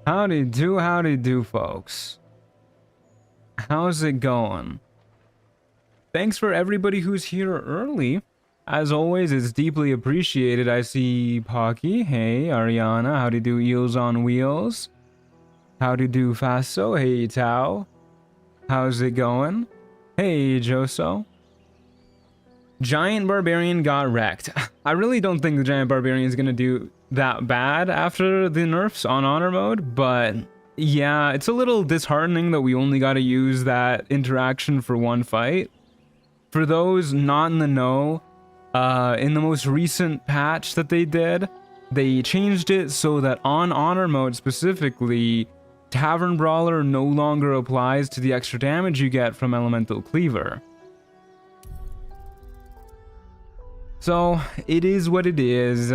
Howdy do, folks. How's it going? Thanks for everybody who's here early. As always, it's deeply appreciated. I see Pocky. Hey, Ariana. Howdy do, Eels on Wheels. Howdy do, Faso. Hey, Tao. How's it going? Hey, Joso. Giant Barbarian got wrecked. I really don't think the Giant Barbarian is gonna do that bad after the nerfs on honor mode, but yeah, it's a little disheartening that we only got to use that interaction for one fight. For those not in the know, in the most recent patch that they did, they changed it so that on honor mode specifically, Tavern Brawler no longer applies to the extra damage you get from Elemental Cleaver. So, it is what it is.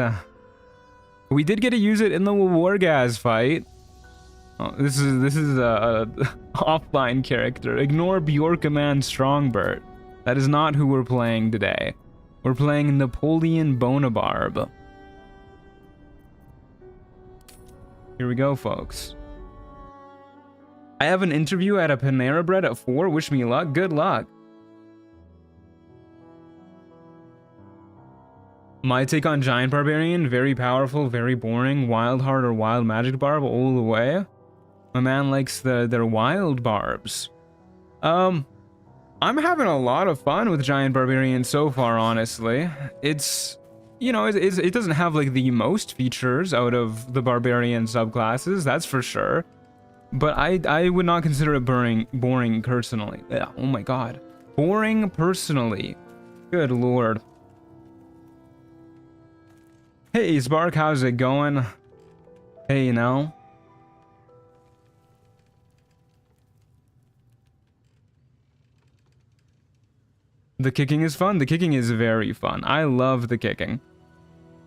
We did get to use it in the Wargaz fight. Oh, this is a offline character. Ignore Bjorkaman Strongbert. That is not who we're playing today. We're playing Napoleon Bonabarb. Here we go, folks. I have an interview at a Panera Bread at 4. Wish me luck. Good luck. My take on Giant Barbarian, very powerful, very boring, wild heart or wild magic barb all the way. My man likes their wild barbs. I'm having a lot of fun with Giant Barbarian so far, honestly. It's, you know, it doesn't have like the most features out of the Barbarian subclasses, that's for sure. But I would not consider it boring personally. Yeah, oh my god. Boring personally. Good lord. Hey, Spark, how's it going? Hey, you know. The kicking is fun. The kicking is very fun. I love the kicking.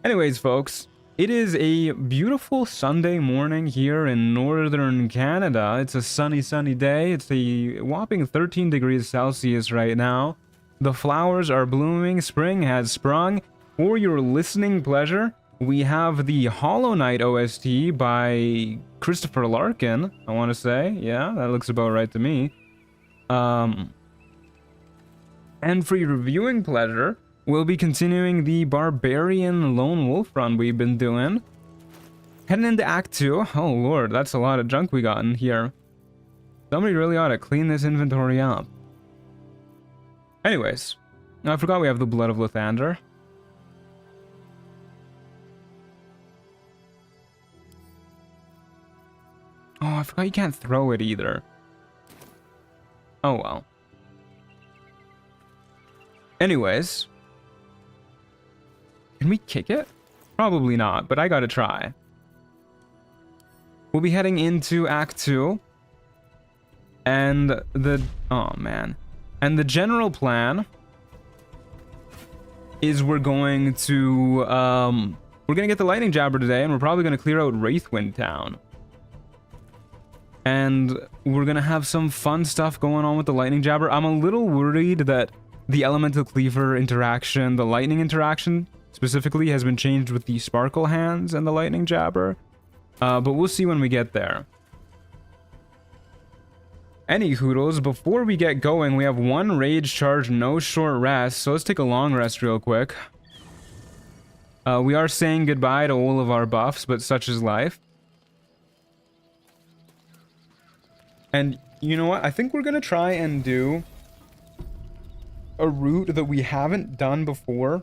Anyways, folks, it is a beautiful Sunday morning here in northern Canada. It's a sunny day. It's a whopping 13 degrees Celsius right now. The flowers are blooming. Spring has sprung. For your listening pleasure, we have the Hollow Knight OST by Christopher Larkin, I want to say. Yeah, that looks about right to me. And for your viewing pleasure, we'll be continuing the Barbarian Lone Wolf run we've been doing. Heading into Act 2. Oh lord, that's a lot of junk we got in here. Somebody really ought to clean this inventory up. Anyways, I forgot we have the Blood of Lathander. Oh, I forgot you can't throw it either. Oh well. Anyways. Can we kick it? Probably not, but I gotta try. We'll be heading into Act 2. And the... oh, man. And the general plan is we're going to... we're gonna get the Lightning Jabber today, and we're probably gonna clear out Wraithwind Town. And we're gonna have some fun stuff going on with the Lightning Jabber. I'm a little worried that the Elemental Cleaver interaction, the Lightning interaction specifically, has been changed with the Sparkle Hands and the Lightning Jabber. But we'll see when we get there. Any hoodles, before we get going, we have one Rage Charge, no short rest. So let's take a long rest real quick. We are saying goodbye to all of our buffs, but such is life. And you know what? I think we're going to try and do a route that we haven't done before.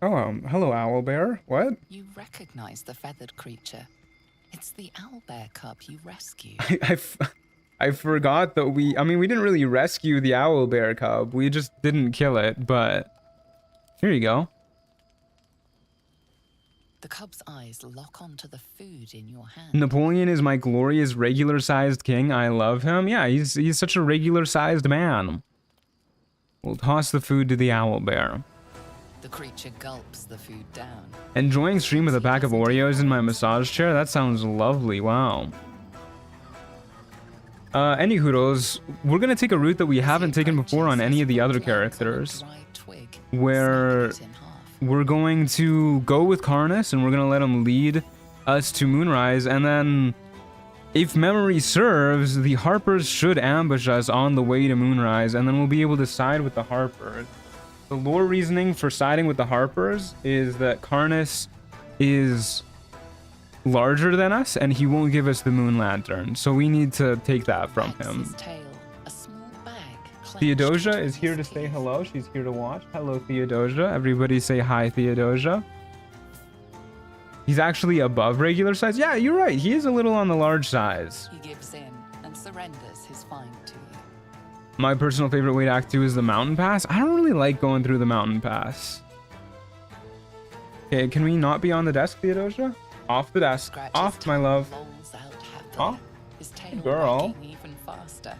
Oh, hello, Owlbear. What? You recognize the feathered creature. It's the owlbear cub you rescued. I forgot that we didn't really rescue the Owlbear cub. We just didn't kill it, but here you go. The cub's eyes lock onto the food in your hand. Napoleon is my glorious regular-sized king. I love him. Yeah, he's such a regular-sized man. We'll toss the food to the Owlbear. The creature gulps the food down. Enjoying stream with a pack of Oreos in my massage chair? That sounds lovely. Wow. Any hoodles, we're gonna take a route that we haven't taken before on any of the other characters, where we're going to go with Karnas and we're gonna let him lead us to Moonrise, and then If memory serves, the Harpers should ambush us on the way to Moonrise, and then we'll be able to side with the Harpers. The lore reasoning for siding with the Harpers is that Karnas is larger than us, and he won't give us the Moon Lantern, so we need to take that from him. Theodosia is here to say hello. She's here to watch. Hello, Theodosia. Everybody say hi, Theodosia. He's actually above regular size. Yeah, you're right. He is a little on the large size. He gives in and surrenders his find to you. My personal favorite way to Act 2 is the Mountain Pass. I don't really like going through the Mountain Pass. Okay, can we not be on the desk, Theodosia? Off the desk. Off, my love. Off. Girl. Even faster.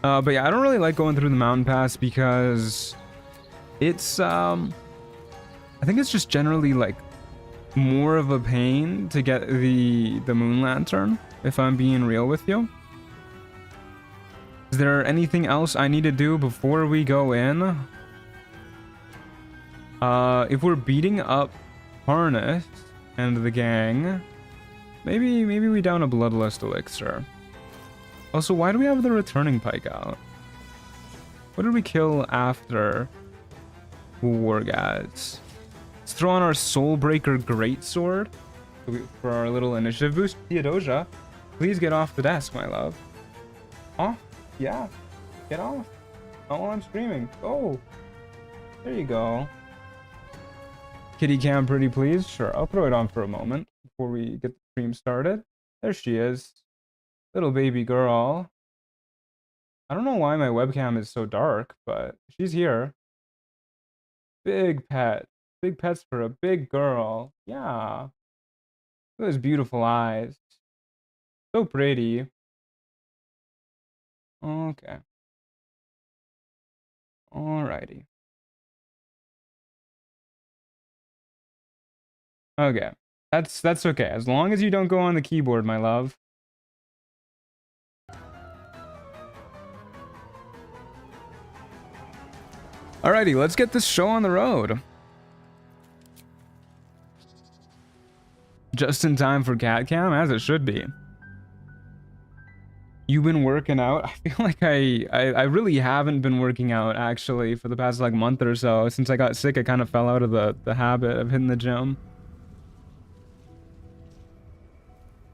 But yeah, I don't really like going through the Mountain Pass because it's I think it's just generally like more of a pain to get the Moon Lantern, if I'm being real with you. Is there anything else I need to do before we go in? If we're beating up Harness and the gang, maybe we down a Bloodlust Elixir. Also, why do we have the returning pike out? What did we kill after Wargaz? Let's throw on our Soulbreaker Greatsword for our little initiative boost. Theodosia, please get off the desk, my love. Off? Yeah. Get off. Not while I'm streaming. Oh. There you go. Kitty cam pretty please. Sure, I'll throw it on for a moment before we get the stream started. There she is. Little baby girl. I don't know why my webcam is so dark, but she's here. Big pet. Big pets for a big girl. Yeah. Those beautiful eyes. So pretty. Okay. Alrighty. Okay. That's okay. As long as you don't go on the keyboard, my love. Alrighty, let's get this show on the road. Just in time for cat cam, as it should be. You've been working out? I feel like I really haven't been working out, actually, for the past, like, month or so. Since I got sick, I kind of fell out of the habit of hitting the gym.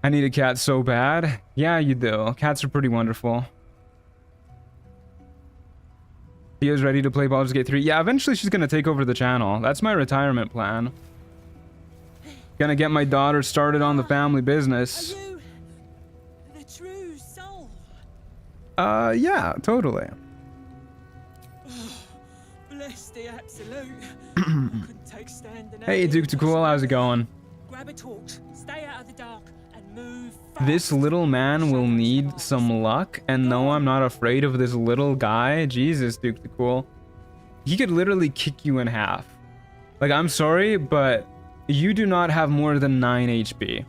I need a cat so bad. Yeah, you do. Cats are pretty wonderful. Theo's ready to play Baldur's Gate 3. Yeah, eventually she's gonna take over the channel. That's my retirement plan. Gonna get my daughter started on the family business. Are you the true soul? Yeah, totally. Oh, bless the absolute. I couldn't take standing out Hey, here Duke to Cool, how's it going? Grab a torch, stay out of the dark, and move fast. This little man will need some luck, and no, I'm not afraid of this little guy. Jesus, Duke the Cool. He could literally kick you in half. Like, I'm sorry, but you do not have more than 9 HP.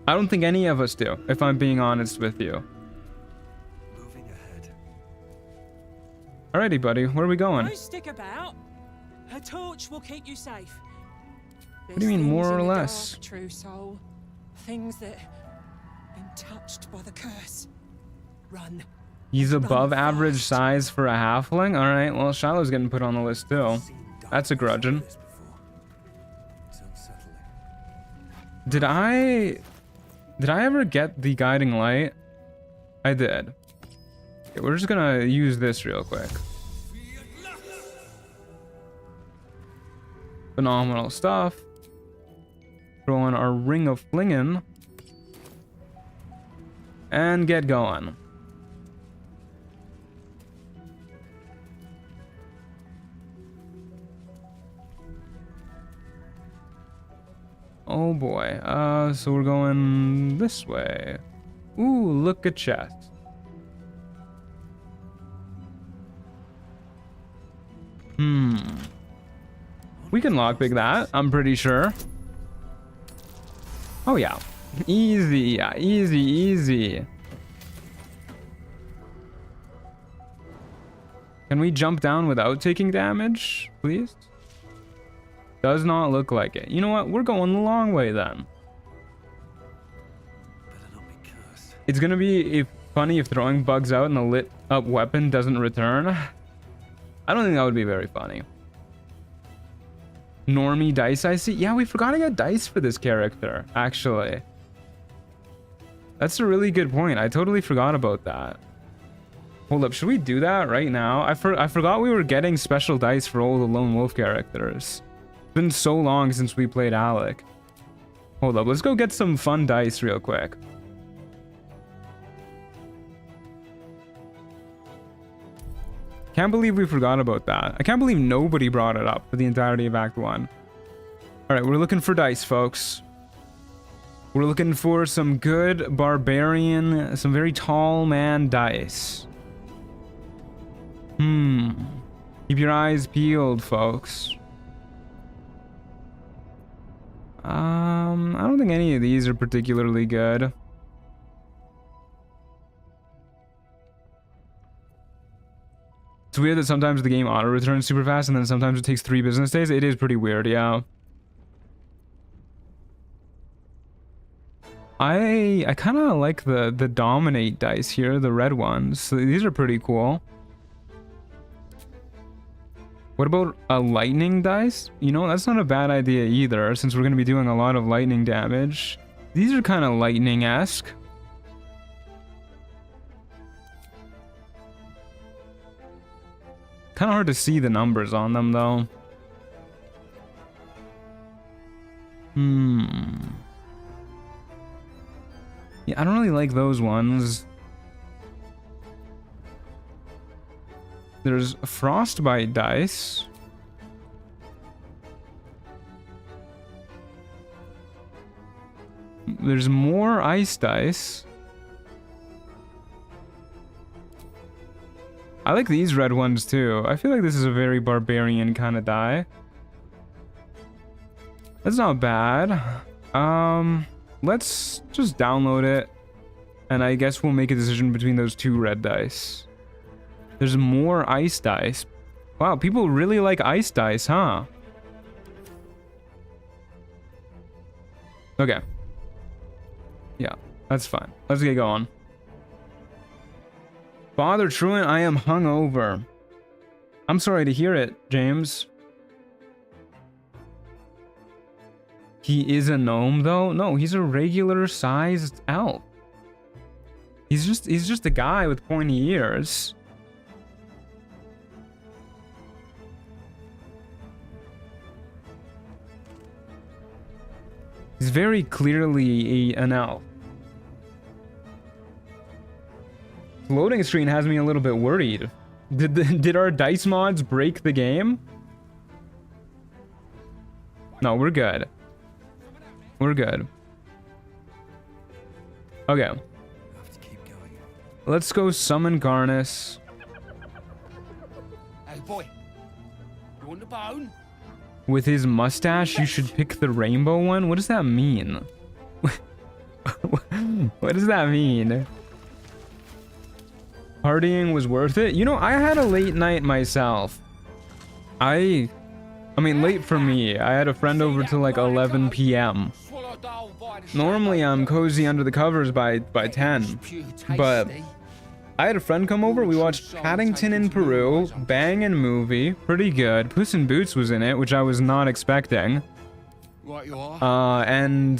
I don't think any of us do, if I'm being honest with you. Moving ahead. Alrighty, buddy, where are we going? Don't stick about. A torch will keep you safe. What do you mean, more or less? Dark, true soul. Things that been touched by the curse. Run. He's above average size for a halfling? Alright, well, Shiloh's getting put on the list too. That's a grudging. Did I ever get the guiding light? I did. Okay, we're just gonna use this real quick. Phenomenal stuff. Throw on our Ring of Flingin'. And get going. Oh boy. So we're going this way. Ooh, look at chest. We can lockpick that, I'm pretty sure. Oh yeah. Easy, easy, easy. Can we jump down without taking damage, please? Does not look like it. You know what? We're going the long way then. Better not be cursed. It's gonna be funny if throwing bugs out and the lit up weapon doesn't return. I don't think that would be very funny. Normie dice, I see. Yeah, we forgot to get dice for this character, actually. That's a really good point. I totally forgot about that. Hold up, should we do that right now? I forgot we were getting special dice for all the Lone Wolf characters. It's been so long since we played Alec. Hold up, let's go get some fun dice real quick. Can't believe we forgot about that. I can't believe nobody brought it up for the entirety of Act 1. Alright, we're looking for dice, folks. We're looking for some good barbarian, some very tall man dice. Keep your eyes peeled, folks. I don't think any of these are particularly good. It's weird that sometimes the game auto-returns super fast and then sometimes it takes 3 business days. It is pretty weird, yeah. I kind of like the dominate dice here, the red ones. So these are pretty cool. What about a lightning dice? You know, that's not a bad idea either, since we're going to be doing a lot of lightning damage. These are kind of lightning-esque. Kind of hard to see the numbers on them, though. Yeah, I don't really like those ones. There's frostbite dice. There's more ice dice. I like these red ones too. I feel like this is a very barbarian kind of die. That's not bad. Let's just download it. And I guess we'll make a decision between those 2 red dice. There's more ice dice. Wow, people really like ice dice, huh? Okay. Yeah, that's fine. Let's get going. Father Truant, I am hungover. I'm sorry to hear it, James. He is a gnome, though? No, he's a regular-sized elf. He's just a guy with pointy ears. He's very clearly an elf. The loading screen has me a little bit worried. Did our dice mods break the game? No, we're good. We're good. Okay. Have to keep going. Let's go summon Garnus. Hey boy, you want the bone? With his mustache, you should pick the rainbow one? What does that mean? What does that mean? Partying was worth it? You know, I had a late night myself. I mean, late for me. I had a friend over till like 11 p.m. Normally, I'm cozy under the covers by 10. But I had a friend come over. We watched Paddington in Peru. Bangin' movie. Pretty good. Puss in Boots was in it, which I was not expecting. And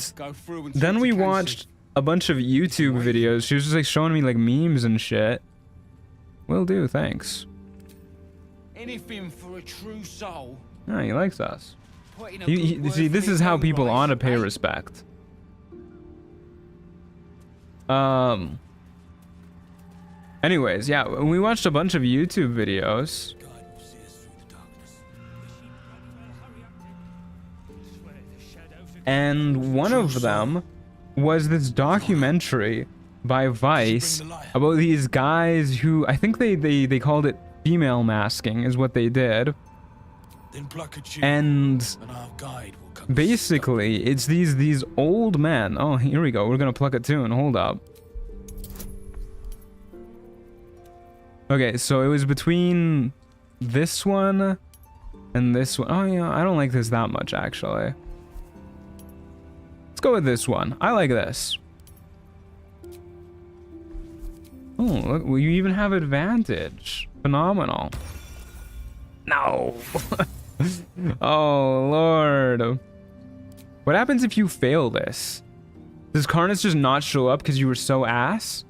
then we watched a bunch of YouTube videos. She was just like showing me like memes and shit. Will do, thanks. Anything for a true soul. Oh, he likes us. See, this is how people ought to pay respect. Anyways, yeah, we watched a bunch of YouTube videos. And one of them was this documentary by Vice about these guys who, I think they called it female masking is what they did. And basically, it's these old men. Oh, here we go. We're gonna pluck a tune. Hold up. Okay, so it was between this one And this one, oh yeah, I don't like this that much actually. Let's go with this one. I like this. Oh, look, well, you even have advantage. Phenomenal. No. Oh, Lord. What happens if you fail this? Does Karnas just not show up because you were so ass?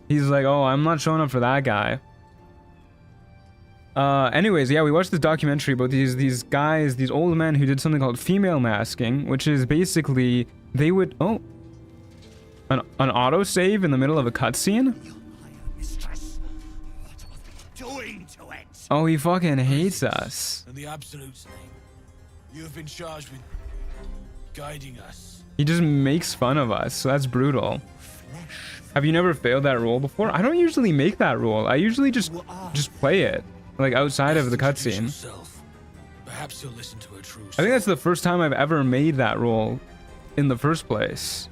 He's like, oh, I'm not showing up for that guy. Anyways, yeah, we watched this documentary about these guys, these old men who did something called female masking, which is basically they would an autosave in the middle of a cutscene. Oh, he fucking hates us. In the Absolute's name, you have been charged with guiding us. He just makes fun of us, so that's brutal. Have you never failed that role before? I don't usually make that role. I usually just play it, like outside of the cutscene. Perhaps you'll listen to a true. I think that's the first time I've ever made that role in the first place.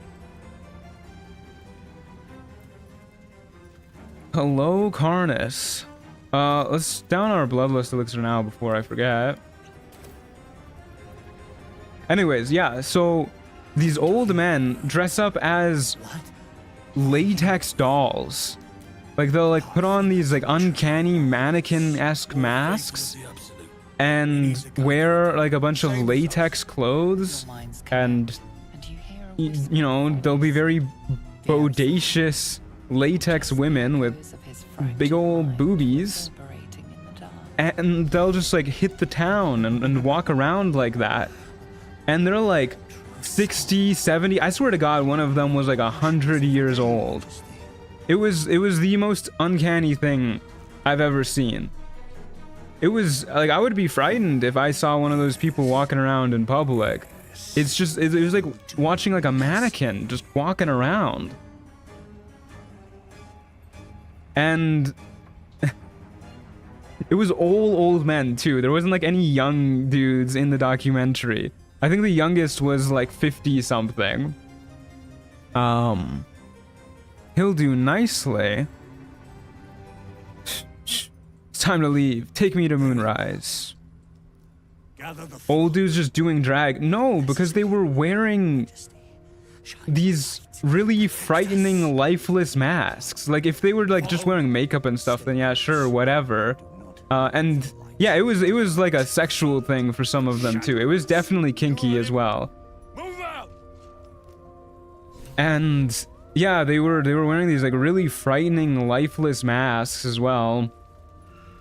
Hello, Karnas. Let's down our bloodlust elixir now before I forget. Anyways, yeah, so these old men dress up as latex dolls. Like they'll like put on these like uncanny mannequin-esque masks and wear like a bunch of latex clothes, and you know, they'll be very bodacious latex women with big old boobies, and they'll just like hit the town and walk around like that. And they're like 60, 70. I swear to God, one of them was like 100 years old. It was the most uncanny thing I've ever seen. It was like, I would be frightened if I saw one of those people walking around in public. It's just, it was like watching like a mannequin just walking around. And it was old men too. There wasn't like any young dudes in the documentary. I think the youngest was like 50 something. He'll do nicely. It's time to leave. Take me to Moonrise. Old dude's just doing drag. No, because they were wearing these really frightening lifeless masks. Like if they were like just wearing makeup and stuff, then yeah, sure, whatever. And yeah, it was like a sexual thing for some of them too. It was definitely kinky as well. And yeah, they were wearing these like really frightening lifeless masks as well.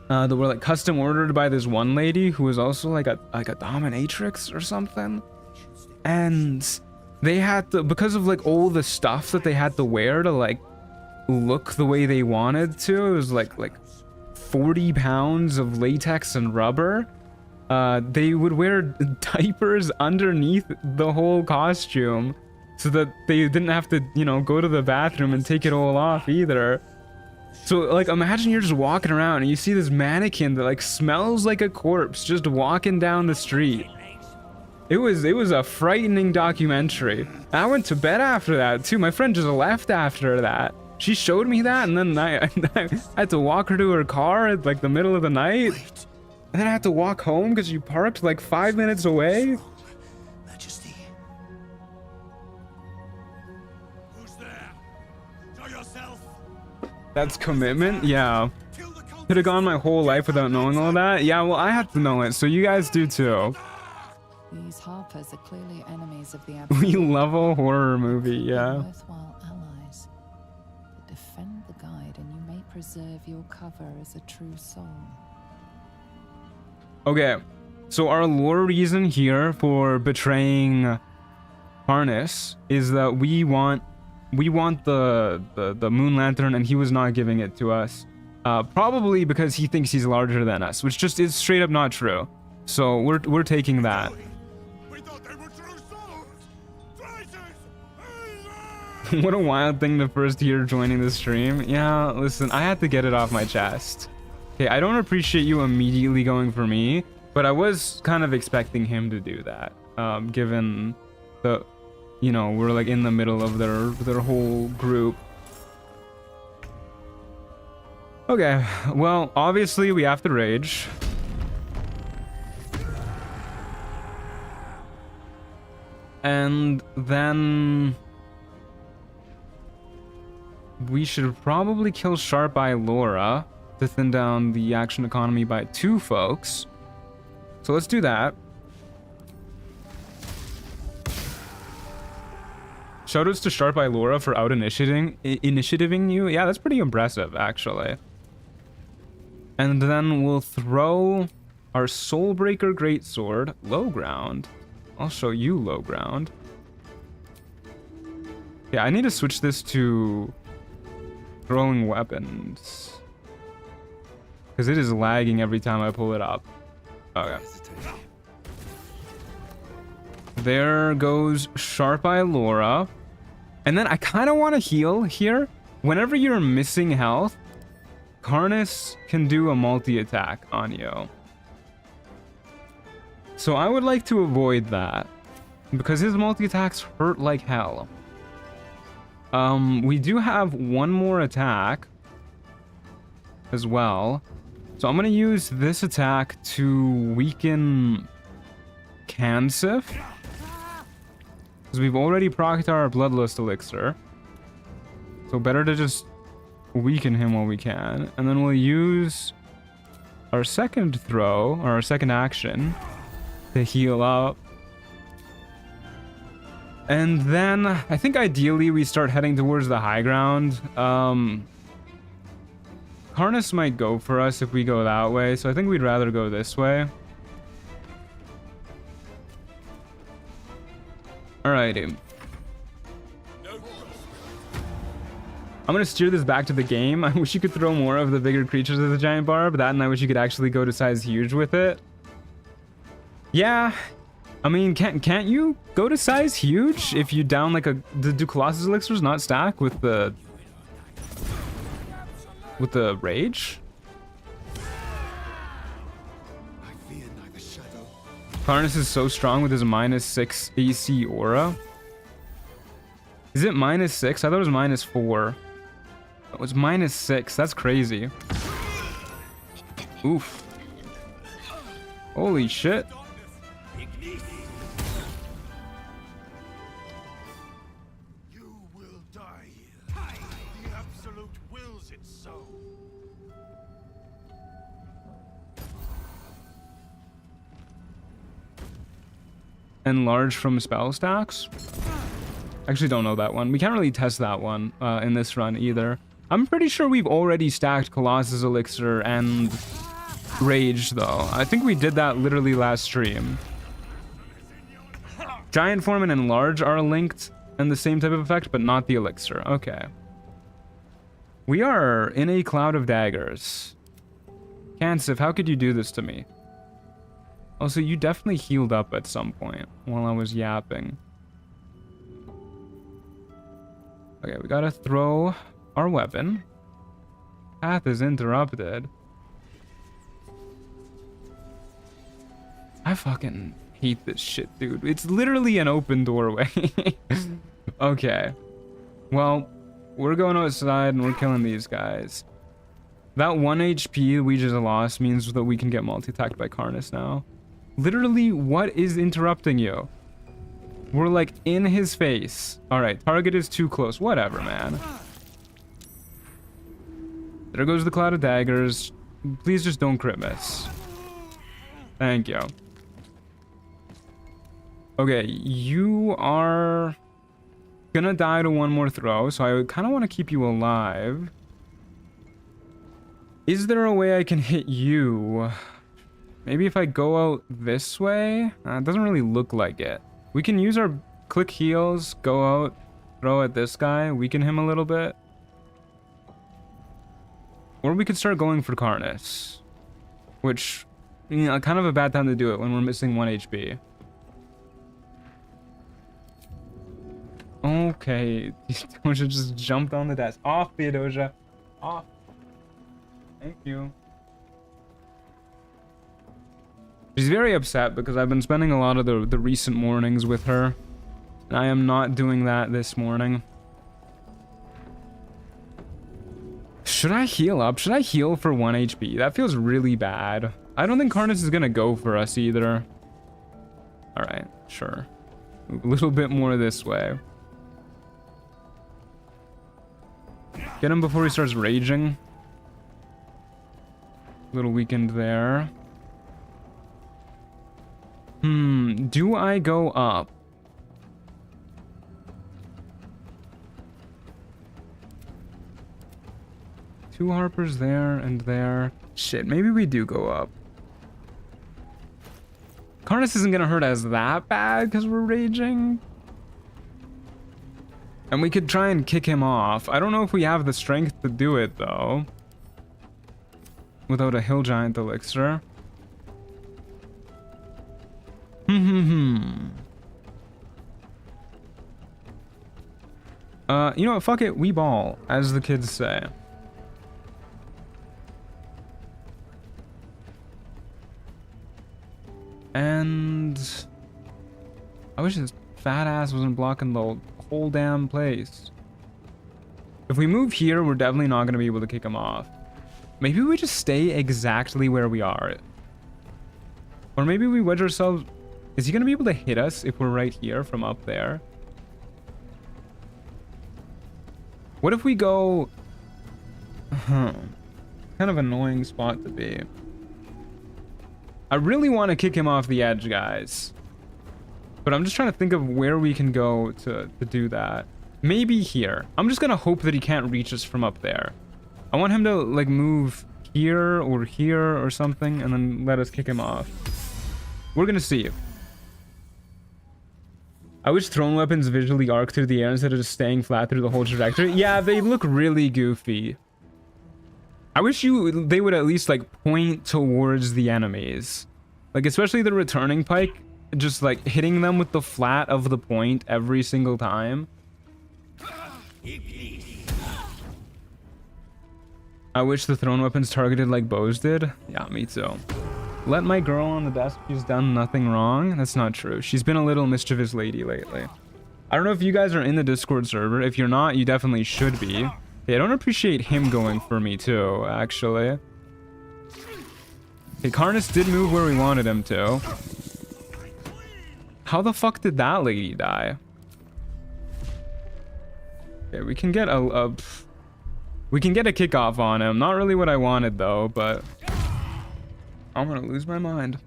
That were like custom ordered by this one lady who was also like a dominatrix or something. And they had to, because of like all the stuff that they had to wear to like look the way they wanted to, it was like 40 pounds of latex and rubber. They would wear diapers underneath the whole costume so that they didn't have to, you know, go to the bathroom and take it all off either. So like imagine you're just walking around and you see this mannequin that like smells like a corpse just walking down the street. It was a frightening documentary. I went to bed after that too. My friend just left after that. She showed me that, and then I had to walk her to her car at like the middle of the night. And then I had to walk home because she parked like 5 minutes away. Majesty. Who's there? Show yourself. That's commitment? Yeah. Could have gone my whole life without knowing all that? Yeah, well, I had to know it, so you guys do too. These harpers are clearly enemies of the We Absolute. love a horror movie, yeah. Worthwhile allies. But defend the guide, and you may preserve your cover as a true soul. Okay, so our lore reason here for betraying Harness is that we want the moon lantern, and he was not giving it to us. Probably because he thinks he's larger than us, which just is straight up not true. So we're taking that. We thought they were true souls. Traitors! What a wild thing to first hear joining the stream. Yeah, listen, I had to get it off my chest. Okay, I don't appreciate you immediately going for me, but I was kind of expecting him to do that, given the, you know, we're like in the middle of their whole group. Okay, well, obviously we have to rage. And then we should probably kill Sharp Eye Laura to thin down the action economy by 2 folks. So let's do that. Shoutouts to Sharp Eye Laura for out initiativing you. Yeah, that's pretty impressive, actually. And then we'll throw our Soulbreaker Greatsword low ground. I'll show you low ground. Yeah, I need to switch this to throwing weapons, because it is lagging every time I pull it up. Okay. There goes Sharp Eye Laura. And then I kind of want to heal here. Whenever you're missing health, Karnas can do a multi-attack on you. So I would like to avoid that, because his multi-attacks hurt like hell. We do have one more attack as well. So I'm going to use this attack to weaken Kansif, because we've already procced our Bloodlust Elixir. So better to just weaken him while we can. And then we'll use our second throw, or our second action, to heal up. And then I think ideally we start heading towards the high ground. Karnas might go for us if we go that way, so I think we'd rather go this way. Alrighty. I'm gonna steer this back to the game. I wish you could throw more of the bigger creatures with the giant barb. That, and I wish you could actually go to size huge with it. Yeah, I mean, can't you go to size huge if you down like do Colossus elixirs not stack with the rage? Karnas is so strong with his -6 AC aura. Is it -6? I thought it was -4. Oh, it's -6. That's crazy. Oof. Holy shit. You will die here. The absolute wills it so. Enlarge from spell stacks? Actually don't know that one. We can't really test that one in this run either. I'm pretty sure we've already stacked Colossus Elixir and Rage though. I think we did that literally last stream. Giant Form and Enlarge are linked and the same type of effect, but not the Elixir. Okay. We are in a cloud of daggers. Kansif, how could you do this to me? Also, you definitely healed up at some point while I was yapping. Okay, we gotta throw our weapon. Path is interrupted. I fucking hate this shit, dude. It's literally an open doorway. Okay. Well, we're going outside and we're killing these guys. That 1 HP we just lost means that we can get multi-attacked by Karnas now. Literally, what is interrupting you? We're like in his face. Alright, target is too close. Whatever, man. There goes the cloud of daggers. Please just don't crit miss. Thank you. Okay, you are gonna die to one more throw, so I kind of want to keep you alive. Is there a way I can hit you? Maybe if I go out this way? It doesn't really look like it. We can use our click heals, go out, throw at this guy, weaken him a little bit. Or we could start going for Karnas. Which, you know, kind of a bad time to do it when we're missing 1 HP. Okay, Theodosia just jumped on the desk. Off, Theodosia. Off. Thank you. She's very upset because I've been spending a lot of the recent mornings with her. And I am not doing that this morning. Should I heal up? Should I heal for 1 HP? That feels really bad. I don't think Karnas is gonna go for us either. Alright, sure. Move a little bit more this way. Get him before he starts raging. Little weakened there. Do I go up? Two Harpers there and there. Shit, maybe we do go up. Karnas isn't gonna hurt us that bad because we're raging. And we could try and kick him off. I don't know if we have the strength to do it though. Without a Hill Giant elixir. You know what? Fuck it. We ball, as the kids say. And I wish this fat ass wasn't blocking the whole damn place. If we move here, we're definitely not going to be able to kick him off. Maybe we just stay exactly where we are. Or maybe we wedge ourselves. Is he going to be able to hit us if we're right here from up there? What if we go... Kind of annoying spot to be. I really want to kick him off the edge, guys. But I'm just trying to think of where we can go to do that. Maybe here. I'm just going to hope that he can't reach us from up there. I want him to, like, move here or something, and then let us kick him off. We're going to see. I wish thrown weapons visually arc through the air instead of just staying flat through the whole trajectory. Yeah, they look really goofy. I wish they would at least, like, point towards the enemies. Like, especially the returning pike. Just, like, hitting them with the flat of the point every single time. I wish the thrown weapons targeted like bows did. Yeah, me too. Let my girl on the desk. She's done nothing wrong. That's not true. She's been a little mischievous lady lately. I don't know if you guys are in the Discord server. If you're not, you definitely should be. Hey, I don't appreciate him going for me too, actually. Okay, Karnas did move where we wanted him to. How the fuck did that lady die? Okay, we can get we can get a kickoff on him. Not really what I wanted though, but I'm gonna lose my mind.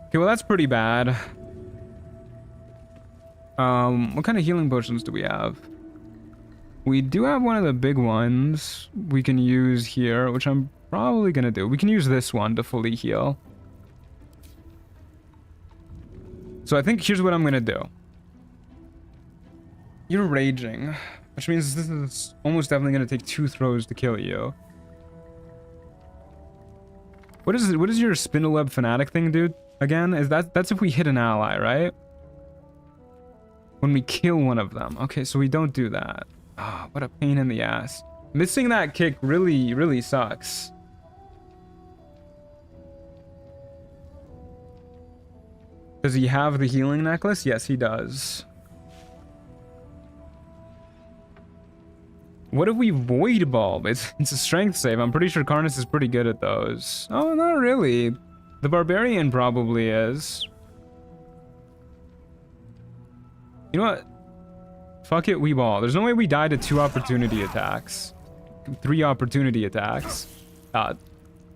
Okay, well that's pretty bad. What kind of healing potions do we have? We do have one of the big ones we can use here, which I'm probably gonna do. We can use this one to fully heal. So I think here's what I'm gonna do. You're raging, which means this is almost definitely gonna take 2 throws to kill you. What is it? What is your spindleweb fanatic thing, dude? Again, is that's if we hit an ally, right? When we kill one of them. Okay, so we don't do that. Ah, what a pain in the ass. Missing that kick really sucks. Does he have the healing necklace? Yes, he does. What if we void bulb? It's a strength save. I'm pretty sure Karnas is pretty good at those. Oh, not really. The Barbarian probably is. You know what? Fuck it, we ball. There's no way we die to 2 opportunity attacks. 3 opportunity attacks.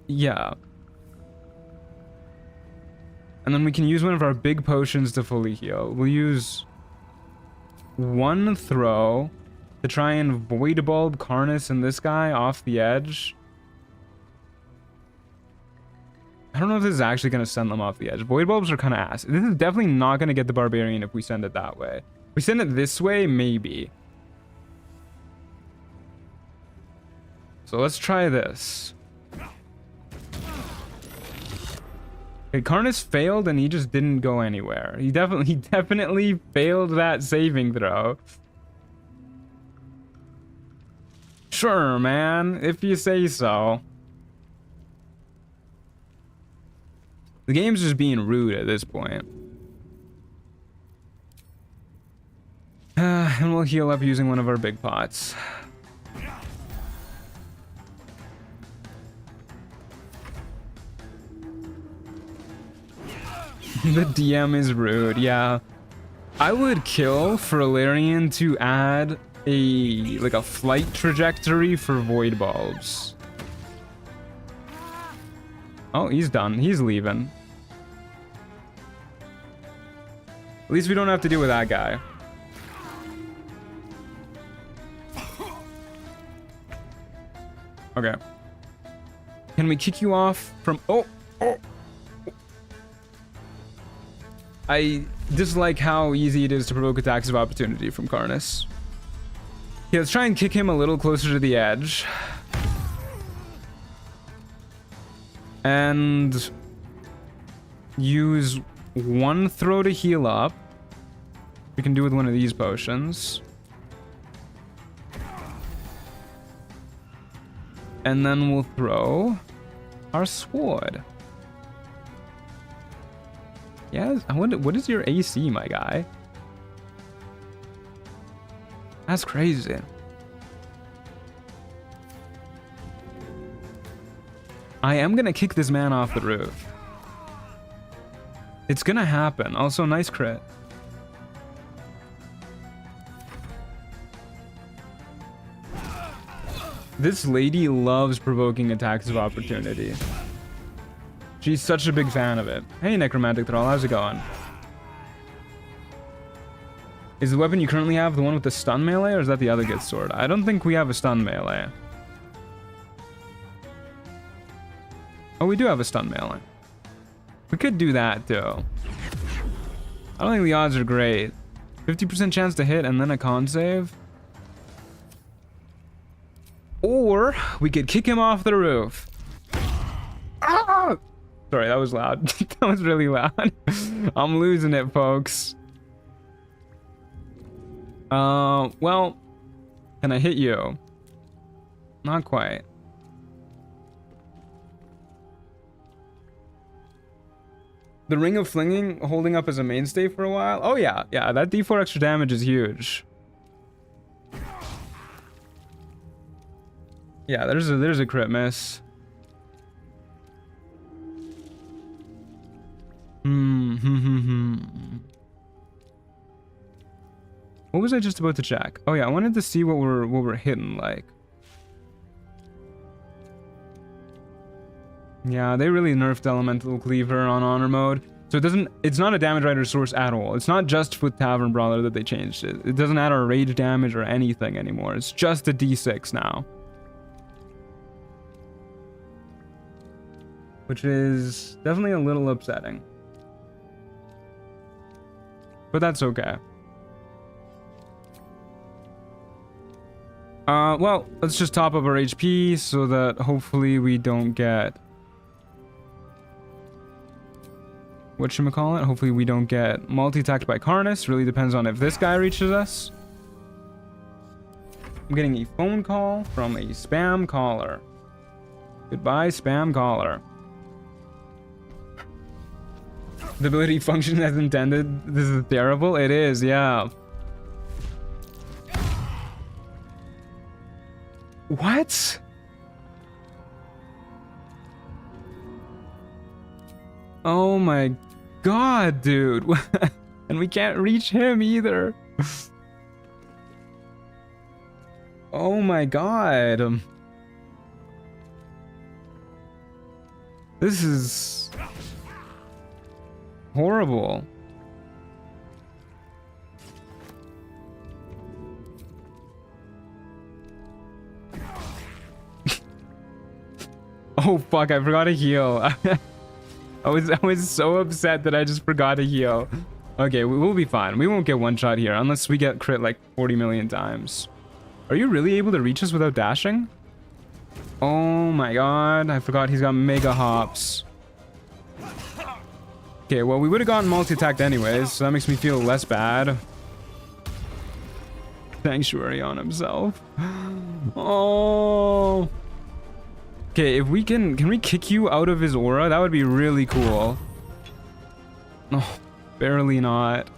Yeah. And then we can use one of our big potions to fully heal. We'll use 1 throw to try and void bulb Karnas and this guy off the edge. I don't know if this is actually going to send them off the edge. Void bulbs are kind of ass. This is definitely not going to get the Barbarian if we send it that way. If we send it this way, maybe. So let's try this. Okay, Karnas failed and he just didn't go anywhere. He definitely failed that saving throw. Sure, man, if you say so. The game's just being rude at this point. And we'll heal up using one of our big pots. The DM is rude, yeah. I would kill for Illyrian to add a flight trajectory for void bulbs. Oh, he's done. He's leaving. At least we don't have to deal with that guy. Okay. Can we kick you off from... Oh! I dislike how easy it is to provoke attacks of opportunity from Karnas. Yeah, let's try and kick him a little closer to the edge. And use one throw to heal up. We can do with one of these potions. And then we'll throw our sword. Yeah, I wonder, what is your AC, my guy? That's crazy. I am gonna kick this man off the roof. It's gonna happen. Also, nice crit. This lady loves provoking attacks of opportunity. She's such a big fan of it. Hey, Necromantic Thrall, how's it going? Is the weapon you currently have the one with the stun melee, or is that the other good sword? I don't think we have a stun melee. Oh, we do have a stun melee. We could do that, too. I don't think the odds are great. 50% chance to hit and then a con save. Or we could kick him off the roof. Ah! Sorry, that was loud. That was really loud. I'm losing it, folks. Well, can I hit you? Not quite. The Ring of Flinging holding up as a mainstay for a while? Oh yeah, yeah, that D4 extra damage is huge. Yeah, there's a crit miss. What was I just about to check? Oh yeah, I wanted to see what we're hitting like. Yeah, they really nerfed Elemental Cleaver on Honor mode. So it's not a damage rider source at all. It's not just with Tavern Brawler that they changed it. It doesn't add our rage damage or anything anymore. It's just a D6 now. Which is definitely a little upsetting. But that's okay. Well, let's just top up our HP so that hopefully we don't get... whatchamacallit? Hopefully we don't get multi-attacked by Karnas. Really depends on if this guy reaches us. I'm getting a phone call from a spam caller. Goodbye, spam caller. The ability functions as intended. This is terrible. It is, yeah. What? Oh my god, dude. And we can't reach him either. Oh my god. This is horrible. Oh fuck, I forgot to heal. I was so upset that I just forgot to heal. Okay, we'll be fine. We won't get one shot here unless we get crit like 40 million times. Are you really able to reach us without dashing? Oh my god, I forgot he's got mega hops. Okay, well, we would have gotten multi-attacked anyways, so that makes me feel less bad. Sanctuary on himself. Oh. Okay, if we can we kick you out of his aura? That would be really cool. No, barely not.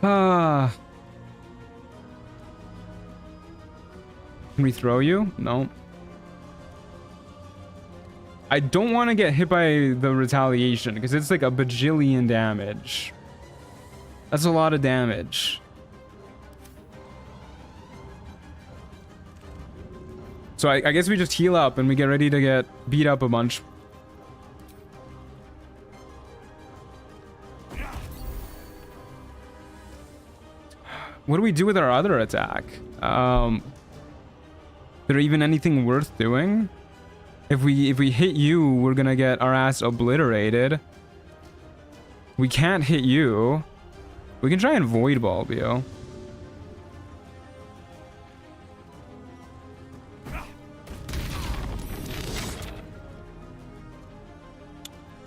Ah. Can we throw you? No. I don't want to get hit by the retaliation because it's like a bajillion damage. That's a lot of damage. So I guess we just heal up and we get ready to get beat up a bunch. What do we do with our other attack? Is there even anything worth doing? If we hit you, we're gonna get our ass obliterated. We can't hit you. We can try and void bulb you.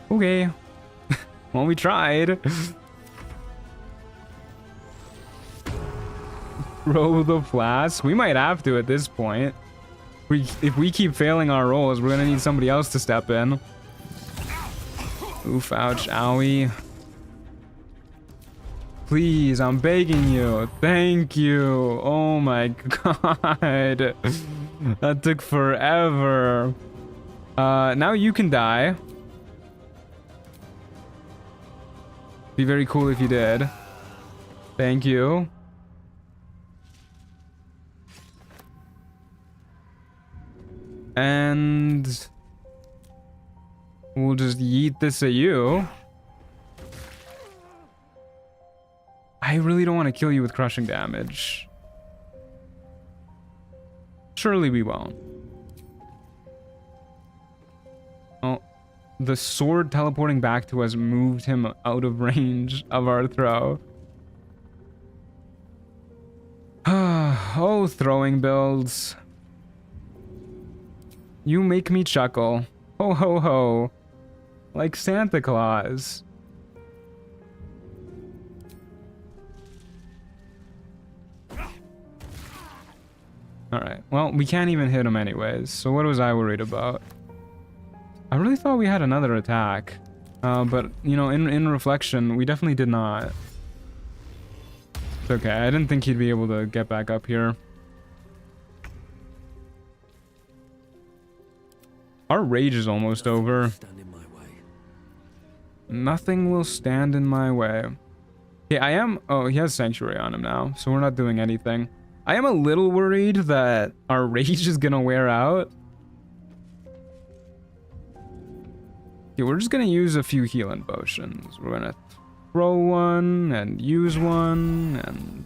Okay. Well, we tried. Throw the flask. We might have to at this point. If we keep failing our rolls, we're gonna need somebody else to step in. Oof, ouch, owie. Please, I'm begging you. Thank you. Oh my god. That took forever. Now you can die. Be very cool if you did. Thank you. And we'll just yeet this at you. I really don't want to kill you with crushing damage. Surely we won't. Oh, the sword teleporting back to us moved him out of range of our throw. Oh, throwing builds. You make me chuckle. Ho ho ho. Like Santa Claus. Alright, well, we can't even hit him anyways, so what was I worried about? I really thought we had another attack. But, you know, in reflection, we definitely did not. It's okay, I didn't think he'd be able to get back up here. Our rage is almost over. Nothing will stand in my way. Okay, I am... Oh, he has Sanctuary on him now, so we're not doing anything. I am a little worried that our rage is gonna wear out. Okay, we're just gonna use a few healing potions. We're gonna throw one and use one and...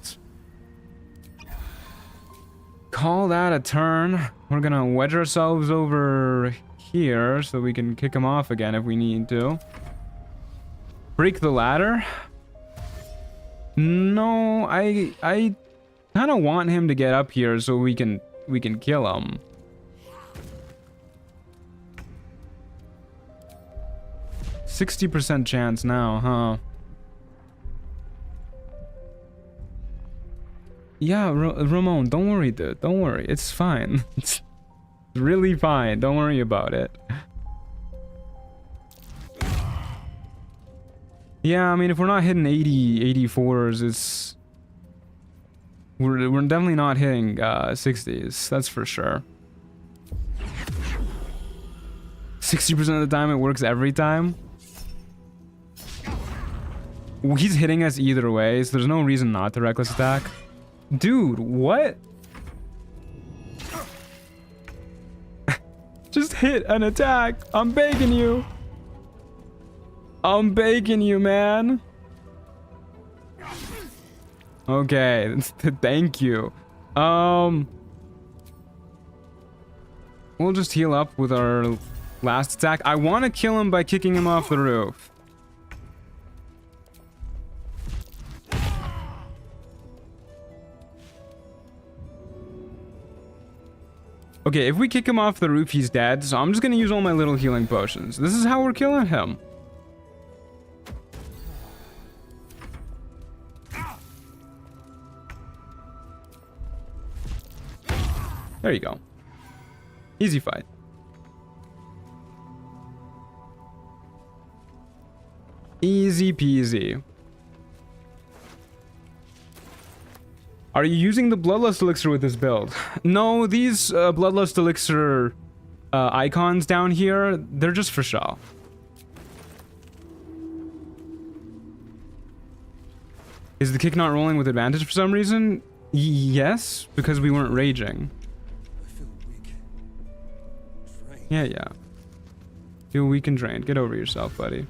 call that a turn. We're gonna wedge ourselves over here so we can kick him off again if we need to. Break the ladder? No, I kind of want him to get up here so we can kill him. %60 chance now, huh? Yeah, Ramon, don't worry, dude. Don't worry. It's fine. It's really fine. Don't worry about it. Yeah, I mean, if we're not hitting 84s, it's... We're definitely not hitting 60s. That's for sure. 60% of the time, it works every time. He's hitting us either way, so there's no reason not to reckless attack. Dude, what? Just hit an attack. I'm begging you. I'm begging you, man. Okay, thank you. We'll just heal up with our last attack. I want to kill him by kicking him off the roof. Okay, if we kick him off the roof, he's dead. So I'm just gonna use all my little healing potions. This is how we're killing him. There you go. Easy fight. Easy peasy. Are you using the Bloodlust Elixir with this build? No, these Bloodlust Elixir icons down here, they're just for show. Is the kick not rolling with advantage for some reason? Yes, because we weren't raging. I feel weak. Drained. Yeah. Feel weak and drained. Get over yourself, buddy.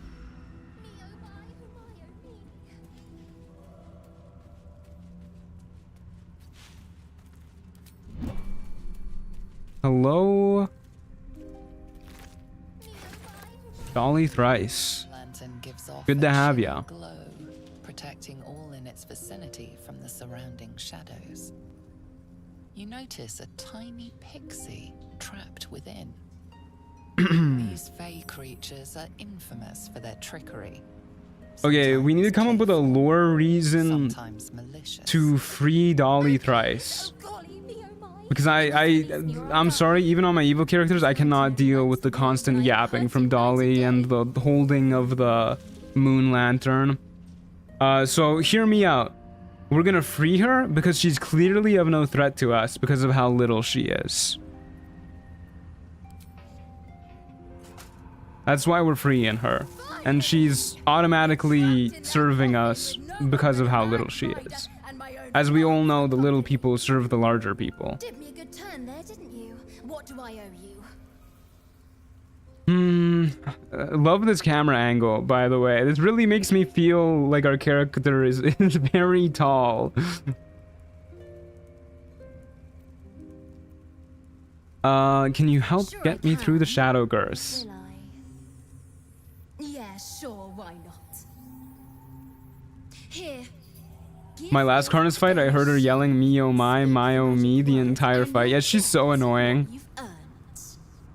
Hello? Dolly thrice. Lantern gives off Good to a have chilling ya. glow, protecting all in its vicinity from the surrounding shadows. You notice a tiny pixie trapped within. These fey creatures are infamous for their trickery. Okay, we need to come up with a lore reason Sometimes malicious. to free Dolly thrice. Because I'm sorry, even on my evil characters, I cannot deal with the constant yapping from Dolly and the holding of the moon lantern. So hear me out. We're gonna free her because she's clearly of no threat to us because of how little she is. That's why we're freeing her. And she's automatically serving us because of how little she is. As we all know, the little people serve the larger people. Did me a good turn there, didn't you? What do I owe you? Love this camera angle, by the way. This really makes me feel like our character is very tall. Can you help Sure get I me through the can. shadow curse? Will I? Yeah, sure, why not? Here. Give My last me Karnas fight, I heard her this. yelling me oh me the entire fight. Yeah, she's so annoying. You've earned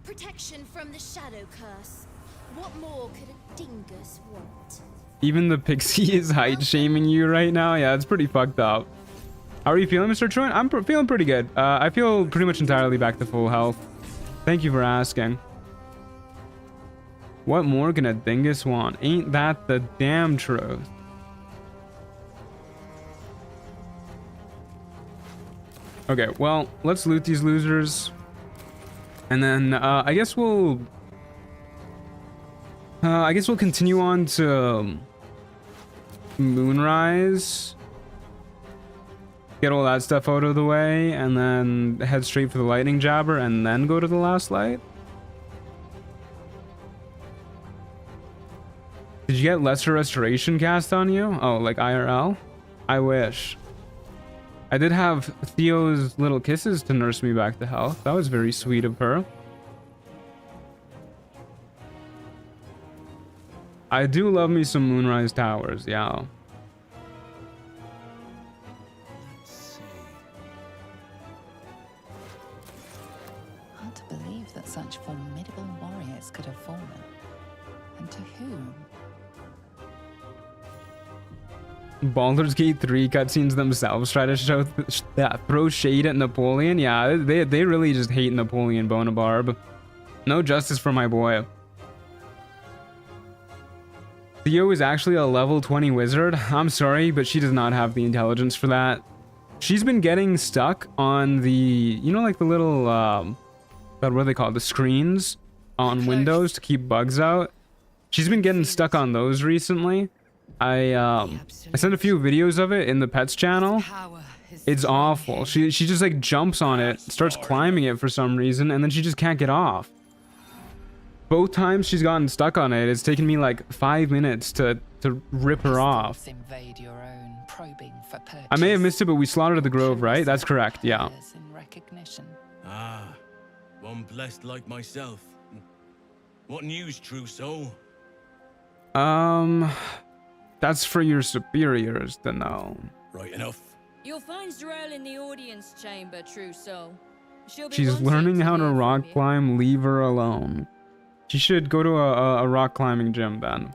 protection from the shadow curse. What more could a dingus want? Even the pixie is height shaming you right now. Yeah, it's pretty fucked up. How are you feeling, Mr. Truant? I'm feeling pretty good. I feel pretty much entirely back to full health. Thank you for asking. What more can a dingus want? Ain't that the damn truth? Okay, well, let's loot these losers. And then I guess we'll continue on to Moonrise. Get all that stuff out of the way, and then head straight for the lightning jabber, and then go to the last light. Did you get lesser restoration cast on you? Oh, like IRL? I wish. I did have Theo's little kisses to nurse me back to health. That was very sweet of her. I do love me some Moonrise Towers, yeah. Hard to believe that such formidable warriors could have fallen. And to whom? Baldur's Gate 3 cutscenes themselves try to show throw shade at Napoleon. Yeah, they really just hate Napoleon Bonaparte. No justice for my boy. Theo is actually a level 20 wizard. I'm sorry, but she does not have the intelligence for that. She's been getting stuck on the, you know, like the little, what are they called? The screens on Windows to keep bugs out. She's been getting stuck on those recently. I sent a few videos of it in the pets channel. It's awful. She just like jumps on it, starts climbing it for some reason, and then she just can't get off. Both times she's gotten stuck on it, it's taken me like 5 minutes to rip her off. Invade your own, probing for purchase. I may have missed it, but we slaughtered the grove, right? That's correct, yeah. In recognition. Ah, one blessed like myself. What news, true soul? That's for your superiors to know. Right enough. You'll find Z'rell in the audience chamber, true soul. She'll be She's wanting learning how to hear from rock you. climb, leave her alone. She should go to a rock climbing gym then.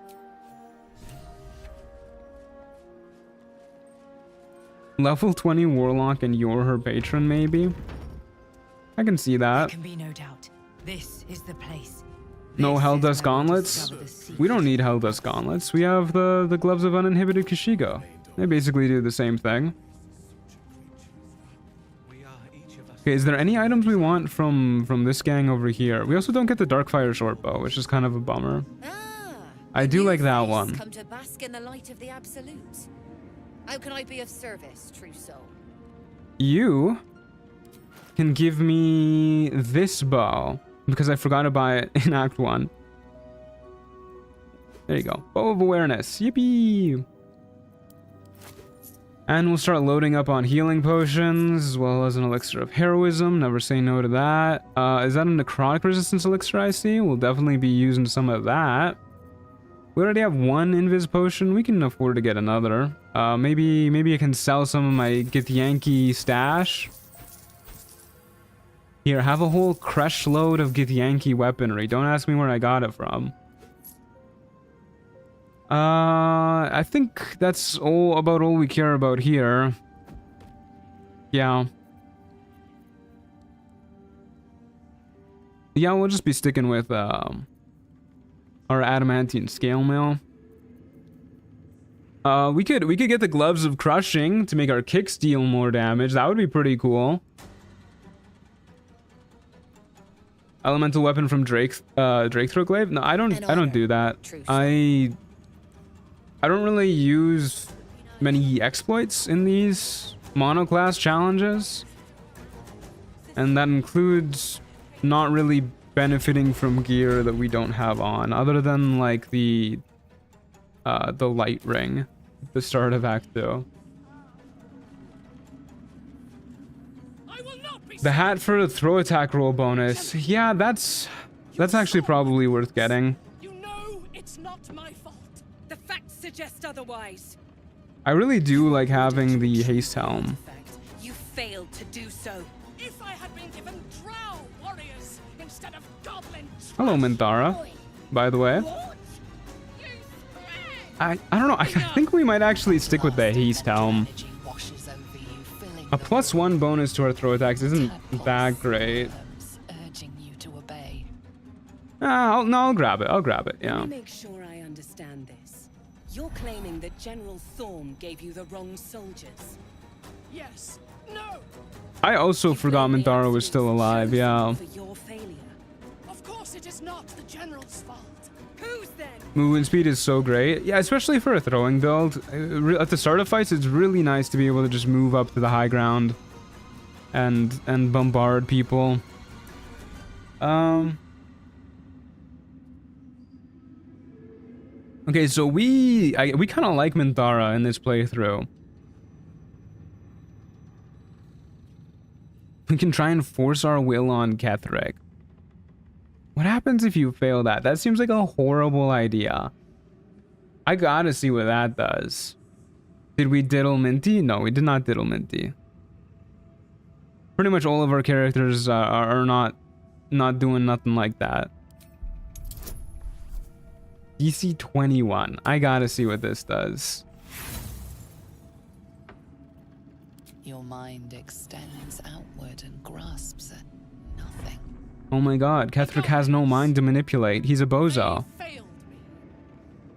Level 20 warlock and you're her patron, maybe? I can see that. Can be no doubt. This is the place. No This is Helldust where we gauntlets? discover the secret. We don't need Helldust gauntlets. We have the gloves of uninhibited Kashigo. They basically do the same thing. Okay, is there any items we want from this gang over here? We also don't get the Darkfire shortbow, which is kind of a bummer. I do like that one. Come to bask in the light of the absolute. How can I be of service, true soul? You can give me this bow, because I forgot to buy it in Act 1. There you go. Bow of Awareness. Yippee! And we'll start loading up on healing potions, as well as an elixir of heroism. Never say no to that. Is that a necrotic resistance elixir I see? We'll definitely be using some of that. We already have one invis potion. We can afford to get another. Maybe I can sell some of my Githyanki stash. Here, have a whole crush load of Githyanki weaponry. Don't ask me where I got it from. I think that's about all we care about here. Yeah. Yeah, we'll just be sticking with our adamantine scale mail. We could get the gloves of crushing to make our kicks deal more damage. That would be pretty cool. Elemental weapon from Drake Throatglaive? No, I don't do that. I don't really use many exploits in these monoclass challenges. And that includes not really benefiting from gear that we don't have on, other than like the light ring at the start of Act 2. The hat for the throw attack roll bonus. Yeah, that's actually probably worth getting. You know it's not my fault. The facts suggest otherwise. I really do like having the haste helm. You failed to do so. If I had been given drow warriors instead of goblin. Hello, Minthara, by the way. I don't know. I think we might actually stick with the haste helm. A +1 bonus to our throw attacks isn't that great. I'll grab it. I'll grab it. Yeah. Let me make sure I understand this. You're claiming that General Thorm gave you the wrong soldiers. Yes. No. I also forgot Minthara was still alive. Yeah. For your failure. Of course, it is not the general's fault. Whose then? Movement speed is so great. Yeah, especially for a throwing build. At the start of fights, it's really nice to be able to just move up to the high ground and bombard people. Okay, so we kind of like Minthara in this playthrough. We can try and force our will on Ketheric. What happens if you fail that? That seems like a horrible idea. I gotta see what that does. Did we diddle Minty? No, we did not diddle Minty. Pretty much all of our characters are not doing nothing like that. DC 21. I gotta see what this does. Your mind extends outward and grasps at nothing. Oh my god, Ketheric has no mind to manipulate. He's a bozo. They failed me.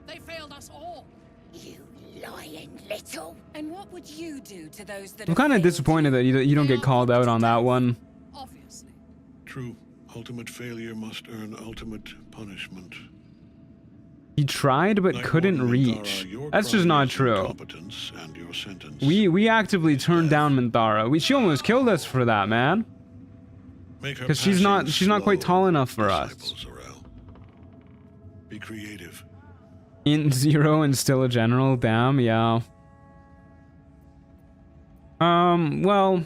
They failed us all. You lying little. And what would you do to those that I'm kind of disappointed that you don't get called out on that one. Obviously. True. Ultimate failure must earn ultimate punishment. He tried but couldn't reach. That's just not true. We actively turned down Minthara. She almost killed us for that, man. Because she's not quite tall enough for us. Be creative. Int 0 and still a general, damn, yeah. Well,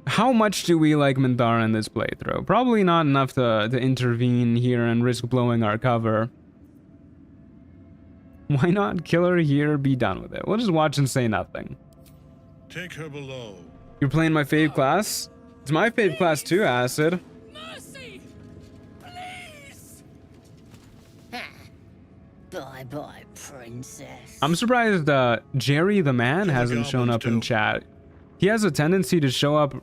how much do we like Minthara in this playthrough? Probably not enough to intervene here and risk blowing our cover. Why not kill her here, be done with it? We'll just watch and say nothing. Take her below. You're playing my fave class? It's my fave class too, Acid. Mercy! Please! Bye-bye, princess. I'm surprised Jerry the man hasn't shown up in chat. He has a tendency to show up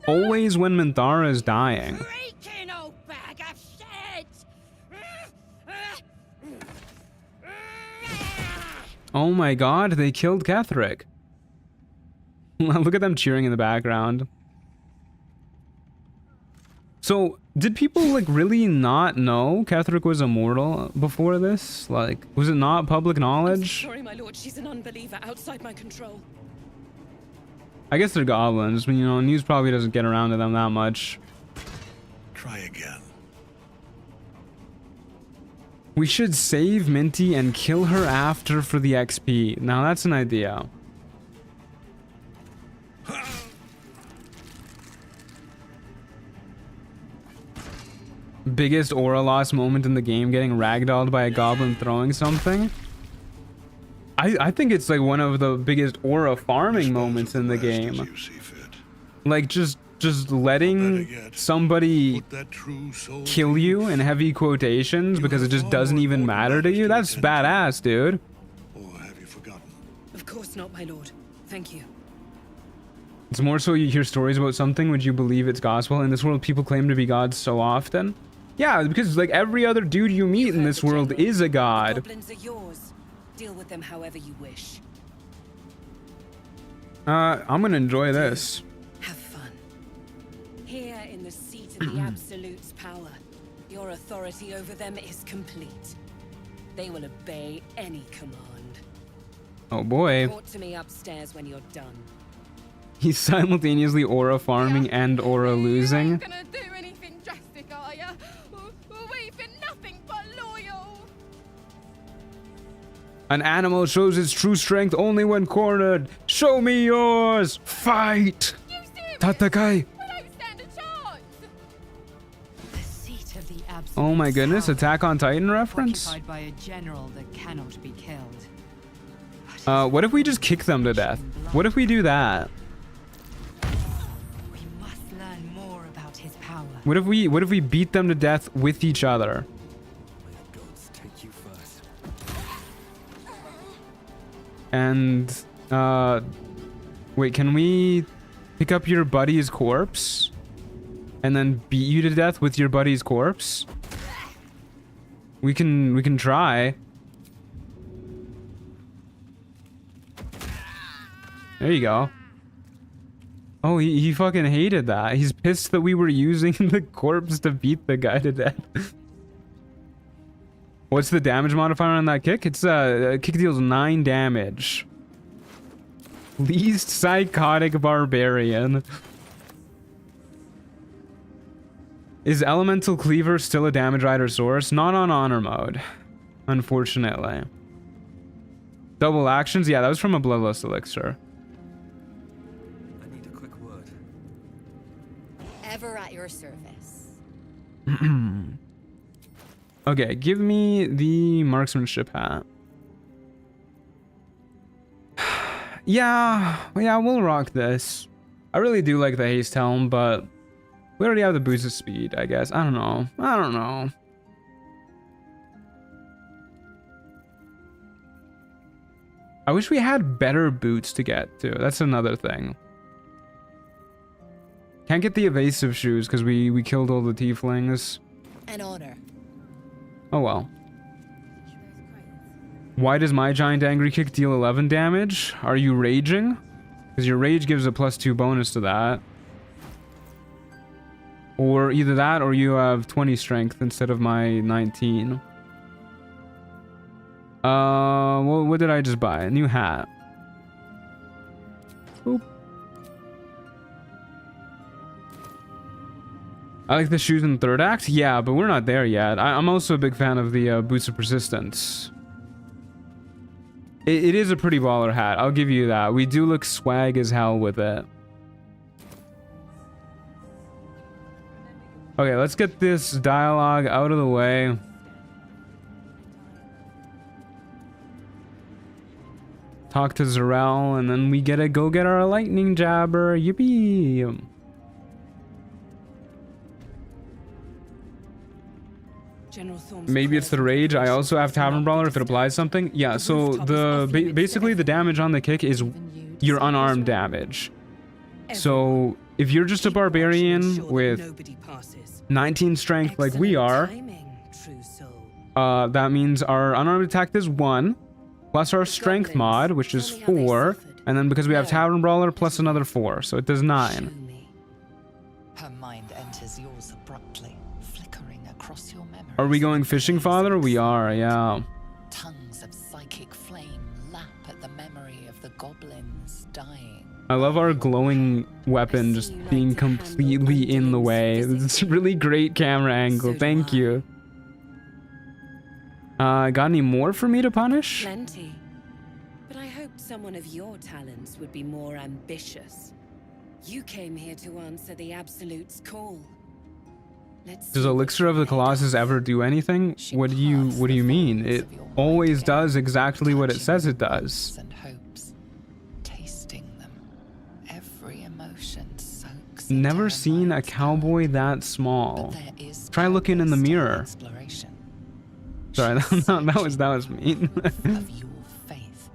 always when Minthara is dying. Freaking old bag of shit! Oh my god, they killed Ketheric. Look at them cheering in the background. So, did people like really not know Ketheric was immortal before this? Like, was it not public knowledge? Sorry, my lord. She's an unbeliever outside my control. I guess they're goblins, but you know, news probably doesn't get around to them that much. Try again. We should save Minty and kill her after for the XP. Now that's an idea. Biggest aura loss moment in the game, getting ragdolled by a goblin throwing something. I think it's like one of the biggest aura farming moments in the game. Like just letting somebody kill you in heavy quotations because it just doesn't even matter to you. That's badass, dude. Or have you forgotten? Of course not, my lord. Thank you. It's more so you hear stories about something, would you believe it's gospel? In this world, people claim to be gods so often. Yeah, because like every other dude you meet in this world is a god. Goblins are yours. Deal with them however you wish. I'm gonna enjoy this. Have fun. Here in the seat of the Absolute's power, your authority over them is complete. They will obey any command. Oh boy. Report to me upstairs when you're done. He's simultaneously aura farming and aura losing. You ain't gonna do anything drastic, are ya? We've been nothing but loyal. An animal shows its true strength only when cornered. Show me yours. Fight. You serious? Tatakai. We don't stand a chance. The seat of the Absolute's Oh my goodness, power, Attack on Titan reference? occupied by a general that cannot be killed. What if we just kick them to death? What if we do that? We must learn more about his power. What if we beat them to death with each other? And wait, can we pick up your buddy's corpse and then beat you to death with your buddy's corpse? We can try. There you go. Oh, he fucking hated that. He's pissed that we were using the corpse to beat the guy to death. What's the damage modifier on that kick? It's kick deals 9 damage. Least psychotic barbarian. Is elemental cleaver still a damage rider source? Not on honor mode, unfortunately. Double actions? Yeah, that was from a bloodlust elixir. I need a quick word. Ever at your service. Okay, give me the marksmanship hat. Yeah, we'll rock this. I really do like the haste helm, but we already have the boost of speed, I guess. I don't know. I wish we had better boots to get to. That's another thing. Can't get the evasive shoes because we killed all the tieflings. An honor. Oh well. Why does my giant angry kick deal 11 damage? Are you raging? Because your rage gives a +2 bonus to that. Or either that or you have 20 strength instead of my 19. Well, what did I just buy? A new hat. Boop. I like the shoes in the third act. Yeah, but we're not there yet. I'm also a big fan of the boots of persistence. It is a pretty baller hat. I'll give you that. We do look swag as hell with it. Okay, let's get this dialogue out of the way. Talk to Zarel, and then we gotta go get our lightning jabber. Yippee! Maybe it's the rage. I also have Tavern Brawler if it applies something. Yeah, so the basically the damage on the kick is your unarmed damage. So if you're just a barbarian with 19 strength like we are, that means our unarmed attack is 1, plus our strength mod, which is 4, And then because we have No. Tavern Brawler plus another 4, so it does 9. Show me. Her mind enters yours abruptly, flickering across your memories. Are we going fishing, Father? We are, yeah. Tongues of psychic flame lap at the memory of the goblins dying. I love our glowing weapon just being completely in the way. It's a really great camera angle. Thank you. Got any more for me to punish? Plenty. But I hoped someone of your talents would be more ambitious. You came here to answer the Absolute's call. Does Elixir of the Colossus ever do anything? What do you mean? It always does exactly what it says it does. And hopes, tasting them. Every emotion soaks. Never seen a cowboy that small. There is Try looking in the mirror. exploration. Sorry, that was mean. Of your faith.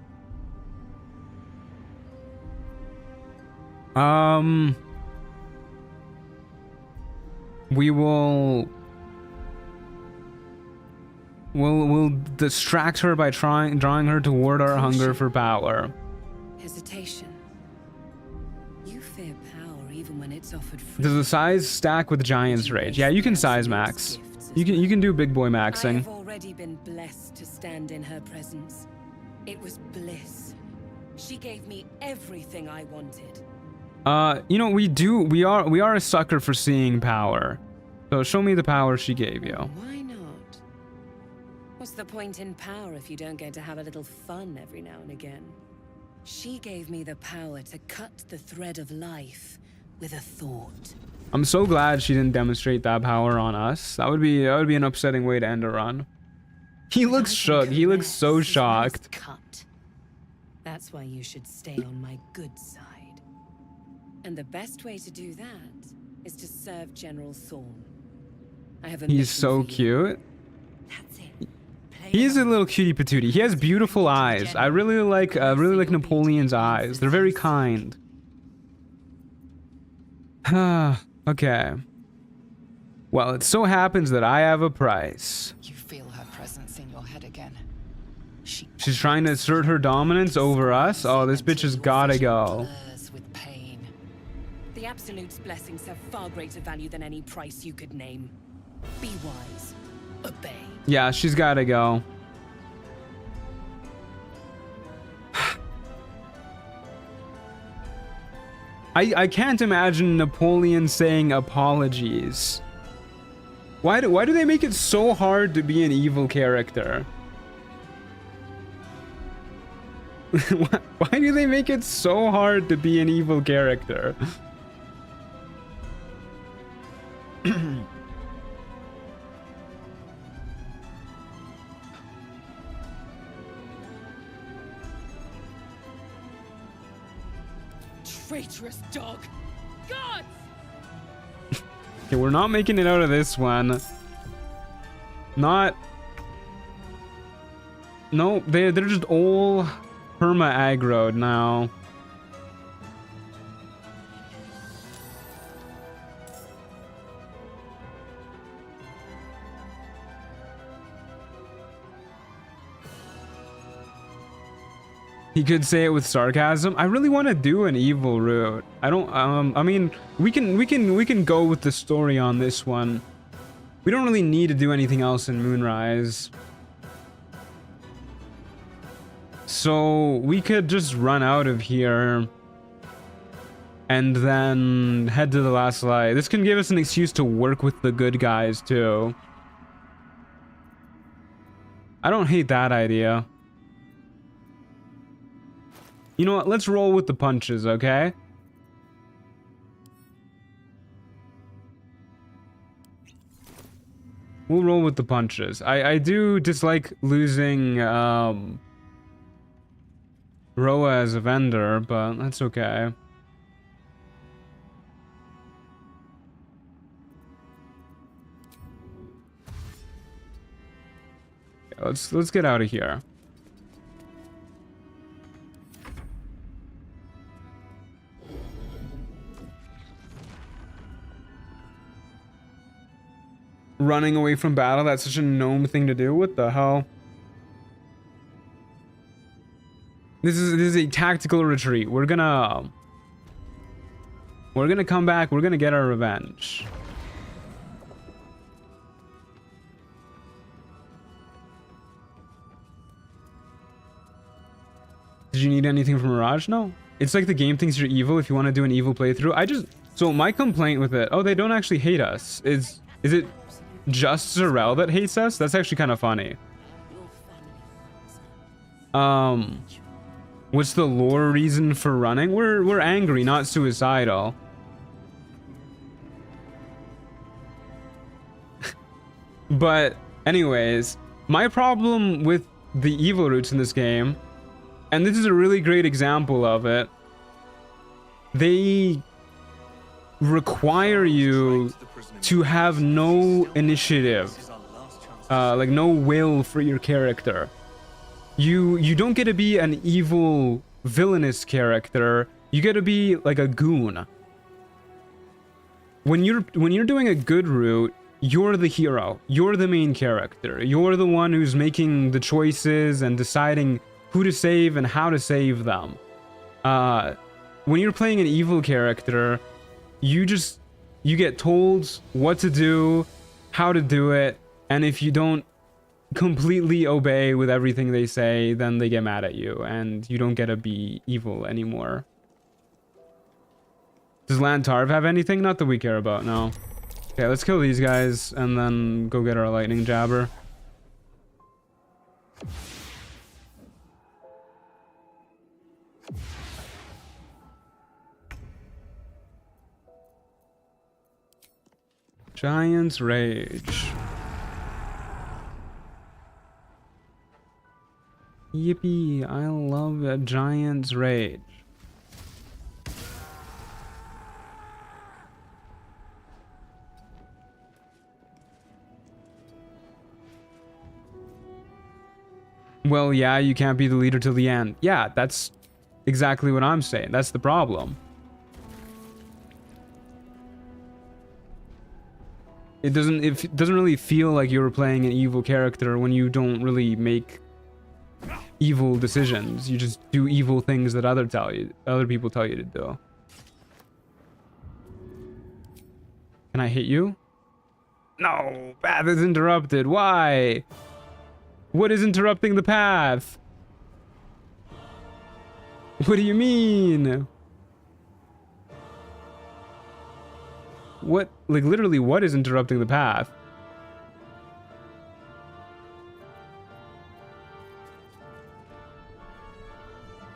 We will. We'll distract her by drawing her toward our hunger for power. Hesitation. You fear power even when it's offered free. Does the size stack with Giant's Rage? Yeah, you can size max. You can do big boy I maxing. have already been blessed to stand in her presence. It was bliss. She gave me everything I wanted. You know, we are a sucker for seeing power. So show me the power she gave you. Why not? What's the point in power if you don't get to have a little fun every now and again? She gave me the power to cut the thread of life with a thought. I'm so glad she didn't demonstrate that power on us. That would be an upsetting way to end a run. He looks shook. He looks so shocked. Cut. That's why you should stay on my good side. And the best way to do that is to serve General Thorm. I have a He's mission so for you. cute. That's it. Play He's a on. little cutie patootie. He has beautiful eyes. I really like Napoleon's eyes. They're very kind. Okay. Well, it so happens that I have a price. You feel her presence in your head again. She's trying to assert her dominance over us. Oh, this bitch has gotta go. Blurs with pain. The Absolute's blessings have far greater value than any price you could name. Be wise. Obey. Yeah, she's gotta go. I can't imagine Napoleon saying apologies. Why do they make it so hard to be an evil character? Why do they make it so hard to be an evil character? Traitorous dog! God! Okay, we're not making it out of this one. Not. No, they're just all perma aggroed now. He could say it with sarcasm. I really want to do an evil route. I don't. I mean, we can go with the story on this one. We don't really need to do anything else in Moonrise. So we could just run out of here and then head to the last light. This can give us an excuse to work with the good guys too. I don't hate that idea. You know what? Let's roll with the punches, okay? We'll roll with the punches. I do dislike losing Roa as a vendor, but that's okay. Let's get out of here. Running away from battle, that's such a gnome thing to do. What the hell? This is a tactical retreat. We're gonna come back. We're gonna get our revenge. Did you need anything from Mirage? No. It's like the game thinks you're evil if you want to do an evil playthrough. So my complaint with it, oh, they don't actually hate us. Is it just Zarel that hates us? That's actually kind of funny. What's the lore reason for running? We're angry, not suicidal. But anyways, my problem with the evil roots in this game, and this is a really great example of it, they require you to have no initiative, like no will for your character. You don't get to be an evil villainous character. You get to be like a goon. When you're doing a good route, you're the hero. You're the main character. You're the one who's making the choices and deciding who to save and how to save them. When you're playing an evil character, you get told what to do, how to do it, and if you don't completely obey with everything they say, then they get mad at you and you don't get to be evil anymore. Does Lantarv have anything? Not that we care about, no. Okay, let's kill these guys and then go get our lightning jabber. Giant's Rage. Yippee, I love a Giant's Rage. Well, yeah, you can't be the leader till the end. Yeah, that's exactly what I'm saying. That's the problem. It doesn't really feel like you're playing an evil character when you don't really make evil decisions. You just do evil things that other people tell you to do. Can I hit you? No, path is interrupted. Why? What is interrupting the path? What do you mean? What, like literally, what is interrupting the path?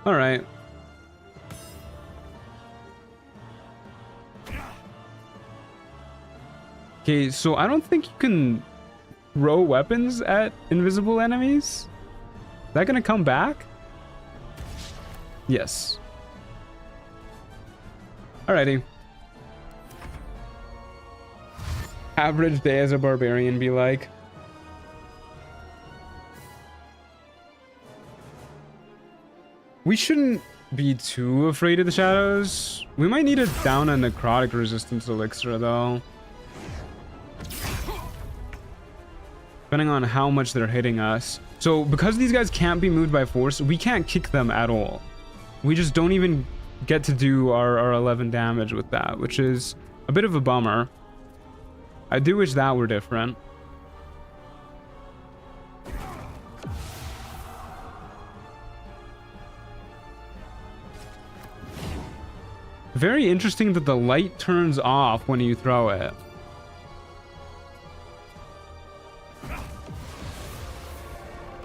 All right. Okay, so I don't think you can throw weapons at invisible enemies. Is that gonna come back? Yes. Alrighty. Average day as a barbarian be like. We shouldn't be too afraid of the shadows. We might need to down a necrotic resistance elixir though. Depending on how much they're hitting us. So because these guys can't be moved by force, we can't kick them at all. We just don't even get to do our 11 damage with that, which is a bit of a bummer. I do wish that were different. Very interesting that the light turns off when you throw it.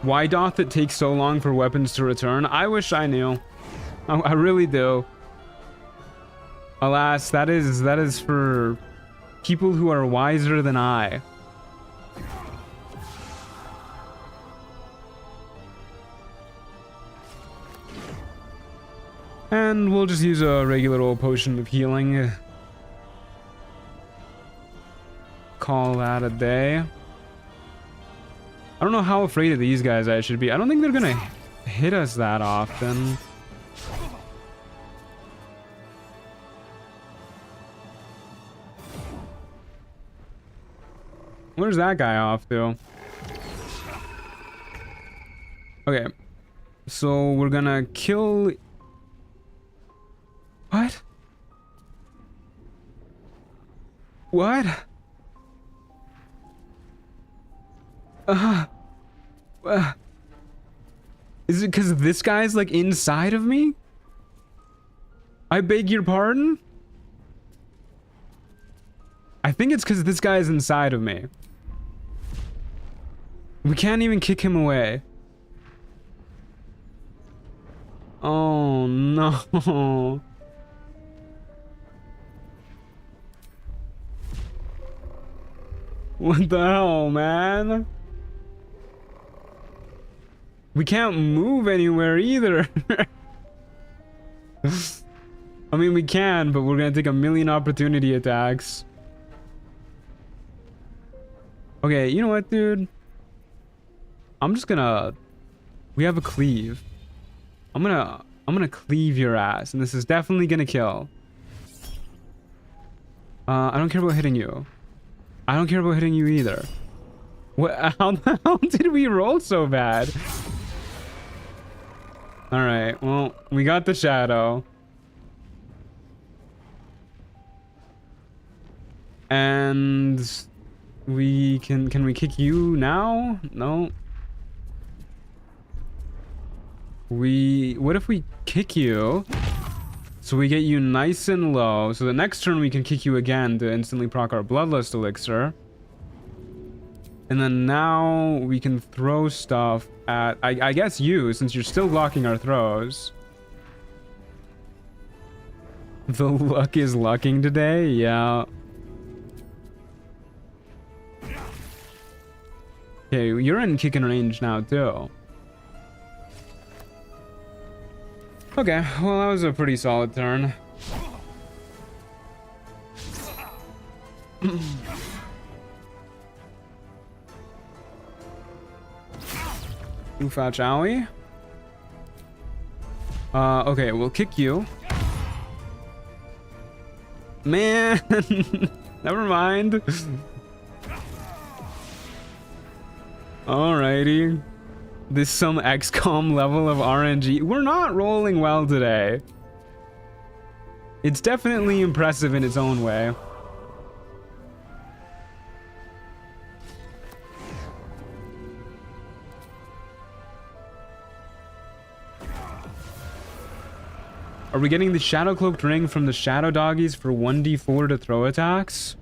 Why doth it take so long for weapons to return? I wish I knew. I really do. Alas, that is for people who are wiser than I. And we'll just use a regular old potion of healing. Call that a day. I don't know how afraid of these guys I should be. I don't think they're gonna hit us that often. Where's that guy off to? Okay. So we're gonna kill... What? What? Is it because this guy's like inside of me? I beg your pardon? I think it's because this guy's inside of me. We can't even kick him away. Oh no. What the hell, man? We can't move anywhere either. I mean, we can, but we're gonna take a million opportunity attacks. Okay, you know what, dude? I'm just gonna... We have a cleave. I'm gonna cleave your ass, and this is definitely gonna kill. I don't care about hitting you. I don't care about hitting you either. What? How the hell did we roll so bad? Alright, well, we got the shadow. And we can we kick you now? No. What if we kick you? So we get you nice and low. So the next turn we can kick you again to instantly proc our Bloodlust Elixir. And then now we can throw stuff at, I guess you, since you're still blocking our throws. The luck is lucking today? Yeah. Okay, you're in kicking range now too. Okay, well that was a pretty solid turn. Ufach owie. Okay, we'll kick you. Man, never mind. Alrighty. This some XCOM level of RNG. We're not rolling well today. It's definitely impressive in its own way. Are we getting the Shadow Cloaked Ring from the Shadow Doggies for 1d4 to throw attacks?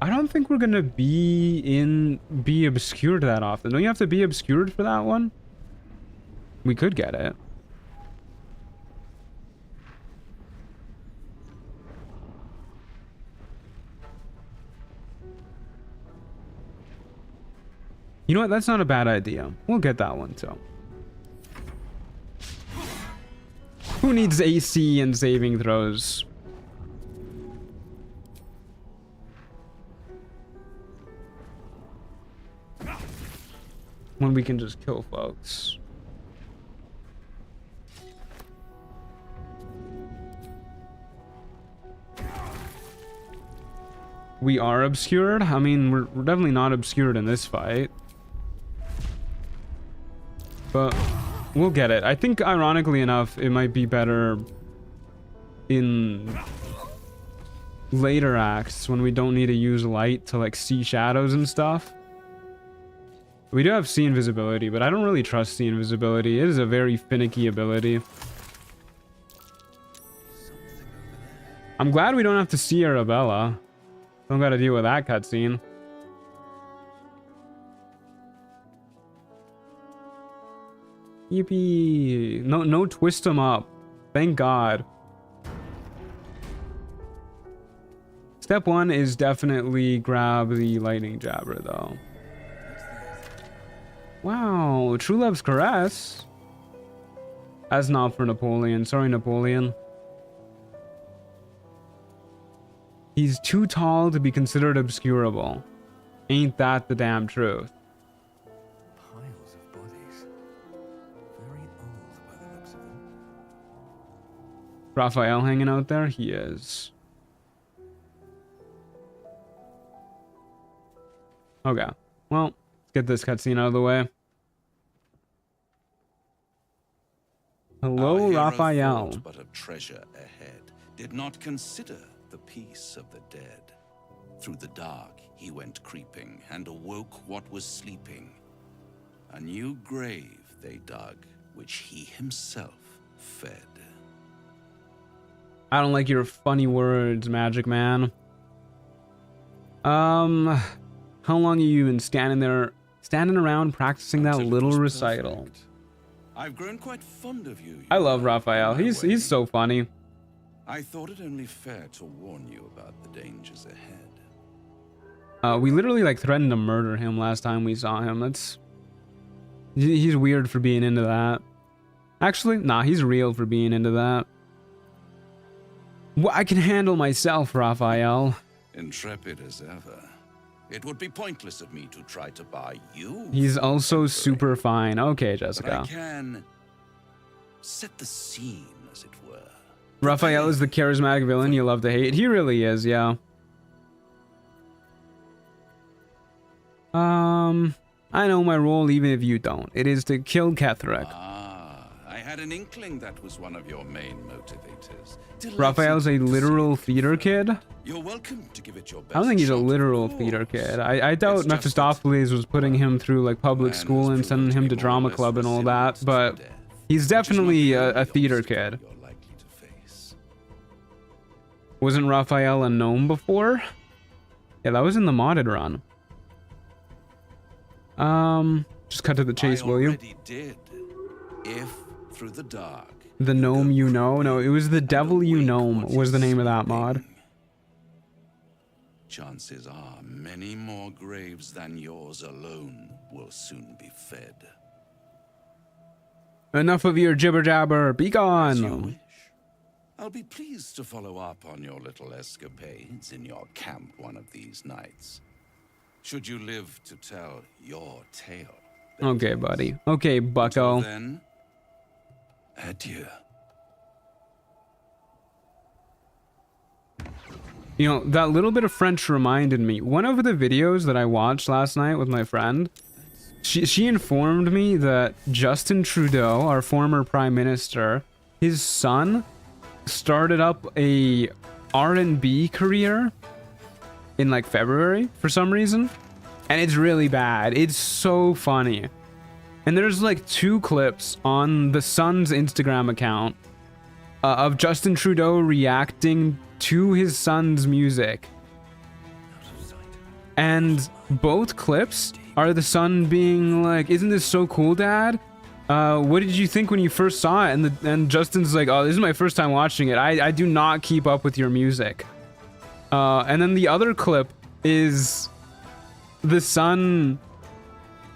I don't think we're gonna be obscured that often. Don't you have to be obscured for that one? We could get it. You know what? That's not a bad idea. We'll get that one too. Who needs AC and saving throws? When we can just kill folks. We are obscured? I mean, we're definitely not obscured in this fight. But we'll get it. I think, ironically enough, it might be better in later acts when we don't need to use light to, like, see shadows and stuff. We do have see invisibility, but I don't really trust see invisibility. It is a very finicky ability. I'm glad we don't have to see Arabella. Don't gotta deal with that cutscene. Yippee! No twist them up. Thank God. Step one is definitely grab the lightning jabber, though. Wow, True Love's Caress. That's not for Napoleon. Sorry, Napoleon. He's too tall to be considered obscurable. Ain't that the damn truth? Piles of bodies. Very old by the looks of them. Raphael hanging out there? He is. Okay. Well, let's get this cutscene out of the way. Hello, Our hero Raphael. thought but of treasure ahead, did not consider the peace of the dead. Through the dark he went creeping, and awoke what was sleeping. A new grave they dug, which he himself fed. I don't like your funny words, Magic Man. How long have you been standing around practicing that little recital? I've grown quite fond of you. I love Raphael. He's so funny. I thought it only fair to warn you about the dangers ahead. We literally like threatened to murder him last time we saw him. He's weird for being into that. Actually, nah, he's real for being into that. Well, I can handle myself, Raphael. Intrepid as ever. It would be pointless of me to try to buy you. He's also super fine. Okay, Jessica. But I can set the scene, as it were. Raphael is the charismatic villain you love to hate. He really is, yeah. I know my role even if you don't. It is to kill Ketherick. I had an inkling that was one of your main motivators. Raphael's a literal theater kid? You're welcome to give it your best. I don't think he's a literal theater kid. I doubt Mephistopheles was putting him through like public school and sending him to drama club and all that, but he's definitely a theater kid. Wasn't Raphael a gnome before? Yeah, that was in the modded run. Just cut to the chase, will you? Did. If through the dark. The gnome you know? No, it was the devil you gnome was the name of that mod. Chances are many more graves than yours alone will soon be fed. Enough of your jibber jabber, be gone! I'll be pleased to follow up on your little escapades in your camp one of these nights. Should you live to tell your tale. Okay, buddy. Okay, bucko. Until then, adieu. You know, that little bit of French reminded me. One of the videos that I watched last night with my friend, she informed me that Justin Trudeau, our former prime minister, his son started up a R&B career in like February for some reason, and it's really bad. It's so funny. And there's like 2 clips on the son's Instagram account of Justin Trudeau reacting to his son's music, and both clips are the son being like, "Isn't this so cool, Dad? What did you think when you first saw it?" And Justin's like, "Oh, this is my first time watching it. I do not keep up with your music." And then the other clip is the son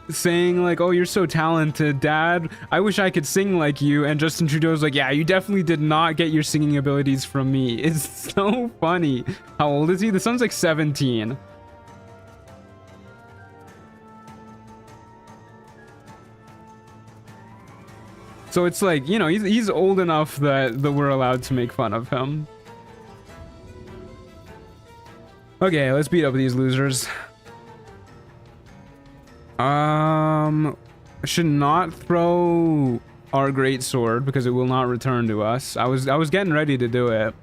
saying like, "Oh, you're so talented, Dad. I wish I could sing like you." And Justin Trudeau's like, "Yeah, you definitely did not get your singing abilities from me." It's so funny. How old is he? The son's like 17. So it's like, you know, he's old enough that we're allowed to make fun of him. Okay, let's beat up these losers. I should not throw our great sword because it will not return to us. I was getting ready to do it.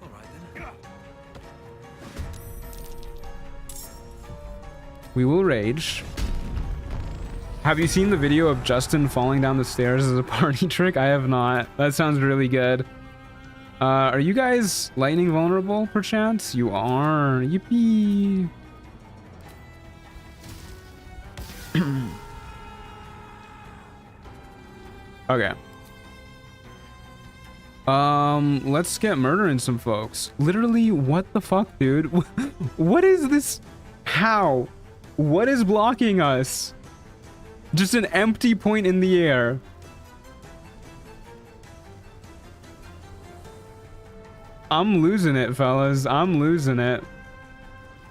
We will rage. Have you seen the video of Justin falling down the stairs as a party trick? I have not. That sounds really good. Are you guys lightning vulnerable, perchance? You are. Yippee. Okay. Let's get murdering some folks. Literally, what the fuck, dude? What is this? How? What is blocking us? Just an empty point in the air. I'm losing it, fellas. I'm losing it.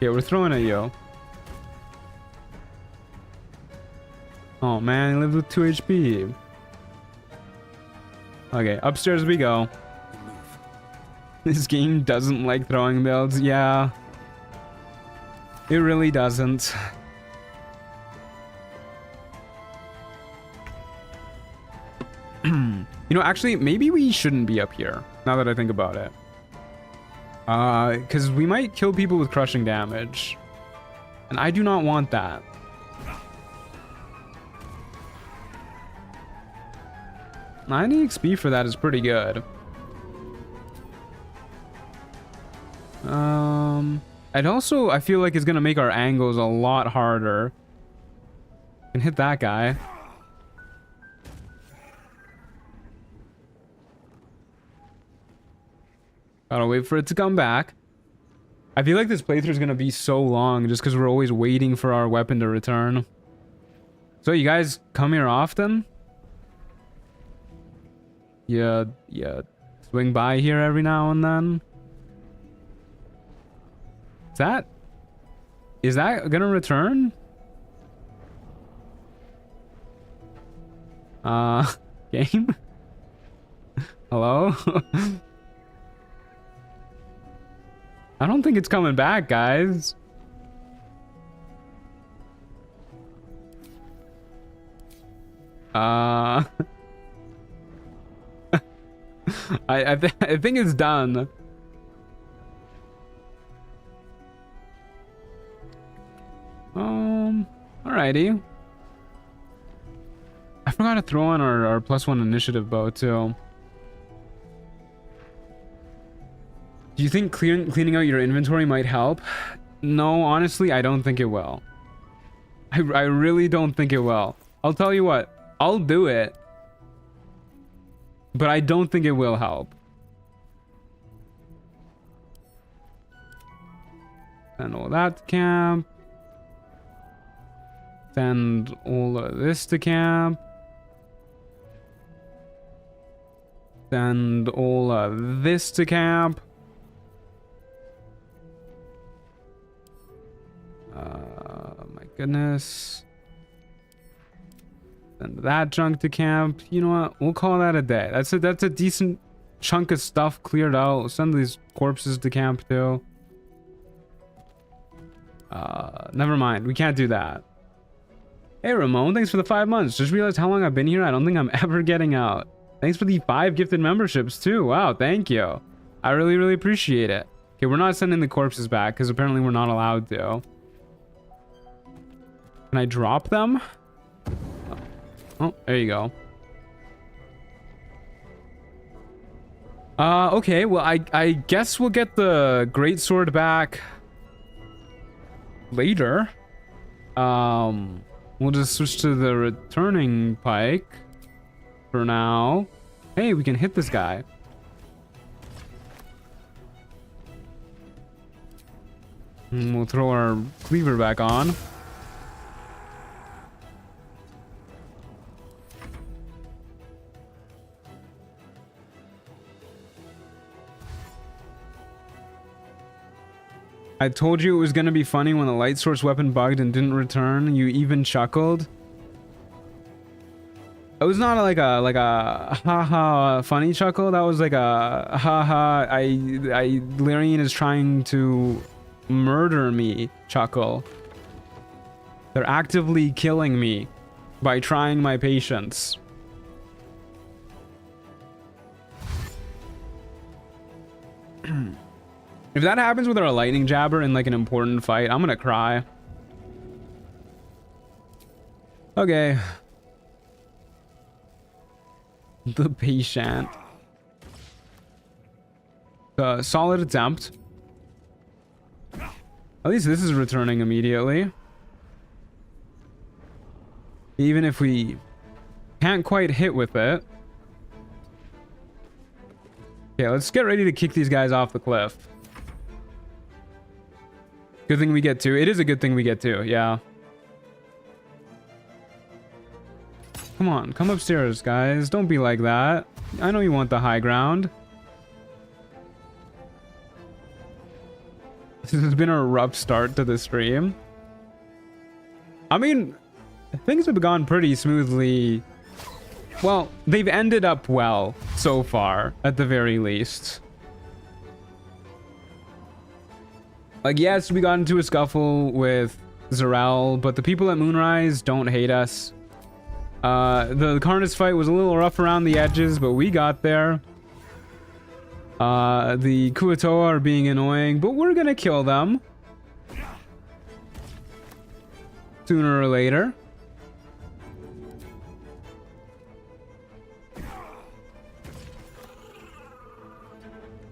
Yeah, we're throwing at you. Oh man, he lived with 2 HP. Okay, upstairs we go. This game doesn't like throwing builds. Yeah. It really doesn't. You know, actually, maybe we shouldn't be up here, now that I think about it. Because we might kill people with crushing damage. And I do not want that. 90 XP for that is pretty good. I feel like it's gonna make our angles a lot harder. Can hit that guy. Gotta wait for it to come back. I feel like this playthrough is gonna be so long just because we're always waiting for our weapon to return. So you guys come here often? Yeah, swing by here every now and then. Is that gonna return? Game? Hello? I don't think it's coming back, guys. I think it's done. Alrighty. I forgot to throw on our +1 initiative bow too. Do you think cleaning out your inventory might help? No, honestly, I don't think it will. I really don't think it will. I'll tell you what, I'll do it, but I don't think it will help. Send all that to camp. Send all of this to camp. Send all of this to camp. My goodness. Send that junk to camp. You know what? We'll call that a day. That's a decent chunk of stuff cleared out. Send these corpses to camp too. Never mind. We can't do that. Hey Ramon, thanks for the 5 months. Just realized how long I've been here. I don't think I'm ever getting out. Thanks for the 5 gifted memberships too. Wow, thank you. I really, really appreciate it. Okay, we're not sending the corpses back because apparently we're not allowed to. Can I drop them? Oh, there you go. Okay, well, I guess we'll get the greatsword back later. We'll just switch to the returning pike for now. Hey, we can hit this guy. And we'll throw our cleaver back on. I told you it was gonna be funny when the light source weapon bugged and didn't return. You even chuckled. It was not like a haha funny chuckle. That was like a haha Lyrian is trying to murder me chuckle. They're actively killing me by trying my patience. If that happens with our lightning jabber in like an important fight, I'm gonna cry. Okay. The patient. Solid attempt. At least this is returning immediately. Even if we can't quite hit with it. Okay, let's get ready to kick these guys off the cliff. Good thing we get 2. It is a good thing we get 2, yeah. Come on, come upstairs, guys. Don't be like that. I know you want the high ground. This has been a rough start to the stream. I mean, things have gone pretty smoothly. Well, they've ended up well so far, at the very least. Like, yes, we got into a scuffle with Zarel, but the people at Moonrise don't hate us. The Karnas fight was a little rough around the edges, but we got there. The Kuatoa are being annoying, but we're gonna kill them. Sooner or later.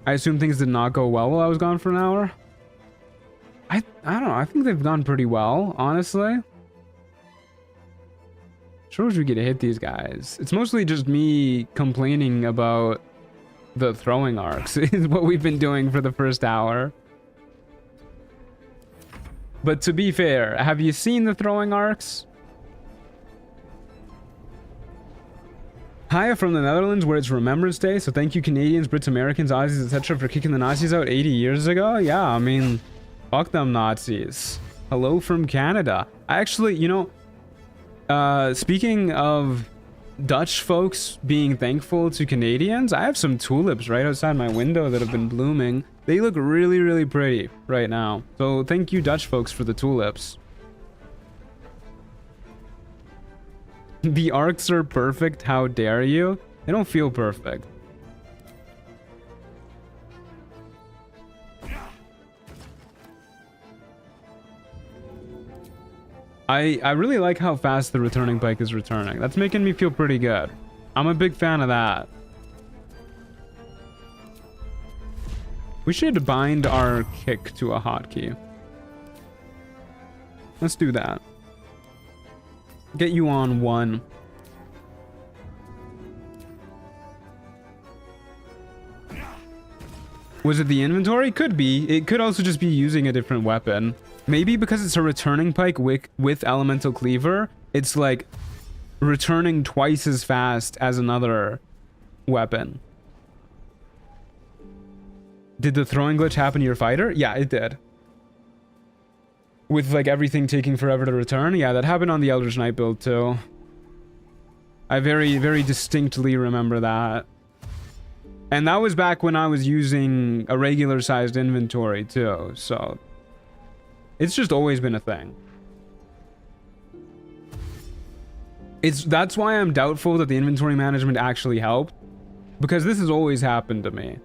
I assume things did not go well while I was gone for an hour. I don't know. I think they've gone pretty well, honestly. Sure wish we could hit these guys. It's mostly just me complaining about the throwing arcs is what we've been doing for the first hour. But to be fair, have you seen the throwing arcs? Hi from the Netherlands, where it's Remembrance Day, so thank you Canadians, Brits, Americans, Aussies, etc. for kicking the Nazis out 80 years ago. Yeah, I mean, fuck them Nazis. Hello from Canada. I actually, you know, speaking of Dutch folks being thankful to Canadians, I have some tulips right outside my window that have been blooming. They look really, really pretty right now. So thank you Dutch folks for the tulips. The arcs are perfect, how dare you? They don't feel perfect. I really like how fast the returning bike is returning. That's making me feel pretty good. I'm a big fan of that. We should bind our kick to a hotkey. Let's do that. Get you on 1. Was it the inventory? Could be. It could also just be using a different weapon. Maybe because it's a returning pike with elemental cleaver, it's like returning twice as fast as another weapon. Did the throwing glitch happen to your fighter? Yeah, it did. With like everything taking forever to return? Yeah, that happened on the Eldritch Knight build too. I very, very distinctly remember that. And that was back when I was using a regular sized inventory too, so it's just always been a thing. That's why I'm doubtful that the inventory management actually helped, because this has always happened to me.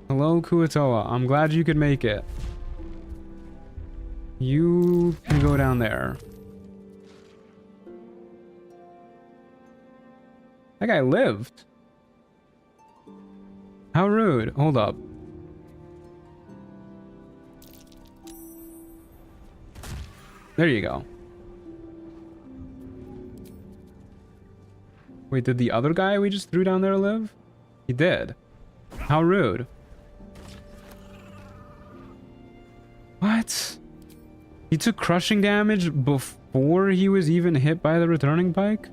Hello, Kuatoa. I'm glad you could make it. You can go down there. That guy lived. How rude. Hold up. There you go. Wait, did the other guy we just threw down there live? He did. How rude. What? He took crushing damage before he was even hit by the returning pike?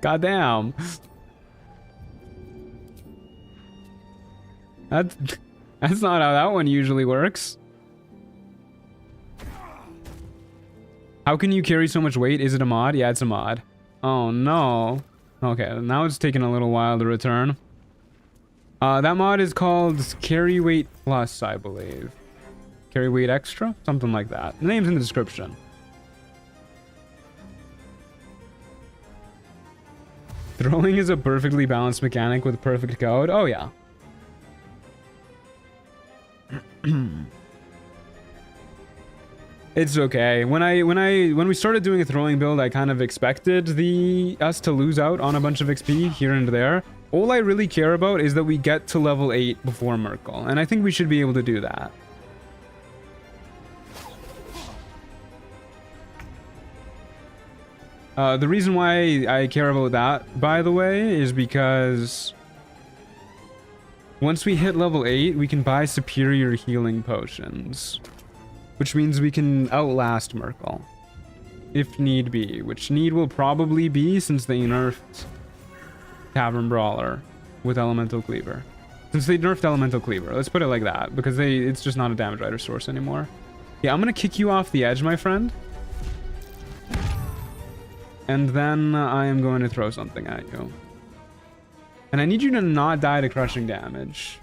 Goddamn. That's not how that one usually works. How can you carry so much weight? Is it a mod? Yeah, it's a mod. Oh no. Okay, now it's taking a little while to return. That mod is called Carry Weight Plus, I believe. Carry Weight Extra? Something like that. The name's in the description. Throwing is a perfectly balanced mechanic with perfect code. Oh yeah. It's okay. When we started doing a throwing build, I kind of expected us to lose out on a bunch of XP here and there. All I really care about is that we get to level 8 before Merkel, and I think we should be able to do that. The reason why I care about that, by the way, is because once we hit level 8, we can buy superior healing potions, which means we can outlast Merkel, if need be, which need will probably be since they nerfed Tavern Brawler with Elemental Cleaver. Since they nerfed Elemental Cleaver, let's put it like that, because it's just not a damage rider source anymore. Yeah, I'm gonna kick you off the edge, my friend. And then I am going to throw something at you. And I need you to not die to crushing damage.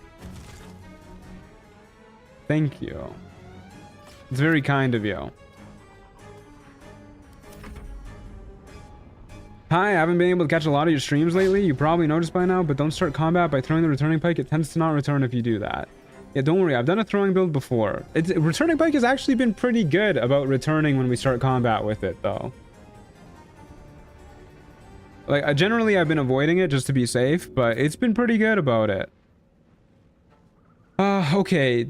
Thank you. It's very kind of you. Hi, I haven't been able to catch a lot of your streams lately. You probably noticed by now, but don't start combat by throwing the returning pike. It tends to not return if you do that. Yeah, don't worry. I've done a throwing build before. Returning pike has actually been pretty good about returning when we start combat with it, though. Like, generally, I've been avoiding it just to be safe, but it's been pretty good about it. Okay.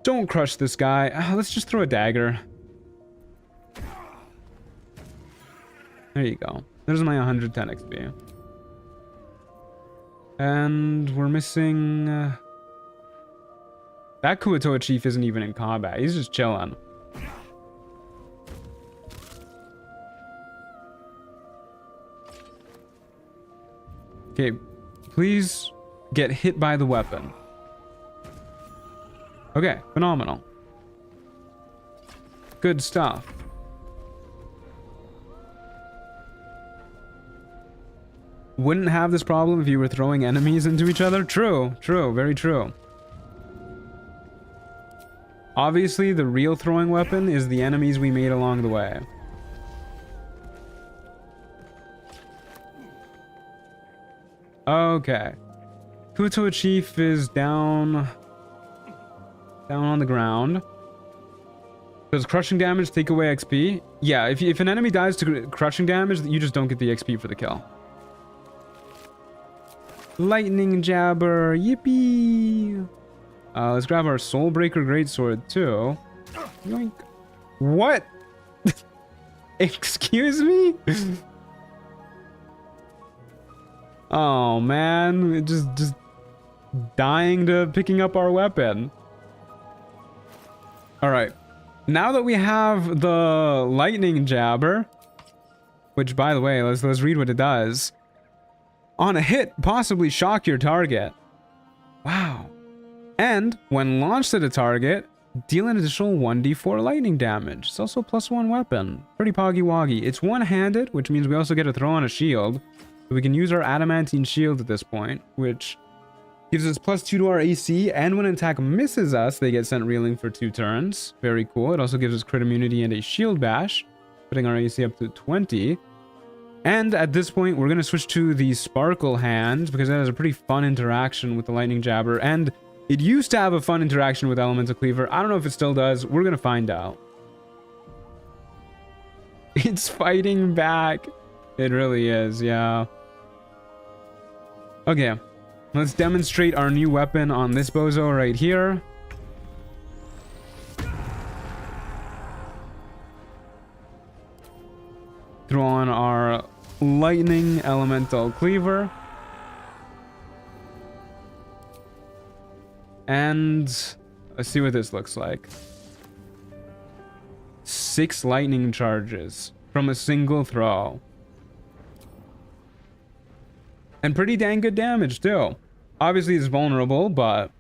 Don't crush this guy. Let's just throw a dagger. There you go. There's my 110 XP. And we're missing... That Kuatoa chief isn't even in combat. He's just chilling. Okay, please get hit by the weapon. Okay, phenomenal. Good stuff. Wouldn't have this problem if you were throwing enemies into each other? True, true, very true. Obviously, the real throwing weapon is the enemies we made along the way. Okay. Kuatoa chief is down on the ground. Does crushing damage take away XP? Yeah, if an enemy dies to crushing damage, you just don't get the XP for the kill. Lightning jabber, yippee! Let's grab our Soulbreaker Greatsword too. Yoink. What? Excuse me? Oh man, just dying to picking up our weapon. All right, now that we have the lightning jabber, which by the way, let's read what it does. On a hit, possibly shock your target. Wow. And when launched at a target, deal an additional 1d4 lightning damage. It's also +1 weapon. Pretty poggy woggy. It's one-handed, which means we also get to throw on a shield. So we can use our adamantine shield at this point, which gives us +2 to our AC, and when an attack misses us, they get sent reeling for 2 turns. Very cool. It also gives us crit immunity and a shield bash, putting our AC up to 20. And at this point, we're going to switch to the Sparkle Hand, because that has a pretty fun interaction with the Lightning Jabber, and it used to have a fun interaction with Elemental Cleaver. I don't know if it still does. We're going to find out. It's fighting back. It really is, yeah. Okay, let's demonstrate our new weapon on this bozo right here. Throw on our Lightning Elemental Cleaver. And let's see what this looks like. 6 lightning charges from a single throw. And pretty dang good damage too. Obviously it's vulnerable, but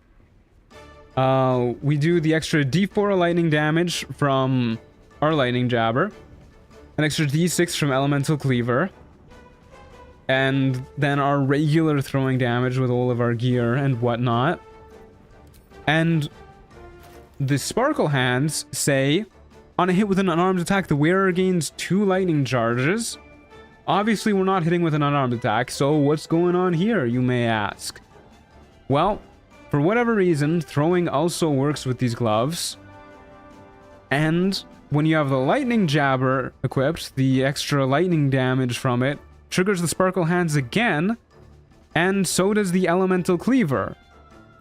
we do the extra d4 lightning damage from our lightning jabber, an extra d6 from elemental cleaver, and then our regular throwing damage with all of our gear and whatnot. And the Sparkle Hands say, on a hit with an unarmed attack, the wearer gains 2 lightning charges. Obviously, we're not hitting with an unarmed attack, so what's going on here, you may ask? Well, for whatever reason, throwing also works with these gloves. And when you have the Lightning Jabber equipped, the extra lightning damage from it triggers the Sparkle Hands again, and so does the Elemental Cleaver.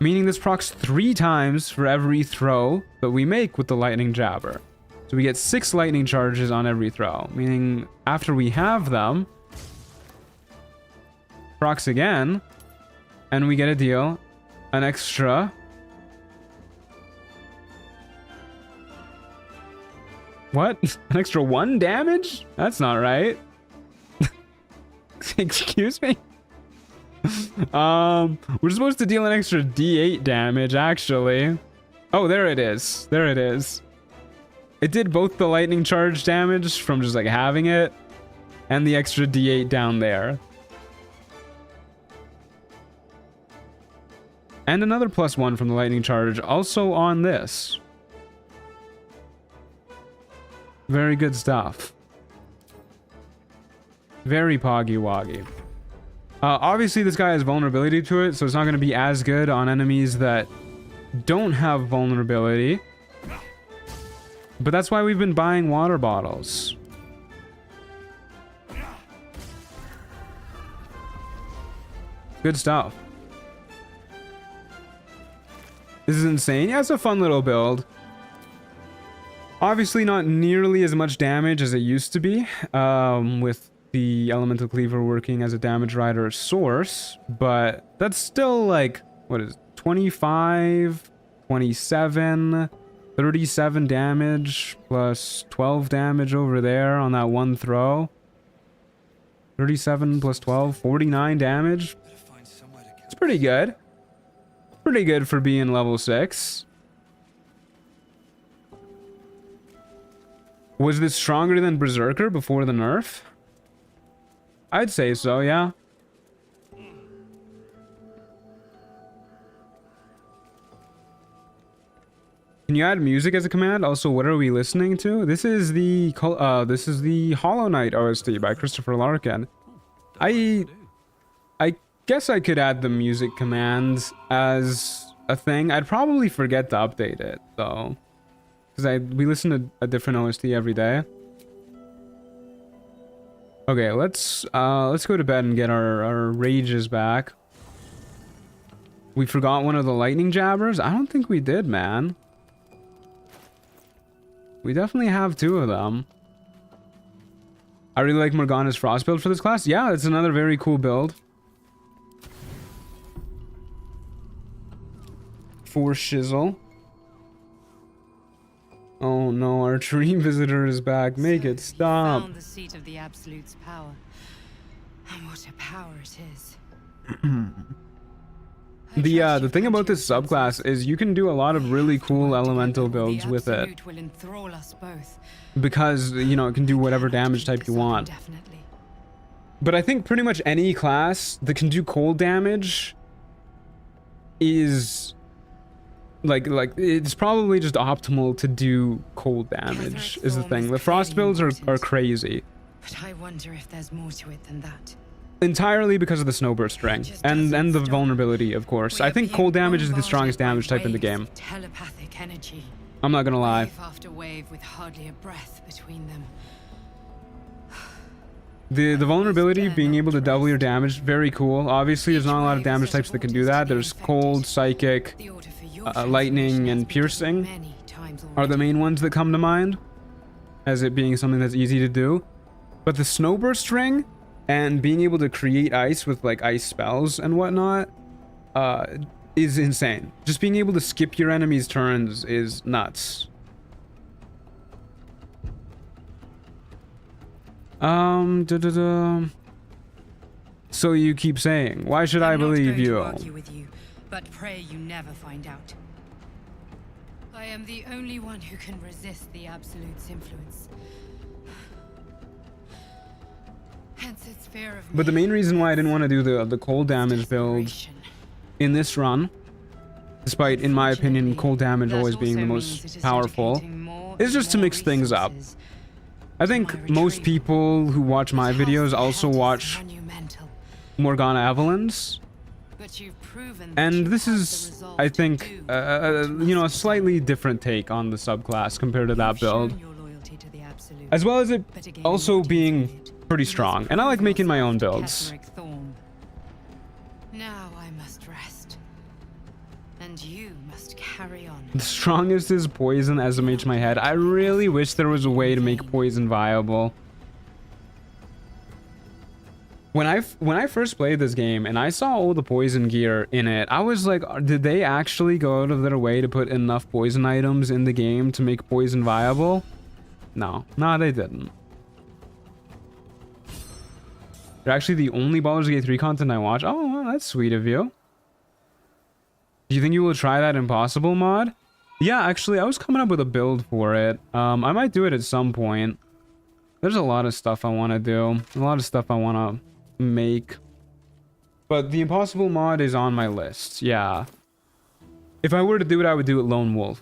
Meaning this procs 3 times for every throw that we make with the Lightning Jabber. So we get 6 lightning charges on every throw, meaning after we have them, procs again, and we get to deal an extra what? An extra 1 damage? That's not right. Excuse me? We're supposed to deal an extra d8 damage, actually. Oh, there it is. There it is. It did both the lightning charge damage from just like having it and the extra d8 down there. And another +1 from the lightning charge also on this. Very good stuff. Very poggy-woggy. Obviously, this guy has vulnerability to it, so it's not going to be as good on enemies that don't have vulnerability. But that's why we've been buying water bottles. Good stuff. This is insane. Yeah, it's a fun little build. Obviously not nearly as much damage as it used to be, with the elemental cleaver working as a damage rider source, but that's still like, what is it, 25, 27, 37 damage plus 12 damage over there on that one throw. 37 plus 12, 49 damage. It's pretty good. Pretty good for being level 6. Was this stronger than Berserker before the nerf? I'd say so, yeah. Can you add music as a command? Also, what are we listening to? This is the Hollow Knight OST by Christopher Larkin. I guess I could add the music commands as a thing. I'd probably forget to update it though, because we listen to a different OST every day. Okay, let's go to bed and get our rages back. We forgot one of the lightning jabbers? I don't think we did, man. We definitely have 2 of them. I really like Morgana's frost build for this class. Yeah, it's another very cool build. For shizzle. Oh no, our dream visitor is back. Make it stop. Found the seat of the Absolute's power. And what a power it is. The thing about this subclass is you can do a lot of really cool elemental builds with it. Will enthrall us both. Because, you know, it can do whatever damage type you want. But I think pretty much any class that can do cold damage is like it's probably just optimal to do cold damage is the thing. The frost builds are crazy. But I wonder if there's more to it than that. Entirely because of the snowburst ring and the vulnerability, of course. I think cold damage is the strongest damage type in the game. Telepathic energy. I'm not gonna lie. Wave after wave with hardly a breath between them. The vulnerability, being able to double your damage, very cool. Obviously, there's not a lot of damage types that can do that. There's cold, psychic, lightning, and piercing are the main ones that come to mind as it being something that's easy to do. But the snowburst ring and being able to create ice with like ice spells and whatnot is insane. Just being able to skip your enemy's turns is nuts. So you keep saying, why should I believe you? I'm not going to argue with you, but pray you never find out. I am the only one who can resist the Absolute's influence. Hence its fear of me. But the main reason why I didn't want to do the cold damage build in this run, despite, in my opinion, cold damage always being the most powerful, is just to mix things up. I think most people who watch my videos also watch Morgana Evelyn's. And this is, I think, you know, a slightly different take on the subclass compared to that build. As well as it also being pretty strong. And I like making my own builds. Now I must rest. And you must carry on. The strongest is poison, SMH my head. I really wish there was a way to make poison viable. When I first played this game and I saw all the poison gear in it, I was like, did they actually go out of their way to put enough poison items in the game to make poison viable? No, they didn't. They're actually the only Baldur's Gate 3 content I watch. Oh, well, that's sweet of you. Do you think you will try that impossible mod? Yeah, actually, I was coming up with a build for it. I might do it at some point. There's a lot of stuff I want to do. A lot of stuff I want to make. But the impossible mod is on my list. Yeah. If I were to do it, I would do it Lonewolf.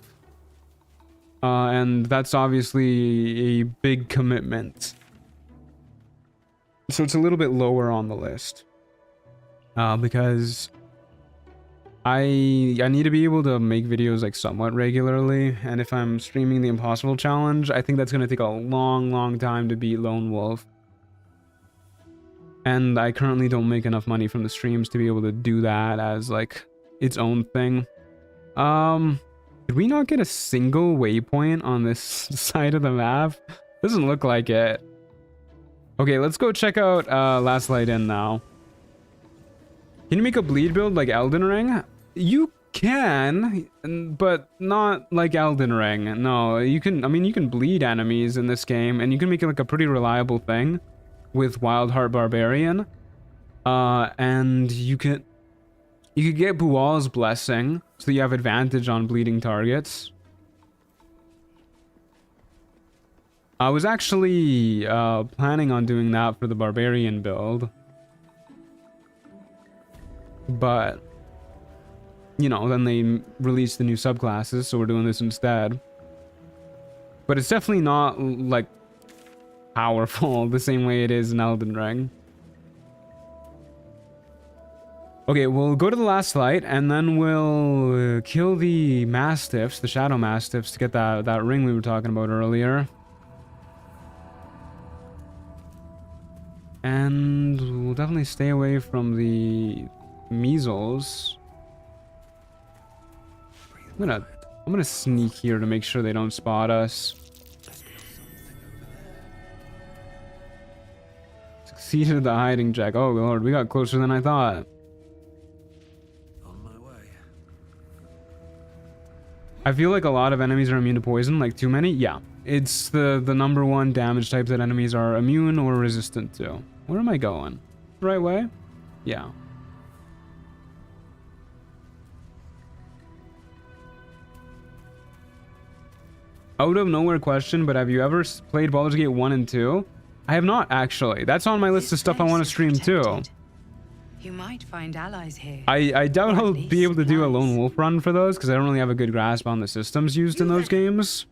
And that's obviously a big commitment. So it's a little bit lower on the list. Because I need to be able to make videos like somewhat regularly, and if I'm streaming the Impossible Challenge, I think that's going to take a long time to beat Lonewolf. And I currently don't make enough money from the streams to be able to do that as like its own thing. Did we not get a single waypoint on this side of the map? Doesn't look like it. Okay, let's go check out Last Light In now. Can you make a bleed build like Elden Ring? You can, but not like Elden Ring. No, you can, I mean, you can bleed enemies in this game, and you can make it like a pretty reliable thing with Wildheart Barbarian. And you could get Bual's Blessing, so you have advantage on bleeding targets. I was actually planning on doing that for the Barbarian build. But, you know, then they released the new subclasses, so we're doing this instead. But it's definitely not, like, powerful the same way it is in Elden Ring. Okay, we'll go to the Last Light, and then we'll kill the Mastiffs, the Shadow Mastiffs, to get that ring we were talking about earlier. And we'll definitely stay away from the measles. I'm gonna sneak here to make sure they don't spot us. Succeeded the hiding check. Oh lord, we got closer than I thought. On my way. I feel like a lot of enemies are immune to poison, like too many. Yeah, it's the number one damage type that enemies are immune or resistant to. Where am I going? The right way? Yeah. Out of nowhere question, but have you ever played Baldur's Gate 1 and 2? I have not, actually. That's on my list of stuff I want to stream too. You might find allies here. I doubt I'll be able to do a Lone Wolf run for those, because I don't really have a good grasp on the systems used in those games.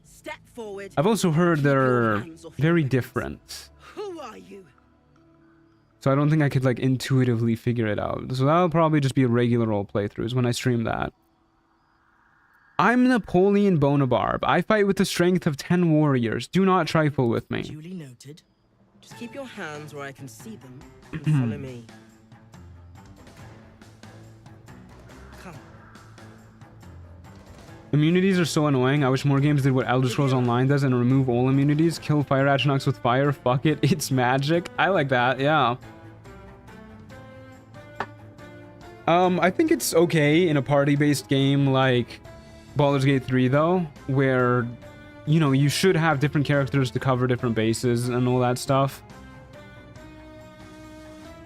Step forward. I've also heard they're very different. Who are you? So I don't think I could like intuitively figure it out. So that'll probably just be a regular old playthroughs when I stream that. I'm Napoleon Bonaparte. I fight with the strength of 10 warriors. Do not trifle with me. Duly noted. Just keep your hands where I can see them and follow me. Come. Immunities are so annoying. I wish more games did what Elder Scrolls Online does and remove all immunities. Kill fire Atronachs with fire. Fuck it. It's magic. I like that. Yeah. I think it's okay in a party-based game like Baldur's Gate 3 though, where, you know, you should have different characters to cover different bases and all that stuff.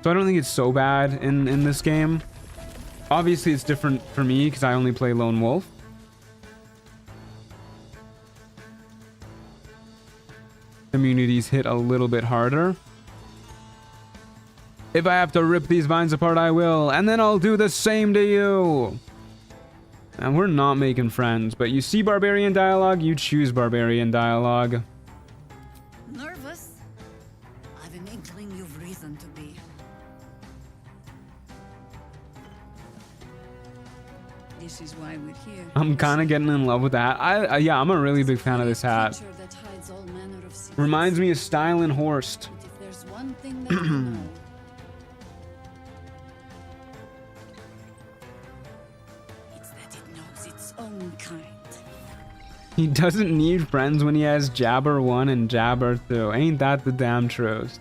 So I don't think it's so bad in this game. Obviously it's different for me because I only play Lone Wolf. Immunities hit a little bit harder. If I have to rip these vines apart, I will, and then I'll do the same to you. And we're not making friends, but you see Barbarian dialogue, you choose Barbarian dialogue. Nervous? I've an inkling you've reason to be. This is why we're here. I'm kind of getting in love with that. Yeah, I'm a really big fan of this hat. Reminds me of Style and Horst. If there's one thing that you know, it's that it knows its own kind. He doesn't need friends when he has Jabber 1 and Jabber 2. Ain't that the damn truth?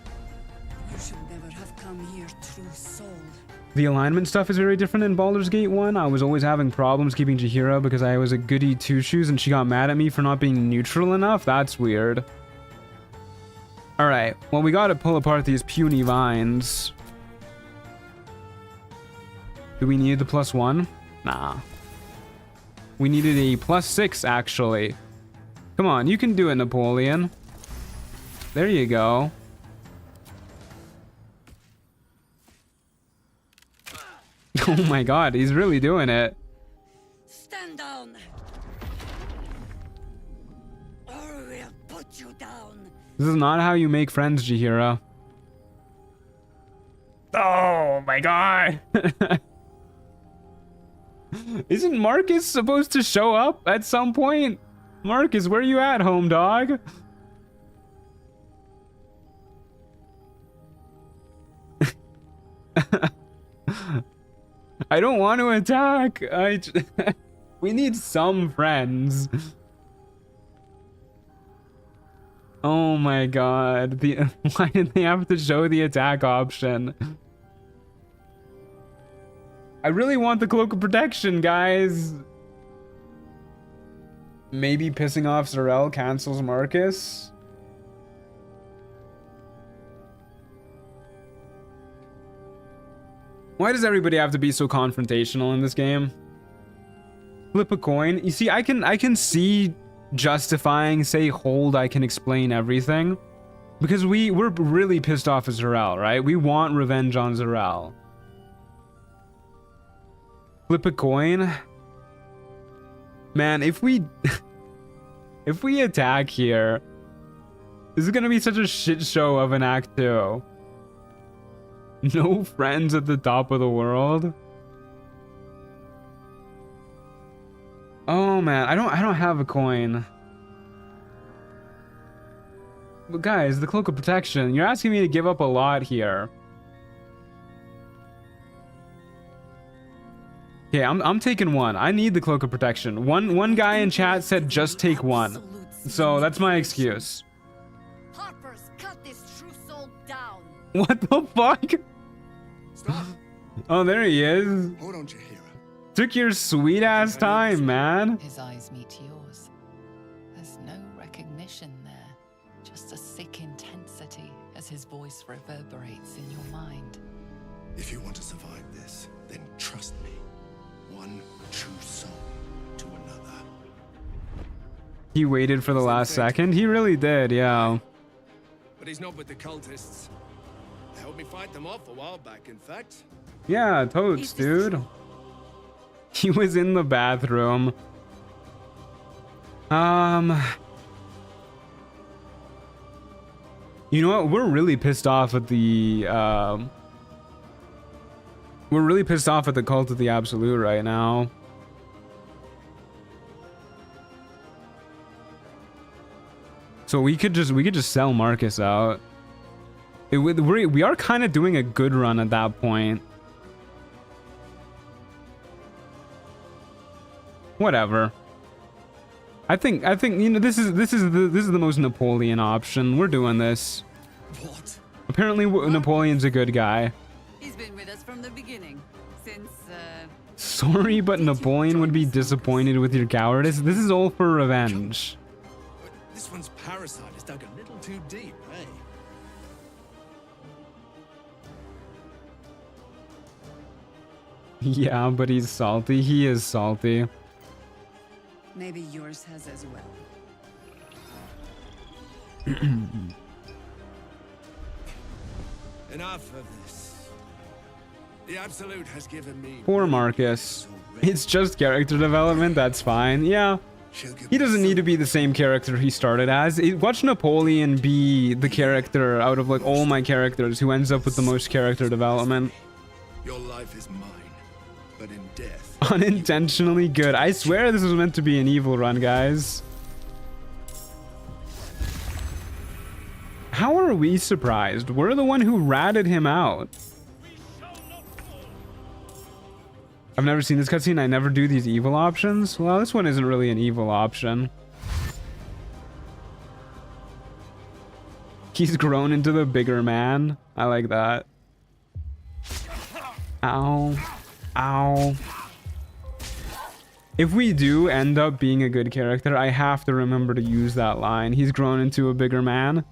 You should never have come here, true soul. The alignment stuff is very different in Baldur's Gate 1. I was always having problems keeping Jaheira because I was a goody two-shoes and she got mad at me for not being neutral enough. That's weird. Alright, well, we gotta pull apart these puny vines. Do we need the +1? Nah. We needed a +6, actually. Come on, you can do it, Napoleon. There you go. Oh my god, he's really doing it. Stand down. will put you down. This is not how you make friends, Jaheira. Oh my god. Isn't Marcus supposed to show up at some point? Marcus, where you at, home dog? I don't want to attack. We need some friends. Oh my god. Why did they have to show the attack option? I really want the cloak of protection, guys. Maybe pissing off Zarel cancels Marcus. Why does everybody have to be so confrontational in this game? Flip a coin. You see, I can see justifying, say hold, I can explain everything. Because we're really pissed off at Zarel, right? We want revenge on Zarel. Flip a coin. Man, if we attack here, this is gonna be such a shit show of an act 2. No friends at the top of the world. Oh man, I don't have a coin. But guys, the cloak of protection. You're asking me to give up a lot here. Okay, I'm taking one. I need the cloak of protection. One guy in chat said just take one. So that's my excuse. Harpers, cut this true soul down. What the fuck? Stop. Oh, there he is. Hold on, Jaheira. Took your sweet ass time, man. His eyes meet yours. There's no recognition there, just a sick intensity as his voice reverberates in your mind. If you want to survive this, then trust me. One true soul to another. He waited for the last second. He really did, yeah. But he's not with the cultists. They helped me fight them off a while back, in fact. Yeah, totes, dude. He was in the bathroom. You know what? We're really pissed off at the Cult of the Absolute right now. So we could just sell Marcus out. We are kind of doing a good run at that point. Whatever. I think you know this is the most Napoleon option. We're doing this. What? Apparently Napoleon's a good guy. He's been with us from the beginning. Since Sorry, but Napoleon would be disappointed with your cowardice. This is all for revenge. This one's parasite is dug a little too deep, eh? Yeah, but he's salty. He is salty. maybe yours has as well. Enough of this. The Absolute has given me... Poor Marcus. It's just character development, that's fine. Yeah. He doesn't need to be the same character he started as. Watch Napoleon be the character out of like all my characters who ends up with the most character development. Your life is mine, but in death... Unintentionally good. I swear this was meant to be an evil run, guys. How are we surprised? We're the one who ratted him out. I've never seen this cutscene. I never do these evil options. Well, this one isn't really an evil option. He's grown into the bigger man. I like that. Ow. Ow. If we do end up being a good character, I have to remember to use that line. He's grown into a bigger man.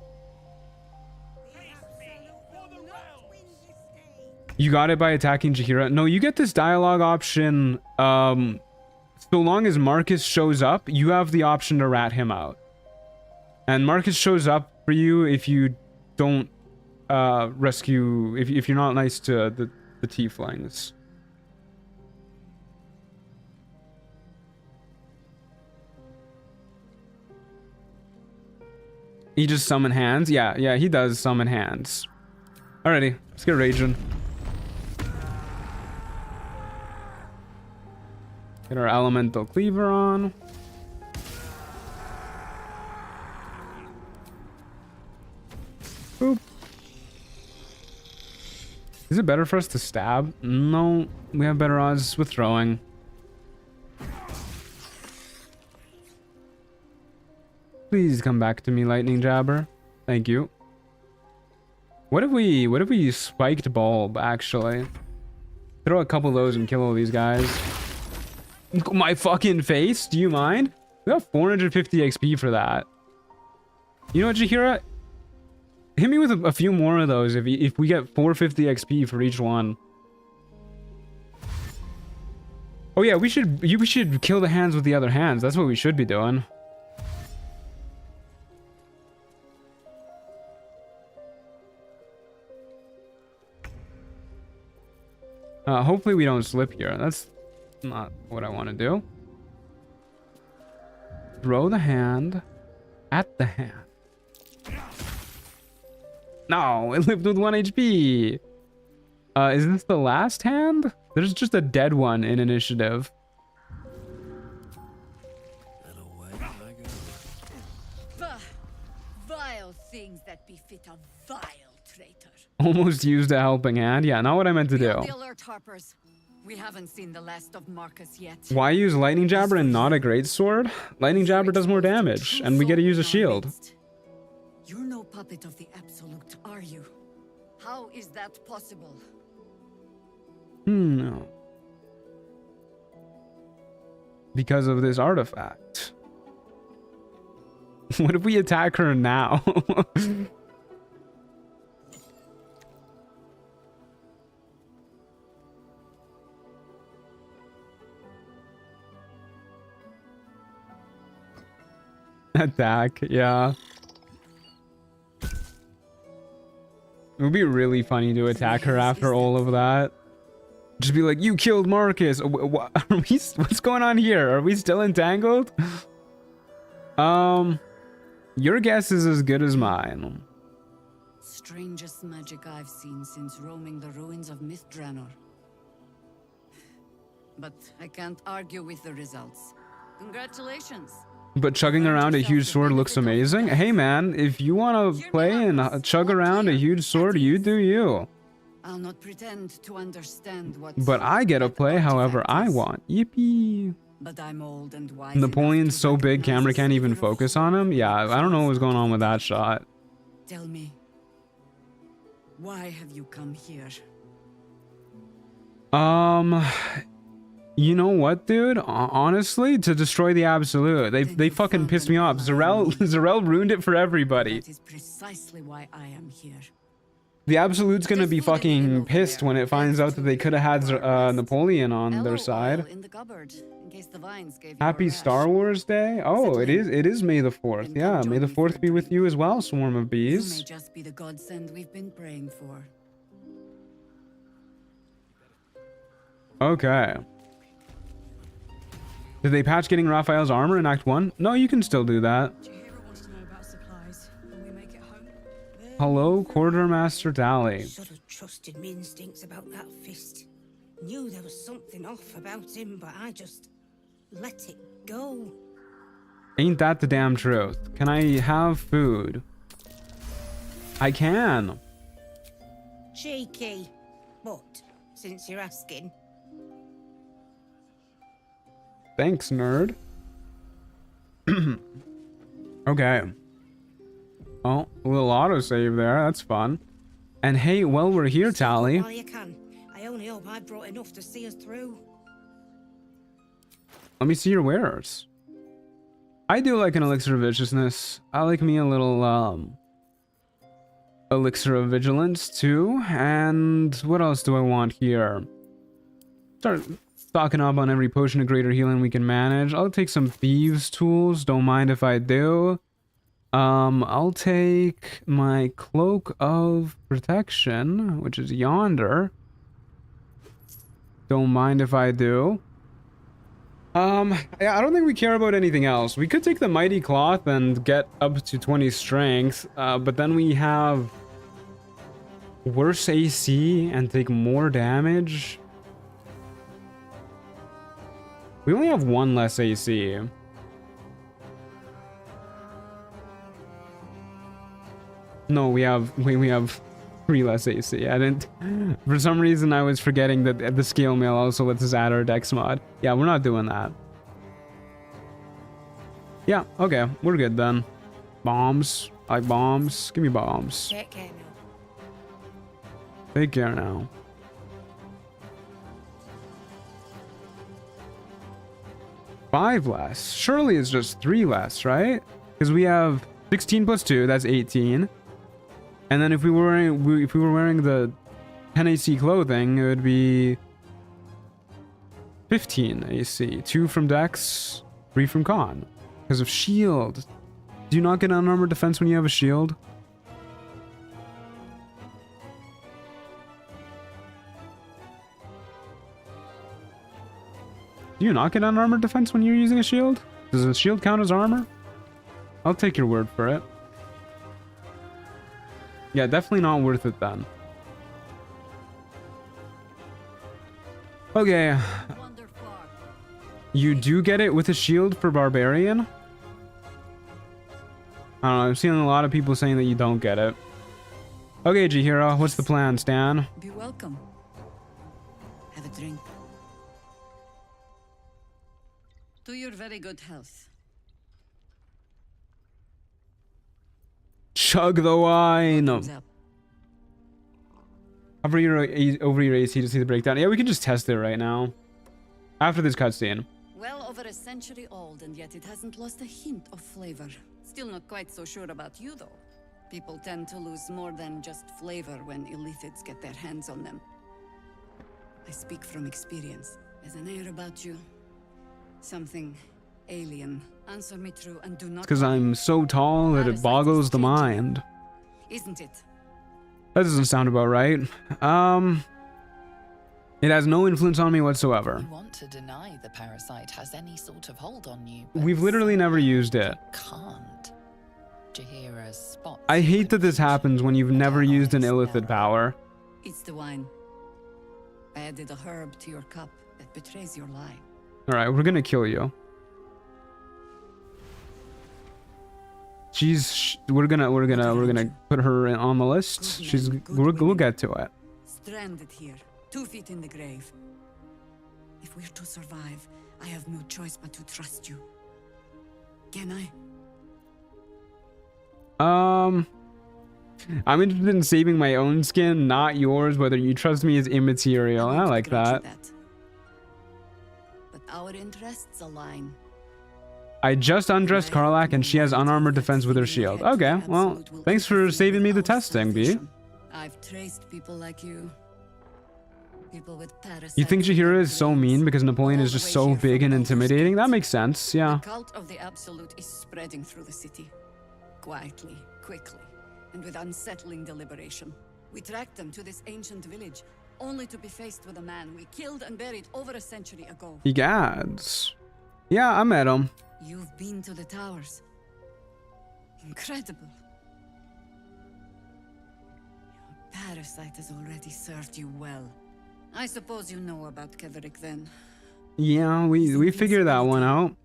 You got it by attacking Jaheira. No, you get this dialogue option. So long as Marcus shows up, you have the option to rat him out. And Marcus shows up for you if you don't rescue, if you're not nice to the tieflings. He just summon hands? Yeah, he does summon hands. Alrighty, let's get raging. Get our elemental cleaver on. Boop. Is it better for us to stab? No, we have better odds with throwing. Please come back to me, lightning jabber. Thank you. What if we spiked bulb, actually? Throw a couple of those and kill all these guys. My fucking face? Do you mind? We got 450 XP for that. You know what, Jahira? Hit me with a few more of those if we get 450 XP for each one. Oh yeah, we should kill the hands with the other hands. That's what we should be doing. Hopefully we don't slip here. That's not what I want to do. Throw the hand at the hand. No, it lived with 1 HP. Is this the last hand? There's just a dead one in initiative. Vile things that befit a vile traitor. Almost used a helping hand. Yeah, not what I meant to do. The alert, Harpers. We haven't seen the last of Marcus yet. Why use lightning jabber and not a great sword? Lightning jabber does more damage, and we get to use a shield. You're no puppet of the Absolute, are you? How is that possible? No. Because of this artifact. What if we attack her now? Attack, yeah. It would be really funny to attack her after all of that. Just be like, you killed Marcus. What's going on here? Are we still entangled? Your guess is as good as mine. Strangest magic I've seen since roaming the ruins of Mythdraenor. But I can't argue with the results. Congratulations. But chugging around a huge sword looks amazing. Hey man, if you want to play and chug around a huge sword, you do you. I'll not pretend to understand what. But I get to play however I want. Yippee. But I'm old and wise. Napoleon's so big, camera can't even focus on him. Yeah, I don't know what's going on with that shot. Tell me, why have you come here? You know what, dude? Honestly, to destroy the Absolute. They fucking pissed me off. Zarel ruined it for everybody. That is precisely why I am here. The Absolute's gonna be fucking pissed when it finds out that they could have had Napoleon on their side. Happy Star Wars Day? Oh, it is May the 4th. Yeah, May the 4th be with you as well, swarm of bees. May just be the godsend we've been praying for. Okay. Did they patch getting Raphael's armor in Act 1? No, you can still do that. Hello, Quartermaster Dally. Should have trusted my instincts about that fist. Knew there was something off about him, but I just let it go. Ain't that the damn truth? Can I have food? I can. Cheeky. But, since you're asking. Thanks, nerd. Okay. Oh, a little autosave there. That's fun. And hey, while we're here, Tally. While you can. I only hope I brought enough to see us through. Let me see your wares. I do like an elixir of viciousness. I like me a little elixir of vigilance too. And what else do I want here? Start stocking up on every potion of greater healing we can manage. I'll take some thieves tools. Don't mind if I do. I'll take my cloak of protection, which is yonder. Don't mind if I do. I don't think we care about anything else. We could take the mighty cloth and get up to 20 strength, but then we have worse AC and take more damage. We only have one less AC. No, we have 3 less AC. I didn't. For some reason, I was forgetting that the scale mail also lets us add our dex mod. Yeah, we're not doing that. Yeah, okay, we're good then. Bombs. I like bombs. Give me bombs. Take care now. Take care now. Five less. Surely it's just 3 less, right? Because we have 16 plus 2, that's 18. And then if we were wearing the 10 AC clothing, it would be 15 AC. 2 from Dex, 3 from Con. Because of shield. Do you not get unarmored defense when you have a shield? Do you not get unarmored defense when you're using a shield? Does a shield count as armor? I'll take your word for it. Yeah, definitely not worth it then. Okay. You do get it with a shield for Barbarian? I don't know, I'm seeing a lot of people saying that you don't get it. Okay, Jihiro, what's the plan, Stan? Be welcome. Have a drink. To your very good health. Chug the wine. Over your AC to see the breakdown. Yeah, we can just test it right now. After this cutscene. Well over a century old, and yet it hasn't lost a hint of flavor. Still not quite so sure about you, though. People tend to lose more than just flavor when illithids get their hands on them. I speak from experience. There's an air about you. Something alien. Answer me true and do not. Because I'm so tall that it boggles the mind. Isn't it? That doesn't sound about right. It has no influence on me whatsoever. You want to deny the parasite has any sort of hold on you. We've literally never used it. Can't. Jahira's spot. I hate that this happens when you've never used an illithid power. It's the wine. I added a herb to your cup that betrays your lie. Alright, we're gonna kill you. We're gonna put her on the list. We'll get to it. Stranded here, 2 feet in the grave. If we're to survive, I have no choice but to trust you. Can I? I'm interested in saving my own skin, not yours. Whether you trust me is immaterial. I like that. But our interests align. I just undressed Karlak and she has unarmored defense with her shield. Okay, well, thanks for saving me the testing, B. I've traced people like you. People with parasites. You think Jahira is so mean because Napoleon is just so big and intimidating? That makes sense, yeah. The cult of the Absolute is spreading through the city. Quietly, quickly, and with unsettling deliberation. We tracked them to this ancient village, only to be faced with a man we killed and buried over a century ago. Egads. Yeah, I met him. You've been to the towers. Incredible. Your parasite has already served you well. I suppose you know about Keverick then. Yeah, we figured that one out.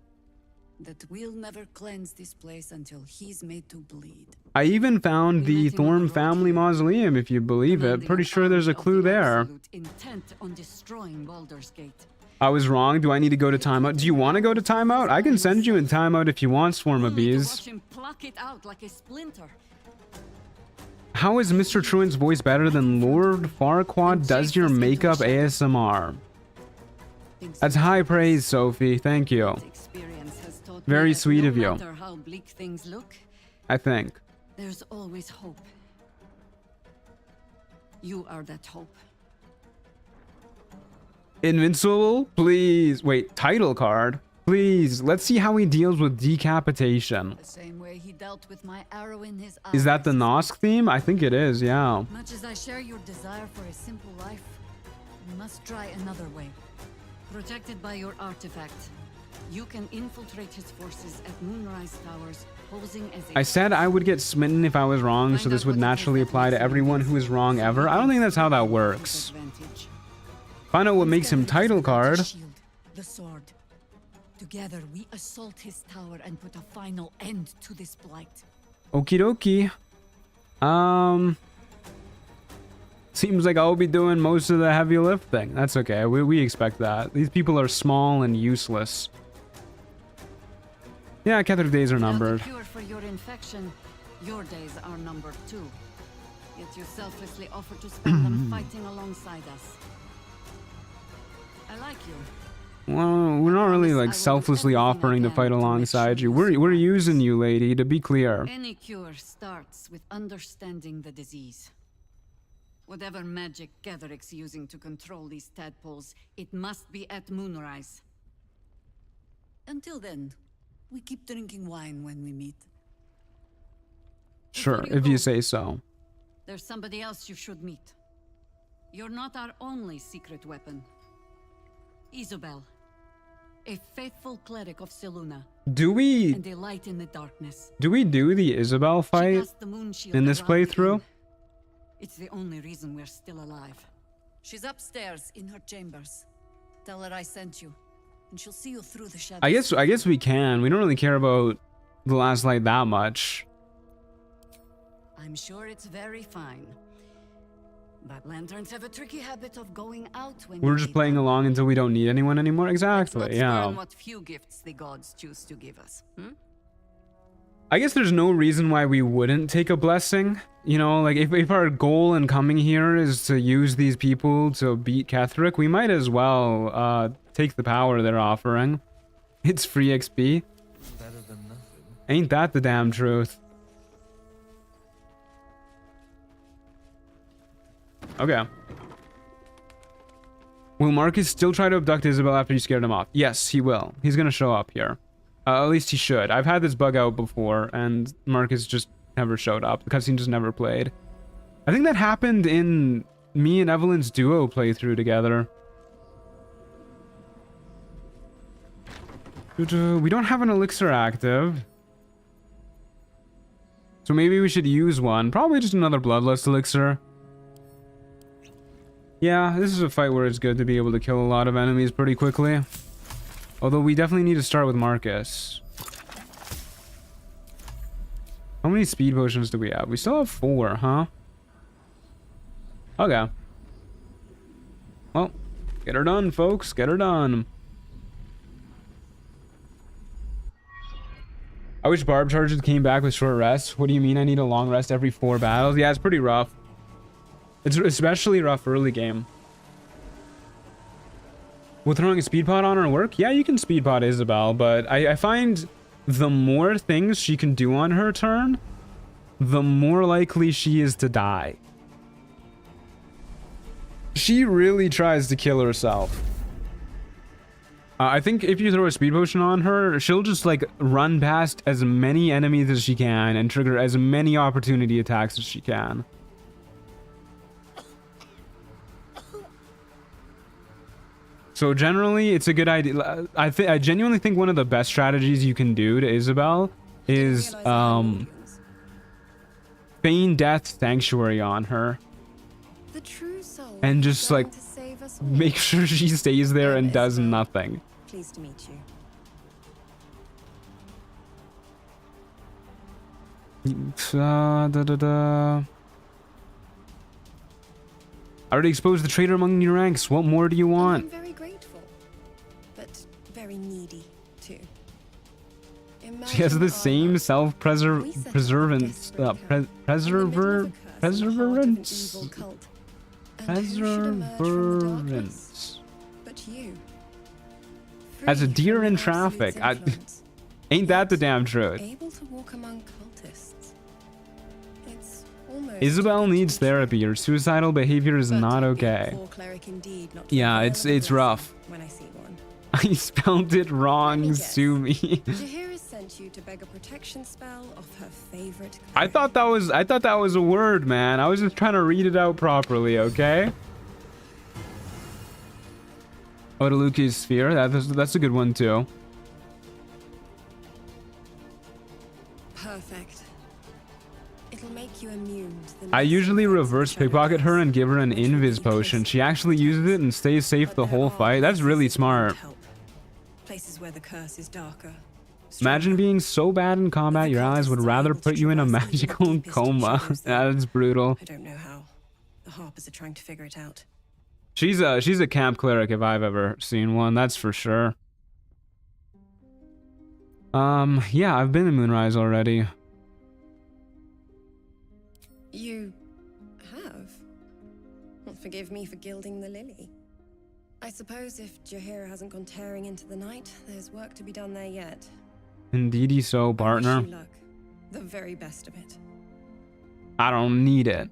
That we'll never cleanse this place until he's made to bleed. I even found the Thorm family mausoleum, if you believe it. Pretty sure there's a clue there. Intent on destroying Baldur's Gate. I was wrong. Do I need to go to timeout? Do you want to go to timeout? I can send you in timeout if you want, Swarm of Bees. Watch him pluck it out like a splinter. How is Mr. Truant's voice better than Lord Farquaad does your makeup ASMR? That's high praise, Sophie. Thank you. Very sweet of you. No matter how bleak things look, I think. there's always hope. You are that hope. Invincible? Please. Wait, title card? Please, let's see how he deals with decapitation. The same way he dealt with my arrow in his eye. Is that the Nosk theme? I think it is, yeah. Much as I share your desire for a simple life, we must try another way. Protected by your artifact, You can infiltrate his forces at Moonrise Towers, posing as I said I would get smitten if I was wrong, so this would naturally apply to everyone who is wrong ever. I don't think that's how that works. Find out what makes him title card. the sword. Together we assault his tower and put a final end to this blight. Okie dokie. Seems like I'll be doing most of the heavy lifting. That's okay. We expect that. These people are small and useless. Yeah, Ketheric days are numbered. Cure for your infection, your days are numbered too. Yet you selflessly offer to spend them fighting alongside us. I like you. Well, we're not really like selflessly offering to fight alongside you. We're using you, lady, to be clear. Any cure starts with understanding the disease. Whatever magic Ketheric's using to control these tadpoles, it must be at Moonrise. Until then, we keep drinking wine when we meet. Sure, if you say so. There's somebody else you should meet. You're not our only secret weapon. Isabel, a faithful cleric of Selûne. Do we... And a light in the darkness. Do we do the Isabel fight in this playthrough? It's the only reason we're still alive. She's upstairs in her chambers. Tell her I sent you, and she'll see you through the shadows. I guess we can. We don't really care about the last light that much. I'm sure it's very fine. But lanterns have a tricky habit of going out when We're just playing along until we don't need anyone anymore. Exactly, yeah. What few gifts the gods choose to give us. I guess there's no reason why we wouldn't take a blessing. You know, like if our goal in coming here is to use these people to beat Ketheric, we might as well take the power they're offering. It's free XP. Better than nothing. Ain't that the damn truth? Okay. Will Marcus still try to abduct Isabel after you scared him off? Yes, he will. He's gonna show up here. At least he should. I've had this bug out before, and Marcus just never showed up. The cutscene just never played. I think that happened in me and Evelyn's duo playthrough together. We don't have an elixir active. So maybe we should use one. Probably just another bloodlust elixir. Yeah, this is a fight where it's good to be able to kill a lot of enemies pretty quickly. Although we definitely need to start with Marcus. How many speed potions do we have? We still have 4, huh? Okay. Well, get her done, folks. Get her done. I wish barb charges came back with short rests. What do you mean I need a long rest every 4 battles? Yeah, it's pretty rough. It's especially rough early game. Will throwing a speed pot on her work? Yeah, you can speed pot Isabel, but I find the more things she can do on her turn, the more likely she is to die. She really tries to kill herself. I think if you throw a speed potion on her, she'll just like run past as many enemies as she can and trigger as many opportunity attacks as she can. So generally, it's a good idea. I genuinely think one of the best strategies you can do to Isabel is feign death sanctuary on her. The true soul And just like make sure she stays there and does nothing. Pleased to meet you. I already exposed the traitor among your ranks. What more do you want? I'm very grateful, but very needy too. She has the same self-preservance. Preservance. But you, As a deer in traffic. Ain't that the damn truth? able to walk among cultists. It's almost Isabel needs therapy. Her suicidal behavior is not okay. poor cleric indeed not to Yeah, fail it's at a rough. blessing when I see one. I spelled it wrong, sue me. Jahira sent you to beg a protection spell of her favorite. I thought that was a word, man. I was just trying to read it out properly, okay? Oh, to Luca's sphere. That's a good one too. effect. It'll make you immune to the I usually reverse pickpocket her and give her an invis potion. She actually uses it and stays safe the whole fight. That's really smart. places where the curse is darker. Imagine being so bad in combat your allies would rather put you in a magical coma. That's brutal. I don't know how. The Harpers are trying to figure it out. She's a camp cleric if I've ever seen one, that's for sure. Yeah, I've been in Moonrise already. You have? Well, forgive me for gilding the lily. I suppose if Jaheira hasn't gone tearing into the night, there's work to be done there yet. Indeedy so, partner. Wish you luck. The very best of it. I don't need it.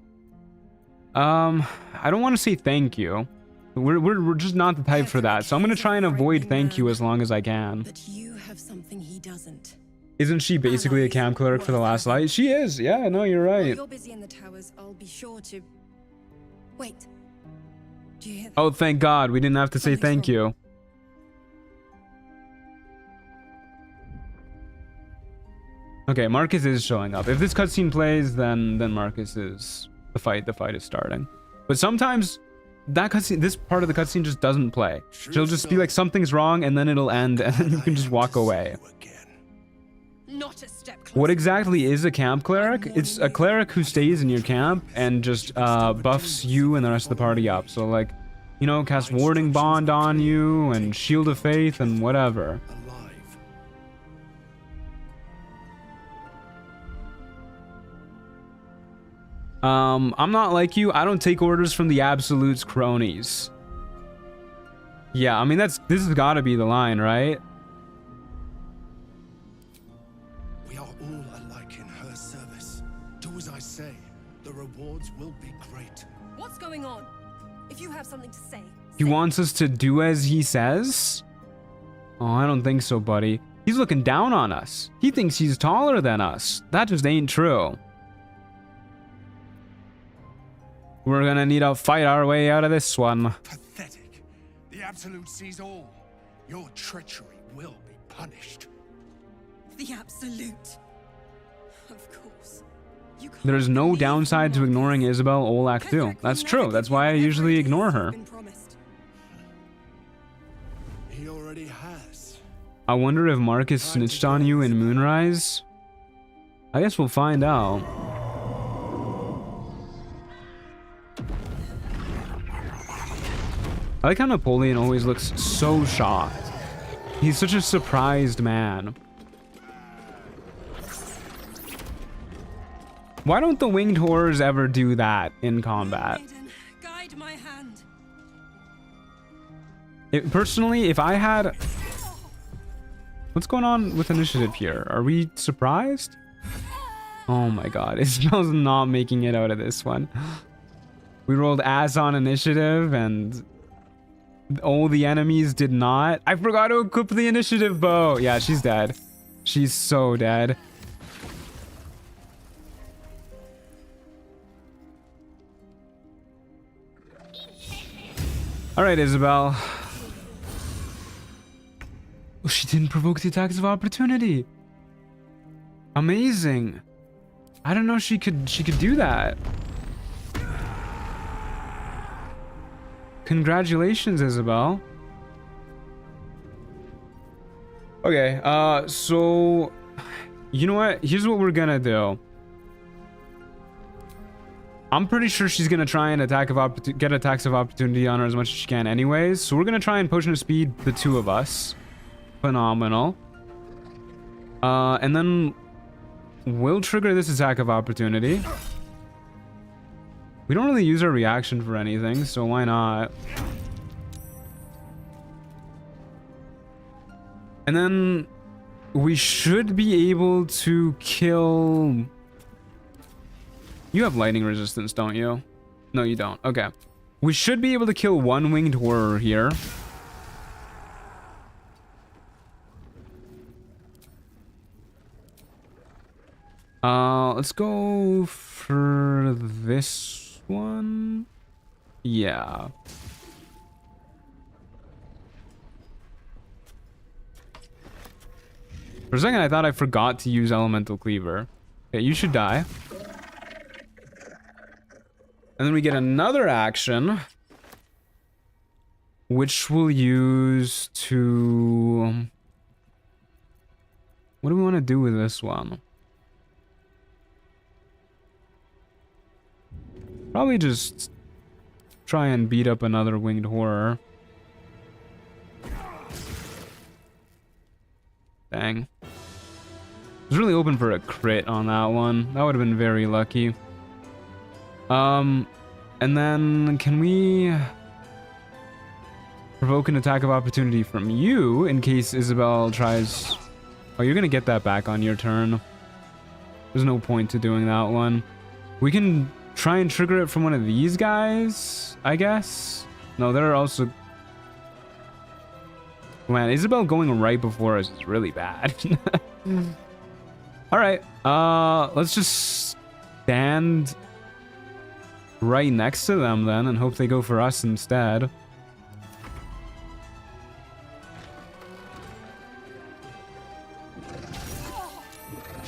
I don't want to say thank you. We're just not the type for that, so I'm gonna try and avoid thank you as long as I can. But you have something he doesn't. Isn't she basically a camp cleric for the last light? She is. Yeah, no, you're While right. you're busy in the towers, I'll be sure to... Wait. Do you hear that? Oh, thank God. We didn't have to say thank you. Okay, Marcus is showing up. If this cutscene plays, then Marcus is... The fight is starting. But sometimes that cutscene, this part of the cutscene just doesn't play. She'll just be like, something's wrong, and then it'll end, and then you can just walk away. Not a step closer. What exactly is a camp cleric? It's a cleric who stays in your camp and just buffs you and the rest of the party up. So like, you know, cast warding bond on you and shield of faith and whatever. I'm not like you. I don't take orders from the Absolute's cronies. Yeah, I mean, this has got to be the line, right? We are all alike in her service. Do as I say. The rewards will be great. What's going on? If you have something to say... He wants us to do as he says? Oh, I don't think so, buddy. He's looking down on us. He thinks he's taller than us. That just ain't true. We're gonna need to fight our way out of this one. Pathetic. The Absolute sees all. Your treachery will be punished. The Absolute. Of course. You can't There's no downside to ignoring Isabel Olak too. That's true. That's why I usually ignore her. He already has. I wonder if Marcus snitched on you in Moonrise? I guess we'll find out. I like how Napoleon always looks so shocked. He's such a surprised man. Why don't the winged horrors ever do that in combat? Guide my hand. Personally, if I had... What's going on with initiative here? Are we surprised? Oh my god, Isabel's not making it out of this one. We rolled ass on initiative and... all the enemies did not. I forgot to equip the initiative bow. Yeah, she's dead. She's so dead. All right, Isabel. Oh, she didn't provoke the attacks of opportunity. Amazing. I don't know she could do that. Congratulations, Isabel. Okay, so you know what? Here's what we're gonna do. I'm pretty sure she's gonna try and get attacks of opportunity on her as much as she can anyways. So we're gonna try and potion of speed the two of us. Phenomenal. And then we'll trigger this attack of opportunity. We don't really use our reaction for anything, so why not? And then we should be able to kill... You have lightning resistance, don't you? No, you don't. Okay. We should be able to kill one winged horror here. Let's go for this one. Yeah. For a second, I thought I forgot to use Elemental Cleaver. Okay, you should die. And then we get another action, which we'll use to... What do we want to do with this one? Probably just try and beat up another winged horror. Dang. I was really hoping for a crit on that one. That would have been very lucky. And then can we provoke an attack of opportunity from you in case Isabel tries... Oh, you're gonna get that back on your turn. There's no point to doing that one. We can try and trigger it from one of these guys, I guess. No, they're also... Man, Isabel going right before us is really bad. Alright, let's just stand right next to them then and hope they go for us instead.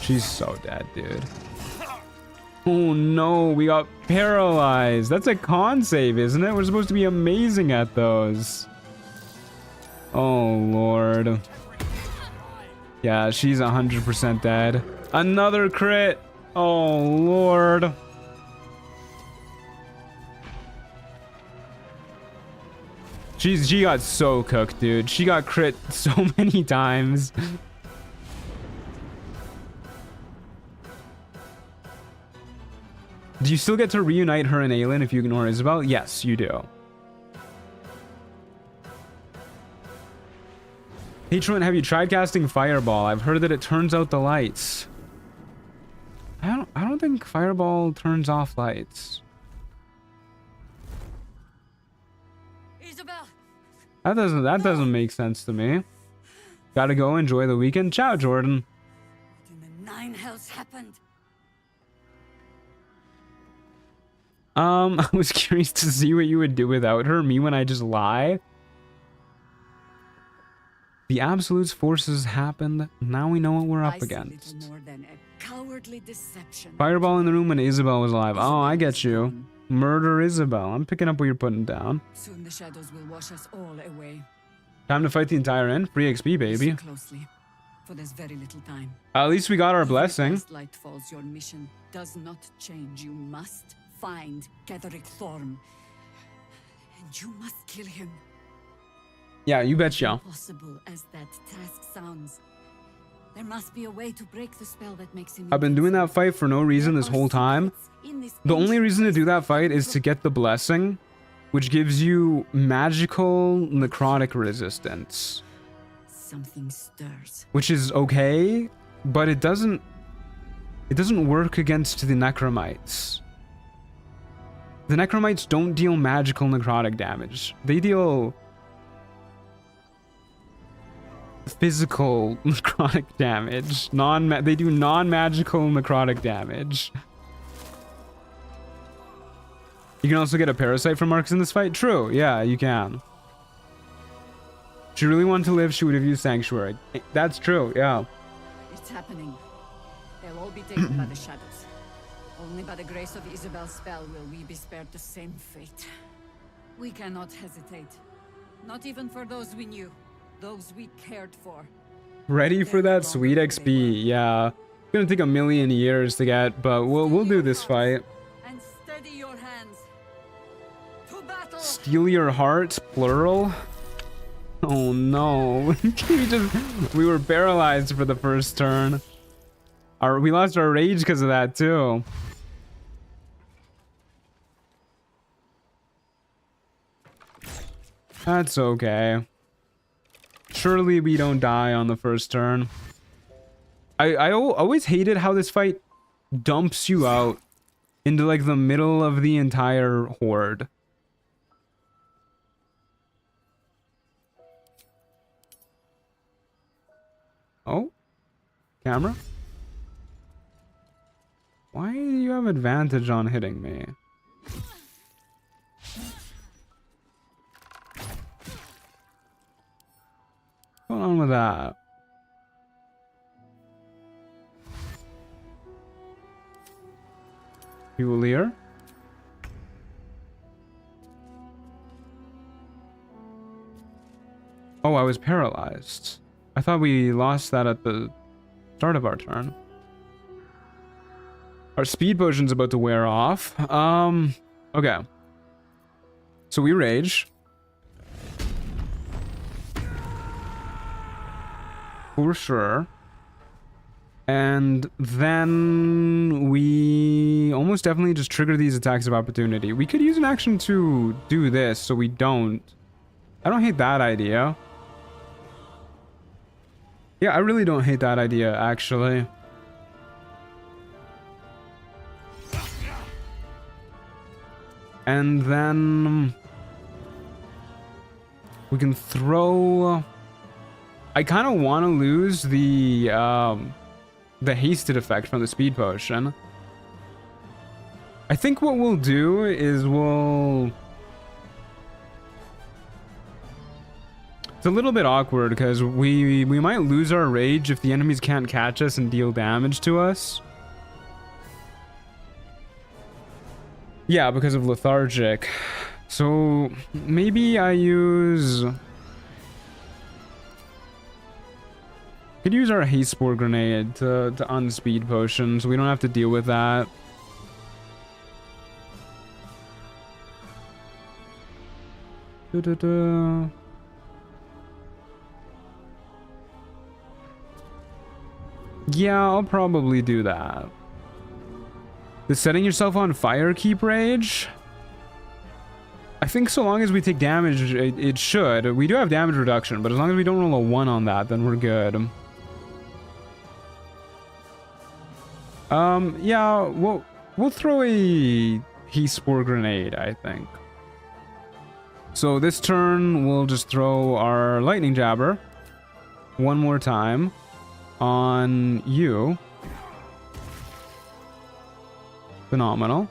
She's so dead, dude. Oh no, we got paralyzed. That's a con save, isn't it? We're supposed to be amazing at those. Oh lord. Yeah, she's 100% dead. Another crit. Oh lord. She got so cooked, dude. She got crit so many times. Do you still get to reunite her and Aelin if you ignore Isabel? Yes, you do. Hey Truant, have you tried casting Fireball? I've heard that it turns out the lights. I don't think Fireball turns off lights. Isabel. That doesn't make sense to me. Gotta go enjoy the weekend. Ciao, Jordan. What in the nine hells happened? I was curious to see what you would do without her. Me when I just lie. The Absolute's forces happened. Now we know what we're up against. More than a cowardly deception. Fireball in the room when Isabel was alive. Oh, I get you. Murder Isabel. I'm picking up what you're putting down. Soon the shadows will wash us all away. Time to fight the entire end. Free XP, baby. Listen closely, for there's very little time. At least we got our blessing. As light falls, your mission does not change. You must find Gatherick Thorm, and you must kill him. Yeah, you betcha. Impossible as that task sounds, there must be a way to break the spell that makes him. I've been doing that fight for no reason this whole time. The only reason to do that fight is to get the blessing, which gives you magical necrotic resistance. Something stirs. Which is okay, but it doesn't work against the necromites. The necromites don't deal magical necrotic damage. They deal physical necrotic damage. They do non-magical necrotic damage. You can also get a parasite from Marcus in this fight? True, yeah, you can. If she really wanted to live, she would have used Sanctuary. That's true, yeah. It's happening. They'll all be taken by the shadows. Only by the grace of Isabel's spell will we be spared the same fate. We cannot hesitate. Not even for those we knew. Those we cared for. Ready for that sweet XP, yeah. It's gonna take 1,000,000 years to get, but we'll do this fight. And steady your hands. To battle. Steal your hearts, plural. Oh no. we were paralyzed for the first turn. We lost our rage because of that too. That's okay. Surely we don't die on the first turn. I always hated how this fight dumps you out into like the middle of the entire horde. Oh? Camera? Why do you have advantage on hitting me? What's going on with that? fuel here. Oh, I was paralyzed. I thought we lost that at the start of our turn. Our speed potion's about to wear off. Okay. So we rage. For sure. And then we almost definitely just trigger these attacks of opportunity. We could use an action to do this so we don't. I don't hate that idea. Yeah, I really don't hate that idea, actually. And then we can throw. I kind of want to lose the hasted effect from the speed potion. I think what we'll do is we'll. It's a little bit awkward because we might lose our rage if the enemies can't catch us and deal damage to us. Yeah, because of lethargic. So maybe I use. Could use our haste spore grenade to unspeed potion, so we don't have to deal with that. Yeah, I'll probably do that. Does setting yourself on fire keep rage? I think so long as we take damage, it should. We do have damage reduction, but as long as we don't roll a 1 on that, then we're good. Yeah, we'll throw a haste spore grenade, I think. So this turn, we'll just throw our lightning jabber one more time on you. Phenomenal.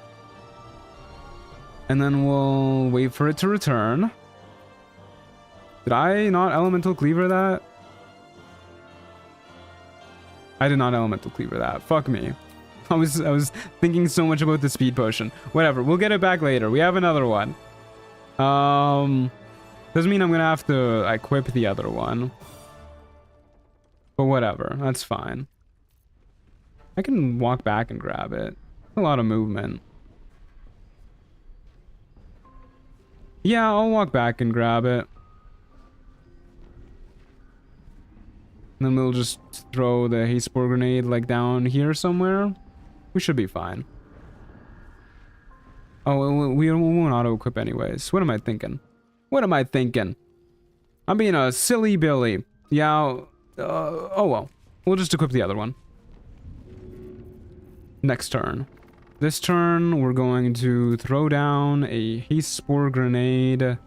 And then we'll wait for it to return. Did I not elemental cleaver that? I did not elemental cleaver that. Fuck me. I was thinking so much about the speed potion. Whatever, we'll get it back later. We have another one. Doesn't mean I'm gonna have to equip the other one. But whatever, that's fine. I can walk back and grab it. A lot of movement. Yeah, I'll walk back and grab it. And then we'll just throw the haste spore grenade like down here somewhere. We should be fine. Oh, we won't auto-equip anyways. What am I thinking? What am I thinking? I'm being a silly Billy. Yeah, oh well. We'll just equip the other one. Next turn. This turn, we're going to throw down a haste spore grenade as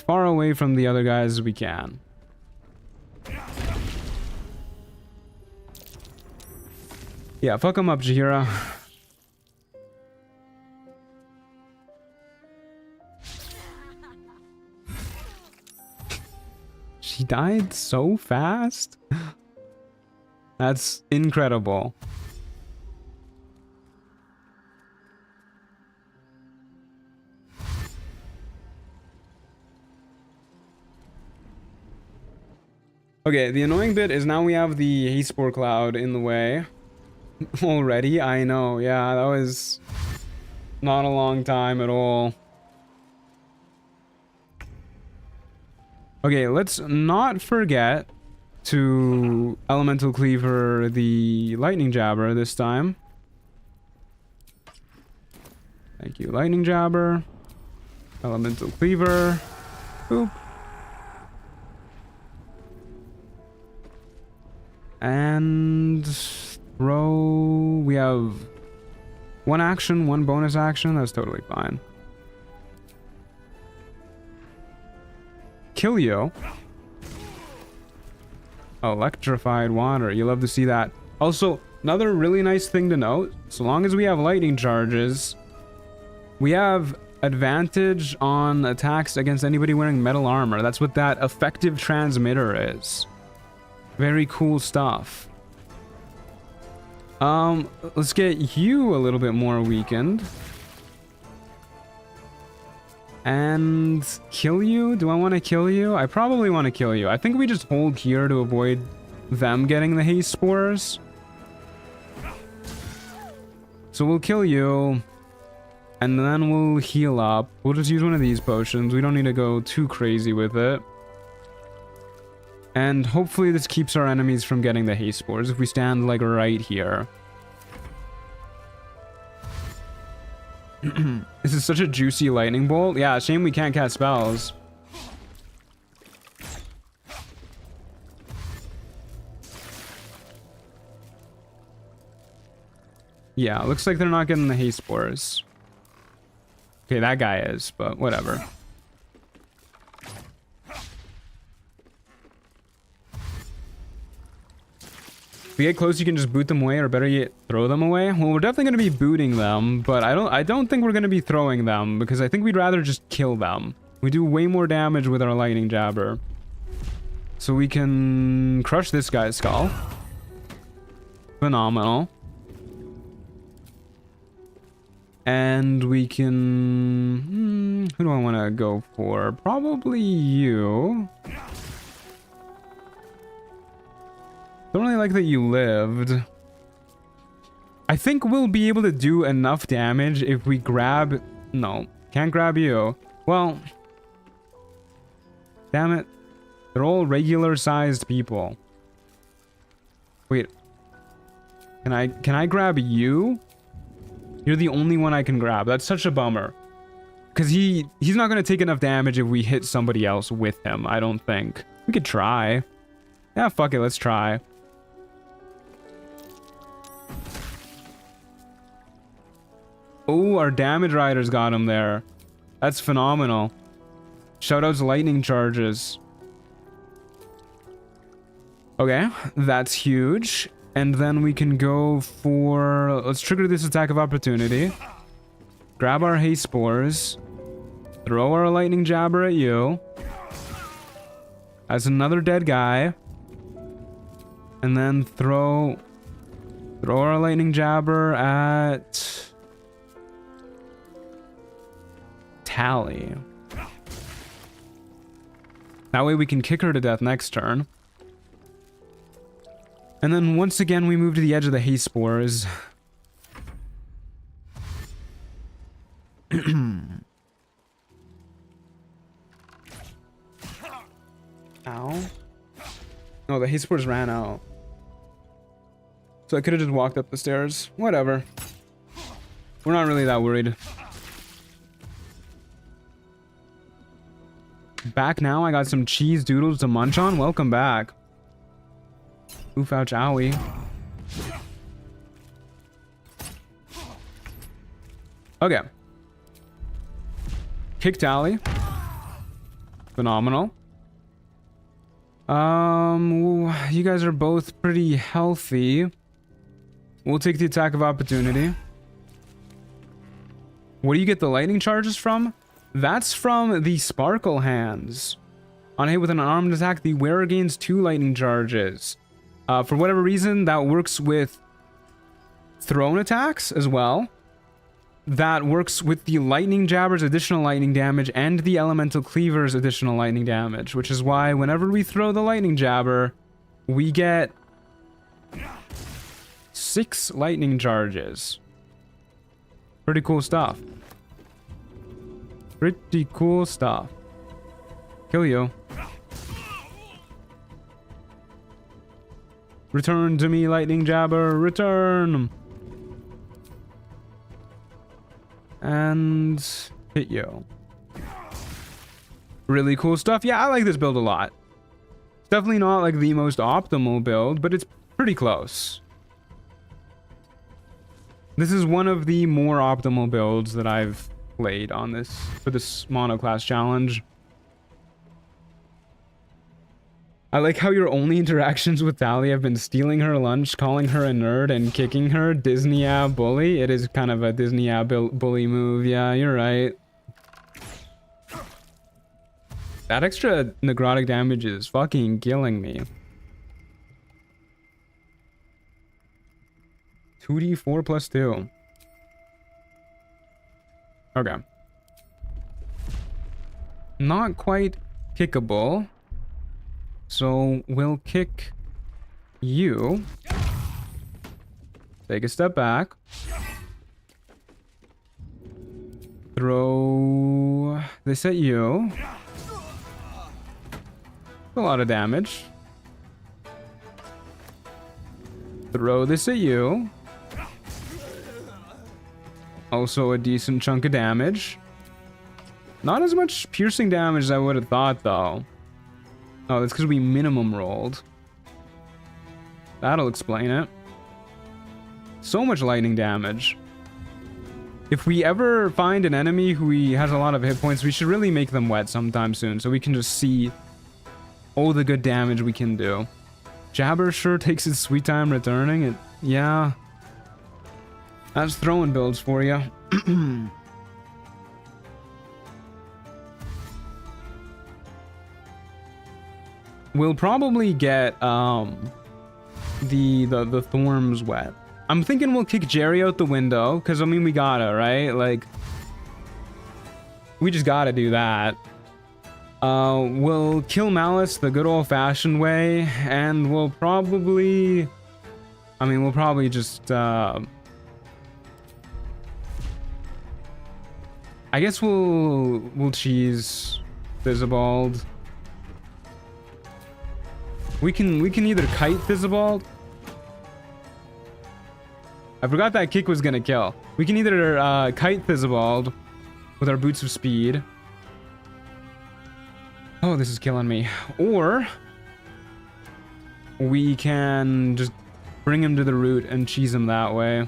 far away from the other guys as we can. Yeah, fuck him up, Jahira. She died so fast? That's incredible. Okay, the annoying bit is now we have the haste spore cloud in the way. Already? I know, yeah, that was not a long time at all. Okay, let's not forget to elemental cleaver the lightning jabber this time. Thank you, lightning jabber. Elemental cleaver. Boop. And throw. We have one action, one bonus action. That's totally fine. Kill you. Electrified water. You love to see that. Also, another really nice thing to note. So long as we have lightning charges, we have advantage on attacks against anybody wearing metal armor. That's what that effective transmitter is. Very cool stuff. Let's get you a little bit more weakened. And kill you? Do I want to kill you? I probably want to kill you. I think we just hold here to avoid them getting the haste spores. So we'll kill you. And then we'll heal up. We'll just use one of these potions. We don't need to go too crazy with it. And hopefully this keeps our enemies from getting the haste spores if we stand like right here. This is such a juicy lightning bolt. Yeah, shame we can't cast spells. Yeah, looks like they're not getting the haste spores. Okay, that guy is, but whatever. If we get close, you can just boot them away, or better yet, throw them away. Well, we're definitely going to be booting them, but I don't think we're going to be throwing them, because I think we'd rather just kill them. We do way more damage with our lightning jabber. So we can crush this guy's skull. Phenomenal. And we can... who do I want to go for? Probably you. Don't really like that you lived. I think we'll be able to do enough damage if we grab... No, can't grab you. Well, damn it. They're all regular-sized people. Wait. Can I grab you? You're the only one I can grab. That's such a bummer. Because he's not going to take enough damage if we hit somebody else with him, I don't think. We could try. Yeah, fuck it, let's try. Oh, our damage riders got him there. That's phenomenal. Shoutouts lightning charges. Okay, that's huge. And then we can go for... let's trigger this attack of opportunity. Grab our haste spores. Throw our lightning jabber at you. As another dead guy. And then throw our lightning jabber at... Tally. That way we can kick her to death next turn. And then once again we move to the edge of the haste spores. Ow. No, the haste spores ran out. So I could have just walked up the stairs. Whatever. We're not really that worried. Back now, I got some cheese doodles to munch on. Welcome back. Oof, ouch, owie. Okay. Kick tally. Phenomenal. You guys are both pretty healthy. We'll take the attack of opportunity. What do you get the lightning charges from? That's from the Sparkle Hands. On a hit with an armed attack, the wearer gains 2 lightning charges. For whatever reason, that works with thrown attacks as well. That works with the lightning jabber's additional lightning damage and the elemental cleaver's additional lightning damage, which is why whenever we throw the lightning jabber, we get 6 lightning charges. Pretty cool stuff. Pretty cool stuff. Kill you. Return to me, lightning jabber. Return. And hit you. Really cool stuff. Yeah, I like this build a lot. It's definitely not like the most optimal build, but it's pretty close. This is one of the more optimal builds that I've played on this for this monoclass challenge. I like how your only interactions with Tally have been stealing her lunch, calling her a nerd, and kicking her. Disney bully. It is kind of a Disney bully move. Yeah, you're right. That extra necrotic damage is fucking killing me. 2d4 plus 2. Okay. Not quite kickable. So we'll kick you. Take a step back. Throw this at you. A lot of damage. Throw this at you. Also a decent chunk of damage. Not as much piercing damage as I would have thought, though. Oh, that's because we minimum rolled. That'll explain it. So much lightning damage. If we ever find an enemy who has a lot of hit points, we should really make them wet sometime soon, so we can just see all the good damage we can do. Jabber sure takes its sweet time returning. It, yeah. That's throwing builds for you. We'll probably get the Thorms wet. I'm thinking we'll kick Jerry out the window, because I mean we gotta, right? Like, we just gotta do that. We'll kill Malice the good old-fashioned way, and we'll probably, I mean, we'll probably just I guess we'll cheese Thizzabald. We can either kite Thizzabald. I forgot that kick was gonna kill. We can either kite Thizzabald with our boots of speed. Oh, this is killing me. Or we can just bring him to the root and cheese him that way.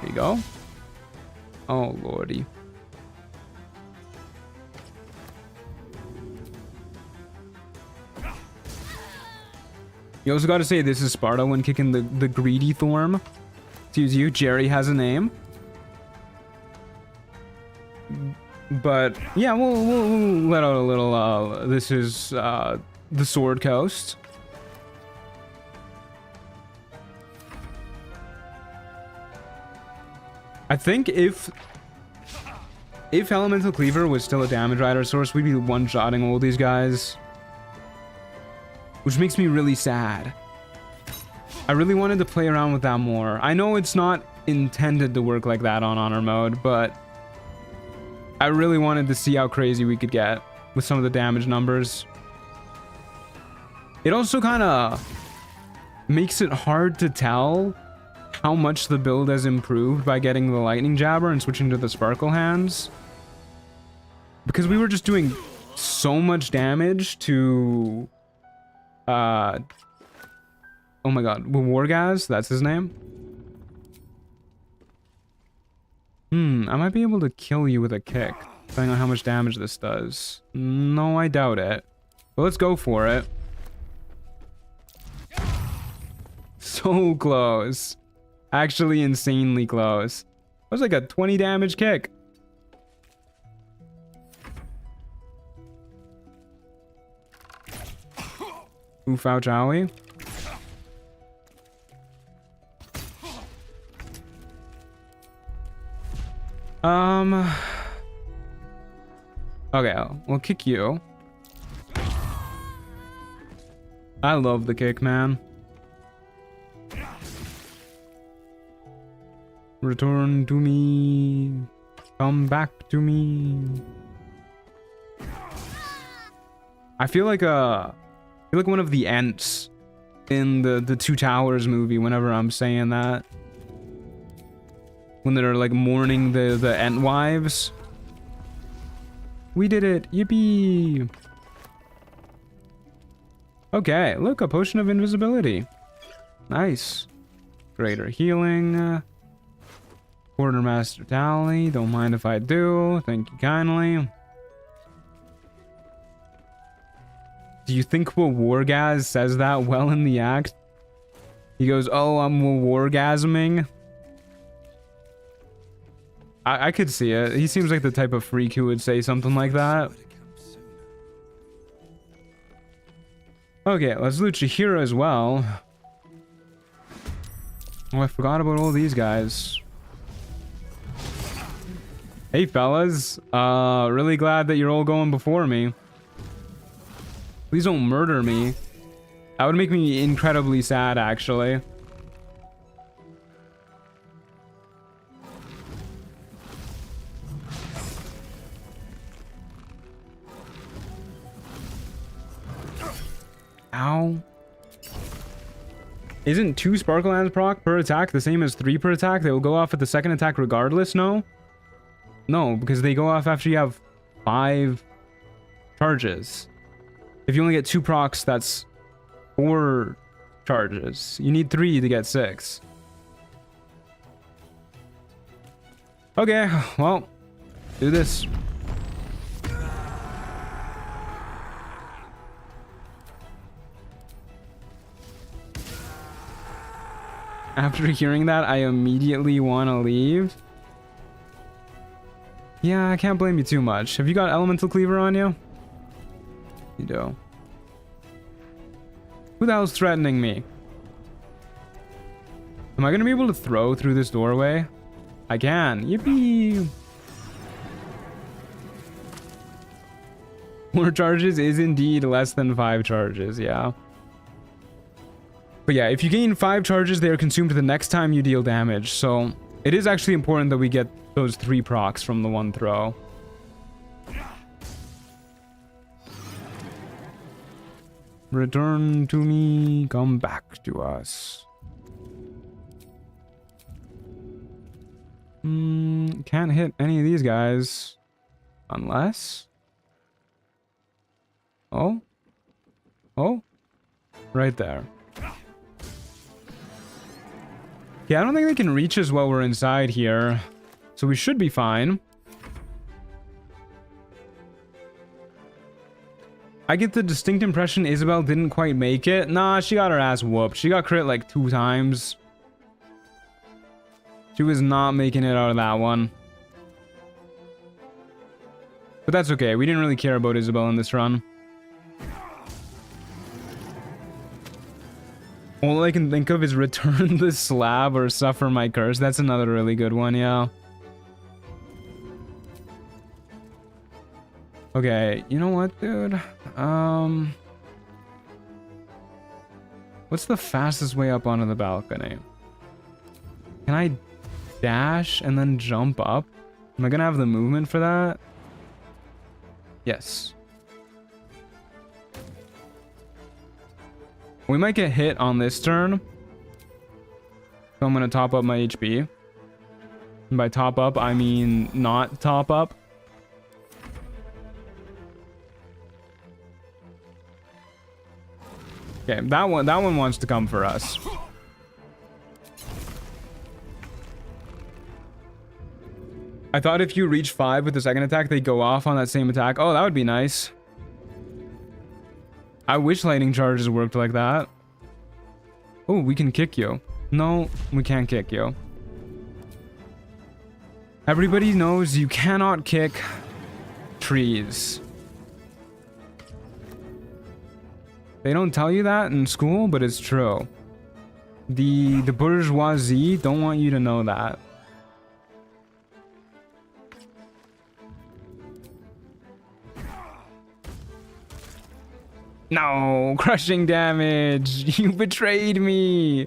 There you go. Oh, lordy. You also got to say this is Sparta when kicking the greedy Thorm. Excuse you, Jerry has a name. But yeah, we'll let out a little. This is the Sword Coast. I think if Elemental Cleaver was still a damage rider source, we'd be one-shotting all these guys. Which makes me really sad. I really wanted to play around with that more. I know it's not intended to work like that on Honor Mode, but I really wanted to see how crazy we could get with some of the damage numbers. It also kind of makes it hard to tell how much the build has improved by getting the Lightning Jabber and switching to the Sparkle Hands. Because we were just doing so much damage to... oh my god, Wargaz, that's his name. I might be able to kill you with a kick, depending on how much damage this does. No, I doubt it. But let's go for it. So close. Actually insanely close. That was like a 20 damage kick. Oof, ouch, owie. Okay, we'll kick you. I love the kick, man. Return to me. Come back to me. I feel like one of the Ents in the Two Towers movie whenever I'm saying that. When they're like mourning the Ent wives. We did it. Yippee. Okay, look, a potion of invisibility. Nice. Greater healing. Quartermaster tally. Don't mind if I do. Thank you kindly. Do you think Wargaz says that well in the act? He goes, oh, I'm wargasming. I could see it. He seems like the type of freak who would say something like that. Okay, let's loot Jeido as well. Oh, I forgot about all these guys. Hey, fellas. Really glad that you're all going before me. Please don't murder me. That would make me incredibly sad, actually. Ow. Isn't 2 Sparkle Hands proc per attack the same as 3 per attack? They will go off at the second attack regardless, no? No, because they go off after you have 5 charges. If you only get 2 procs, that's 4 charges. You need 3 to get 6. Okay, well, do this. After hearing that, I immediately want to leave. Yeah, I can't blame you too much. Have you got Elemental Cleaver on you? You do. Who the hell's threatening me? Am I going to be able to throw through this doorway? I can. Yippee! 4 charges is indeed less than 5 charges, yeah. But yeah, if you gain 5 charges, they are consumed the next time you deal damage. So it is actually important that we get those 3 procs from the one throw. Return to me, come back to us. Can't hit any of these guys. Unless... Oh? Oh? Right there. Yeah, I don't think they can reach us while we're inside here. So we should be fine. I get the distinct impression Isabel didn't quite make it. Nah, she got her ass whooped. She got crit like 2 times. She was not making it out of that one. But that's okay. We didn't really care about Isabel in this run. All I can think of is return the slab or suffer my curse. That's another really good one, yeah. Okay, you know what, dude? What's the fastest way up onto the balcony? Can I dash and then jump up? Am I gonna have the movement for that? Yes. We might get hit on this turn. So I'm gonna top up my HP. And by top up, I mean not top up. Okay, that one wants to come for us. I thought if you reach 5 with the second attack, they go off on that same attack. Oh, that would be nice. I wish lightning charges worked like that. Oh, we can kick you. No, we can't kick you. Everybody knows you cannot kick trees. They don't tell you that in school, but it's true. The bourgeoisie don't want you to know that. No, crushing damage. You betrayed me.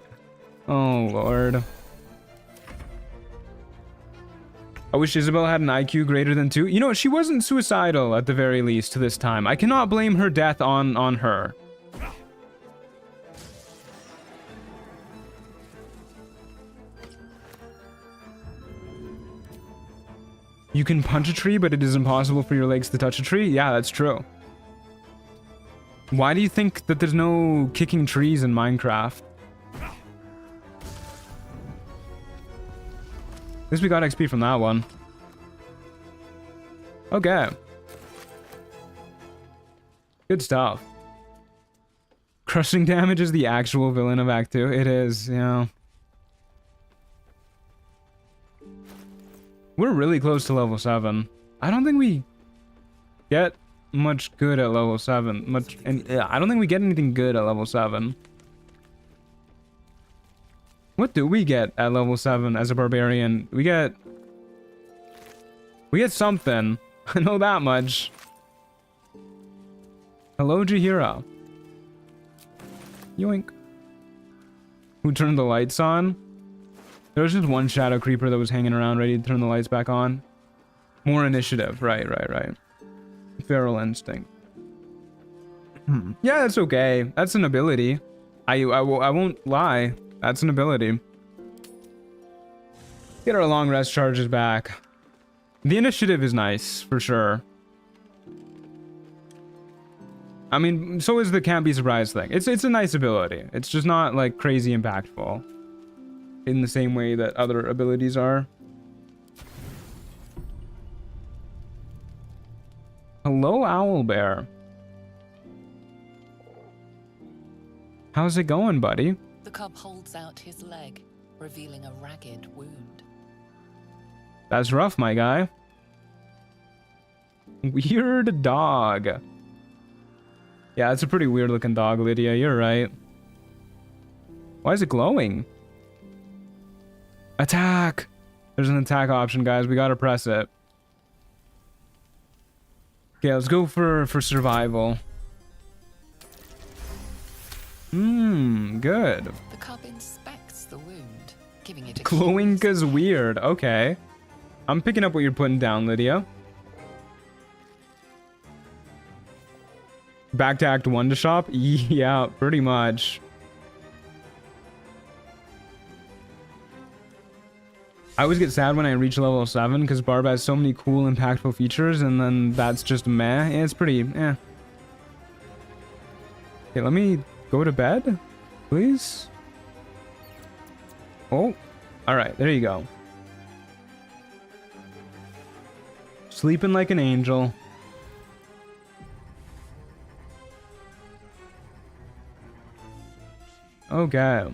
Oh, Lord. I wish Isabel had an IQ greater than 2. You know, she wasn't suicidal at the very least this time. I cannot blame her death on her. You can punch a tree, but it is impossible for your legs to touch a tree? Yeah, that's true. Why do you think that there's no kicking trees in Minecraft? At least we got XP from that one. Okay. Good stuff. Crushing damage is the actual villain of Act 2. It is, yeah. We're really close to level 7. I don't think we get much good at level 7. Much, and I don't think we get anything good at level 7. What do we get at level 7 as a barbarian? We get something. I know that much. Hello, Jahira. Yoink. Who turned the lights on? There was just one shadow creeper that was hanging around ready to turn the lights back on. More initiative. Right. Feral instinct. Yeah, that's okay. That's an ability. I won't lie. That's an ability. Get our long rest charges back. The initiative is nice, for sure. I mean, so is the can't be surprised thing. It's a nice ability. It's just not like crazy impactful in the same way that other abilities are. Hello, Owlbear. How's it going, buddy? The cub holds out his leg, revealing a ragged wound. That's rough, my guy. Weird dog. Yeah, it's a pretty weird looking dog, Lydia. You're right. Why is it glowing? Attack! There's an attack option, guys. We gotta press it. Okay, let's go for survival. Good. The cub inspects the wound, giving it a Glowing is weird. Okay. I'm picking up what you're putting down, Lydia. Back to Act 1 to shop? Yeah, pretty much. I always get sad when I reach level 7 because Barb has so many cool, impactful features, and then that's just meh. Yeah, it's pretty, eh. Okay, let me go to bed, please. Oh, alright, there you go. Sleeping like an angel. Okay.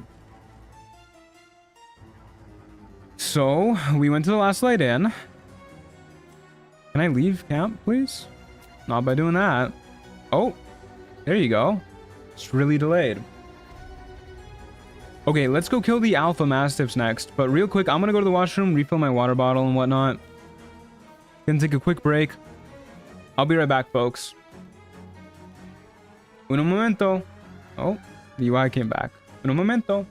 So, we went to the last light inn. Can I leave camp, please? Not by doing that. Oh, there you go. It's really delayed. Okay, let's go kill the alpha mastiffs next. But real quick, I'm gonna go to the washroom, refill my water bottle and whatnot. Gonna take a quick break. I'll be right back, folks. Un momento. Oh, the UI came back. Un momento.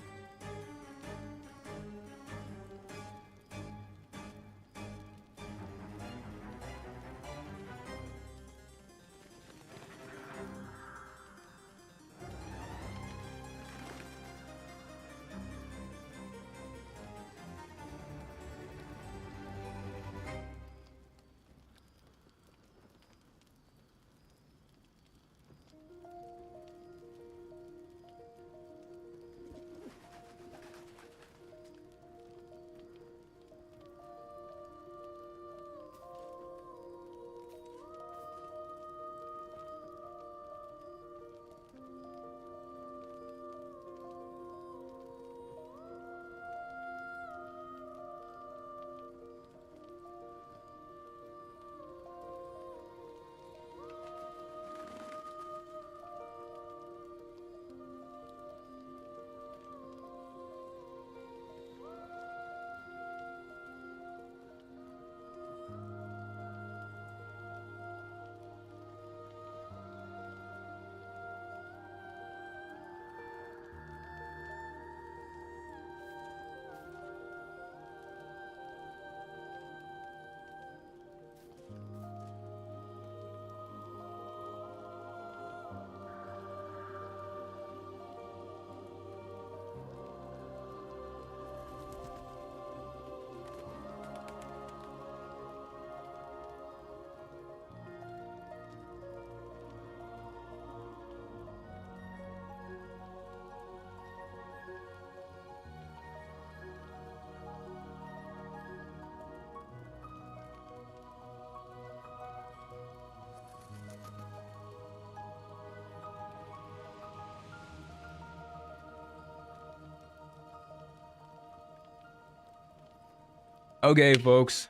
Okay, folks,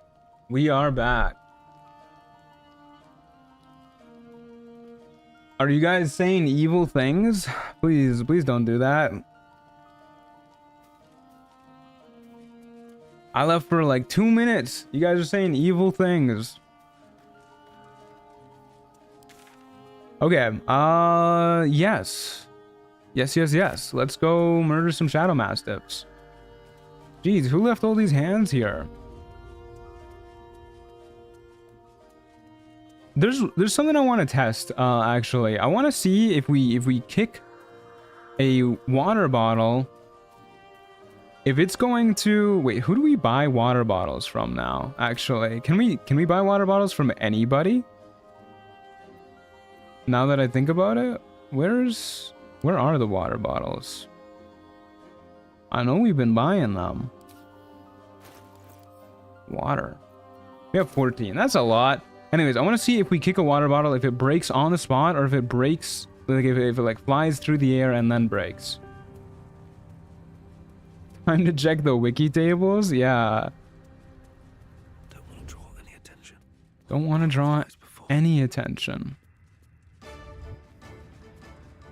we are back. Are you guys saying evil things? Please, please don't do that. I left for like 2 minutes. You guys are saying evil things. Okay, yes. Yes. Let's go murder some shadow mastiffs. Jeez, who left all these hands here? There's something I want to test, actually. I want to see if we kick a water bottle, if it's going to... Wait, who do we buy water bottles from now? Actually, can we buy water bottles from anybody? Now that I think about it, where are the water bottles? I know we've been buying them. Water. We have 14. That's a lot. Anyways, I want to see if we kick a water bottle, if it breaks on the spot, or if it breaks, like if it like flies through the air and then breaks. Time to check the wiki tables? Yeah. Don't want to draw any attention. Don't want to draw any attention.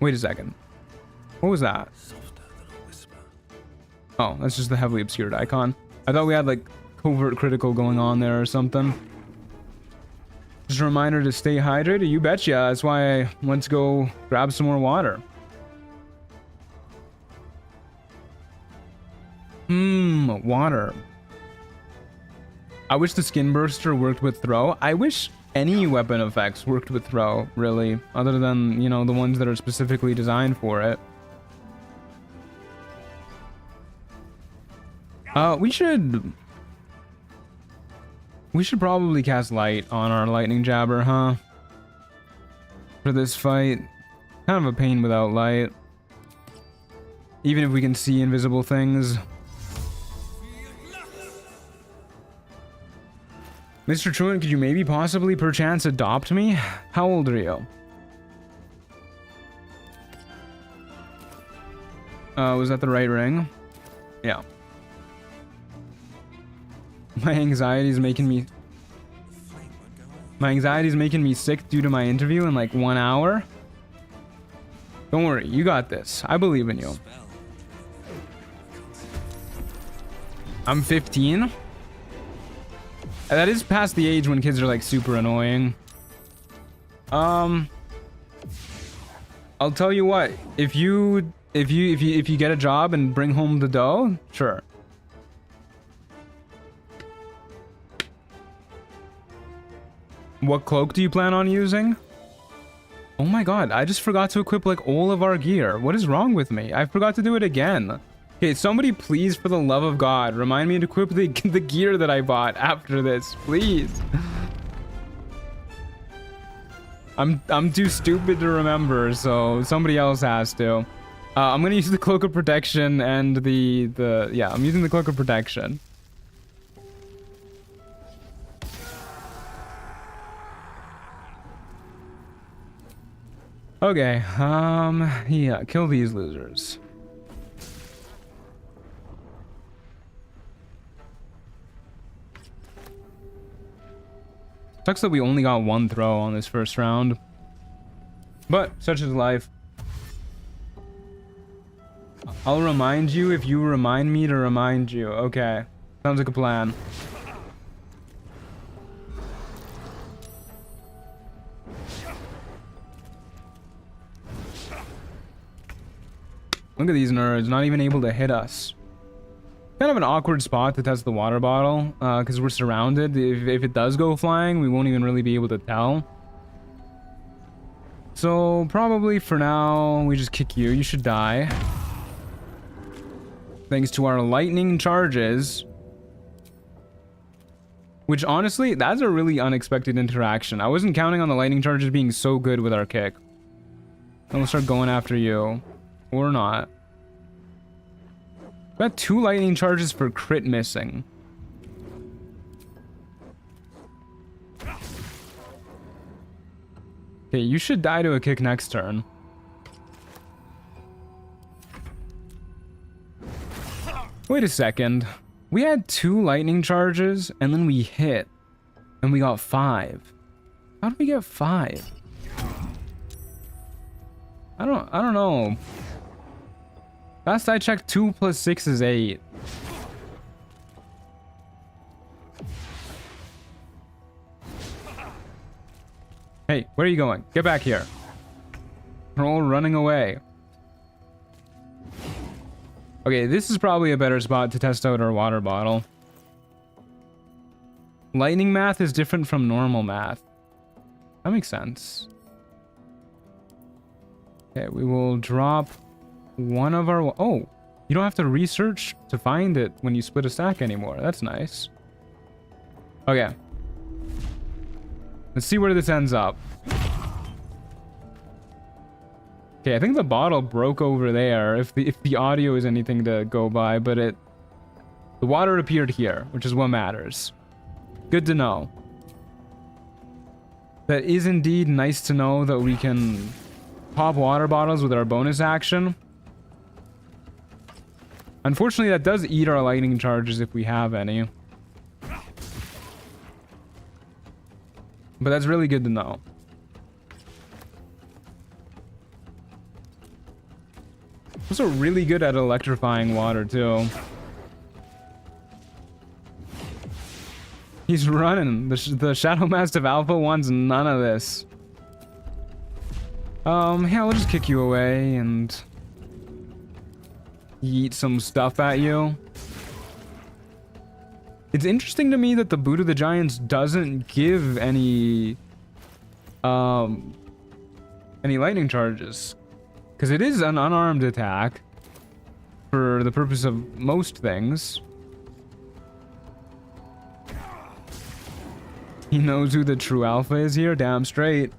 Wait a second. What was that? Oh, that's just the heavily obscured icon. I thought we had like covert critical going on there or something. Just a reminder to stay hydrated. You betcha. That's why I went to go grab some more water. Water. I wish the skin burster worked with throw. I wish any weapon effects worked with throw, really, other than, you know, the ones that are specifically designed for it. We should probably cast light on our lightning jabber, huh? For this fight. Kind of a pain without light. Even if we can see invisible things. Mr. Truant, could you maybe possibly perchance adopt me? How old are you? Was that the right ring? Yeah. My anxiety is making me sick due to my interview in like 1 hour. Don't worry, you got this. I believe in you. I'm 15. That is past the age when kids are like super annoying. I'll tell you what. If you get a job and bring home the dough, sure. What cloak do you plan on using? Oh my god, I just forgot to equip like all of our gear. What is wrong with me? I forgot to do it again. Okay, somebody please, for the love of God, remind me to equip the gear that I bought after this, please. I'm too stupid to remember, so somebody else has to. I'm gonna use the cloak of protection and yeah, I'm using the cloak of protection. Okay, yeah, kill these losers. Sucks that we only got one throw on this first round. But such is life. I'll remind you if you remind me to remind you. Okay, sounds like a plan. Look at these nerds, not even able to hit us. Kind of an awkward spot to test the water bottle, because we're surrounded. If it does go flying, we won't even really be able to tell. So probably for now, we just kick you. You should die. Thanks to our lightning charges. Which honestly, that's a really unexpected interaction. I wasn't counting on the lightning charges being so good with our kick. And we'll start going after you. Or not. Got 2 lightning charges for crit missing. Okay, you should die to a kick next turn. Wait a second. We had 2 lightning charges and then we hit. And we got 5. How did we get 5? I don't know. Last I checked, 2 + 6 is 8. Hey, where are you going? Get back here. We're all running away. Okay, this is probably a better spot to test out our water bottle. Lightning math is different from normal math. That makes sense. Okay, we will drop one of our... Oh, you don't have to research to find it when you split a stack anymore. That's nice. Okay. Let's see where this ends up. Okay, I think the bottle broke over there, if the audio is anything to go by, but the water appeared here, which is what matters. Good to know. That is indeed nice to know that we can pop water bottles with our bonus action. Unfortunately, that does eat our lightning charges if we have any. But that's really good to know. Also really good at electrifying water too. He's running. The Shadow Mastiff Alpha wants none of this. Yeah, we'll just kick you away and yeet some stuff at you. It's interesting to me that the Boot of the Giants doesn't give any lightning charges. Because it is an unarmed attack for the purpose of most things. He knows who the true alpha is here? Damn straight.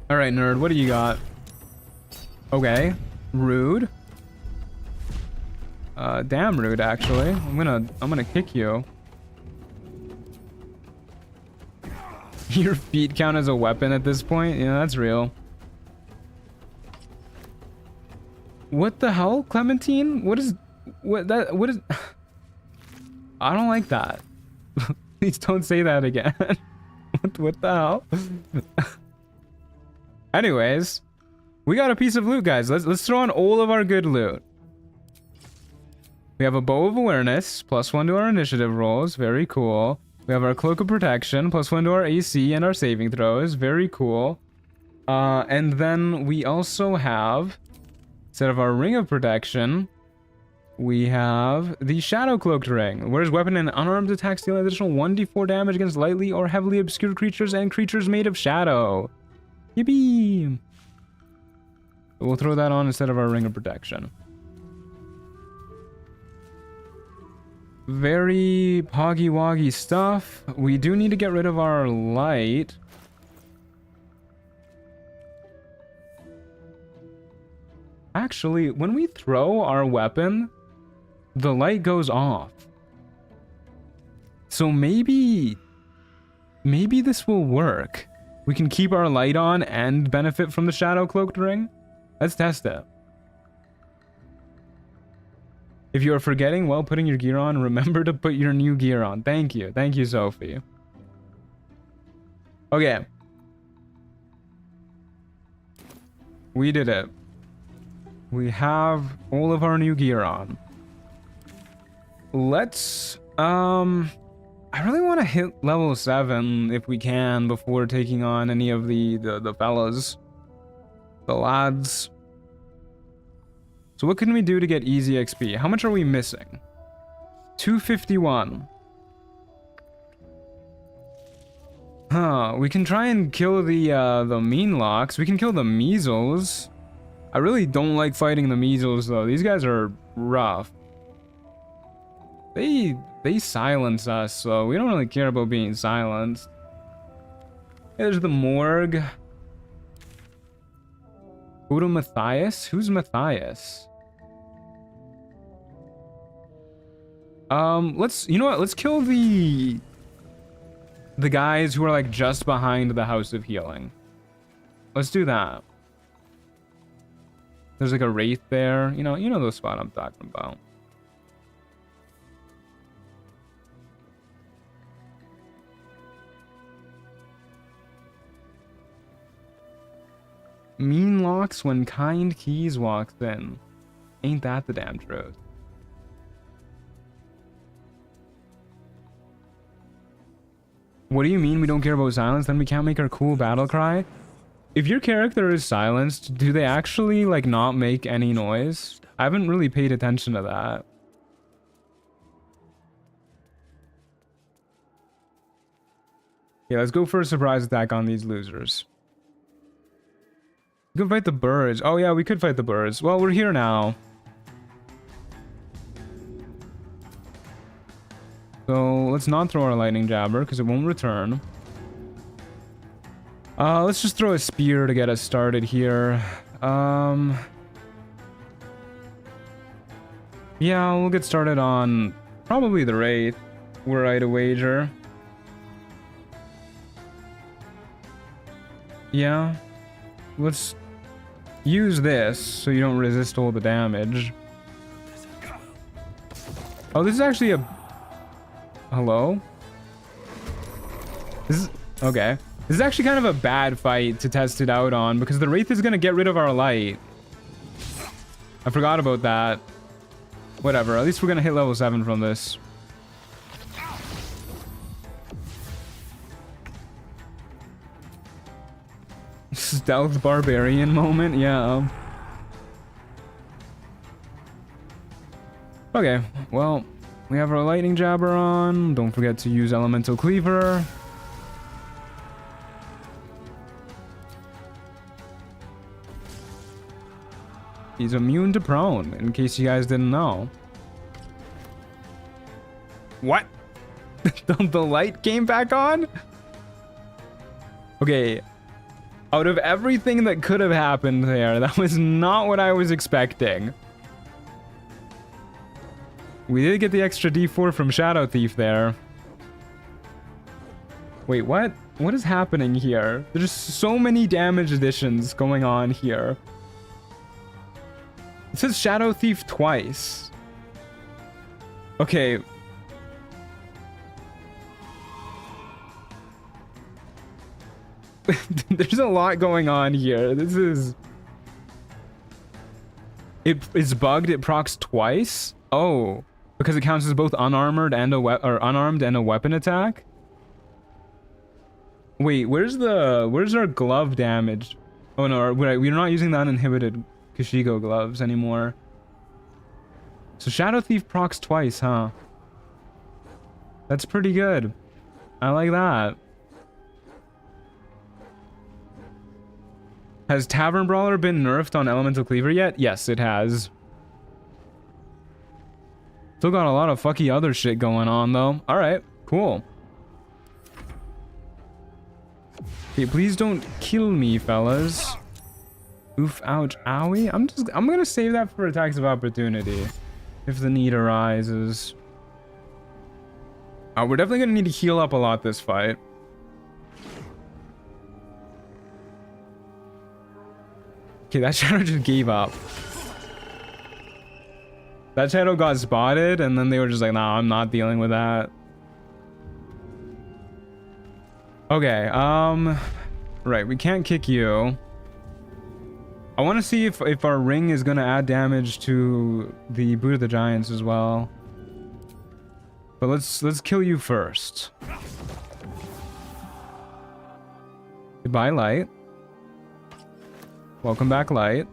Alright, nerd, what do you got? Okay. Rude. Damn rude, actually. I'm gonna kick you. Your feet count as a weapon at this point? Yeah, that's real. What the hell, Clementine? What is... What is... I don't like that. Please don't say that again. What the hell? Anyways, we got a piece of loot, guys. Let's throw on all of our good loot. We have a Bow of Awareness, +1 to our initiative rolls. Very cool. We have our Cloak of Protection, +1 to our AC and our saving throws. Very cool. And then we also have, instead of our Ring of Protection, we have the Shadow Cloaked Ring. Whereas weapon and unarmed attacks deal an additional 1d4 damage against lightly or heavily obscured creatures and creatures made of shadow. Yippee! We'll throw that on instead of our Ring of Protection. Very poggy-woggy stuff. We do need to get rid of our light. Actually, when we throw our weapon, the light goes off. So maybe this will work. We can keep our light on and benefit from the Shadow Cloaked Ring. Let's test it. If you are forgetting while putting your gear on, remember to put your new gear on. Thank you. Thank you, Sophie. Okay. We did it. We have all of our new gear on. Let's... I really want to hit level 7 if we can before taking on any of the fellas. The lads. So what can we do to get easy XP? How much are we missing? 251. Huh, we can try and kill the mean locks. We can kill the measles. I really don't like fighting the measles though. These guys are rough. They silence us, so we don't really care about being silenced. There's the morgue. Go to Matthias? Who's Matthias? You know what? Let's kill the guys who are like just behind the House of Healing. Let's do that. There's like a wraith there. You know the spot I'm talking about. Mean locks when kind keys walks in. Ain't that the damn truth? What do you mean we don't care about silence? Then we can't make our cool battle cry? If your character is silenced, do they actually, like, not make any noise? I haven't really paid attention to that. Yeah, let's go for a surprise attack on these losers. We could fight the birds. Oh yeah, we could fight the birds. Well, we're here now. So let's not throw our lightning jabber because it won't return. Let's just throw a spear to get us started here. Yeah, we'll get started on probably the Wraith, were I to wager. Yeah, let's use this so you don't resist all the damage. Oh, this is actually a... Hello? This is... Okay. This is actually kind of a bad fight to test it out on because the Wraith is going to get rid of our light. I forgot about that. Whatever, at least we're going to hit level 7 from this. Stealth Barbarian moment, yeah. Okay, well, we have our lightning jabber on. Don't forget to use elemental cleaver. He's immune to prone, in case you guys didn't know. What? The light came back on? Okay. Out of everything that could have happened there, that was not what I was expecting. We did get the extra D4 from Shadow Thief there. Wait, what? What is happening here? There's so many damage additions going on here. It says Shadow Thief twice. Okay. There's a lot going on here. This is... It is bugged. It procs twice? Oh. Because it counts as both unarmored and unarmed and a weapon attack? Wait, where's our glove damage? Oh no, we're not using the uninhibited Kashigo gloves anymore. So Shadow Thief procs twice, huh? That's pretty good. I like that. Has Tavern Brawler been nerfed on Elemental Cleaver yet? Yes, it has. Still got a lot of fucky other shit going on though. Alright, cool. Okay, please don't kill me, fellas. Oof, ouch, owie. I'm gonna save that for attacks of opportunity. If the need arises. We're definitely gonna need to heal up a lot this fight. Okay, that shadow just gave up. That shadow got spotted, and then they were just like, nah, I'm not dealing with that. Okay, right, we can't kick you. I want to see if our ring is going to add damage to the Boot of the Giants as well. But let's kill you first. Goodbye, Light. Welcome back, Light.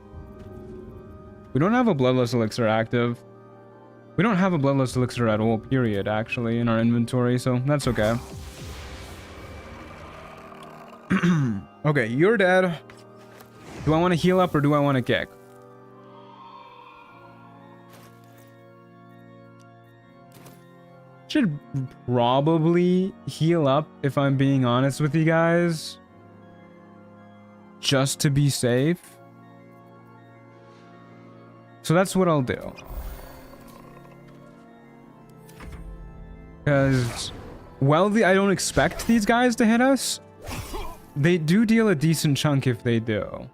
We don't have a Bloodlust Elixir active. We don't have a Bloodlust Elixir at all, period, actually, in our inventory, so that's okay. Okay, you're dead. Do I want to heal up or do I want to kick? Should probably heal up if I'm being honest with you guys. Just to be safe. So that's what I'll do. Because, well, I don't expect these guys to hit us. They do deal a decent chunk if they do.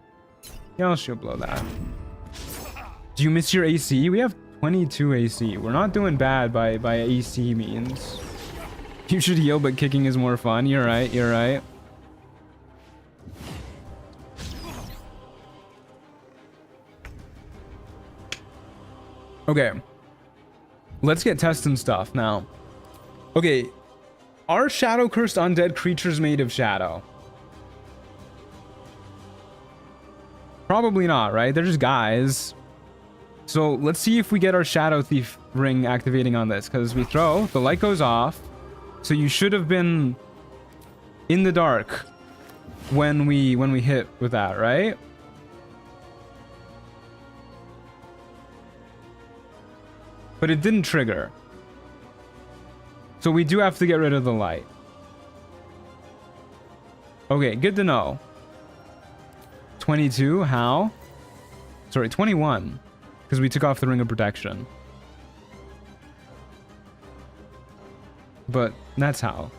Yeah, I'll shield blow that. Do you miss your AC? We have 22 AC. We're not doing bad by AC means. You should heal, but kicking is more fun. You're right, you're right. Okay. Let's get testing stuff now. Okay. Are shadow cursed undead creatures made of shadow? Probably not, right? They're just guys. So let's see if we get our Shadow Thief ring activating on this. Because we throw, the light goes off. So you should have been in the dark when we hit with that, right? But it didn't trigger. So we do have to get rid of the light. Okay, good to know. 22, how? Sorry, 21. Because we took off the Ring of Protection. But that's how.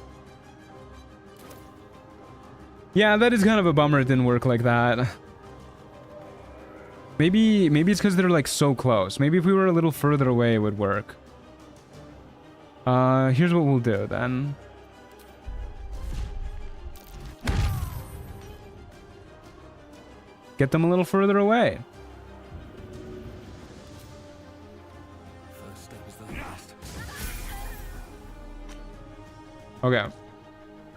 Yeah, that is kind of a bummer it didn't work like that. Maybe it's because they're like so close. Maybe if we were a little further away it would work. Here's what we'll do then. Get them a little further away. First step is the last. Okay.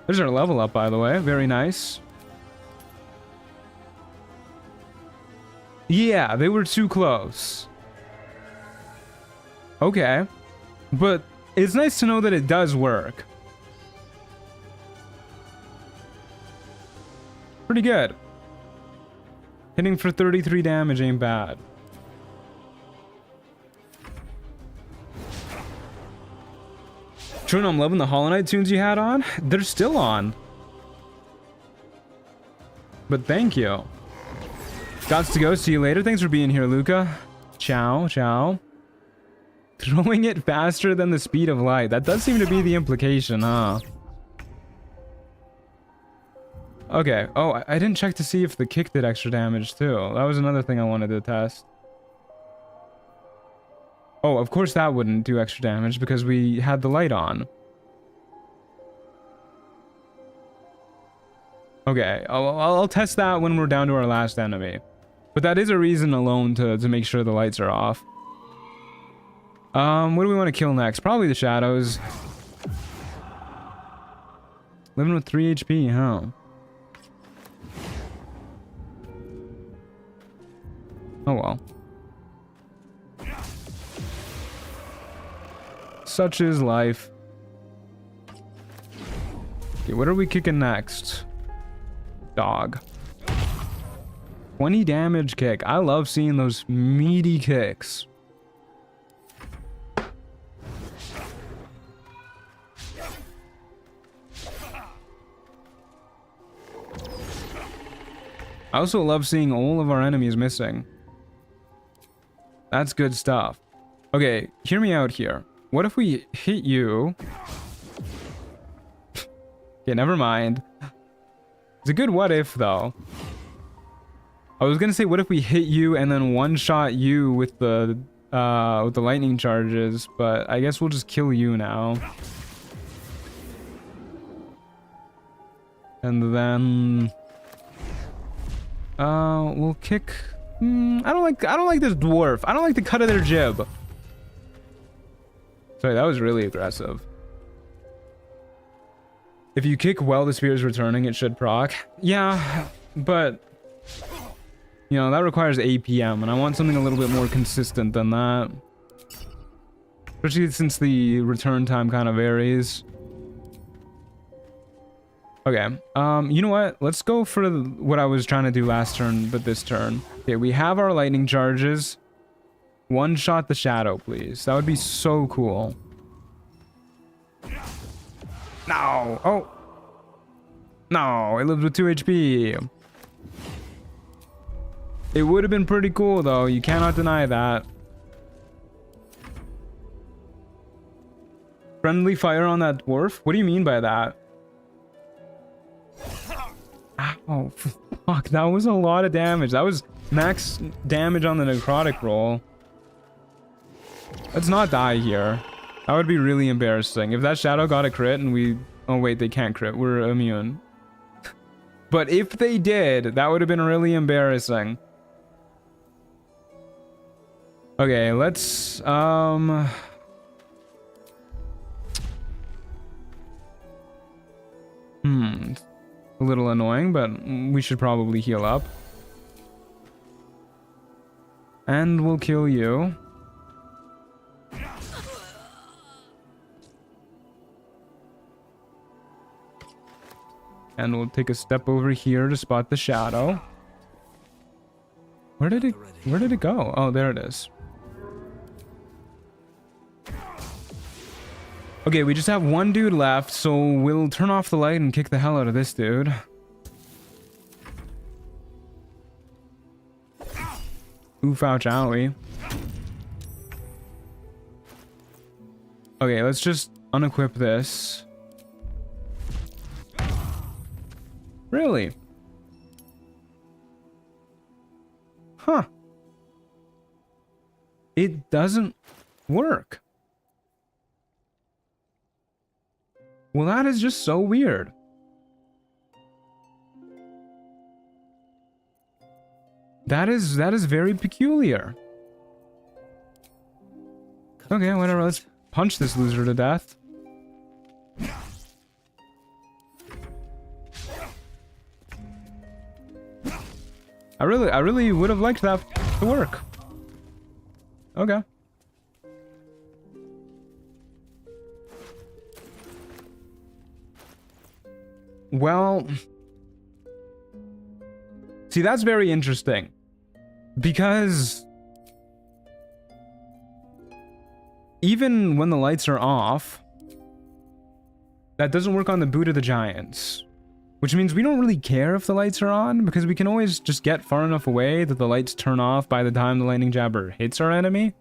There's our level up, by the way. Very nice. Yeah, they were too close. Okay. But it's nice to know that it does work. Pretty good. Hitting for 33 damage ain't bad. True, I'm loving the Hollow Knight tunes you had on. They're still on. But thank you. Gots to go. See you later. Thanks for being here, Luca. Ciao, ciao. Throwing it faster than the speed of light. That does seem to be the implication, huh? Okay. Oh, I didn't check to see if the kick did extra damage, too. That was another thing I wanted to test. Oh, of course that wouldn't do extra damage because we had the light on. Okay, I'll test that when we're down to our last enemy. But that is a reason alone to make sure the lights are off. What do we want to kill next? Probably the shadows. Living with 3 HP, huh? Oh well. Such is life. Okay, what are we kicking next? Dog. 20 damage kick. I love seeing those meaty kicks. I also love seeing all of our enemies missing. That's good stuff. Okay, hear me out here. What if we hit you? Okay, never mind. It's a good what if, though. I was gonna say, what if we hit you and then one-shot you with the lightning charges, but I guess we'll just kill you now. And then we'll kick. I don't like this dwarf. I don't like the cut of their jib. Sorry, that was really aggressive. If you kick while the spear is returning, it should proc. Yeah, but you know, that requires APM, and I want something a little bit more consistent than that. Especially since the return time kind of varies. Okay, you know what? Let's go for what I was trying to do last turn, but this turn. Okay, we have our lightning charges. One shot the shadow, please. That would be so cool. No! Oh! No, it lived with 2 HP. It would have been pretty cool, though. You cannot deny that. Friendly fire on that dwarf? What do you mean by that? Ow, fuck, that was a lot of damage. That was max damage on the necrotic roll. Let's not die here. That would be really embarrassing. If that shadow got a crit and we... Oh wait, they can't crit. We're immune. But if they did, that would have been really embarrassing. Okay, let's a little annoying, but we should probably heal up. And we'll kill you. And we'll take a step over here to spot the shadow. Where did it go? Oh, there it is. Okay, we just have one dude left, so we'll turn off the light and kick the hell out of this dude. Oof, ouch, owie. Okay, let's just unequip this. Really? Huh. It doesn't work. Well, that is just so weird. That is very peculiar. Okay, whatever. Let's punch this loser to death. I really would have liked that to work. Okay. Well, see, that's very interesting, because even when the lights are off, that doesn't work on the Boot of the Giants, which means we don't really care if the lights are on, because we can always just get far enough away that the lights turn off by the time the lightning jabber hits our enemy,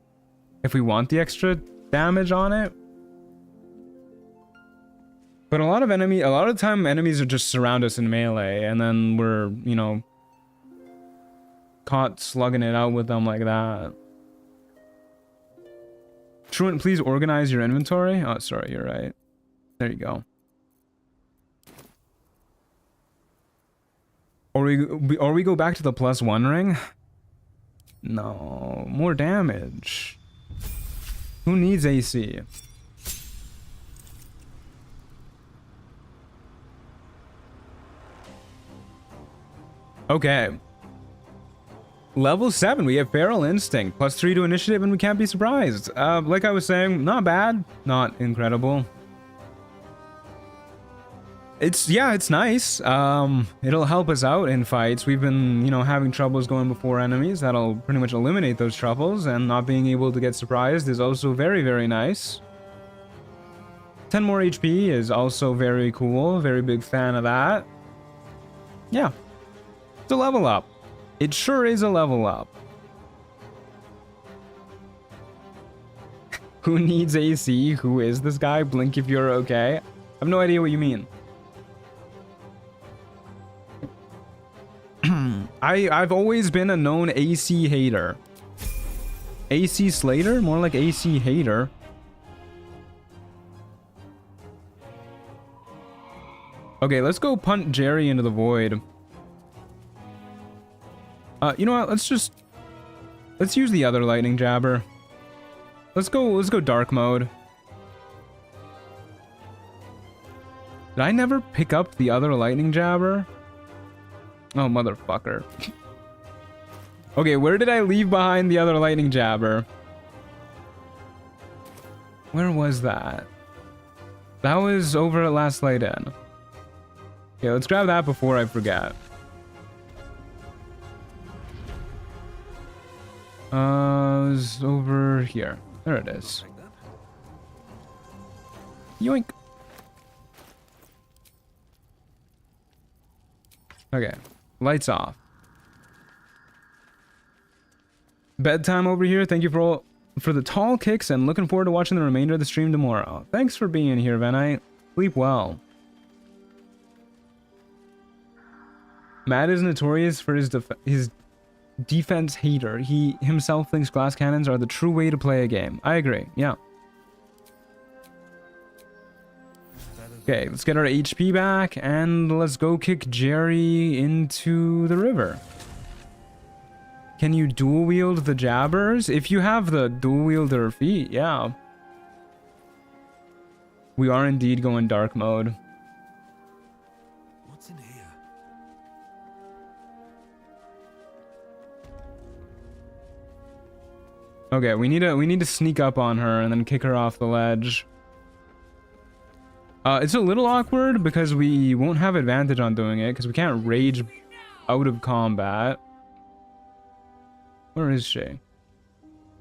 if we want the extra damage on it. But a lot of the time enemies are just surround us in melee, and then we're, you know, caught slugging it out with them like that. Truant, please organize your inventory. Oh, sorry, you're right. There you go. Or we go back to the +1 ring? No, more damage. Who needs AC? Okay. Level 7, we have Feral Instinct, +3 to initiative, and we can't be surprised. Like I was saying, not bad, not incredible. It's nice. It'll help us out in fights. We've been, you know, having troubles going before enemies. That'll pretty much eliminate those troubles, and not being able to get surprised is also very, very nice. 10 more HP is also very cool. Very big fan of that. Yeah. It's a level up. It sure is a level up. Who needs AC? Who is this guy? Blink if you're okay. I have no idea what you mean. I've always been a known AC hater. AC Slater? More like AC hater. Okay, let's go punt Jerry into the void. You know what? Let's use the other lightning jabber. Let's go dark mode. Did I never pick up the other lightning jabber? Oh, motherfucker. Okay, where did I leave behind the other lightning jabber? Where was that? That was over at Last Light In. Okay, let's grab that before I forget. It was over here. There it is. Yoink. Okay, lights off. Bedtime over here. Thank you for the tall kicks, and looking forward to watching the remainder of the stream tomorrow. Thanks for being here, Venite. Sleep well. Matt is notorious for his defense hater. He himself thinks glass cannons are the true way to play a game. I agree, yeah. Okay, let's get our HP back, and let's go kick Jerry into the river. Can you dual wield the jabbers? If you have the dual wielder feat, yeah. We are indeed going dark mode. What's in here? Okay, we need to sneak up on her and then kick her off the ledge. It's a little awkward because we won't have advantage on doing it because we can't rage out of combat. Where is she?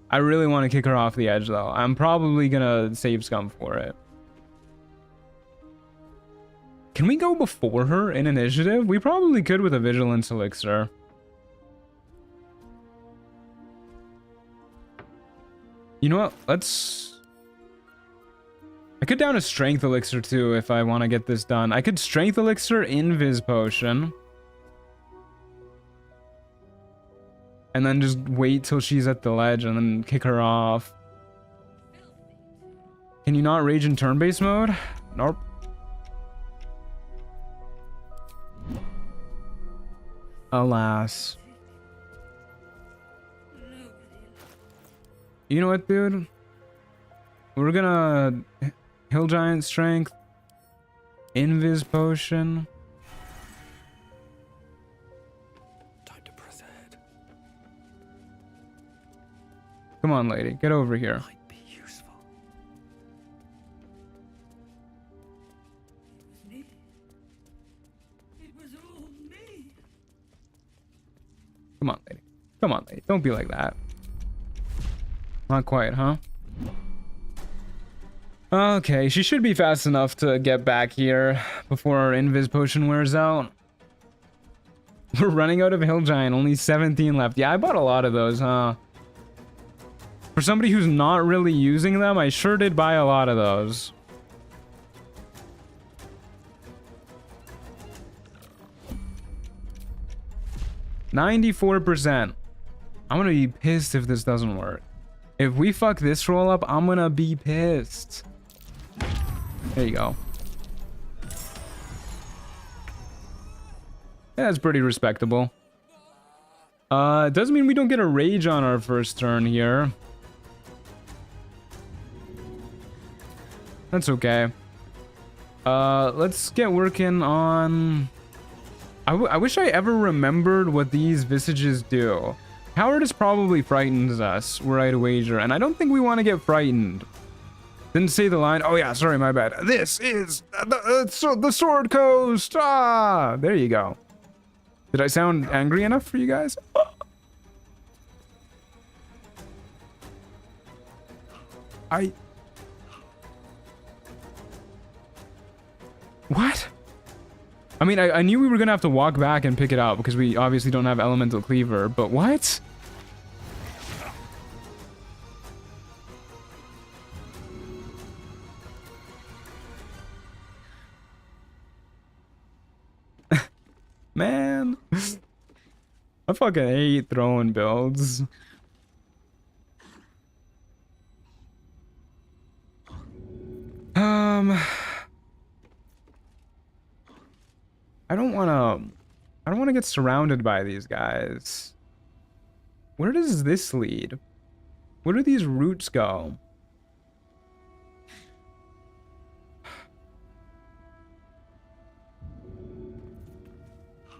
I really want to kick her off the edge though. I'm probably gonna save scum for it. Can we go before her in initiative? We probably could with a vigilance elixir. You know what? I could down a strength elixir too if I want to get this done. I could strength elixir invis potion. And then just wait till she's at the ledge and then kick her off. Can you not rage in turn-based mode? Nope. Alas. You know what, dude? We're gonna Hill Giant Strength, Invis Potion. Time to press ahead. Come on, lady, get over here. Might be useful. It was all me. Come on, lady. Come on, lady. Don't be like that. Not quite, huh? Okay, she should be fast enough to get back here before our Invis Potion wears out. We're running out of Hill Giant, only 17 left. Yeah, I bought a lot of those, huh? For somebody who's not really using them, I sure did buy a lot of those. %. I'm gonna be pissed if this doesn't work. If we fuck this roll up, I'm gonna be pissed. There you go. Yeah, that's pretty respectable. It doesn't mean we don't get a rage on our first turn here. That's okay. Let's get working on... I wish I ever remembered what these visages do. Cowardice probably frightens us, were I to wager, and I don't think we want to get frightened. Didn't say the line. Oh yeah, sorry, my bad. This is the Sword Coast. Ah, there you go. Did I sound angry enough for you guys? What? I mean, I knew we were gonna have to walk back and pick it out because we obviously don't have elemental cleaver, but what? Man, I fucking hate throwing builds. I don't want to get surrounded by these guys. Where does this lead? Where do these roots go?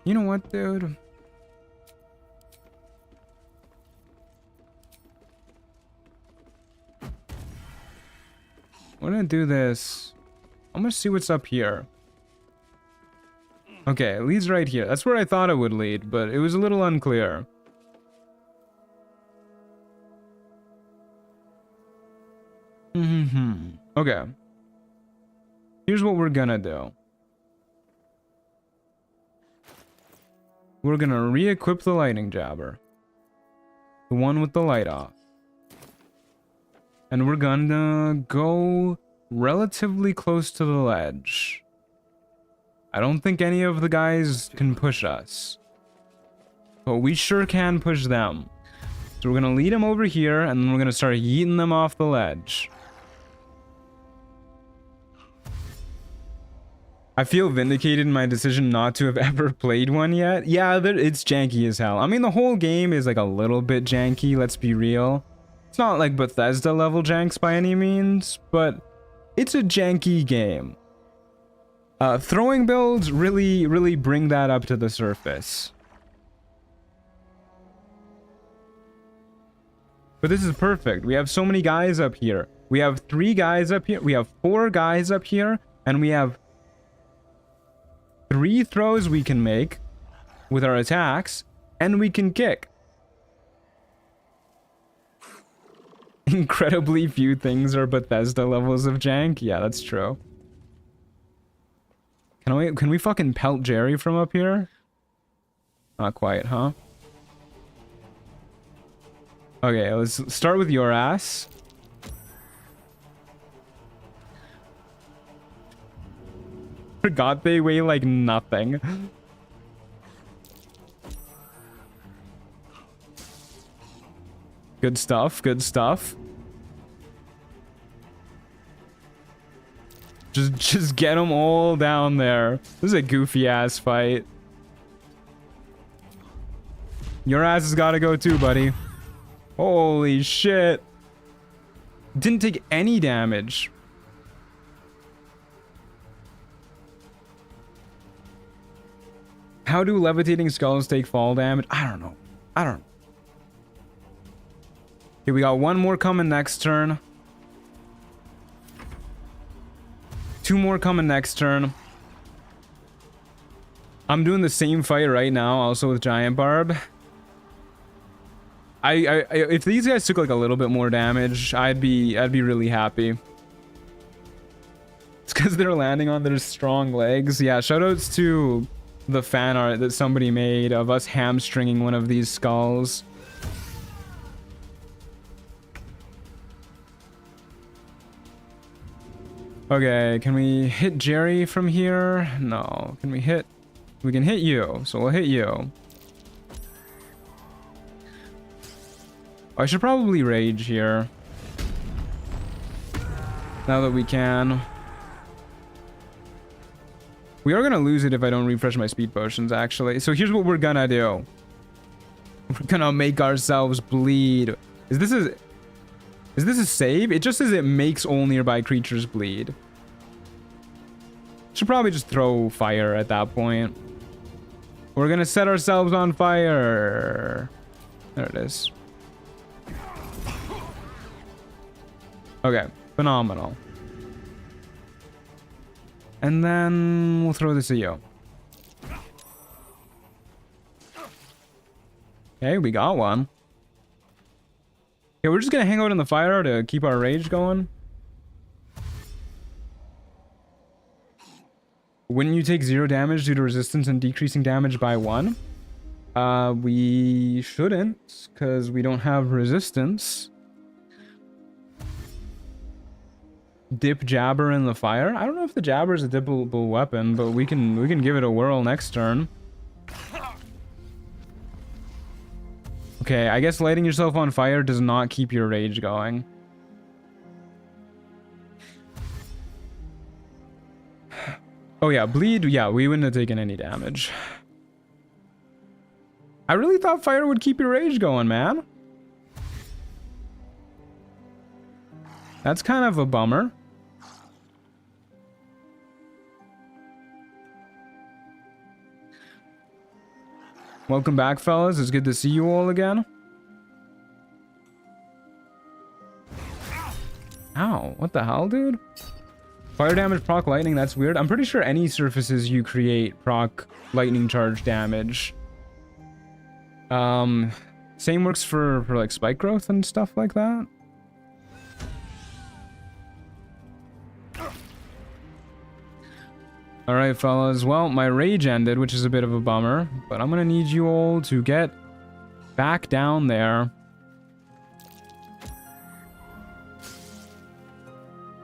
You know what, dude? We're gonna do this. I'm gonna see what's up here. Okay, it leads right here. That's where I thought it would lead, but it was a little unclear. Okay. Here's what we're gonna do. We're gonna re-equip the lightning jabber. The one with the light off. And we're gonna go relatively close to the ledge. I don't think any of the guys can push us. But we sure can push them. So we're gonna lead them over here, and then we're gonna start yeeting them off the ledge. I feel vindicated in my decision not to have ever played one yet. Yeah, it's janky as hell. I mean, the whole game is like a little bit janky, let's be real. It's not like Bethesda level janks by any means, but it's a janky game. Throwing builds really bring that up to the surface. But this is perfect. We have so many guys up here. We have 3 guys up here. We have 4 guys up here. And we have 3 throws we can make with our attacks. And we can kick. Incredibly few things are Bethesda levels of jank. Yeah, that's true. Can we fucking pelt Jerry from up here? Not quite, huh? Okay, let's start with your ass. Forgot they weigh like nothing. Good stuff, good stuff. Just get them all down there. This is a goofy ass fight. Your ass has got to go too, buddy. Holy shit. Didn't take any damage. How do levitating skulls take fall damage? I don't know. Okay, we got one more coming next turn. 2 more coming next turn. I'm doing the same fight right now, also with Giant Barb. If these guys took like a little bit more damage, I'd be really happy. It's because they're landing on their strong legs. Yeah, shoutouts to the fan art that somebody made of us hamstringing one of these skulls. Okay, can we hit Jerry from here? No. Can we hit? We can hit you, so we'll hit you. I should probably rage here. Now that we can. We are gonna lose it if I don't refresh my speed potions, actually. So here's what we're gonna do. We're gonna make ourselves bleed. Is this a save? It just says it makes all nearby creatures bleed. Should probably just throw fire at that point. We're gonna set ourselves on fire. There it is. Okay, phenomenal. And then we'll throw this at you. Okay, we got one. Okay, we're just gonna hang out in the fire to keep our rage going. Wouldn't you take 0 damage due to resistance and decreasing damage by 1? We shouldn't, because we don't have resistance. Dip Jabber in the fire? I don't know if the Jabber is a dippable weapon, but we can give it a whirl next turn. Okay, I guess lighting yourself on fire does not keep your rage going. Oh yeah, bleed. Yeah, we wouldn't have taken any damage. I really thought fire would keep your rage going, man. That's kind of a bummer. Welcome back, fellas. It's good to see you all again. Ow, what the hell, dude? Fire damage proc lightning, that's weird. I'm pretty sure any surfaces you create proc lightning charge damage. Same works for like spike growth and stuff like that. Alright, fellas. Well, my rage ended, which is a bit of a bummer. But I'm gonna need you all to get back down there.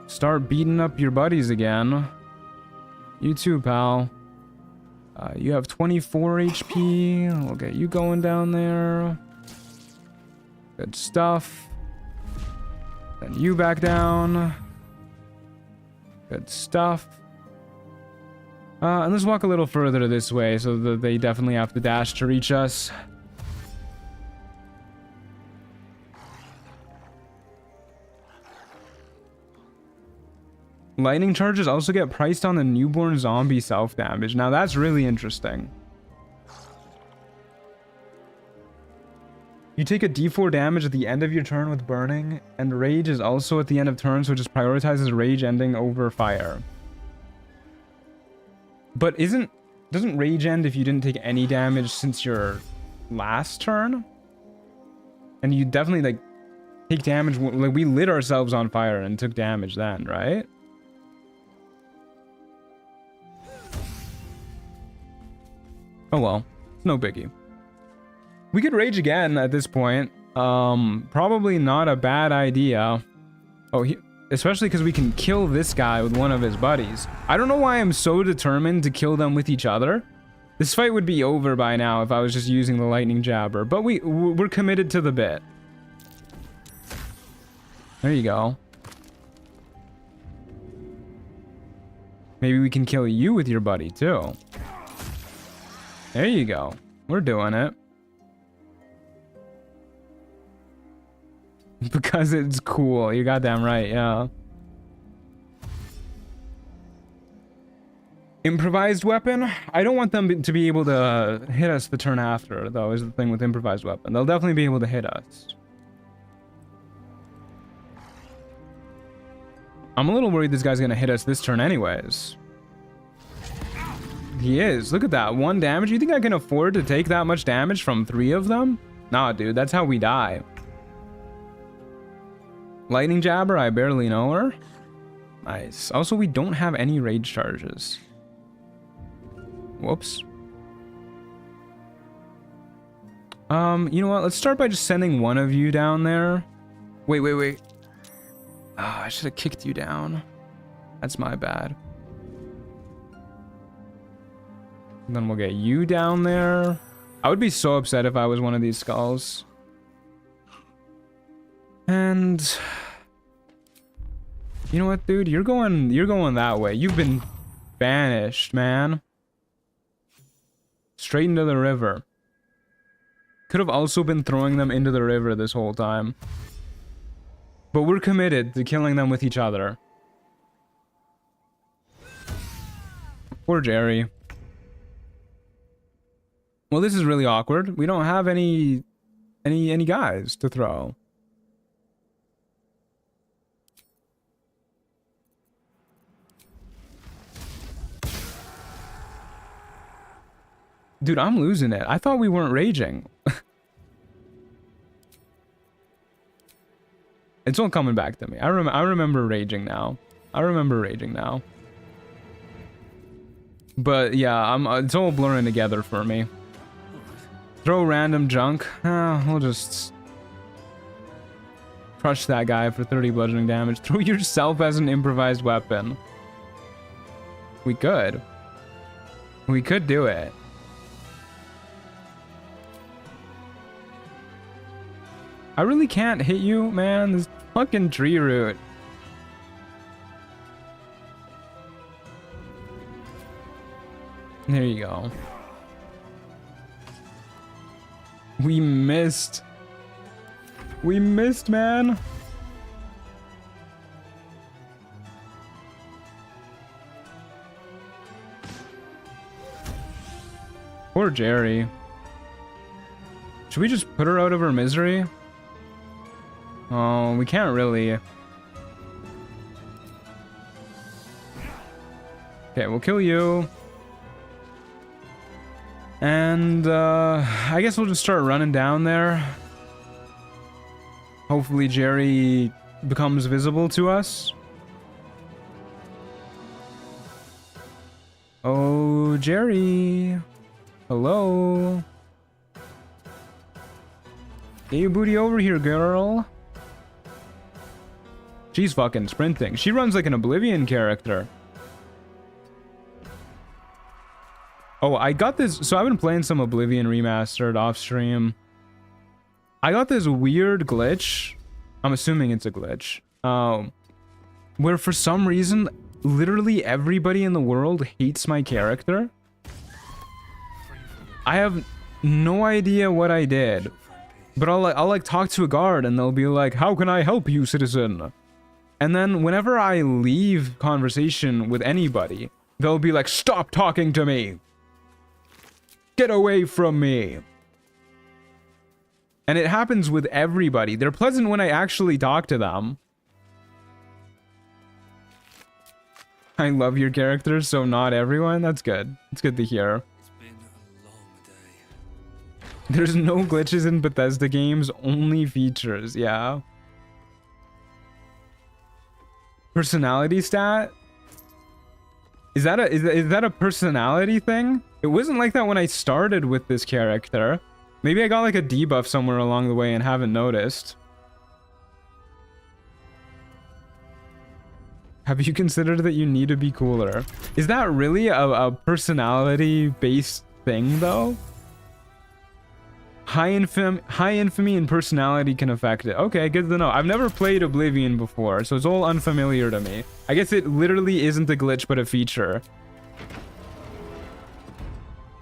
Start beating up your buddies again. You too, pal. You have 24 HP. We'll get you going down there. Good stuff. Then you back down. Good stuff. And let's walk a little further this way so that they definitely have to dash to reach us. Lightning charges also get priced on the newborn zombie self-damage. Now that's really interesting. You take a d4 damage at the end of your turn with burning, and rage is also at the end of turn, so it just prioritizes rage ending over fire. But doesn't rage end if you didn't take any damage since your last turn? And you definitely like take damage, like we lit ourselves on fire and took damage then, right? Oh well, it's no biggie. We could rage again at this point. Probably not a bad idea. Oh, especially because we can kill this guy with one of his buddies. I don't know why I'm so determined to kill them with each other. This fight would be over by now if I was just using the lightning jabber, but we're committed to the bit. There you go. Maybe we can kill you with your buddy too. There you go. We're doing it. Because it's cool. You're goddamn right, yeah. Improvised weapon? I don't want them to be able to hit us the turn after, though, is the thing with improvised weapon. They'll definitely be able to hit us. I'm a little worried this guy's gonna hit us this turn anyways. He is. Look at that. 1 damage. You think I can afford to take that much damage from 3 of them? Nah, dude. That's how we die. Lightning jabber. I barely know her. Nice. Also, we don't have any rage charges. Whoops. You know what? Let's start by just sending one of you down there. Wait. Ah, I should have kicked you down. That's my bad. And then we'll get you down there. I would be so upset if I was one of these skulls. And you know what, dude? You're going that way. You've been banished, man. Straight into the river. Could have also been throwing them into the river this whole time. But we're committed to killing them with each other. Poor Jerry. Well, this is really awkward. We don't have any guys to throw. Dude, I'm losing it. I thought we weren't raging. It's all coming back to me. I remember raging now. But yeah, it's all blurring together for me. Throw random junk. We'll just crush that guy for 30 bludgeoning damage. Throw yourself as an improvised weapon. We could do it. I really can't hit you, man. This fucking tree root. There you go. We missed. We missed, man. Poor Jerry. Should we just put her out of her misery? Oh, we can't really. Okay, we'll kill you. And I guess we'll just start running down there. Hopefully Jerry becomes visible to us. Oh, Jerry. Hello. Get your booty over here, girl. She's fucking sprinting. She runs like an Oblivion character. Oh, I got this. So I've been playing some Oblivion Remastered off stream. I got this weird glitch. I'm assuming it's a glitch. Where for some reason, literally everybody in the world hates my character. I have no idea what I did, but I'll like talk to a guard and they'll be like, "How can I help you, citizen?" And then whenever I leave conversation with anybody, they'll be like, "Stop talking to me! Get away from me!" And it happens with everybody. They're pleasant when I actually talk to them. I love your character, so not everyone. That's good. It's good to hear. It's been a long day. There's no glitches in Bethesda games, only features. Yeah. Personality stat? Is that a personality thing? It wasn't like that when I started with this character. Maybe I got like a debuff somewhere along the way and haven't noticed. Have you considered that you need to be cooler? Is that really a personality-based thing, though? High infamy and personality can affect it. Okay, good to know. I've never played Oblivion before, so it's all unfamiliar to me. I guess it literally isn't a glitch, but a feature.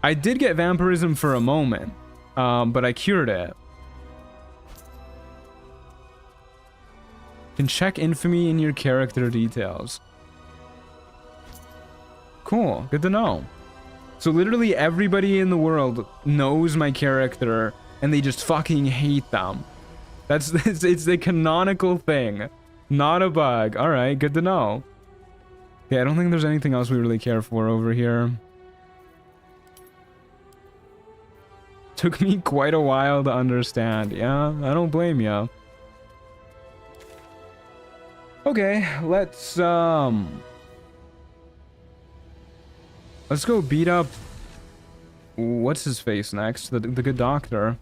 I did get vampirism for a moment, but I cured it. Can check infamy in your character details. Cool, good to know. So literally everybody in the world knows my character and they just fucking hate them. It's the canonical thing, not a bug. All right, good to know. Yeah, I don't think there's anything else we really care for over here. Took me quite a while to understand. Yeah, I don't blame you. Okay, let's go beat up what's his face next, the good doctor.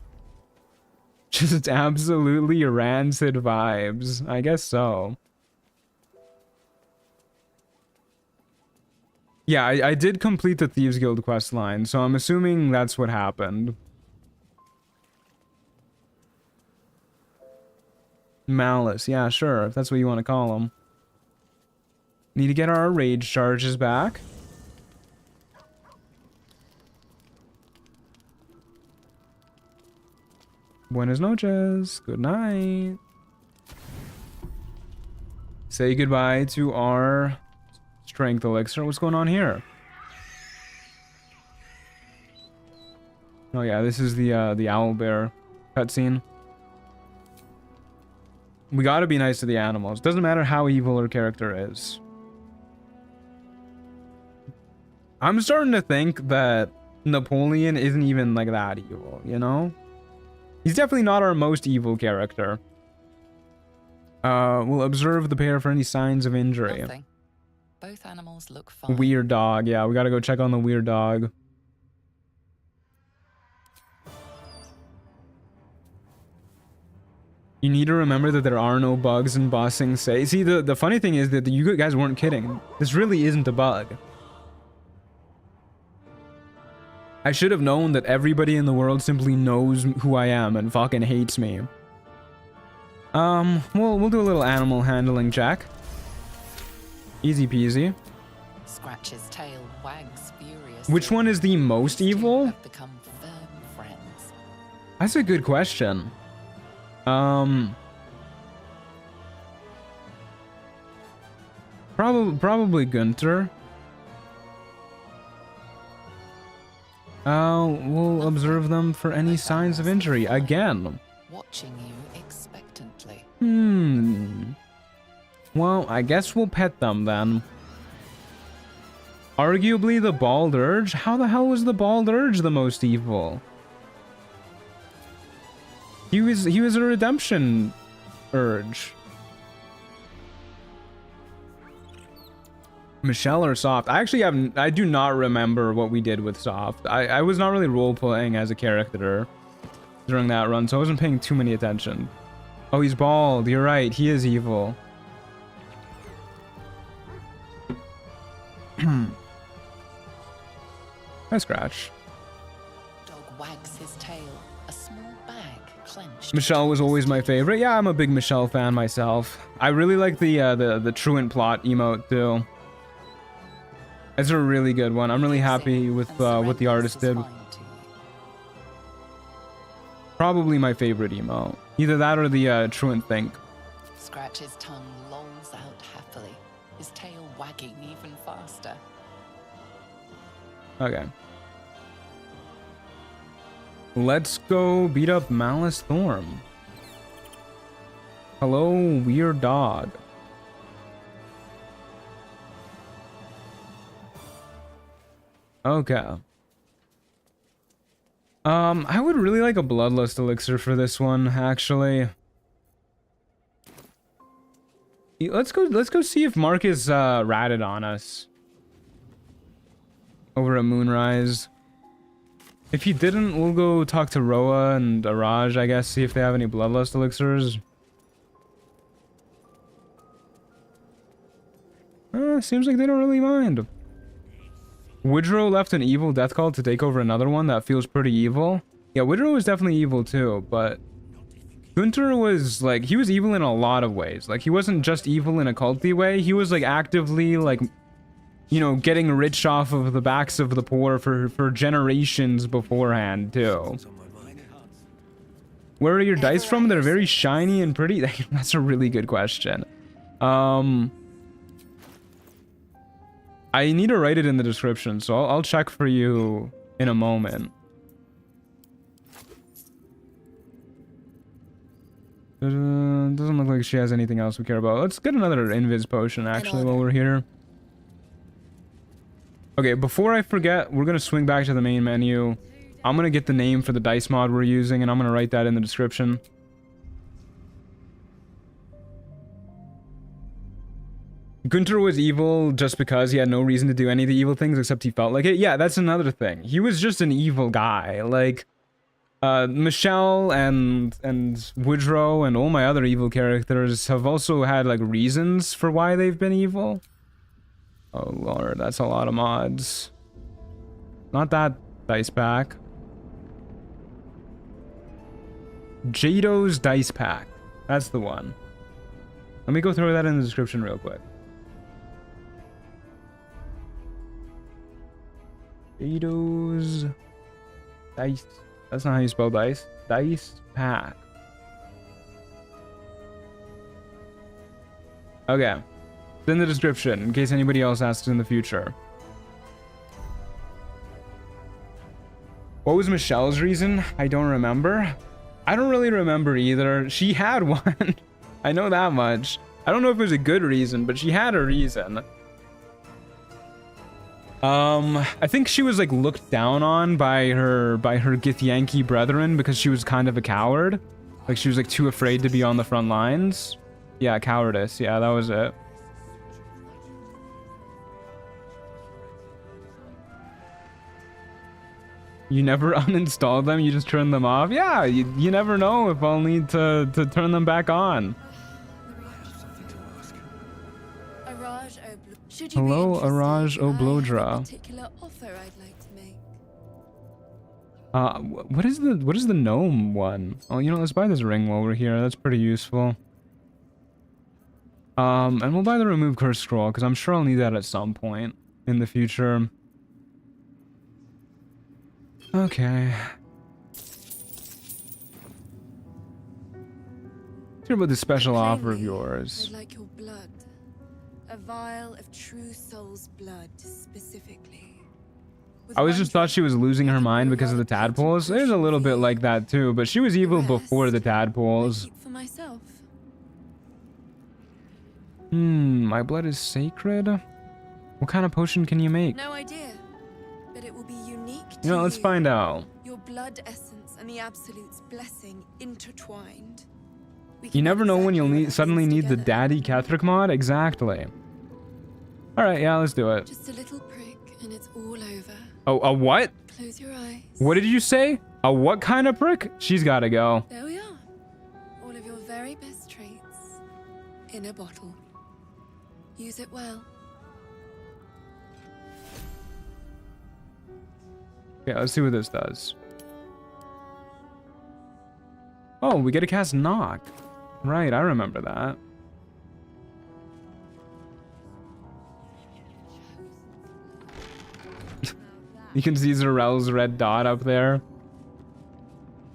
Just absolutely rancid vibes. I guess so. Yeah, I did complete the Thieves Guild quest line, so I'm assuming that's what happened. Malice, yeah, sure, if that's what you want to call them. Need to get our rage charges back. Buenas noches. Good night. Say goodbye to our strength elixir. What's going on here? Oh yeah, this is the owlbear cutscene. We gotta be nice to the animals. Doesn't matter how evil our character is. I'm starting to think that Napoleon isn't even like that evil, you know? He's definitely not our most evil character. We'll observe the pair for any signs of injury. Nothing. Both animals look fine. Weird dog. Yeah, we gotta go check on the weird dog. You need to remember that there are no bugs in bossing say. See, the funny thing is that you guys weren't kidding. This really isn't a bug. I should have known that everybody in the world simply knows who I am and fucking hates me. We'll do a little animal handling check. Easy peasy. Scratch's tail wags furiously. Which one is the most evil? Become firm friends. That's a good question. Probably Gunther. We'll observe them for any signs of injury again. Watching you expectantly. Well, I guess we'll pet them then. Arguably the Bald Urge? How the hell was the Bald Urge the most evil? He was a redemption urge. Michelle or Soft? I do not remember what we did with Soft. I was not really role-playing as a character during that run, so I wasn't paying too many attention. Oh, he's bald. You're right. He is evil. Hi, Scratch. Dog wags his tail. A small bag clenched. Michelle was always my favorite. Yeah, I'm a big Michelle fan myself. I really like the truant plot emote too. It's a really good one. I'm really happy with what the artist did. Probably my favorite emote. Either that or the Truant Think. Scratch's tongue lolls out happily, his tail wagging even faster. Okay. Let's go beat up Malice Thorm. Hello, weird dog. Okay. I would really like a Bloodlust elixir for this one, actually. Let's go see if Marcus ratted on us over at Moonrise. If he didn't, we'll go talk to Roa and Araj, I guess, see if they have any Bloodlust elixirs. Seems like they don't really mind. Woodrow left an evil death call to take over another one that feels pretty evil. Yeah, Woodrow was definitely evil too, but Gunter was like, he was evil in a lot of ways. Like, he wasn't just evil in a culty way, he was like actively like, you know, getting rich off of the backs of the poor for generations beforehand too. Where are your dice from? They're very shiny and pretty. That's a really good question. I need to write it in the description, so I'll check for you in a moment. Doesn't look like she has anything else we care about. Let's get another invis potion, actually, while we're here. Okay, before I forget, we're going to swing back to the main menu. I'm going to get the name for the dice mod we're using, and I'm going to write that in the description. Gunter was evil just because he had no reason to do any of the evil things except he felt like it. Yeah, that's another thing. He was just an evil guy. Like, Michelle and Woodrow and all my other evil characters have also had, like, reasons for why they've been evil. Oh, Lord, that's a lot of mods. Not that dice pack. Jeido's dice pack. That's the one. Let me go throw that in the description real quick. Jeido's dice. That's not how you spell dice. Dice pack. Okay. It's in the description in case anybody else asks in the future. What was Michelle's reason? I don't remember. I don't really remember either. She had one. I know that much. I don't know if it was a good reason, but she had a reason. I think she was like looked down on by her Githyanki brethren because she was kind of a coward. Like she was like too afraid to be on the front lines. Yeah, cowardice. Yeah, that was it. You never uninstall them, you just turn them off? Yeah, you never know if I'll need to turn them back on. Hello, Araj Oblodra. Particular offer I'd like to make. What is the gnome one? Oh, you know, let's buy this ring while we're here. That's pretty useful. And we'll buy the remove curse scroll because I'm sure I'll need that at some point in the future. Okay. Let's hear about this special offer of yours. I'd like your blood. A vial of true soul's blood, specifically. I always just thought she was losing her mind because of the tadpoles. There's a little bit like that too, but she was evil before the tadpoles. For myself. My blood is sacred? What kind of potion can you make? No idea, but it will be unique to You know, let's find out. Your blood essence and the Absolute's blessing intertwined. You never know when you'll suddenly need the Daddy Catholic mod. Exactly. Alright, yeah, let's do it. Just a little prick and it's all over. Oh, a what? Close your eyes. What did you say? A what kind of prick? She's gotta go. There we are. All of your very best traits in a bottle. Use it well. Okay, let's see what this does. Oh, we get to cast Knock. Right, I remember that. You can see Zarel's red dot up there.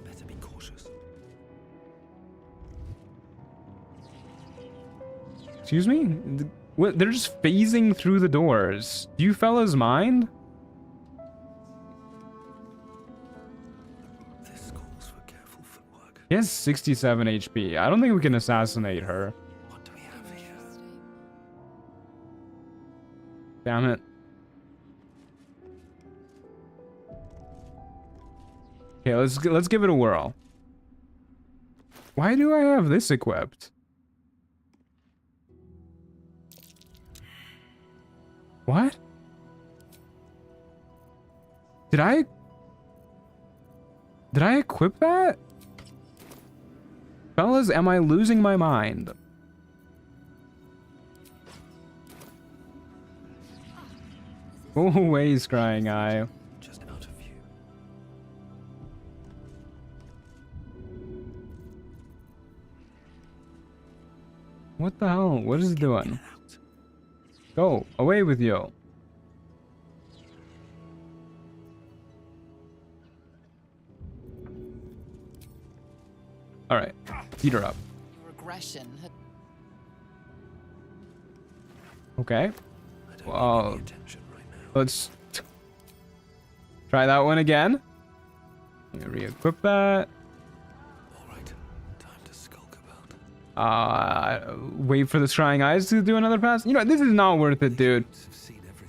Better be cautious. Excuse me? What? They're just phasing through the doors. Do you fellas mind? This calls for careful footwork. She has 67 HP. I don't think we can assassinate her. What do we have here? Damn it. Okay, let's give it a whirl. Why do I have this equipped? What? Did I equip that? Fellas, am I losing my mind? Go away, scrying eye. Just out of view. What the hell? What is it doing? Go away with you. All right, beat her up. Your aggression had Okay. Well, let's try that one again. Let me re-equip that. Alright, time to skulk about. Wait for the scrying eyes to do another pass. You know, this is not worth it, dude.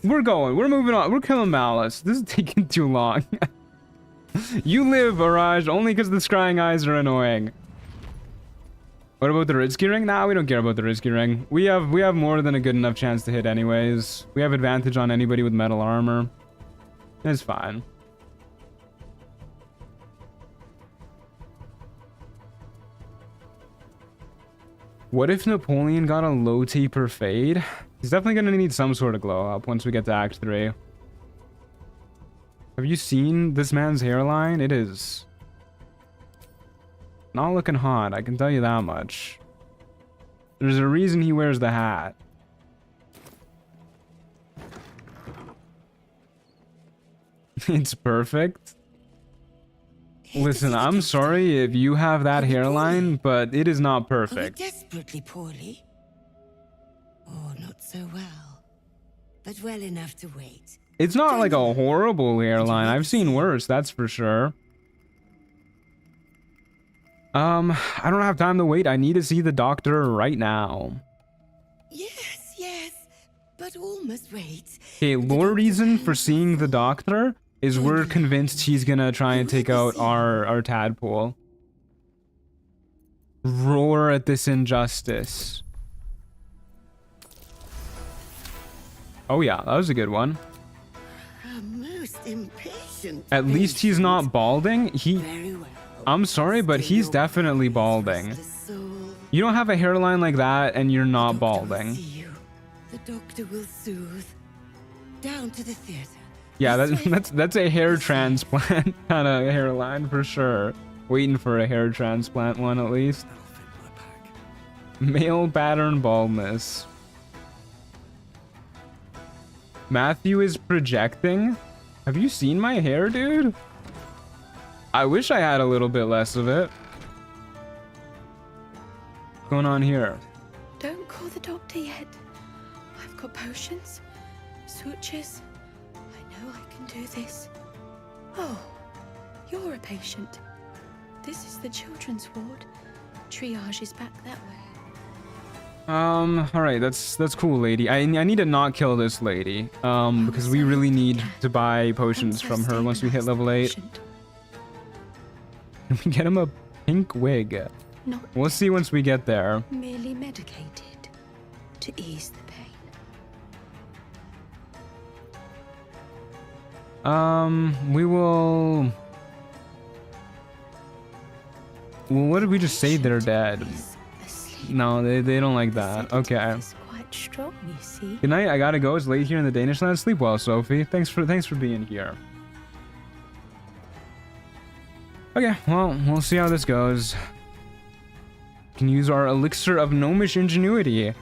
We're going. We're moving on. We're killing Malice. This is taking too long. You live, Barrage, only because the scrying eyes are annoying. What about the risky ring? Nah, we don't care about the risky ring. We have more than a good enough chance to hit anyways. We have advantage on anybody with metal armor. It's fine. What if Napoleon got a low taper fade? He's definitely gonna need some sort of glow up once we get to Act 3. Have you seen this man's hairline? It is not looking hot, I can tell you that much. There's a reason he wears the hat. It's perfect. Listen, I'm sorry if you have that hairline, but it is not perfect. Desperately poorly. Oh, not so well. But well enough to wait. It's not like a horrible hairline. I've seen worse, that's for sure. I don't have time to wait. I need to see the doctor right now. Yes, but all must wait. Okay, lore reason for seeing the doctor is we're convinced he's gonna try and take out our tadpole. Roar at this injustice. Oh yeah, that was a good one. A most impatient. At least he's not balding. Very well. I'm sorry, but he's definitely balding. You don't have a hairline like that and you're not balding. The doctor will soothe. Down to the theater. Yeah, that's a hair transplant kind of hairline for sure. Waiting for a hair transplant one at least. Male pattern baldness. Matthew is projecting. Have you seen my hair, dude? I wish I had a little bit less of it. What's going on here? Don't call the doctor yet. I've got potions, sutures. I know I can do this. Oh, you're a patient. This is the children's ward. Triage is back that way. All right, that's cool, lady. I need to not kill this lady, because we really need to buy potions from her once we hit level 8. Can we get him a pink wig? Not We'll see once we get there. merely medicated to ease the pain. We will... Well, what did we just say? They're dead. No, they don't like that. Okay. Quite strong, you see. Good night. I gotta go. It's late here in the Danish land. Sleep well, Sophie. Thanks for being here. Okay, well, we'll see how this goes. Can use our elixir of gnomish ingenuity.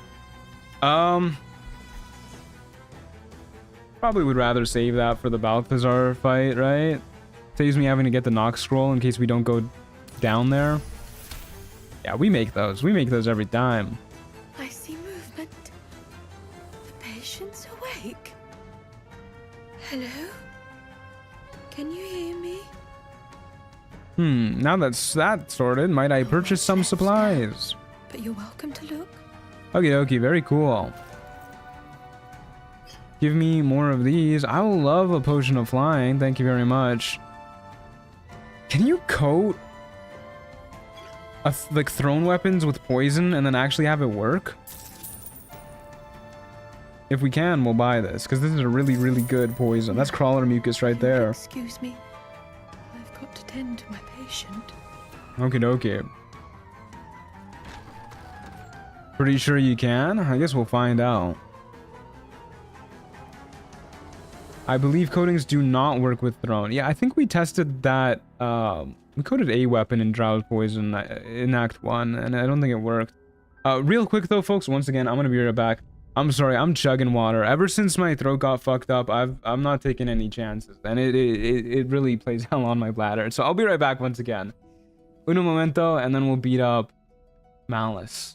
Probably would rather save that for the Balthazar fight, right? Saves me having to get the Nox scroll in case we don't go down there. Yeah, we make those. We make those every time. I see movement. The patient's awake. Hello? Can you hear me? Now that's that sorted, might I purchase some supplies? But you're welcome to look. Okie dokie, very cool. Give me more of these. I will love a potion of flying, thank you very much. Can you coat like thrown weapons with poison and then actually have it work? If we can, we'll buy this, because this is a really, really good poison. That's crawler mucus right there. Excuse me. I've got to tend to my patient. Okie dokie. Pretty sure you can? I guess we'll find out. I believe coatings do not work with thrown. Yeah, I think we tested that. We coated a weapon in Drow's Poison in Act 1, and I don't think it worked. Real quick though, folks, once again, I'm gonna be right back. I'm sorry, I'm chugging water. Ever since my throat got fucked up, I'm not taking any chances, and it really plays hell on my bladder. So I'll be right back once again. Uno momento, and then we'll beat up Malice.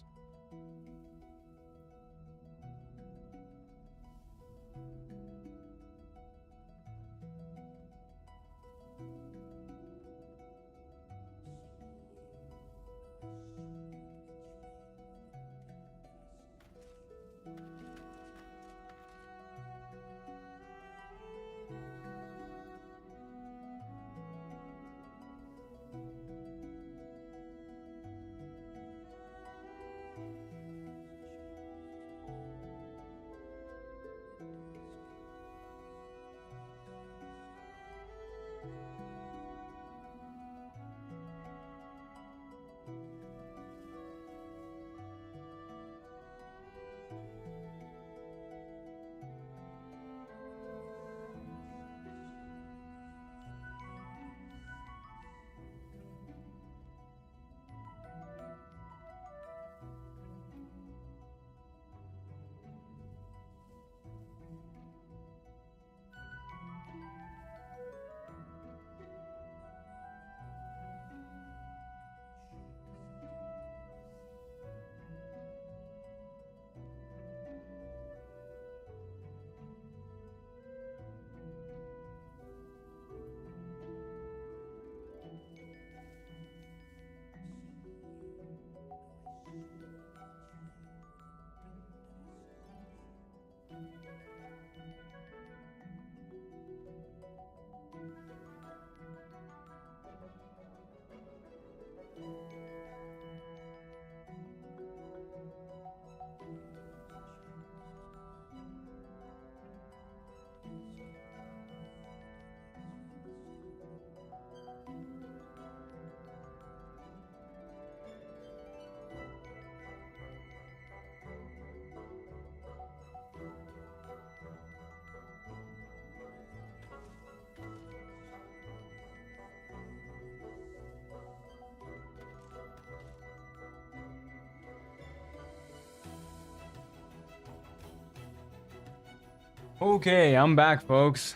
Okay, I'm back, folks.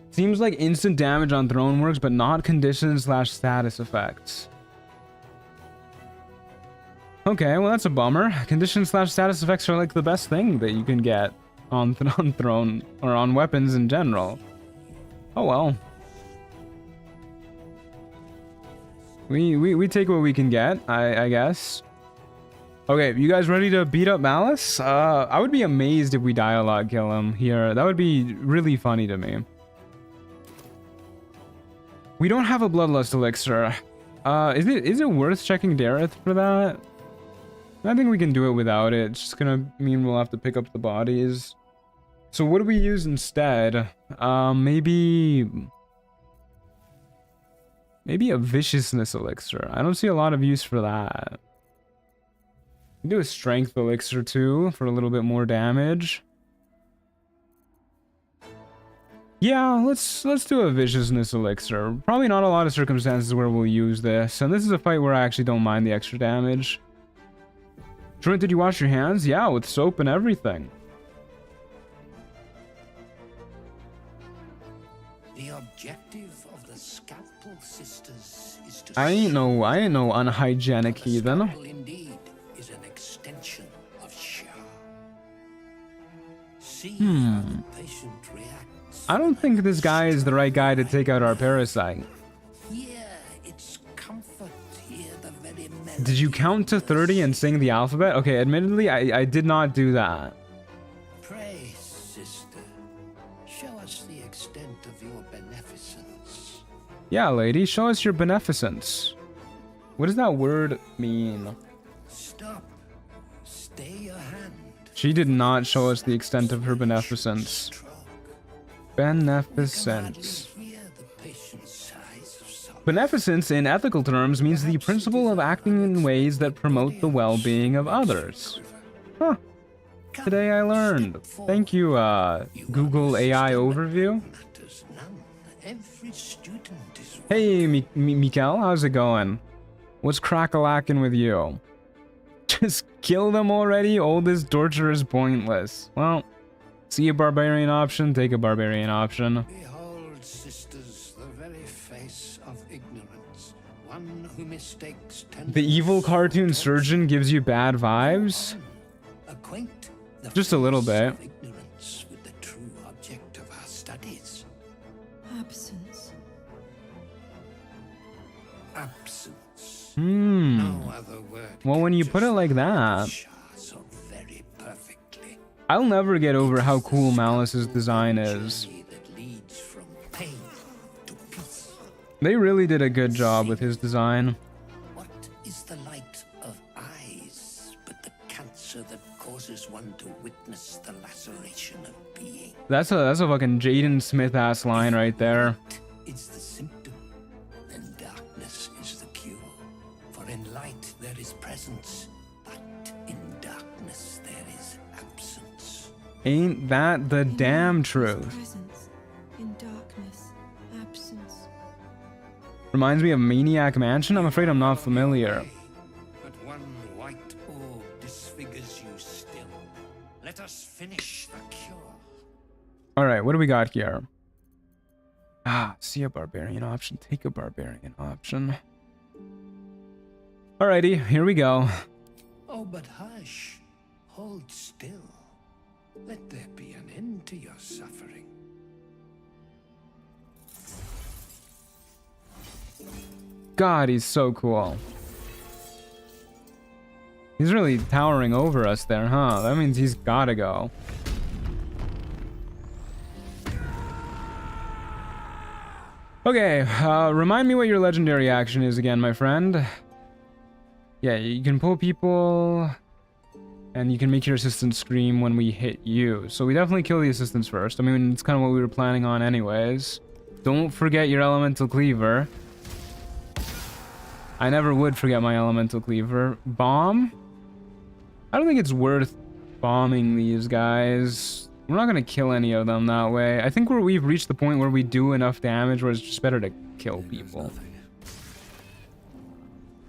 Seems like instant damage on throne works, but not condition/status effects. Okay, well that's a bummer. Condition/status effects are like the best thing that you can get on throne or on weapons in general. Oh well. We take what we can get, I guess. Okay, you guys ready to beat up Malice? I would be amazed if we dialogue kill him here. That would be really funny to me. We don't have a Bloodlust elixir. Is it worth checking Dareth for that? I think we can do it without it. It's just gonna mean we'll have to pick up the bodies. So what do we use instead? Maybe a viciousness elixir. I don't see a lot of use for that. Do a strength elixir too for a little bit more damage. Yeah, let's do a viciousness elixir. Probably not a lot of circumstances where we'll use this, and this is a fight where I actually don't mind the extra damage. Trent, did you wash your hands? Yeah, with soap and everything. The objective of the Scalpel Sisters is to I ain't no unhygienic heathen. indeed is an extension of Shar. See Hmm. how the patient reacts. I don't think this guy is the right guy to take out our parasite. Here it's comfort, here the very Did you count to 30 and sing the alphabet? Okay, admittedly, I did not do that. Pray, sister, show us the extent of your beneficence. Yeah, lady, show us your beneficence. What does that word mean? Stop. Stay your hand. She did not show us the extent of her beneficence. Beneficence. Beneficence, in ethical terms, means the principle of acting in ways that promote the well-being of others. Huh. Today I learned. Thank you, Google AI Overview. Every student is Hey, Mikkel, how's it going? What's crack-a-lackin' with you? Just kill them already? All this torture is pointless. Well, see a barbarian option, take a barbarian option. Behold, sisters, the very face of ignorance. One who mistakes The evil cartoon surgeon gives you bad vibes? acquaint the Just a little bit. of ignorance with the true object of our studies. Absence. Absence. Hmm. No other word. Well, when you put it like that, So very perfectly. I'll never get over how cool Malice's design is. That leads from pain to peace. They really did a good job with his design. What is the light of eyes but the cancer that causes one to witness the laceration of being? That's a fucking Jaden Smith ass line right there. It's the symptom, and darkness is the cure. For in light there is presence, but in darkness there is absence. Ain't that the damn truth? Presence. In darkness. Absence. Reminds me of Maniac Mansion? I'm afraid I'm not familiar. But one white orb disfigures you still. Let us finish the cure. Alright, what do we got here? Ah, see a barbarian option, take a barbarian option. Alrighty, here we go. Oh, but hush. Hold still. Let there be an end to your suffering. God, he's so cool. He's really towering over us there, huh? That means he's gotta go. Okay, remind me what your legendary action is again, my friend. Yeah, you can pull people, and you can make your assistant scream when we hit you. So we definitely kill the assistants first. I mean, it's kind of what we were planning on anyways. Don't forget your elemental cleaver. I never would forget my elemental cleaver. Bomb? I don't think it's worth bombing these guys. We're not gonna kill any of them that way. I think we've reached the point where we do enough damage where it's just better to kill people.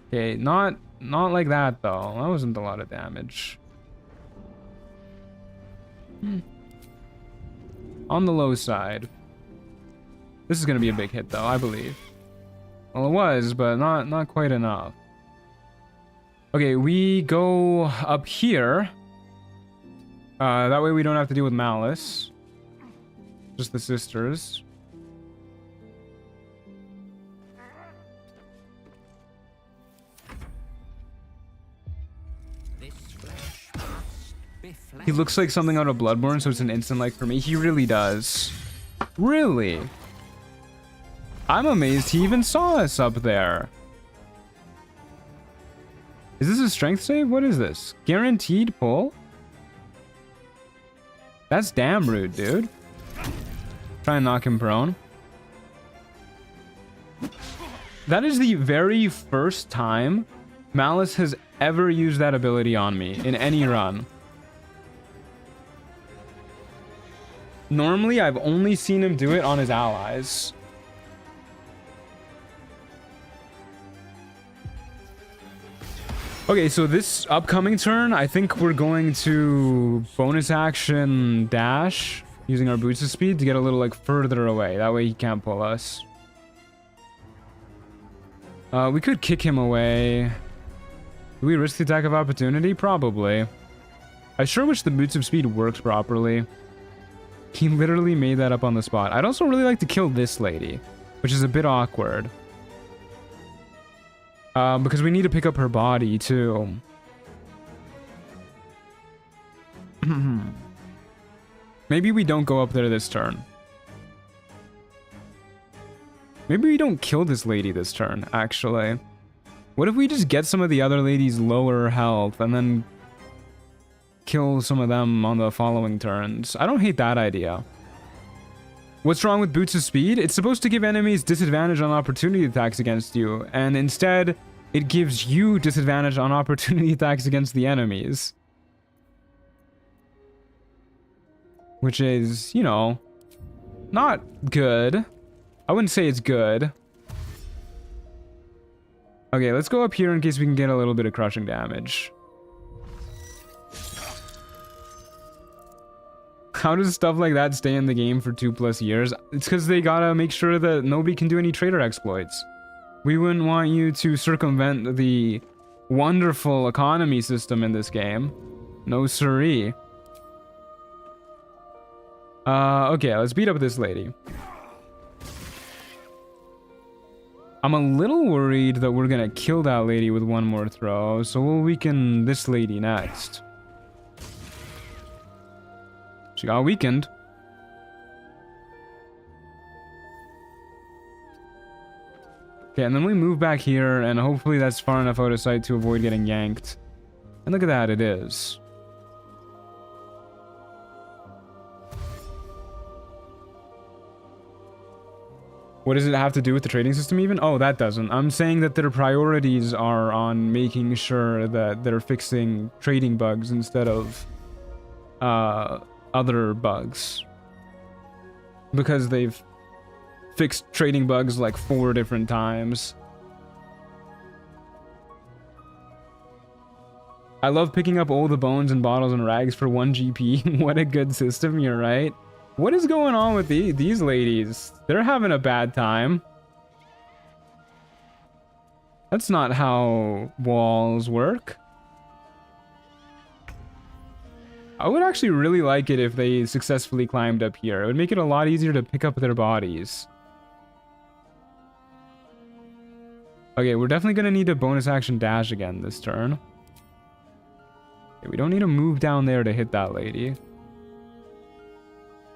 Okay, not like that though. That wasn't a lot of damage. On the low side. This is gonna be a big hit though, I believe. Well, it was, but not quite enough. Okay, we go up here. That way we don't have to deal with Malice. Just the sisters. He looks like something out of Bloodborne, so it's an instant like for me. He really does. Really? I'm amazed he even saw us up there. Is this a strength save? What is this? Guaranteed pull? That's damn rude, dude. Try and knock him prone. That is the very first time Malice has ever used that ability on me in any run. Normally, I've only seen him do it on his allies. Okay, so this upcoming turn, I think we're going to bonus action dash using our boots of speed to get a little like further away. That way he can't pull us. We could kick him away. Do we risk the attack of opportunity? Probably. I sure wish the boots of speed worked properly. He literally made that up on the spot. I'd also really like to kill this lady, which is a bit awkward. Because we need to pick up her body, too. Maybe we don't go up there this turn. Maybe we don't kill this lady this turn, actually. What if we just get some of the other ladies lower health and then kill some of them on the following turns? I don't hate that idea. What's wrong with Boots of Speed? It's supposed to give enemies disadvantage on opportunity attacks against you, and instead, it gives you disadvantage on opportunity attacks against the enemies. Which is, you know, not good. I wouldn't say it's good. Okay, let's go up here in case we can get a little bit of crushing damage. How does stuff like that stay in the game for 2+ years? It's because they gotta make sure that nobody can do any traitor exploits. We wouldn't want you to circumvent the wonderful economy system in this game. No siree. Okay, let's beat up this lady. I'm a little worried that we're gonna kill that lady with one more throw, so we'll weaken this lady next. She got weakened. Okay, and then we move back here, and hopefully that's far enough out of sight to avoid getting yanked. And look at that, it is. What does it have to do with the trading system even? Oh, that doesn't. I'm saying that their priorities are on making sure that they're fixing trading bugs instead of other bugs. Because they've fixed trading bugs like 4 different times. I love picking up all the bones and bottles and rags for 1 GP. What a good system, you're right. What is going on with these ladies? They're having a bad time. That's not how walls work. I would actually really like it if they successfully climbed up here. It would make it a lot easier to pick up their bodies. Okay, we're definitely going to need a bonus action dash again this turn. Okay, we don't need to move down there to hit that lady.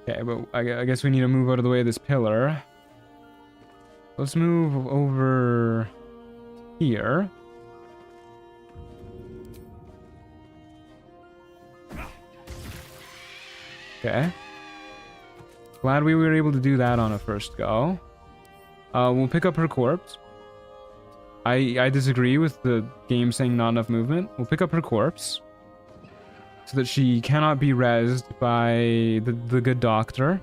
Okay, but I guess we need to move out of the way of this pillar. Let's move over here. Okay. Glad we were able to do that on a first go. We'll pick up her corpse. I disagree with the game saying not enough movement. We'll pick up her corpse, so that she cannot be rezzed by the good doctor.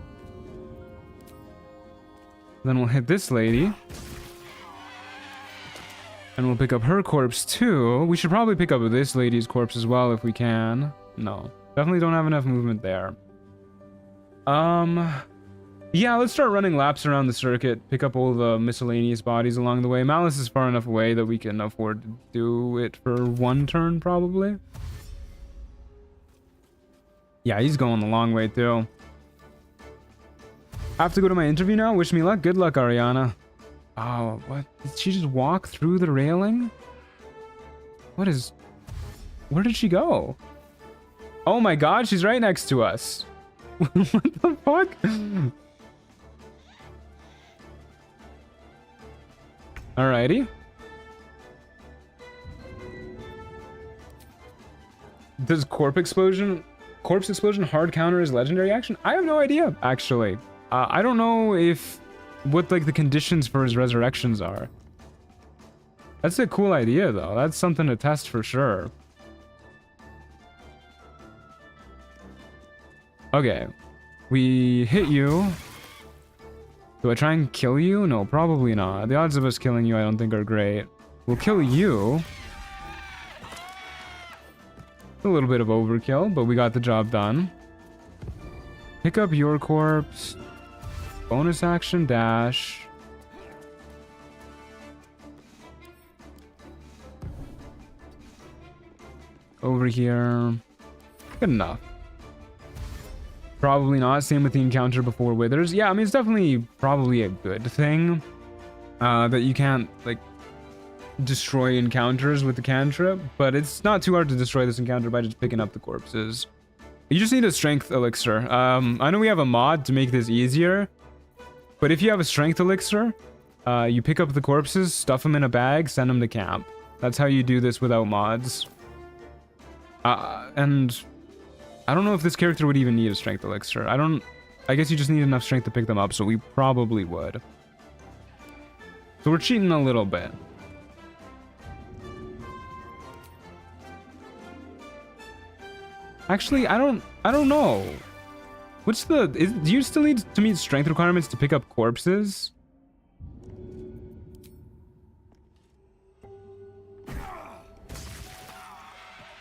Then we'll hit this lady. And we'll pick up her corpse too. We should probably pick up this lady's corpse as well if we can. No, definitely don't have enough movement there. Yeah, let's start running laps around the circuit. Pick up all the miscellaneous bodies along the way. Malice is far enough away that we can afford to do it for 1 turn probably. Yeah, he's going the long way, too. I have to go to my interview now? Wish me luck. Good luck, Ariana. Oh, what? Did she just walk through the railing? What is... Where did she go? Oh my god, she's right next to us. What the fuck? Alrighty. Does Corpse Explosion hard counter is legendary action? I have no idea, actually. I don't know what like the conditions for his resurrections are. That's a cool idea, though. That's something to test for sure. Okay. We hit you. Do I try and kill you? No, probably not. The odds of us killing you I don't think are great. We'll kill you. A little bit of overkill, but we got the job done. Pick up your corpse. Bonus action dash. Over here. Good enough. Probably not. Same with the encounter before withers. Yeah, I mean, it's definitely probably a good thing that you can't, like, destroy encounters with the cantrip, but it's not too hard to destroy this encounter by just picking up the corpses. You just need a strength elixir. I know we have a mod to make this easier, but if you have a strength elixir, you pick up the corpses, stuff them in a bag, send them to camp. That's how you do this without mods. And I don't know if this character would even need a strength elixir. I guess you just need enough strength to pick them up, so we probably would. So we're cheating a little bit. Actually, I don't know. What's the... do you still need to meet strength requirements to pick up corpses?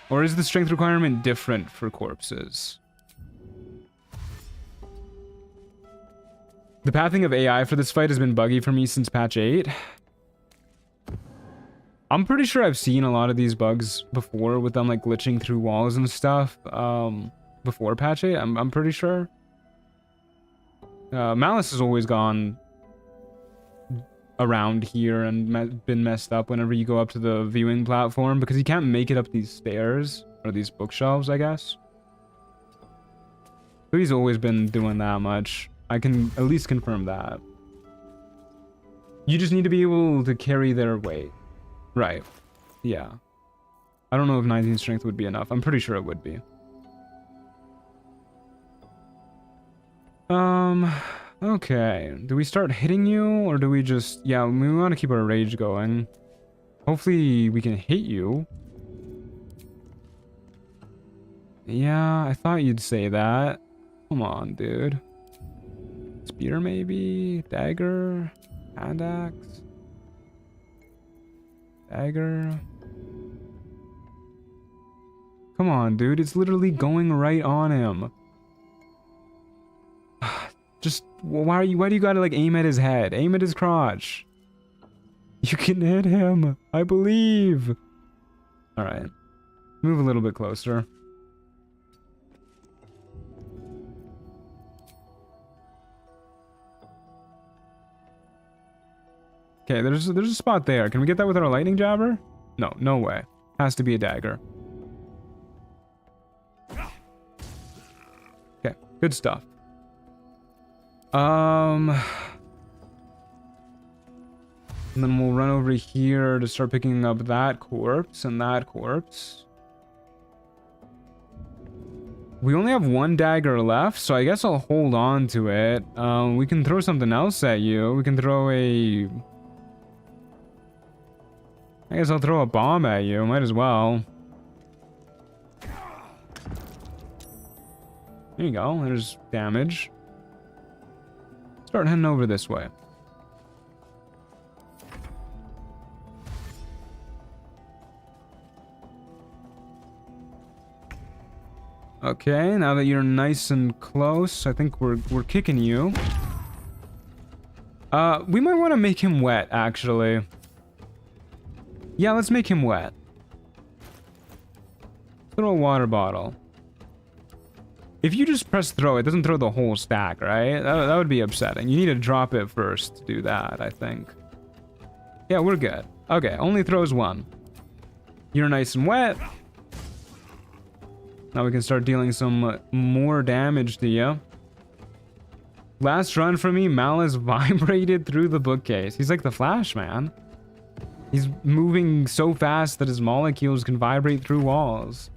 Or is the strength requirement different for corpses? The pathing of AI for this fight has been buggy for me since patch 8. I'm pretty sure I've seen a lot of these bugs before with them like glitching through walls and stuff before patch 8. I'm pretty sure. Malice has always gone around here and been messed up whenever you go up to the viewing platform because you can't make it up these stairs or these bookshelves, I guess. So he's always been doing that much. I can at least confirm that. You just need to be able to carry their weight. Right. Yeah. I don't know if 19 strength would be enough. I'm pretty sure it would be. Okay. Do we start hitting you or do we just... Yeah, we want to keep our rage going. Hopefully we can hit you. Yeah, I thought you'd say that. Come on, dude. Spear maybe? Dagger? Hand axe? Dagger? Come on, dude. It's literally going right on him. Just, why do you gotta, like, aim at his head? Aim at his crotch. You can hit him. I believe. Alright. Move a little bit closer. Okay, there's a spot there. Can we get that with our lightning jabber? No, no way. Has to be a dagger. Okay, good stuff. And then we'll run over here to start picking up that corpse and that corpse. We only have one dagger left, so I guess I'll hold on to it. We can throw something else at you. We can throw a... I guess I'll throw a bomb at you. Might as well. There you go. There's damage. Start heading over this way. Okay, now that you're nice and close, I think we're kicking you. We might want to make him wet, actually. Yeah, let's make him wet. Throw a water bottle. If you just press throw, it doesn't throw the whole stack, right? That would be upsetting. You need to drop it first to do that, I think. Yeah, we're good. Okay, only throws one. You're nice and wet. Now we can start dealing some more damage to you. Last run for me, Malice vibrated through the bookcase. He's like the Flash, man. He's moving so fast that his molecules can vibrate through walls.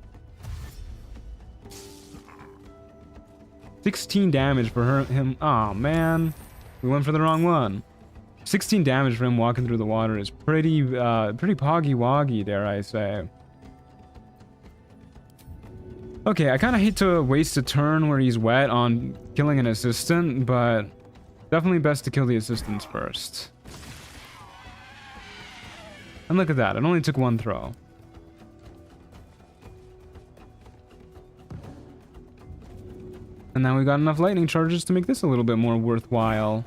16 damage for him. Oh man, we went for the wrong one. 16 damage for him walking through the water is pretty poggy woggy, dare I say. Okay, I kind of hate to waste a turn where he's wet on killing an assistant, but definitely best to kill the assistants first. And look at that, it only took one throw. And now we got enough lightning charges to make this a little bit more worthwhile.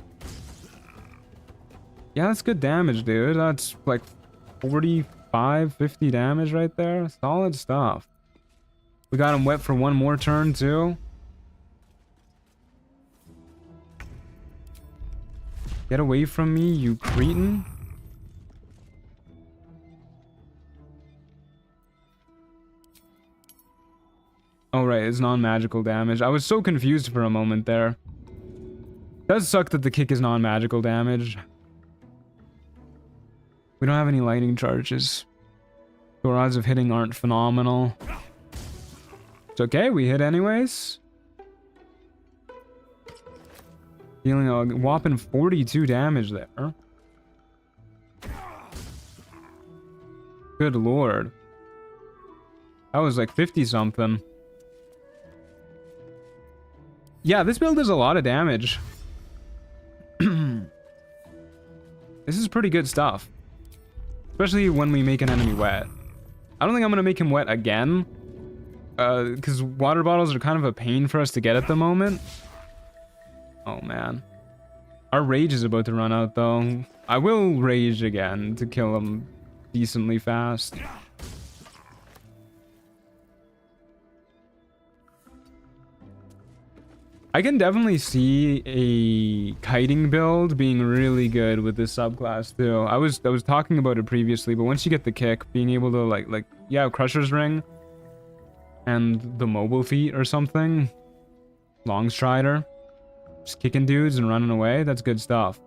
Yeah, that's good damage, dude. That's like 45, 50 damage right there. Solid stuff. We got him wet for one more turn, too. Get away from me, you cretin. Oh, right, it's non-magical damage. I was so confused for a moment there. It does suck that the kick is non-magical damage. We don't have any lightning charges. So our odds of hitting aren't phenomenal. It's okay, we hit anyways. Dealing a whopping 42 damage there. Good lord. That was like 50 something. Yeah, this build does a lot of damage. This is pretty good stuff. Especially when we make an enemy wet. I don't think I'm going to make him wet again. Because water bottles are kind of a pain for us to get at the moment. Oh, man. Our rage is about to run out, though. I will rage again to kill him decently fast. I can definitely see a kiting build being really good with this subclass too. I was talking about it previously, but once you get the kick, being able to like yeah, Crusher's Ring and the mobile feat or something, long strider, just kicking dudes and running away, that's good stuff.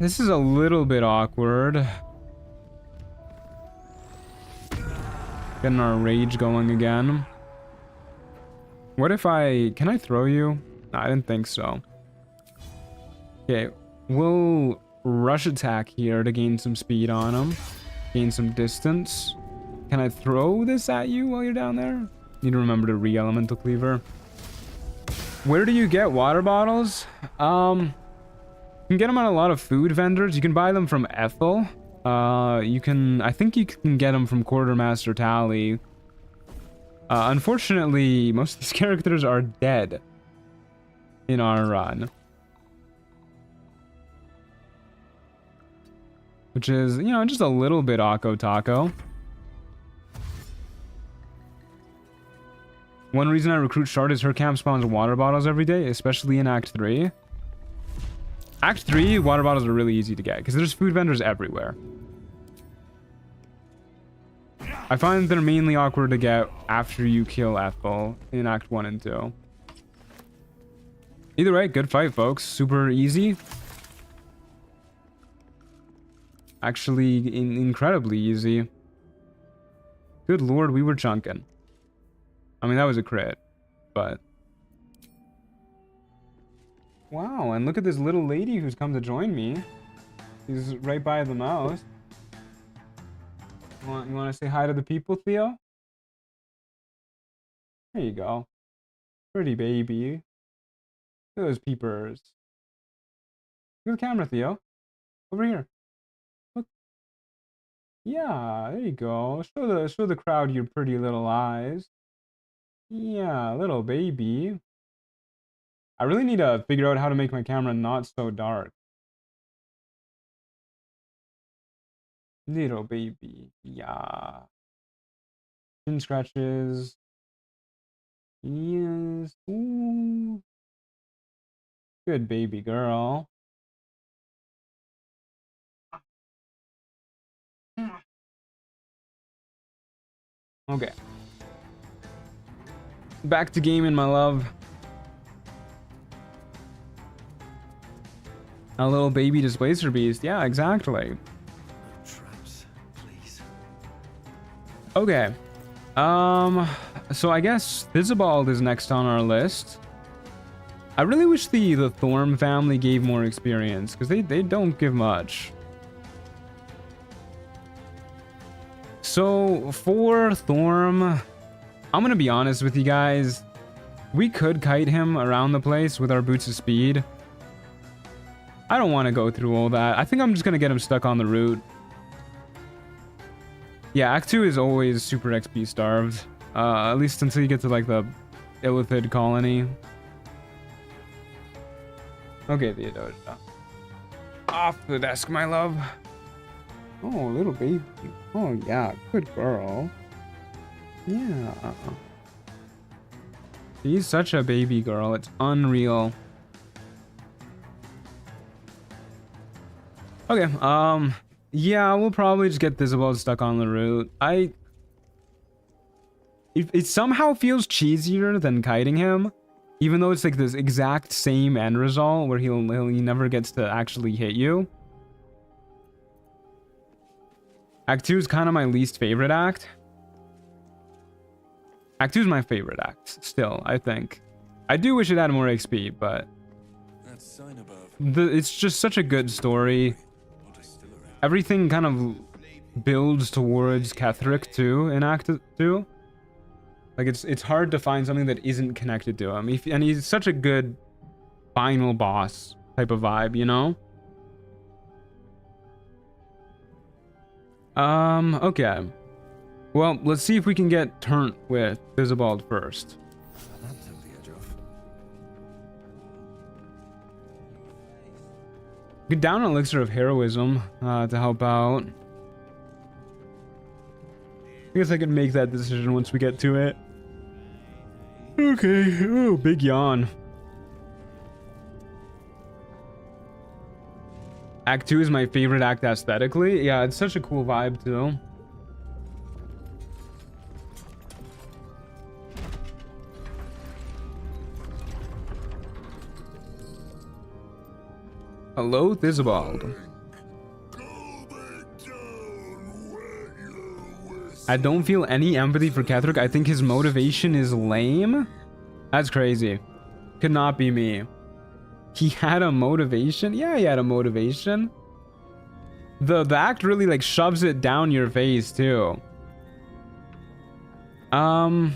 This is a little bit awkward. Getting our rage going again. What if can I throw you? No, I didn't think so. Okay, we'll rush attack here to gain some speed on him. Gain some distance. Can I throw this at you while you're down there? Need to remember to re-elemental cleaver. Where do you get water bottles? You can get them at a lot of food vendors. You can buy them from Ethel. I think you can get them from Quartermaster Tally. Unfortunately, most of these characters are dead in our run. Which is, you know, just a little bit Akko Taco. One reason I recruit Shard is her camp spawns water bottles every day, especially in Act 3. Act 3, water bottles are really easy to get, because there's food vendors everywhere. I find they're mainly awkward to get after you kill Ethel in Act 1 and 2. Either way, good fight, folks. Super easy. Actually, incredibly easy. Good lord, we were chunking. I mean, that was a crit, but... Wow, and look at this little lady who's come to join me. She's right by the mouse. You want to say hi to the people, Theo? There you go. Pretty baby. Look at those peepers. Look at the camera, Theo. Over here. Look. Yeah, there you go. Show the crowd your pretty little eyes. Yeah, little baby. I really need to figure out how to make my camera not so dark. Little baby, yeah. Chin scratches. Yes. Ooh. Good baby girl. Okay. Back to gaming, my love. A little baby displacer beast. Yeah, exactly. Okay, so I guess Visibald is next on our list. I really wish the Thorm family gave more experience, because they don't give much. So for Thorm, I'm gonna be honest with you guys. We could kite him around the place with our boots of speed. I don't want to go through all that. I think I'm just gonna get him stuck on the route. Yeah, Act 2 is always super XP starved. At least until you get to like the illithid colony. Okay, Theodosia. Off the desk, my love. Oh, little baby. Oh, yeah. Good girl. Yeah. She's such a baby girl. It's unreal. Okay, yeah, we'll probably just get Isabel stuck on the route. It somehow feels cheesier than kiting him, even though it's like this exact same end result where he never gets to actually hit you. Act 2 is kind of my least favorite act. Act 2 is my favorite act, still, I think. I do wish it had more XP, but it's just such a good story. Everything kind of builds towards Ketheric too in Act 2. Like it's hard to find something that isn't connected to him. And he's such a good final boss type of vibe, you know? Okay. Well, let's see if we can get turnt with Isabel first. Get down an elixir of heroism to help out. I guess I can make that decision once we get to it. Okay. Oh, big yawn. Act 2 is my favorite act aesthetically. Yeah, it's such a cool vibe too. Hello, Thisbald. I don't feel any empathy for Ketheric. I think his motivation is lame. That's crazy. Could not be me. He had a motivation? Yeah, he had a motivation. The act really like shoves it down your face too. What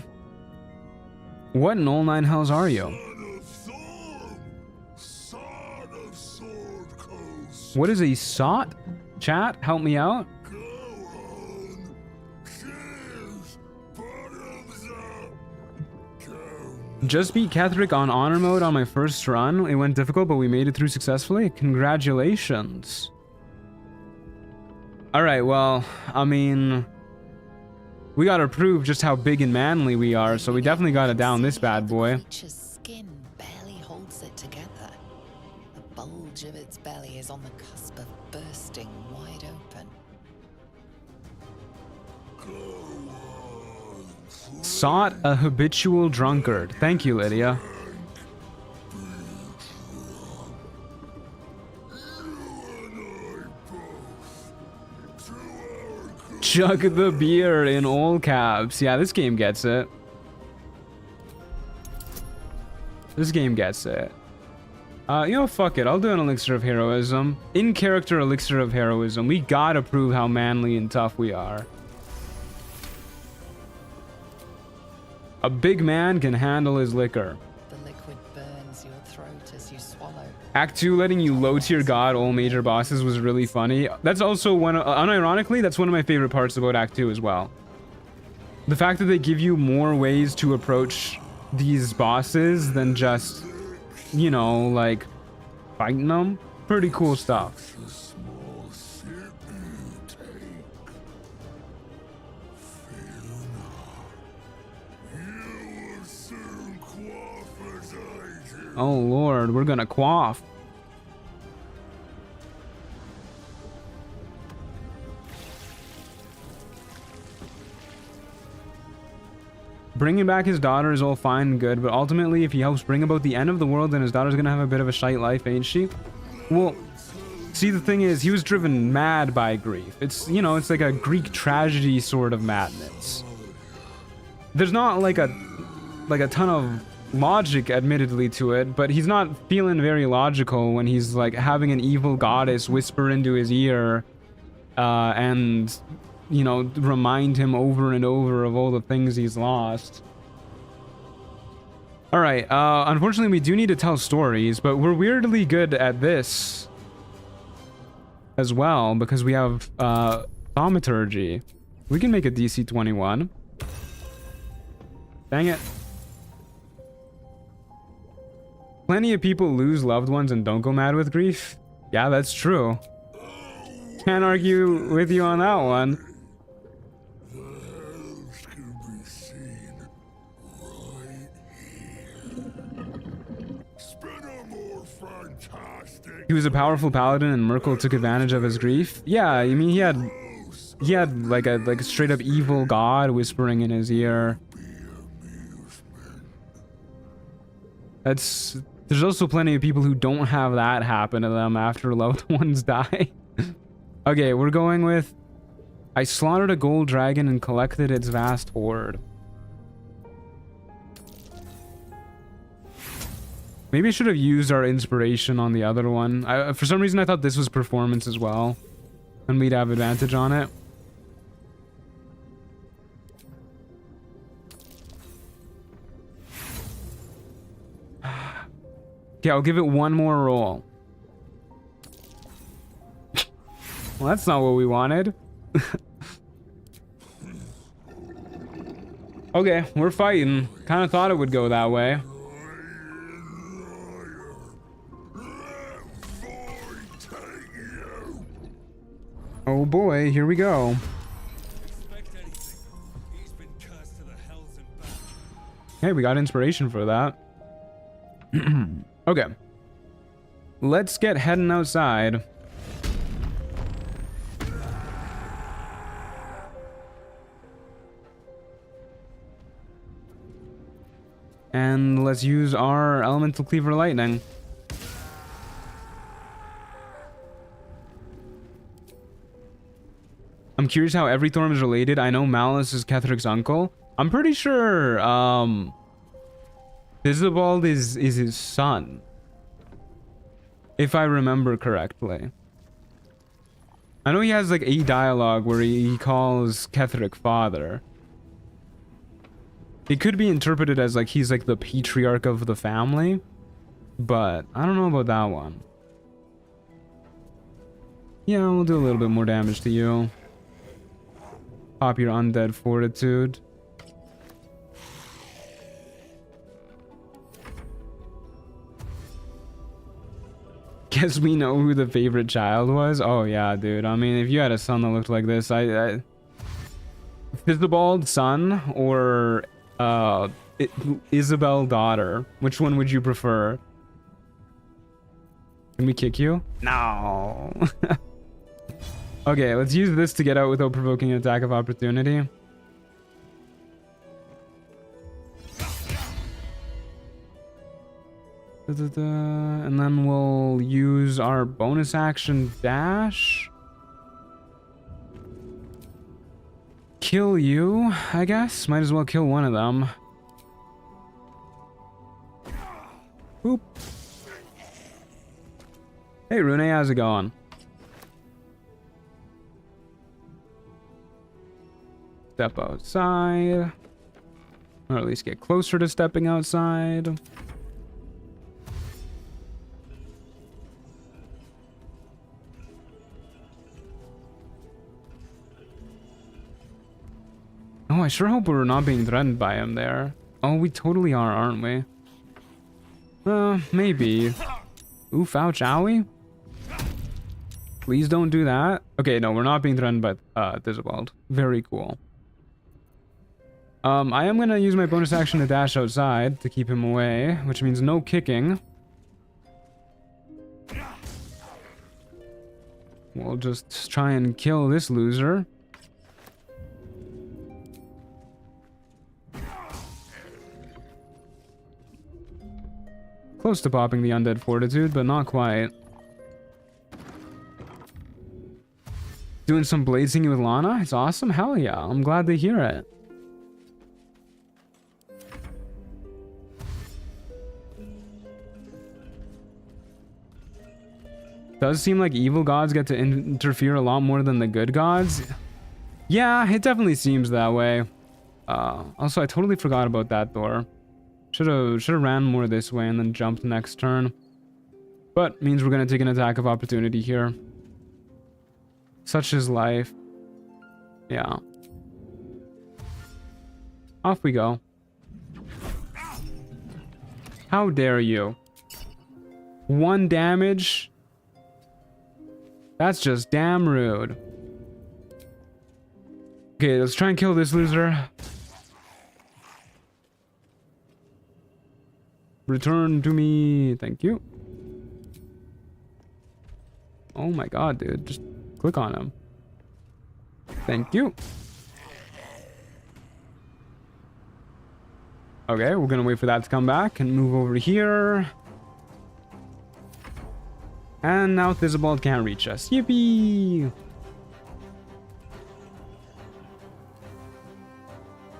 null nine hells are you? What is a sot? Chat, help me out. Just beat Ketheric on honor mode on my first run. It went difficult, but we made it through successfully. Congratulations. Alright, well, I mean, we gotta prove just how big and manly we are, so we definitely gotta down this bad boy. Creature's skin barely holds it together. The bulge of its belly is on the cusp of bursting wide open. Sought a habitual drunkard. Thank you, Lydia. Chug the beer in all caps. Yeah, this game gets it. This game gets it. You know, fuck it. I'll do an elixir of heroism. In character elixir of heroism. We gotta prove how manly and tough we are. A big man can handle his liquor. The liquid burns your throat as you swallow. Act 2, letting you low tier god all major bosses was really funny. That's also one, unironically, that's one of my favorite parts about Act 2 as well. The fact that they give you more ways to approach these bosses than just, you know, like, fighting them. Pretty cool stuff. Oh lord, we're gonna quaff. Bringing back his daughter is all fine and good, but ultimately if he helps bring about the end of the world, then his daughter's gonna have a bit of a shite life, ain't she? Well, see, the thing is, he was driven mad by grief. It's, you know, it's like a Greek tragedy sort of madness. There's not like a ton of logic admittedly to it, but he's not feeling very logical when he's like having an evil goddess whisper into his ear and you know, remind him over and over of all the things he's lost. All right, unfortunately, we do need to tell stories, but we're weirdly good at this as well because we have thaumaturgy. We can make a DC 21. Dang it. Plenty of people lose loved ones and don't go mad with grief. Yeah, that's true. Can't argue with you on that one. He was a powerful paladin and Merkel took advantage of his grief. Yeah, I mean he had like a straight up evil god whispering in his ear. There's also plenty of people who don't have that happen to them after loved ones die. Okay, we're going with I slaughtered a gold dragon and collected its vast hoard. Maybe I should have used our inspiration on the other one. For some reason, I thought this was performance as well, and we'd have advantage on it. Okay, I'll give it one more roll. Well, that's not what we wanted. Okay, we're fighting. Kind of thought it would go that way. Oh boy, here we go. Hey, we got inspiration for that. Okay. Let's get heading outside. And let's use our elemental cleaver lightning. I'm curious how every Thorm is related. I know Malice is Kethric's uncle. I'm pretty sure Isabald is his son, if I remember correctly. I know he has like a dialogue where he calls Ketheric father. It could be interpreted as like he's like the patriarch of the family, but I don't know about that one. Yeah, we'll do a little bit more damage to you. Pop your undead fortitude. Guess we know who the favorite child was. Oh yeah, dude. I mean, if you had a son that looked like this, Isabald son or Isabel daughter, which one would you prefer? Can we kick you? No. Okay, let's use this to get out without provoking an attack of opportunity. And then we'll use our bonus action dash. Kill you, I guess. Might as well kill one of them. Boop. Hey, Rune, how's it going? Step outside. Or at least get closer to stepping outside. Oh, I sure hope we're not being threatened by him there. Oh, we totally are, aren't we? Maybe. Oof, ouch, owie. Please don't do that. Okay, no, we're not being threatened by Isabald. Very cool. I am gonna use my bonus action to dash outside to keep him away, which means no kicking. We'll just try and kill this loser. Close to popping the undead fortitude, but not quite. Doing some blade singing with Lana? It's awesome. Hell yeah. I'm glad to hear it. Does seem like evil gods get to interfere a lot more than the good gods. Yeah, it definitely seems that way. Also, I totally forgot about that door. Should've ran more this way and then jumped next turn. But means we're gonna take an attack of opportunity here. Such is life. Yeah. Off we go. How dare you? 1 damage? That's just damn rude. Okay, let's try and kill this loser. Return to me. Thank you. Oh my god, dude. Just click on him. Thank you. Okay, we're gonna wait for that to come back and move over here. And now Thizabald can't reach us. Yippee!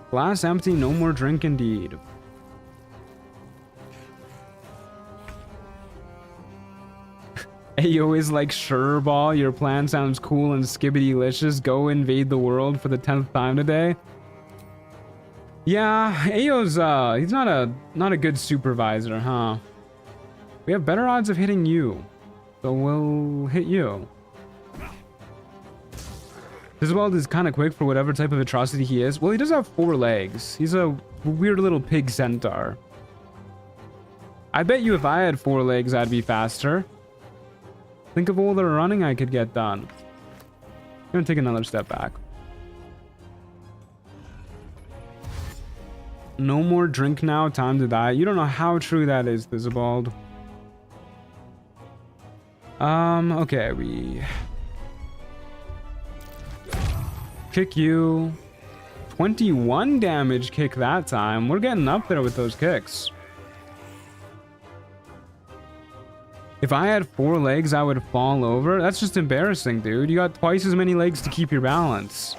Glass empty, no more drink indeed. Ayo is like, sure, ball, your plan sounds cool and skibbity-licious. Go invade the world for the 10th time today. Yeah, Ayo's, he's not a good supervisor, huh? We have better odds of hitting you, so we'll hit you. Thizabald is kind of quick for whatever type of atrocity he is. Well, he does have 4 legs. He's a weird little pig centaur. I bet you if I had 4 legs, I'd be faster. Think of all the running I could get done. I'm gonna take another step back. No more drink now, time to die. You don't know how true that is, Thizabald. Okay, we... kick you. 21 damage kick that time. We're getting up there with those kicks. If I had 4 legs, I would fall over. That's just embarrassing, dude. You got twice as many legs to keep your balance.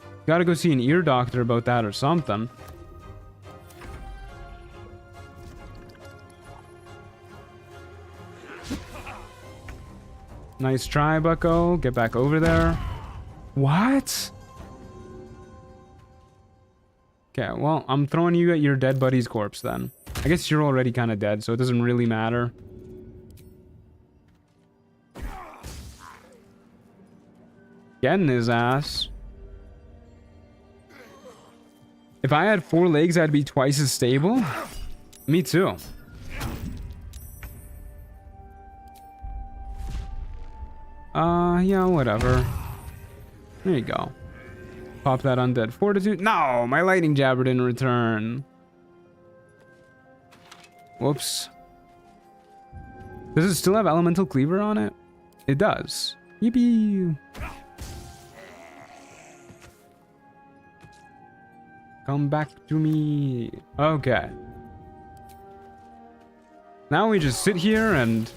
You gotta go see an ear doctor about that or something. Nice try, bucko. Get back over there. What? Okay, well, I'm throwing you at your dead buddy's corpse then. I guess you're already kind of dead, so it doesn't really matter. Getting his ass. If I had 4 legs, I'd be twice as stable. Me too. Yeah, whatever. There you go. Pop that undead fortitude. No, my lightning jabber didn't return. Whoops. Does it still have elemental cleaver on it? It does. Yippee. Come back to me. Okay. Now we just sit here and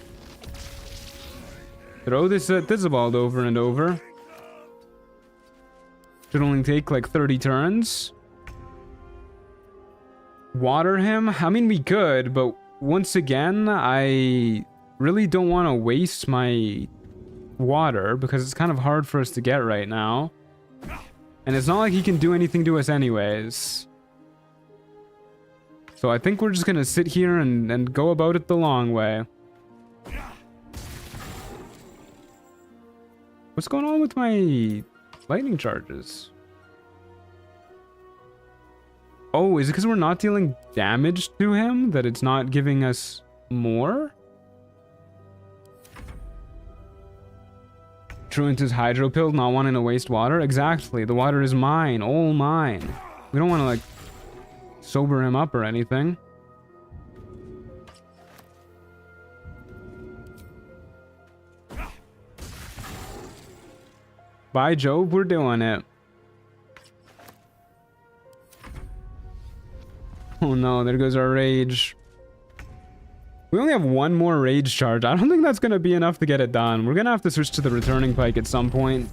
throw this at Thizabald over and over. Should only take like 30 turns. Water him? I mean, we could, but once again, I really don't want to waste my water because it's kind of hard for us to get right now. And it's not like he can do anything to us anyways. So I think we're just gonna sit here and go about it the long way. What's going on with my lightning charges? Oh, is it because we're not dealing damage to him that it's not giving us more? Truant's hydro pill, not wanting to waste water? Exactly. The water is mine. All mine. We don't want to, like, sober him up or anything. By Jove, we're doing it. Oh no, there goes our rage. We only have 1 more rage charge. I don't think that's going to be enough to get it done. We're going to have to switch to the returning pike at some point.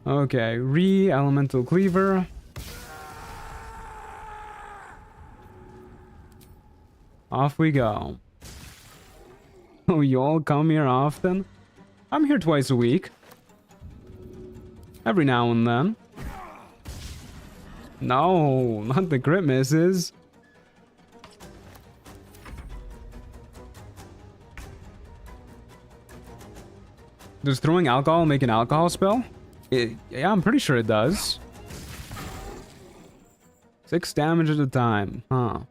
Okay, re-elemental cleaver. Off we go. Oh, you all come here often? I'm here twice a week. Every now and then. No, not the crit misses. Does throwing alcohol make an alcohol spell? Yeah, I'm pretty sure it does. 6 damage at a time, huh?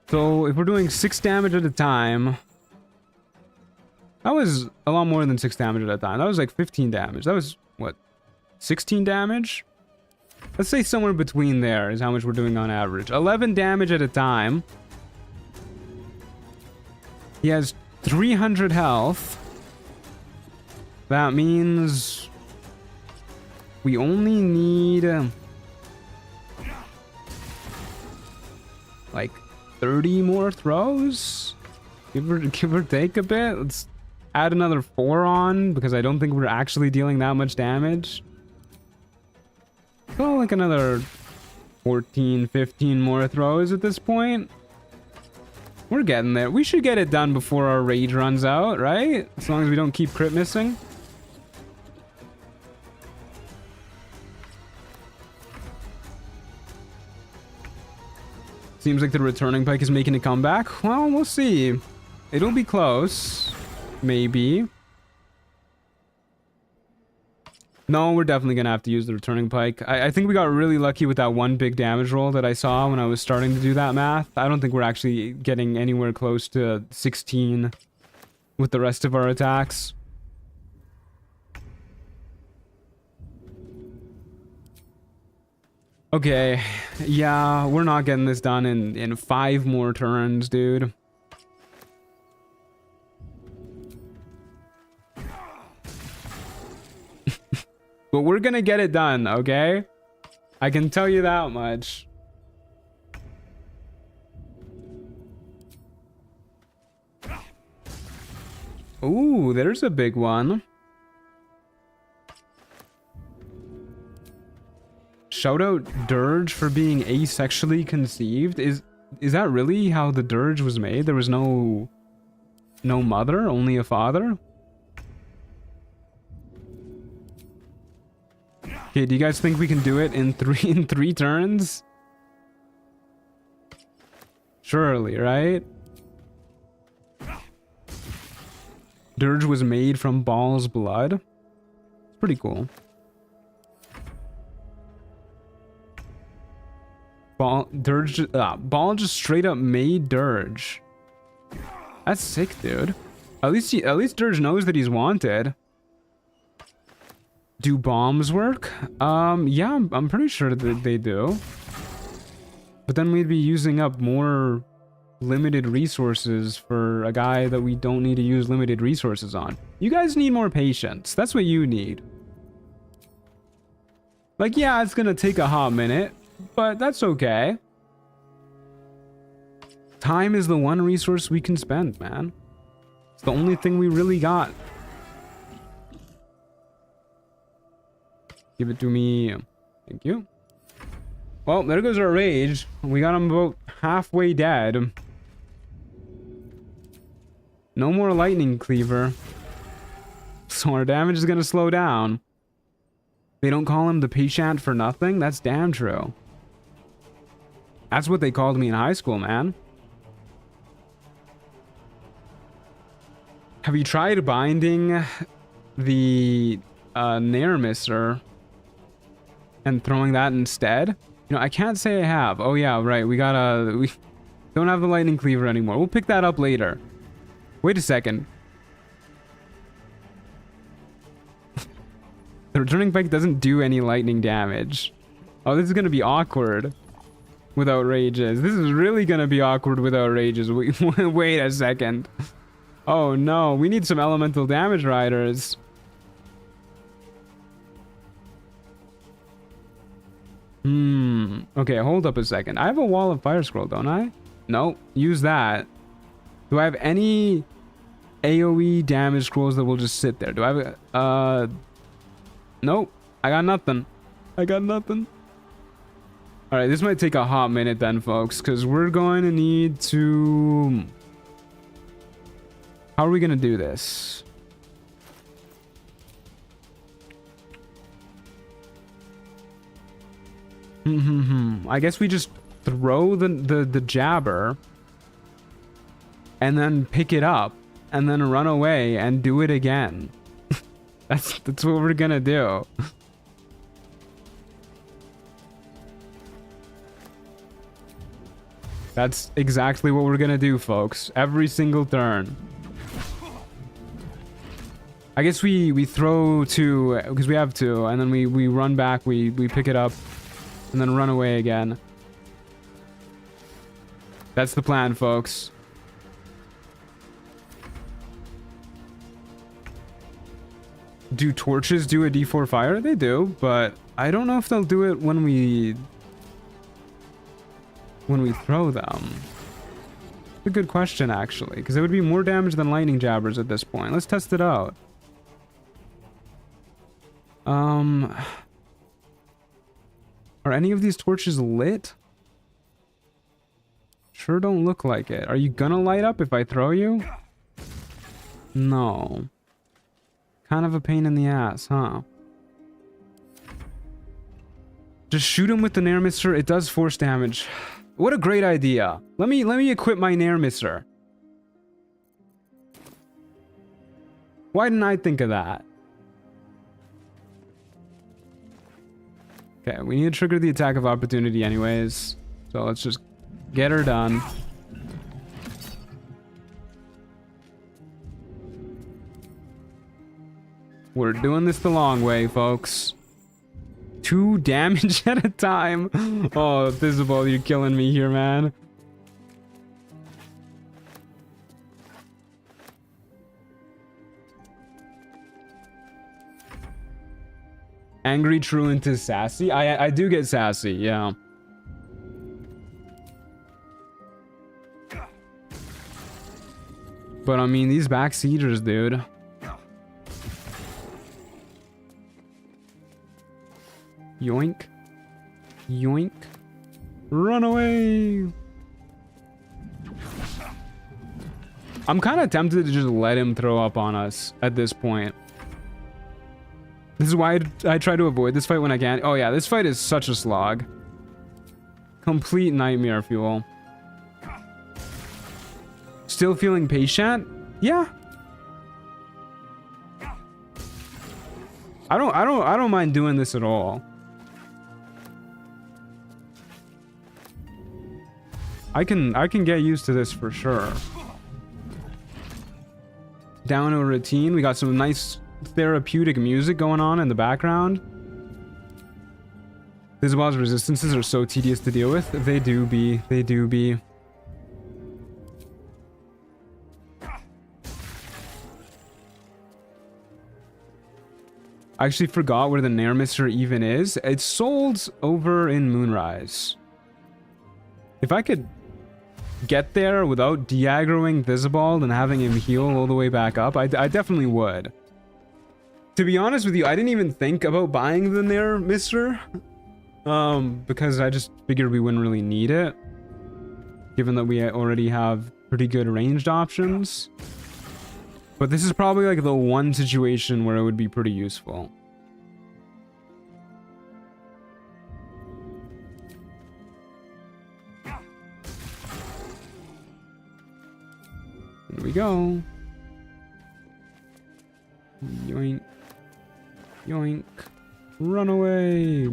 So if we're doing 6 damage at a time, that was a lot more than 6 damage at a time. That was like 15 damage. That was what, 16 damage? Let's say somewhere between there is how much we're doing on average. 11 damage at a time. He has 300 health. That means we only need like 30 more throws. Give or take a bit. Let's add another 4 on because I don't think we're actually dealing that much damage. So like another 14, 15 more throws at this point. We're getting there. We should get it done before our rage runs out, right? As long as we don't keep crit missing. Seems like the returning pike is making a comeback. Well, we'll see. It'll be close. Maybe. No, we're definitely going to have to use the returning pike. I think we got really lucky with that one big damage roll that I saw when I was starting to do that math. I don't think we're actually getting anywhere close to 16 with the rest of our attacks. Okay, yeah, we're not getting this done in 5 more turns, dude. But we're gonna get it done, okay? I can tell you that much. Ooh, there's a big one. Shout out Dirge for being asexually conceived. Is that really how the Dirge was made? There was no mother, only a father? Okay, do you guys think we can do it in three turns? Surely, right? Dirge was made from Baal's blood. It's pretty cool. Baal just straight up made Dirge. That's sick, dude. At least Dirge knows that he's wanted. Do bombs work? Yeah, I'm pretty sure that they do. But then we'd be using up more limited resources for a guy that we don't need to use limited resources on. You guys need more patience. That's what you need. Like, yeah, it's gonna take a hot minute, but that's okay. Time is the one resource we can spend, man. It's the only thing we really got. Give it to me. Thank you. Well, there goes our rage. We got him about halfway dead. No more lightning cleaver. So our damage is gonna slow down. They don't call him the patient for nothing? That's damn true. That's what they called me in high school, man. Have you tried binding the Nair Misser and throwing that instead? You know, I can't say I have. Oh yeah, right. We don't have the lightning cleaver anymore. We'll pick that up later. Wait a second. The returning pike doesn't do any lightning damage. Oh, this is gonna be awkward without rages. This is really gonna be awkward without rages. Wait a second. Oh no, we need some elemental damage riders. Okay, hold up a second. I have a wall of fire scroll, don't I? No, use that. Do I have any AoE damage scrolls that will just sit there? Do I have nope. I got nothing. I got nothing. Alright, this might take a hot minute then, folks, because we're going to need to How are we gonna do this? I guess we just throw the jabber and then pick it up and then run away and do it again. That's what we're gonna do. That's exactly what we're gonna do, folks. Every single turn. I guess we throw two because we have to, and then we run back, we pick it up, and then run away again. That's the plan, folks. Do torches do a D4 fire? They do, but I don't know if they'll do it when we throw them. It's a good question, actually, because it would be more damage than lightning jabbers at this point. Let's test it out. Are any of these torches lit? Sure don't look like it. Are you gonna light up if I throw you? No. Kind of a pain in the ass, huh? Just shoot him with the Nair Mister. It does force damage. What a great idea. Let me equip my Nair Mister. Why didn't I think of that? Okay, we need to trigger the attack of opportunity anyways. So let's just get her done. We're doing this the long way, folks. 2 damage at a time. Oh, Thisball, you're killing me here, man. Angry truant is sassy. I do get sassy, yeah. But I mean, these back siegers, dude. Yoink. Yoink. Run away. I'm kind of tempted to just let him throw up on us at this point. This is why I try to avoid this fight when I can. Oh yeah, this fight is such a slog. Complete nightmare fuel. Still feeling patient? Yeah. I don't mind doing this at all. I can get used to this for sure. Down to a routine. We got some nice therapeutic music going on in the background. Thisball's resistances are so tedious to deal with. They do be. They do be. I actually forgot where the Nair Mister even is. It's sold over in Moonrise. If I could get there without de-aggroing Thisball and having him heal all the way back up, I definitely would. To be honest with you, I didn't even think about buying the Nair Mister. Because I just figured we wouldn't really need it. Given that we already have pretty good ranged options. But this is probably like the one situation where it would be pretty useful. Here we go. Yoink. Yoink. Run away.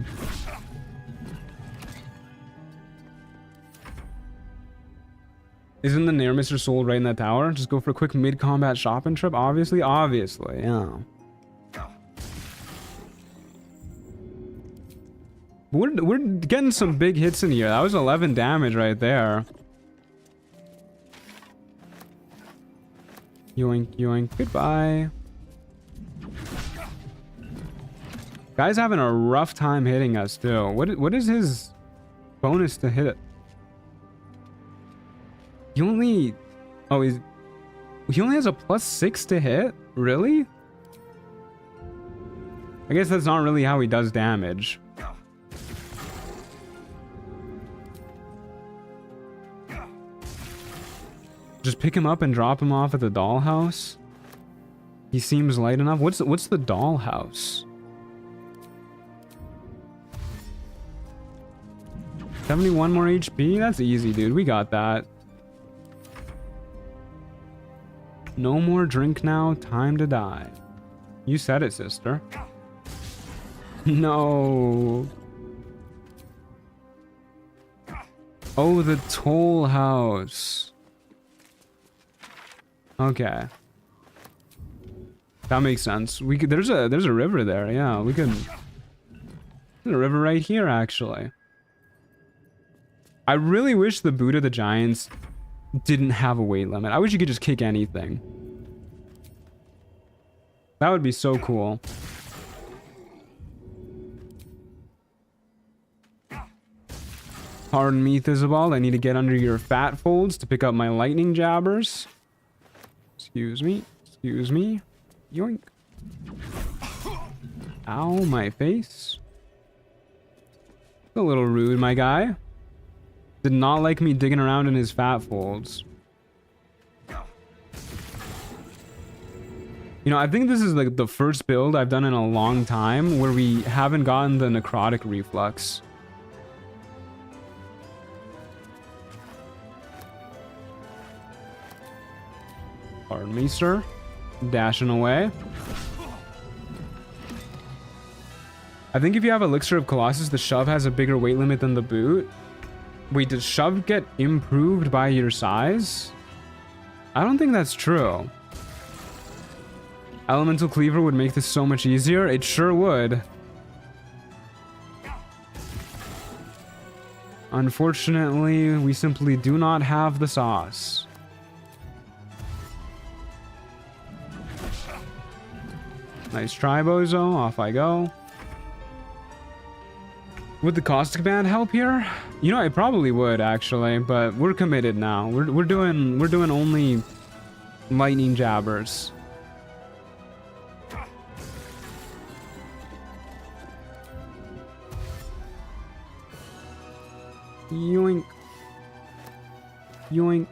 Isn't the Nair Mister sold right in that tower? Just go for a quick mid-combat shopping trip? Obviously, yeah. We're getting some big hits in here. That was 11 damage right there. Yoink, yoink, goodbye. Guy's having a rough time hitting us too. What is his bonus to hit it? He only... Oh, he only has a +6 to hit? Really? I guess that's not really how he does damage. Just pick him up and drop him off at the dollhouse. He seems light enough. What's the dollhouse? 71 more HP? That's easy, dude. We got that. No more drink now. Time to die. You said it, sister. No. Oh, the toll house. Okay. That makes sense. We could, there's a river there. Yeah, we could. There's a river right here, actually. I really wish the Boot of the Giants didn't have a weight limit. I wish you could just kick anything. That would be so cool. Pardon me, Thisabald. I need to get under your fat folds to pick up my lightning jabbers. Excuse me. Excuse me. Yoink. Ow, my face. A little rude, my guy. Did not like me digging around in his fat folds. You know, I think this is like the first build I've done in a long time where we haven't gotten the necrotic reflux. Pardon me, sir. Dashing away. I think if you have Elixir of Colossus, the shove has a bigger weight limit than the boot. Wait, does shove get improved by your size? I don't think that's true. Elemental Cleaver would make this so much easier. It sure would. Unfortunately, we simply do not have the sauce. Nice try, Bozo. Off I go. Would the Caustic Band help here? You know, it probably would, actually, but we're committed now. We're doing only lightning jabbers. Yoink. Yoink.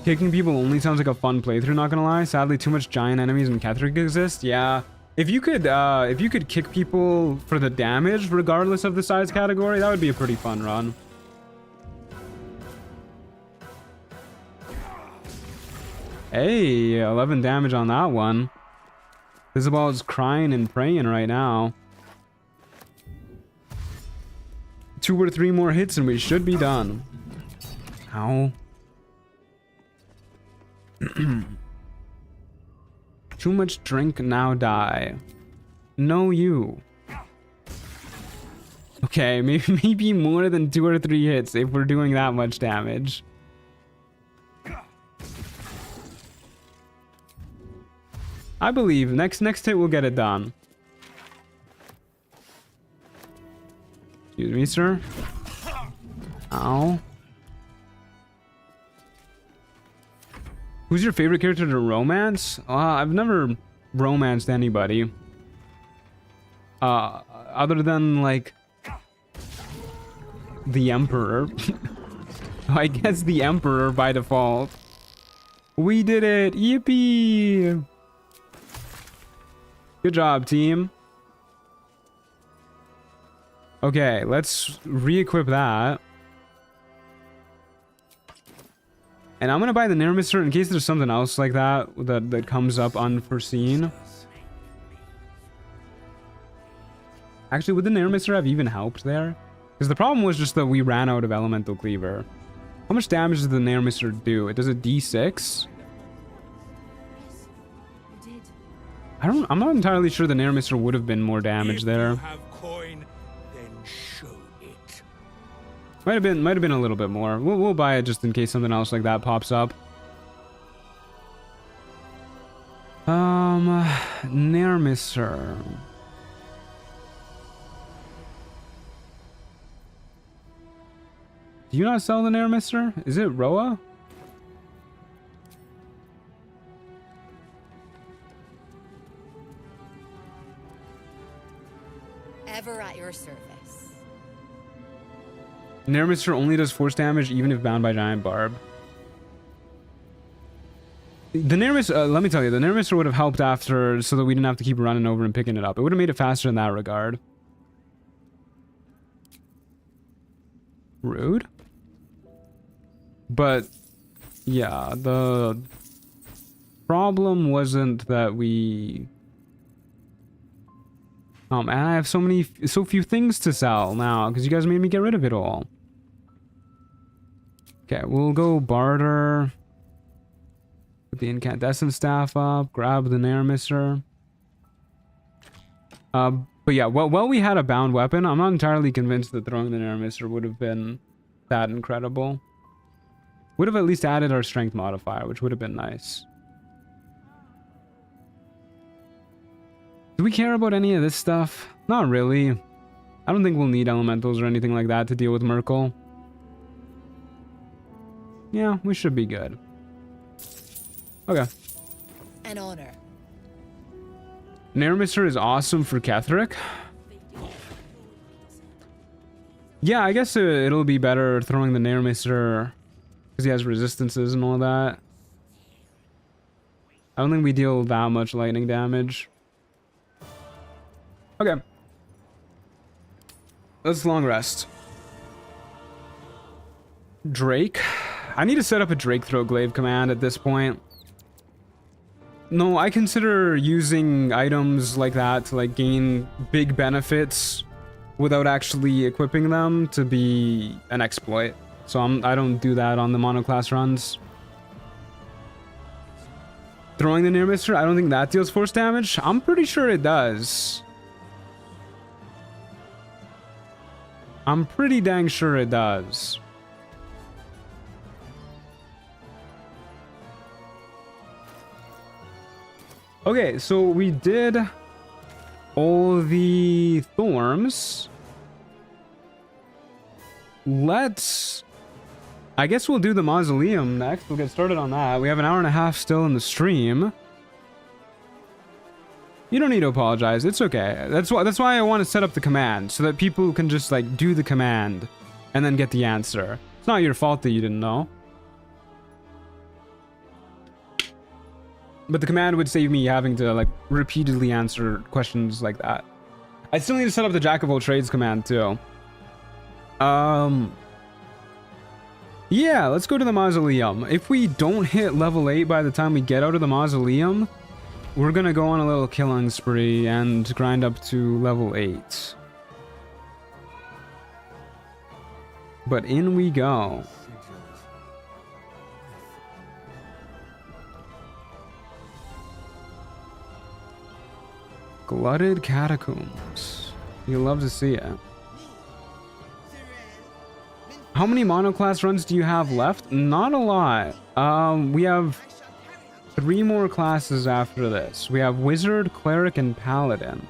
Kicking people only sounds like a fun playthrough, not gonna lie. Sadly, too much giant enemies in Ketheric exist. Yeah. If you could kick people for the damage, regardless of the size category, that would be a pretty fun run. Hey, 11 damage on that one. Thisabald is crying and praying right now. 2 or 3 more hits and we should be done. Ow. Too much drink, now die. No, you. Okay, maybe more than 2 or 3 hits if we're doing that much damage. I believe next hit we'll get it done. Excuse me, sir. Ow. Who's your favorite character to romance? I've never romanced anybody. Other than, like, the Emperor. I guess the Emperor by default. We did it! Yippee! Good job, team. Okay, let's re-equip that. And I'm gonna buy the Nermister in case there's something else like that that comes up unforeseen. Actually, would the Nermister have even helped there? Because the problem was just that we ran out of Elemental Cleaver. How much damage does the Nermister do? It does a D6? I'm not entirely sure the Nermister would have been more damage there. Might have been a little bit more. We'll buy it just in case something else like that pops up. Nermister. Do you not sell the Nermister? Is it Roa? Ever at your service. Nermister only does force damage even if bound by giant barb. The Nermister, let me tell you, the Nermister would have helped after so that we didn't have to keep running over and picking it up. It would have made it faster in that regard. Rude. But yeah, the problem wasn't that we... and I have so few things to sell now because you guys made me get rid of it all. Okay, we'll go barter. Put the incandescent staff up. Grab the Nermister. But yeah, well, we had a bound weapon. I'm not entirely convinced that throwing the Nermister would have been that incredible. Would have at least added our strength modifier, which would have been nice. Do we care about any of this stuff? Not really. I don't think we'll need elementals or anything like that to deal with Merkel. Yeah, we should be good. Okay. An honor. Nermister is awesome for Ketheric. Yeah, I guess it'll be better throwing the Nermister because he has resistances and all that. I don't think we deal that much lightning damage. Okay. Let's long rest. Drake. I need to set up a Drake Throw Glaive command at this point. No, I consider using items like that to like gain big benefits without actually equipping them to be an exploit. So I don't do that on the monoclass runs. Throwing the Nermister, I don't think that deals force damage. I'm pretty sure it does. I'm pretty dang sure it does. Okay, so we did all the Thorms. I guess we'll do the Mausoleum next. We'll get started on that. We have an hour and a half still in the stream. You don't need to apologize. It's okay. That's why I want to set up the command, so that people can just like do the command and then get the answer. It's not your fault that you didn't know. But the command would save me having to like repeatedly answer questions like that. I still need to set up the Jack of all trades command too. Yeah, let's go to the Mausoleum. If we don't hit level 8 by the time we get out of the Mausoleum, we're gonna go on a little killing spree and grind up to level 8. But in we go. Glutted Catacombs. You love to see it. How many monoclass runs do you have left? Not a lot. We have 3 more classes after this. We have Wizard, Cleric, and Paladin.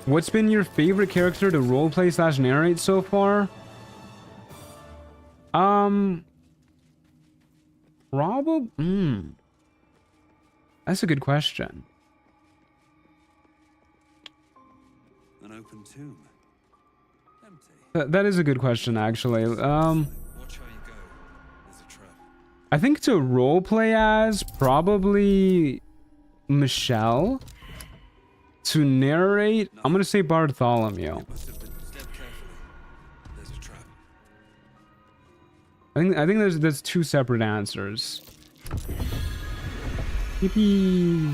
What's been your favorite character to roleplay / narrate so far? Probably. That's a good question. An open tomb. Empty. That is a good question, actually. Watch how you go. There's a trap. I think to roleplay as probably Michelle. To narrate, I'm gonna say Bartholomew. I think there's 2 separate answers. Yippee!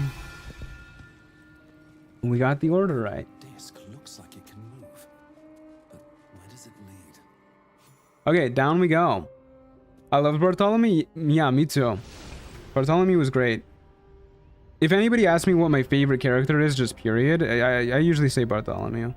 We got the order right. Disc looks like it can move, but where does it lead? Okay, down we go. I love Bartholomew. Yeah, me too. Bartholomew was great. If anybody asks me what my favorite character is, just period, I usually say Bartholomew.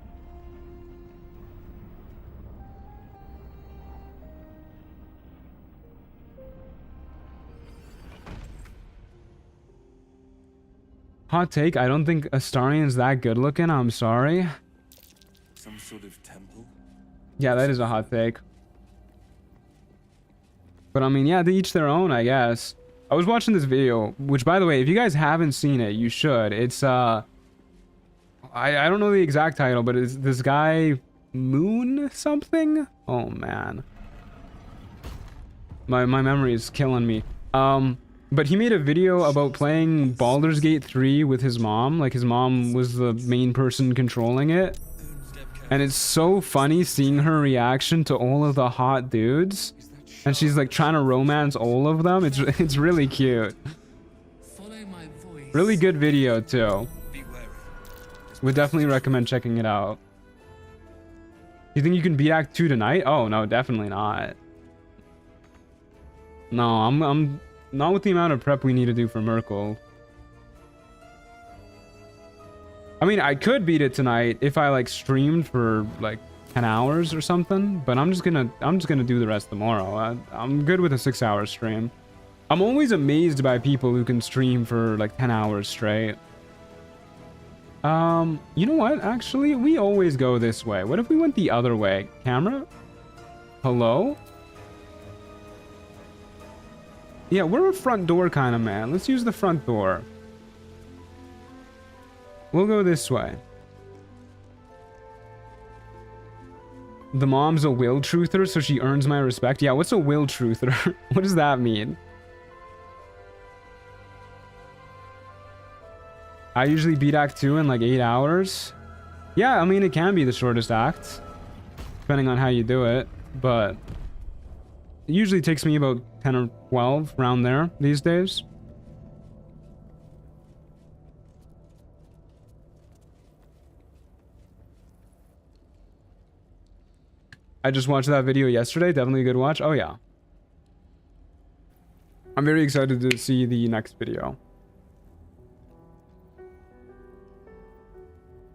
Hot take, I don't think Astarion's that good looking, I'm sorry. Some sort of temple? Yeah, that is a hot take. But I mean, yeah, to each their own, I guess. I was watching this video, which by the way, if you guys haven't seen it, you should. It's, I don't know the exact title, but is this guy Moon something? Oh man. My memory is killing me. But he made a video about playing Baldur's Gate 3 with his mom. Like, his mom was the main person controlling it. And it's so funny seeing her reaction to all of the hot dudes. And she's like trying to romance all of them. It's really cute. Really good video too. Would definitely recommend checking it out. You think you can beat Act 2 tonight? Oh no, definitely not. No, I'm not with the amount of prep we need to do for Merkel. I mean, I could beat it tonight if I like streamed for like 10 hours or something, but I'm just gonna do the rest tomorrow. I'm good with a 6-hour stream. I'm always amazed by people who can stream for like 10 hours straight. You know what? Actually, we always go this way. What if we went the other way? Camera? Hello? Yeah, we're a front door kind of man. Let's use the front door. We'll go this way. The mom's a will truther, so she earns my respect. Yeah, what's a will truther? What does that mean? I usually beat Act 2 in like 8 hours. Yeah, I mean, it can be the shortest act, depending on how you do it, but it usually takes me about 10 or 12, around there, these days. I just watched that video yesterday. Definitely a good watch. Oh, yeah. I'm very excited to see the next video.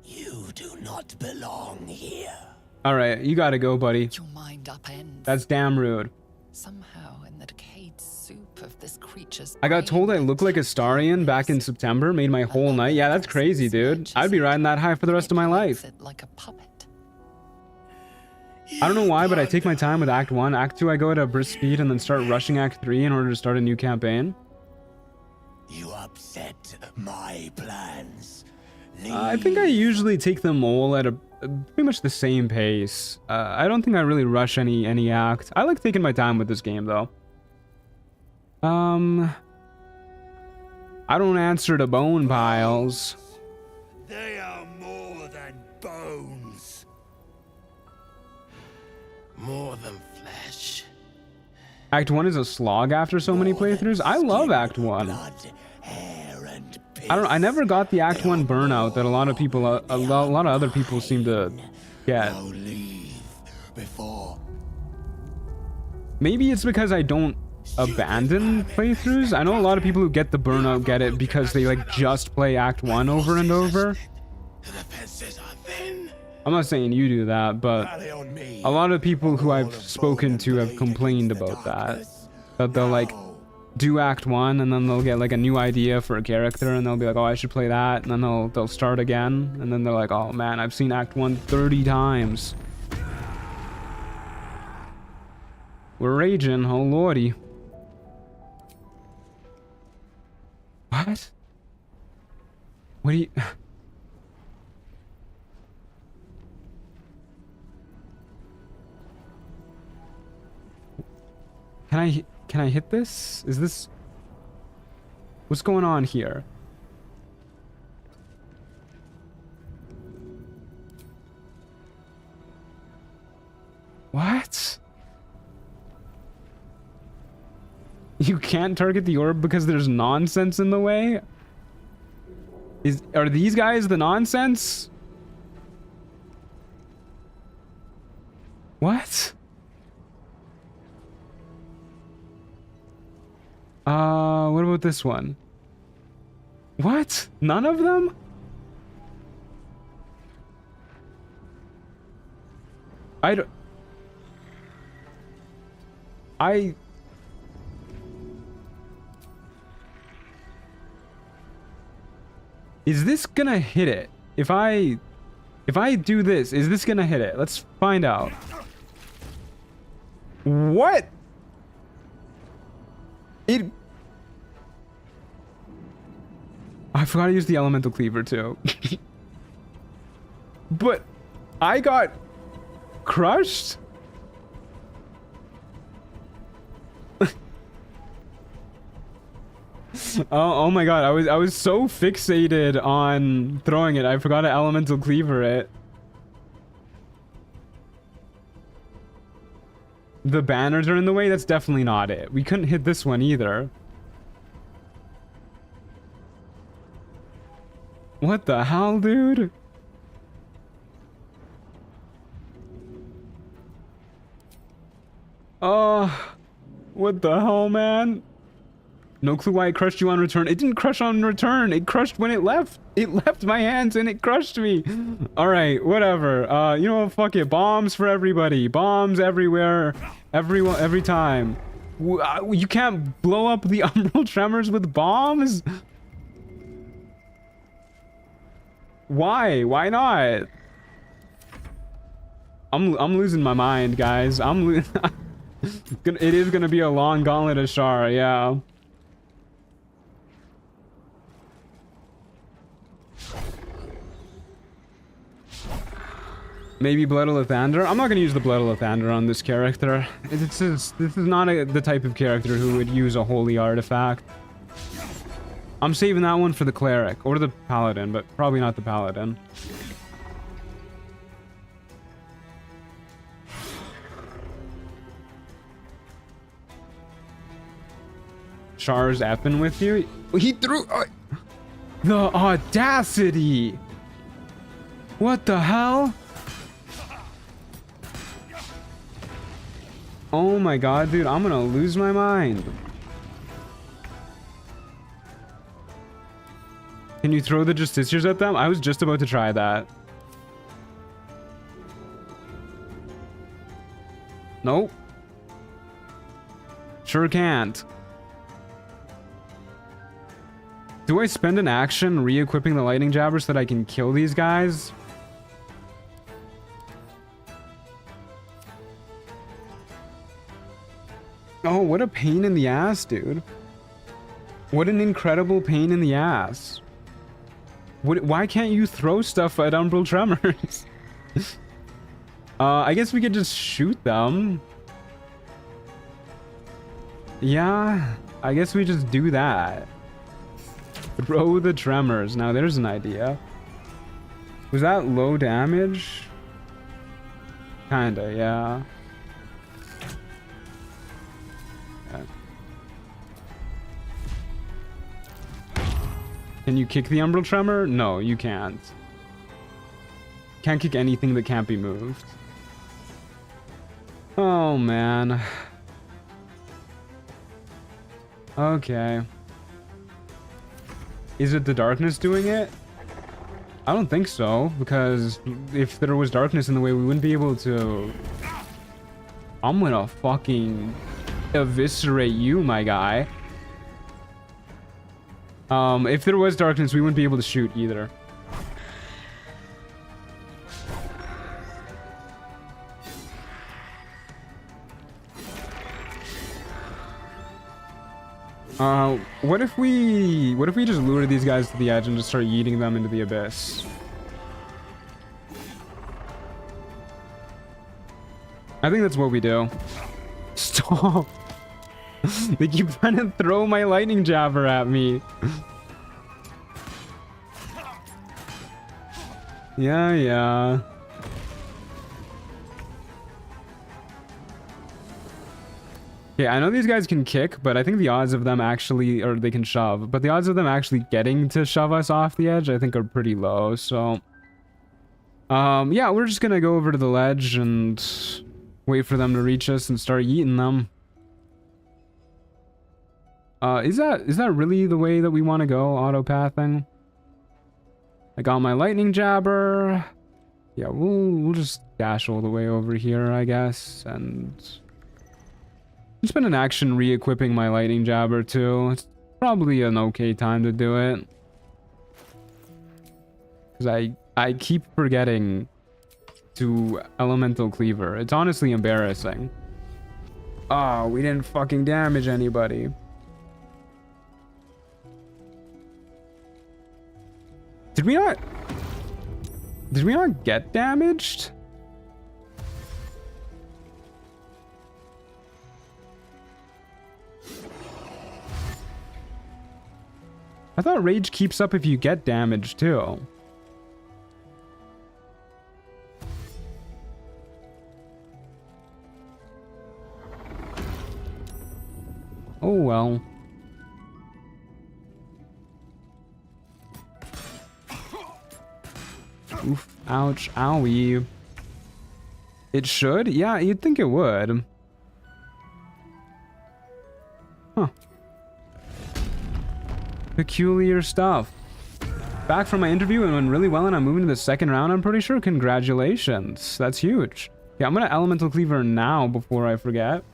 You do not belong here. All right, you gotta go, buddy. Your mind upends. That's damn rude. Somehow, in the decayed soup of this creature's I got told I look like a Starian back in September. Made my whole night. Yeah, that's crazy, dude. I'd be riding that high for the rest of my life. Like a puppet. I don't know why, but I take my time with Act 1. Act 2, I go at a brisk speed and then start rushing Act 3 in order to start a new campaign. You upset my plans. I think I usually take them all at a pretty much the same pace. I don't think I really rush any act. I like taking my time with this game, though. I don't answer to bone piles. They are more than bones. More than flesh. Act 1 is a slog after so many playthroughs. I love Act 1. Blood, hair, and I don't know, I never got the Act 1 burnout that a lot of people, a lot of other people seem to get. Maybe it's because I don't abandon playthroughs. I know a lot of people who get the burnout get it because they like just play Act 1 over and over. I'm not saying you do that, but a lot of people who I've spoken to have complained about that. That they'll like do Act 1 and then they'll get like a new idea for a character and they'll be like, oh, I should play that, and then they'll start again, and then they're like, oh man, I've seen Act 1 30 times. We're raging, oh lordy. What? What do you... Can I hit this? Is this... What's going on here? What? You can't target the orb because there's nonsense in the way? Are these guys the nonsense? What? What about this one? What? None of them? Is this gonna hit it? If I do this, is this gonna hit it? Let's find out. What? I forgot to use the elemental cleaver too. But I got crushed? Oh my god, I was so fixated on throwing it, I forgot to elemental cleaver it. The banners are in the way? That's definitely not it. We couldn't hit this one either. What the hell, dude? Oh, what the hell, man? No clue why it crushed you on return. It didn't crush on return. It crushed when it left. It left my hands and it crushed me. All right, whatever. You know what? Fuck it. Bombs for everybody. Bombs everywhere. Every time. You can't blow up the umbral tremors with bombs? Why? Why not? I'm losing my mind, guys. It is gonna be a long gauntlet of Shar, yeah. Maybe Blood of Lathander? I'm not gonna use the Blood of Lathander on this character. This is not the type of character who would use a holy artifact. I'm saving that one for the cleric or the paladin, but probably not the paladin. Shar's effing with you? He threw... the audacity! What the hell? Oh my god, dude, I'm gonna lose my mind. Can you throw the Justiciars at them? I was just about to try that. Nope. Sure can't. Do I spend an action re-equipping the lightning jabber so that I can kill these guys? Oh, what a pain in the ass, dude. What an incredible pain in the ass. Why can't you throw stuff at umbral tremors? I guess we could just shoot them. Yeah, I guess we just do that. Throw the tremors. Now there's an idea. Was that low damage? Kinda, yeah. Can you kick the umbral tremor? No, you can't. Can't kick anything that can't be moved. Oh, man. Okay. Is it the darkness doing it? I don't think so, because if there was darkness in the way, we wouldn't be able to... I'm gonna fucking eviscerate you, my guy. If there was darkness, we wouldn't be able to shoot either. What if we just lure these guys to the edge and just start yeeting them into the abyss? I think that's what we do. Stop. They keep trying to throw my lightning jabber at me. Yeah. Okay, I know these guys can kick, but I think the odds of them actually, or they can shove, but the odds of them actually getting to shove us off the edge, I think are pretty low, so... yeah, we're just gonna go over to the ledge and wait for them to reach us and start yeeting them. Is that really the way that we want to go, auto-pathing? I got my lightning jabber. Yeah, we'll just dash all the way over here, I guess, and... It's been an action re-equipping my lightning jabber, too. It's probably an okay time to do it. Because I keep forgetting to elemental cleaver. It's honestly embarrassing. Oh, we didn't fucking damage anybody. Did we not? Did we not get damaged? I thought rage keeps up if you get damaged too. Oh well. Oof, ouch, owie. It should? Yeah, you'd think it would. Huh. Peculiar stuff. Back from my interview and went really well, and I'm moving to the second round, I'm pretty sure. Congratulations. That's huge. Yeah, I'm gonna elemental cleaver now before I forget.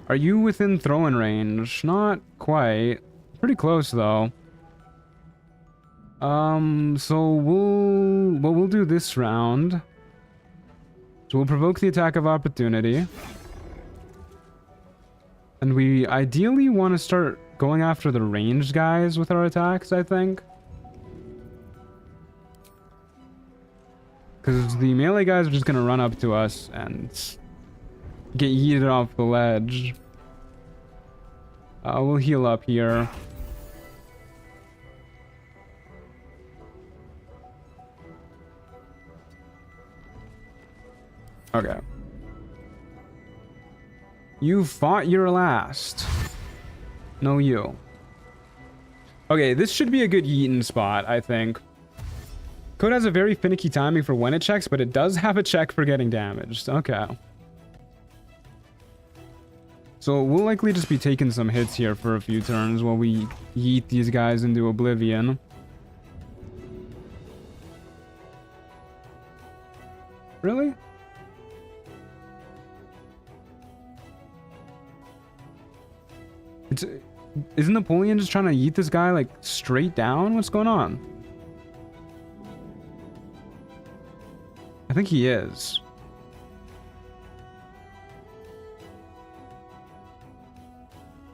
Are you within throwing range? Not quite. Pretty close though. So we'll do this round. So we'll provoke the attack of opportunity. And we ideally want to start going after the ranged guys with our attacks, I think. Because the melee guys are just going to run up to us and get yeeted off the ledge. We'll heal up here. Okay. You fought your last. No, you. Okay, this should be a good yeeting spot, I think. Code has a very finicky timing for when it checks, but it does have a check for getting damaged. Okay. So we'll likely just be taking some hits here for a few turns while we yeet these guys into oblivion. Really? Isn't Napoleon just trying to yeet this guy like straight down? What's going on? I think he is.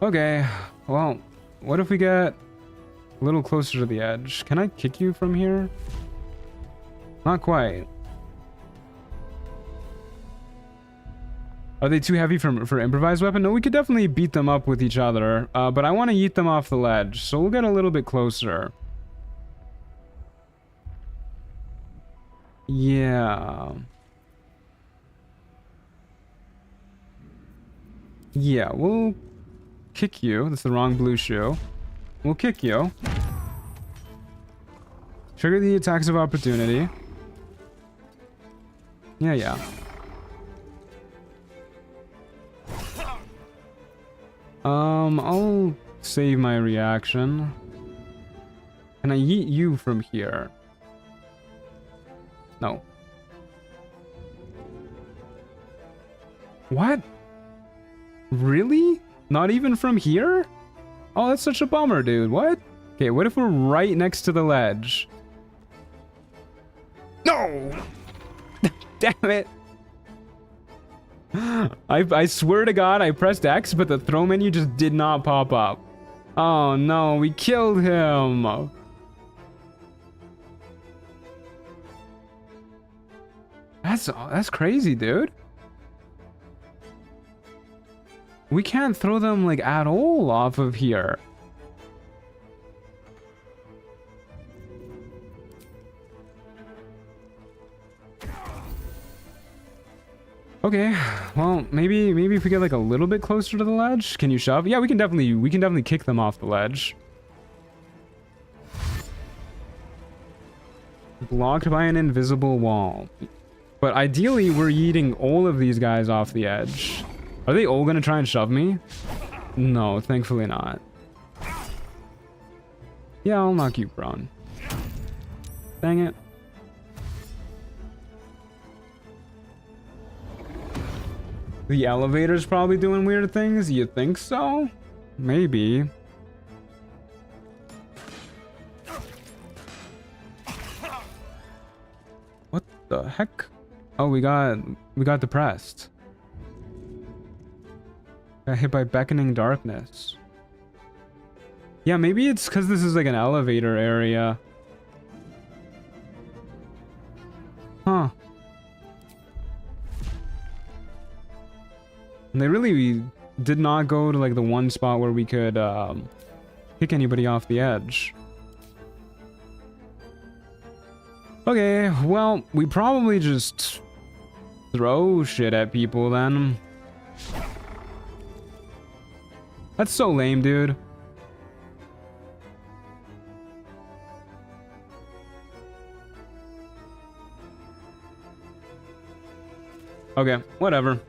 Okay, well, what if we get a little closer to the edge? Can I kick you from here? Not quite. Are they too heavy for improvised weapon? No, we could definitely beat them up with each other. But I want to yeet them off the ledge, so we'll get a little bit closer. Yeah. Yeah, we'll kick you. That's the wrong blue shoe. We'll kick you. Trigger the attacks of opportunity. Yeah. I'll save my reaction. Can I yeet you from here? No. What? Really? Not even from here? Oh, that's such a bummer, dude. What? Okay, what if we're right next to the ledge? No! Damn it. I swear to God, I pressed X, but the throw menu just did not pop up. Oh no, we killed him. That's crazy, dude. We can't throw them like at all off of here. Okay, well, maybe if we get like a little bit closer to the ledge, can you shove? Yeah, we can definitely kick them off the ledge. Blocked by an invisible wall. But ideally, we're yeeting all of these guys off the edge. Are they all gonna try and shove me? No, thankfully not. Yeah, I'll knock you prone. Dang it. The elevator's probably doing weird things? You think so? Maybe. What the heck? Oh, we got depressed. Got hit by beckoning darkness. Yeah, maybe it's because this is like an elevator area. Huh. And they really did not go to like the one spot where we could kick anybody off the edge. Okay, well, we probably just throw shit at people then. That's so lame, dude. Okay, whatever.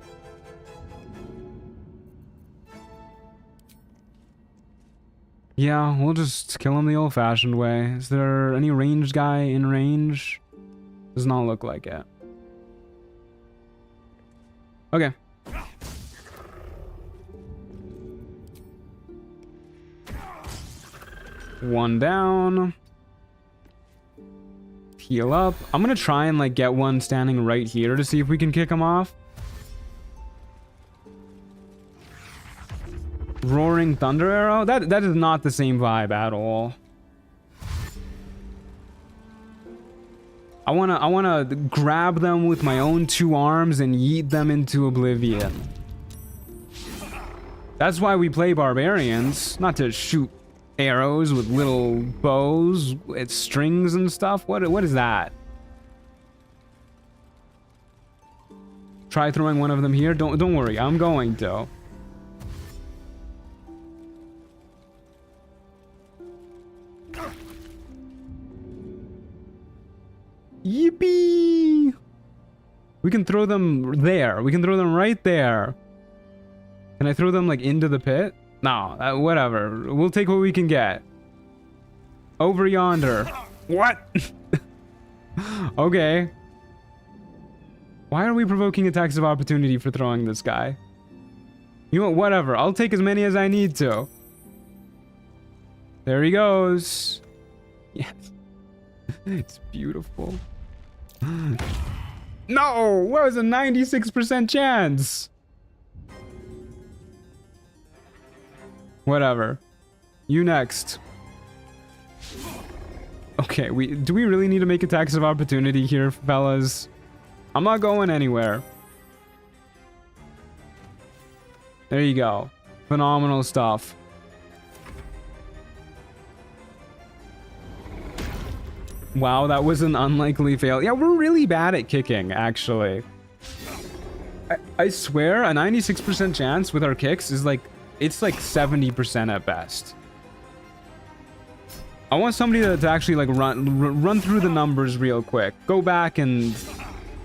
Yeah, we'll just kill him the old-fashioned way. Is there any ranged guy in range? Does not look like it. Okay. One down. Heal up. I'm gonna try and like get one standing right here to see if we can kick him off. Roaring Thunder Arrow? That is not the same vibe at all. I wanna grab them with my own two arms and yeet them into oblivion. That's why we play barbarians, not to shoot arrows with little bows, it's strings and stuff. What is that? Try throwing one of them here. Don't worry, I'm going to. Yippee! We can throw them there. We can throw them right there. Can I throw them like into the pit? No, whatever. We'll take what we can get. Over yonder. What? Okay. Why are we provoking attacks of opportunity for throwing this guy? You know what? Whatever. I'll take as many as I need to. There he goes. Yes. It's beautiful. No! What was a 96% chance? Whatever. You next. Okay, do we really need to make attacks of opportunity here, fellas? I'm not going anywhere. There you go. Phenomenal stuff. Wow, that was an unlikely fail. Yeah, we're really bad at kicking, actually. I swear, a 96% chance with our kicks is like, it's like 70% at best. I want somebody to actually like run through the numbers real quick. Go back and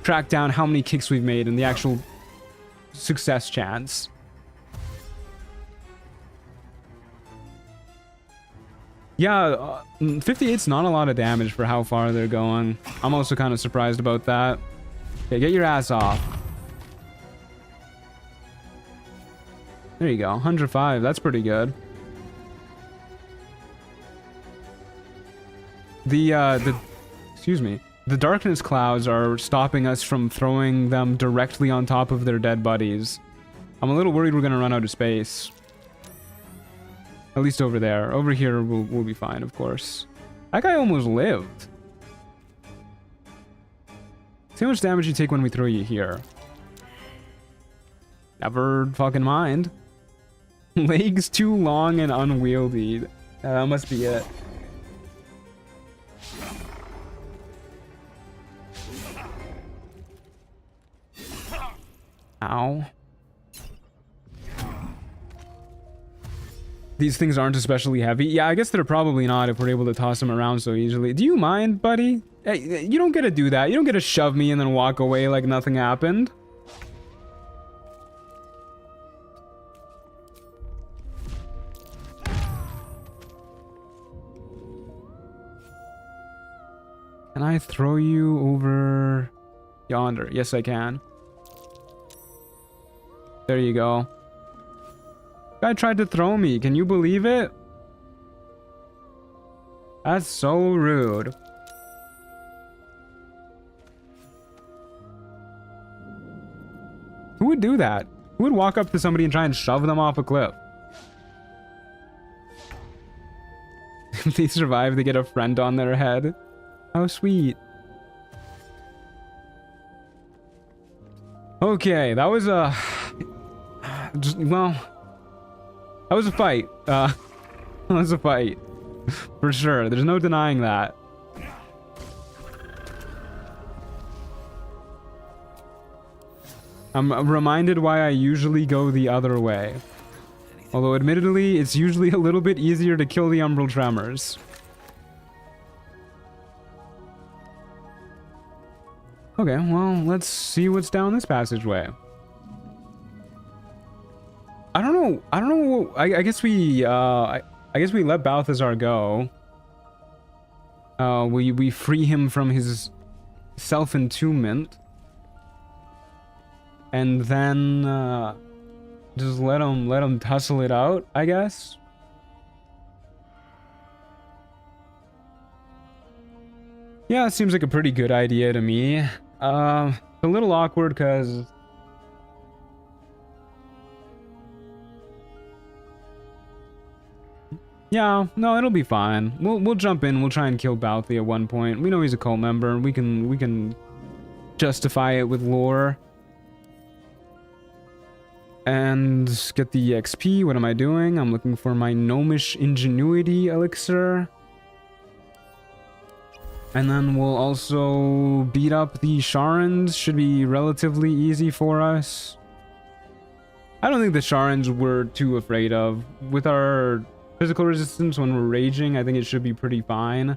track down how many kicks we've made and the actual success chance. Yeah, 58's not a lot of damage for how far they're going. I'm also kind of surprised about that. Okay, get your ass off. There you go, 105. That's pretty good. Excuse me. The darkness clouds are stopping us from throwing them directly on top of their dead buddies. I'm a little worried we're gonna run out of space. At least over there. Over here, we'll be fine, of course. That guy almost lived. See how much damage you take when we throw you here. Never fucking mind. Legs too long and unwieldy. That must be it. Ow. These things aren't especially heavy. Yeah, I guess they're probably not if we're able to toss them around so easily. Do you mind, buddy? Hey, you don't get to do that. You don't get to shove me and then walk away like nothing happened. Can I throw you over yonder? Yes, I can. There you go. Guy tried to throw me. Can you believe it? That's so rude. Who would do that? Who would walk up to somebody and try and shove them off a cliff? If they survive, they get a friend on their head. How sweet. Okay, that was a... well... that was a fight. That was a fight. For sure. There's no denying that. I'm reminded why I usually go the other way. Although, admittedly, it's usually a little bit easier to kill the umbral tremors. Okay, well, let's see what's down this passageway. I don't know. I guess we, I guess we let Balthazar go. We free him from his self-entombment. And then, just let him tussle it out, I guess. Yeah, it seems like a pretty good idea to me. It's a little awkward because... yeah, no, it'll be fine. We'll jump in. We'll try and kill Balthi at one point. We know he's a cult member. We can justify it with lore. And get the XP. What am I doing? I'm looking for my gnomish ingenuity elixir. And then we'll also beat up the Sharans. Should be relatively easy for us. I don't think the Sharans we're too afraid of. With our physical resistance when we're raging, I think it should be pretty fine.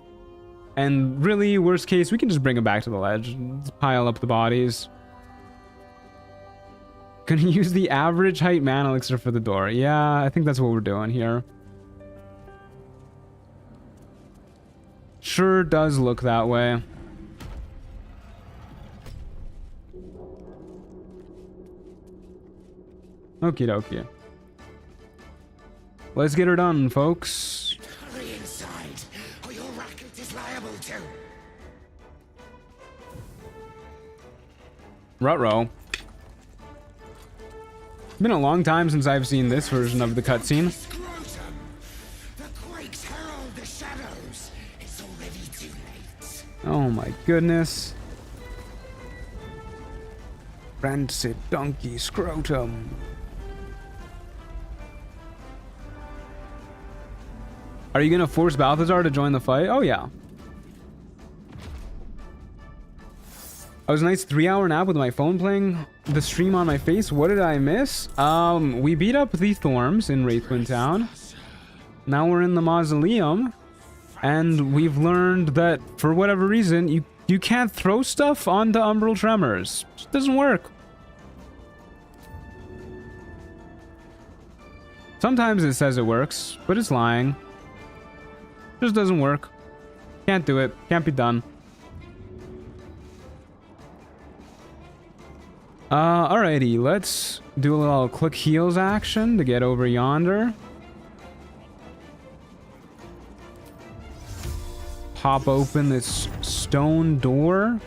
And really, worst case, we can just bring them back to the ledge. Let's pile up the bodies. Gonna use the average height mana elixir for the door. Yeah, I think that's what we're doing here. Sure does look that way. Okie dokie. Let's get her done, folks. Hurry inside, or your racket is liable to. Ruh-roh. Been a long time since I've seen this version of the cutscene. Oh my goodness. Rancid donkey scrotum. Are you gonna force Balthazar to join the fight? Oh yeah. I was a nice 3-hour nap with my phone playing the stream on my face. What did I miss? We beat up the Thorms in Wraithwind Town. Now we're in the mausoleum. And we've learned that, for whatever reason, you can't throw stuff onto umbral tremors. It just doesn't work. Sometimes it says it works, but it's lying. Just doesn't work. Can't do it. Can't be done. Alrighty, let's do a little click heals action to get over yonder. Pop open this stone door.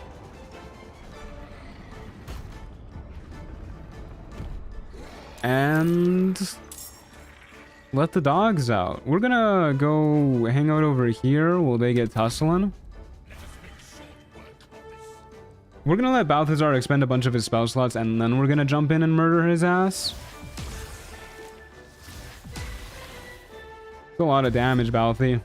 And let the dogs out. We're gonna go hang out over here while they get tussling. We're gonna let Balthazar expend a bunch of his spell slots, and then we're gonna jump in and murder his ass. It's a lot of damage, Balthi.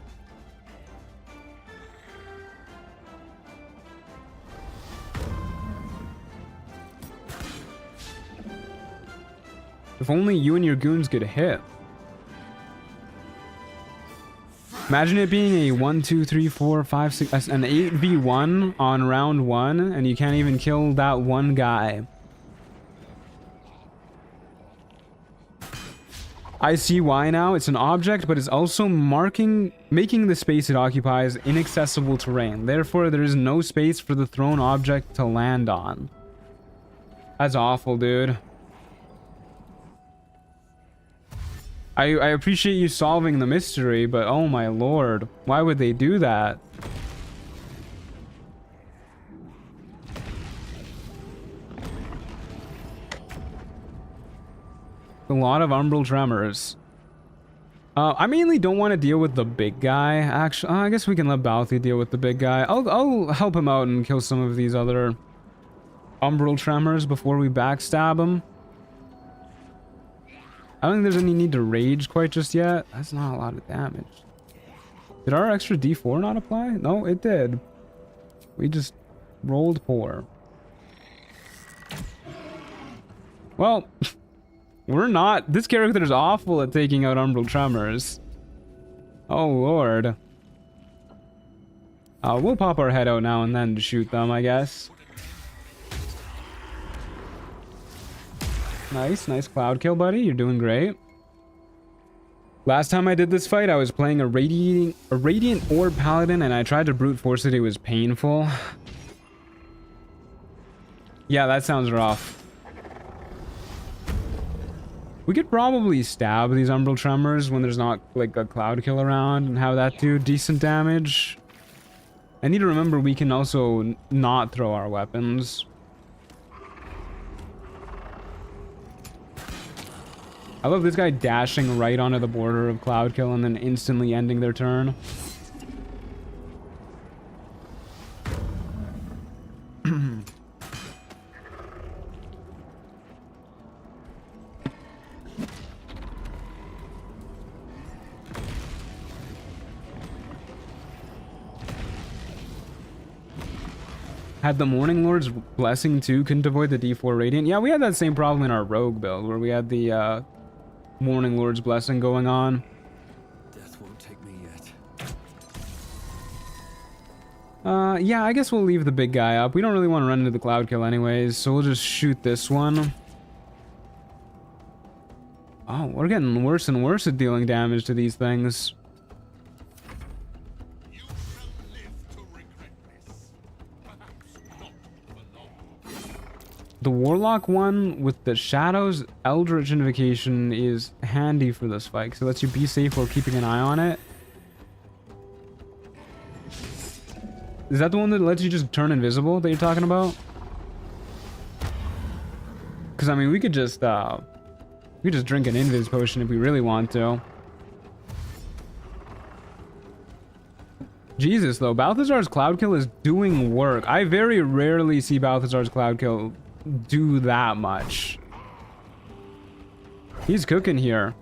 If only you and your goons get hit. Imagine it being a 1, 2, 3, 4, 5, 6, an 8v1 on round 1, and you can't even kill that one guy. I see why now. It's an object, but it's also making the space it occupies inaccessible terrain. Therefore, there is no space for the thrown object to land on. That's awful, dude. I appreciate you solving the mystery, but oh my lord, why would they do that? A lot of umbral tremors. I mainly don't want to deal with the big guy. Actually, I guess we can let Balthy deal with the big guy. I'll help him out and kill some of these other umbral tremors before we backstab him. I don't think there's any need to rage quite just yet. That's not a lot of damage. Did our extra D4 not apply? No, it did. We just rolled poor. Well, we're not. This character is awful at taking out umbral tremors. Oh, Lord. We'll pop our head out now and then to shoot them, I guess. Nice cloud kill, buddy. You're doing great. Last time I did this fight, I was playing a Radiant Orb Paladin, and I tried to brute force it. It was painful. Yeah, that sounds rough. We could probably stab these umbral tremors when there's not, like, a cloud kill around and have that do decent damage. I need to remember we can also not throw our weapons. I love this guy dashing right onto the border of cloud kill and then instantly ending their turn. Had the Morning Lord's Blessing too, couldn't avoid the D4 Radiant. Yeah, we had that same problem in our Rogue build, where we had the Morning Lord's Blessing going on. Death won't take me yet. Yeah, I guess we'll leave the big guy up. We don't really want to run into the cloud kill anyways, so we'll just shoot this one. Oh, we're getting worse and worse at dealing damage to these things. The Warlock one with the Shadows Eldritch Invocation is handy for this fight, so it lets you be safe while keeping an eye on it. Is that the one that lets you just turn invisible that you're talking about? Because, I mean, we could just drink an invis potion if we really want to. Jesus, though, Balthazar's Cloud Kill is doing work. I very rarely see Balthazar's Cloud Kill do that much. He's cooking here.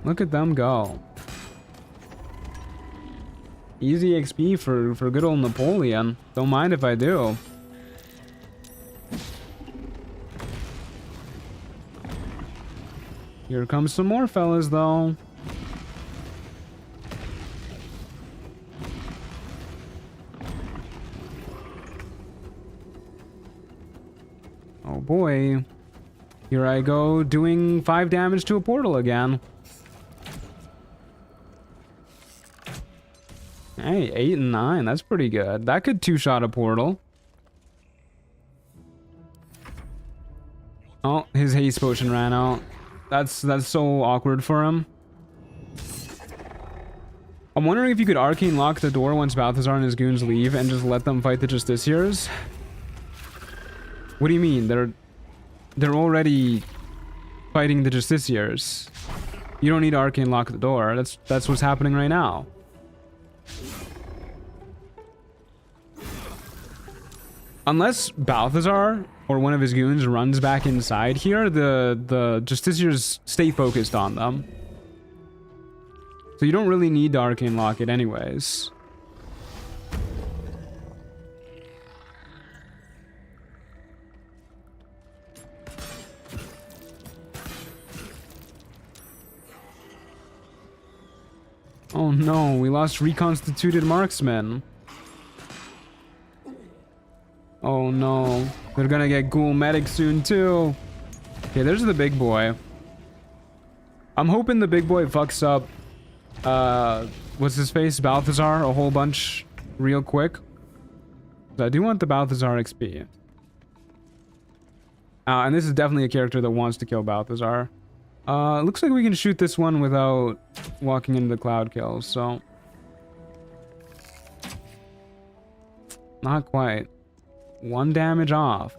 Look at them go. Easy XP for good old Napoleon. Don't mind if I do. Here comes some more fellas, though. Oh boy. Here I go, doing 5 damage to a portal again. Hey, 8 and 9, that's pretty good. That could two-shot a portal. Oh, his haste potion ran out. That's so awkward for him. I'm wondering if you could arcane lock the door once Balthazar and his goons leave and just let them fight the Justiciars. What do you mean? They're already fighting the Justiciars. You don't need to arcane lock the door. That's what's happening right now. Unless Balthazar or one of his goons runs back inside here, the Justiciars stay focused on them. So you don't really need to arcane lock it anyways. Oh no, we lost reconstituted marksmen. Oh no, they're gonna get ghoul medic soon too. Okay, there's the big boy. I'm hoping the big boy fucks up, what's his face, Balthazar, a whole bunch real quick. I do want the Balthazar XP. And this is definitely a character that wants to kill Balthazar. Looks like we can shoot this one without walking into the cloud kills, so. Not quite. 1 damage off.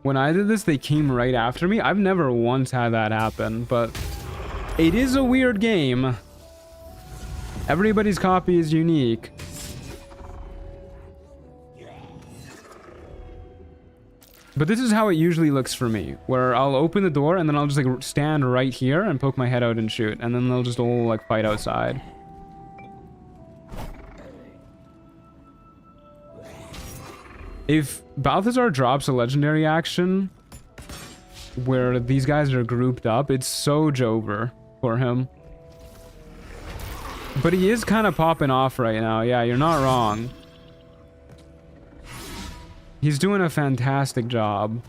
When I did this, they came right after me. I've never once had that happen, but it is a weird game. Everybody's copy is unique. But this is how it usually looks for me, where I'll open the door and then I'll just like stand right here and poke my head out and shoot, and then they'll just all like fight outside. If Balthazar drops a legendary action where these guys are grouped up, it's so Jover for him. But he is kind of popping off right now. Yeah, you're not wrong. He's doing a fantastic job.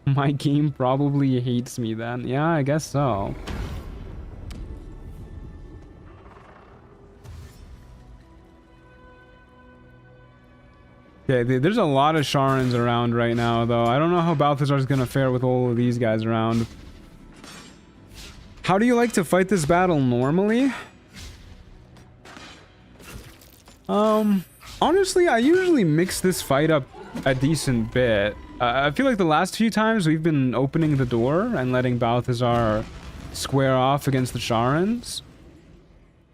My game probably hates me then. Yeah, I guess so. Okay, there's a lot of Sharans around right now, though. I don't know how Balthazar's gonna fare with all of these guys around. How do you like to fight this battle normally? Honestly, I usually mix this fight up a decent bit. I feel like the last few times we've been opening the door and letting Balthazar square off against the Sharans.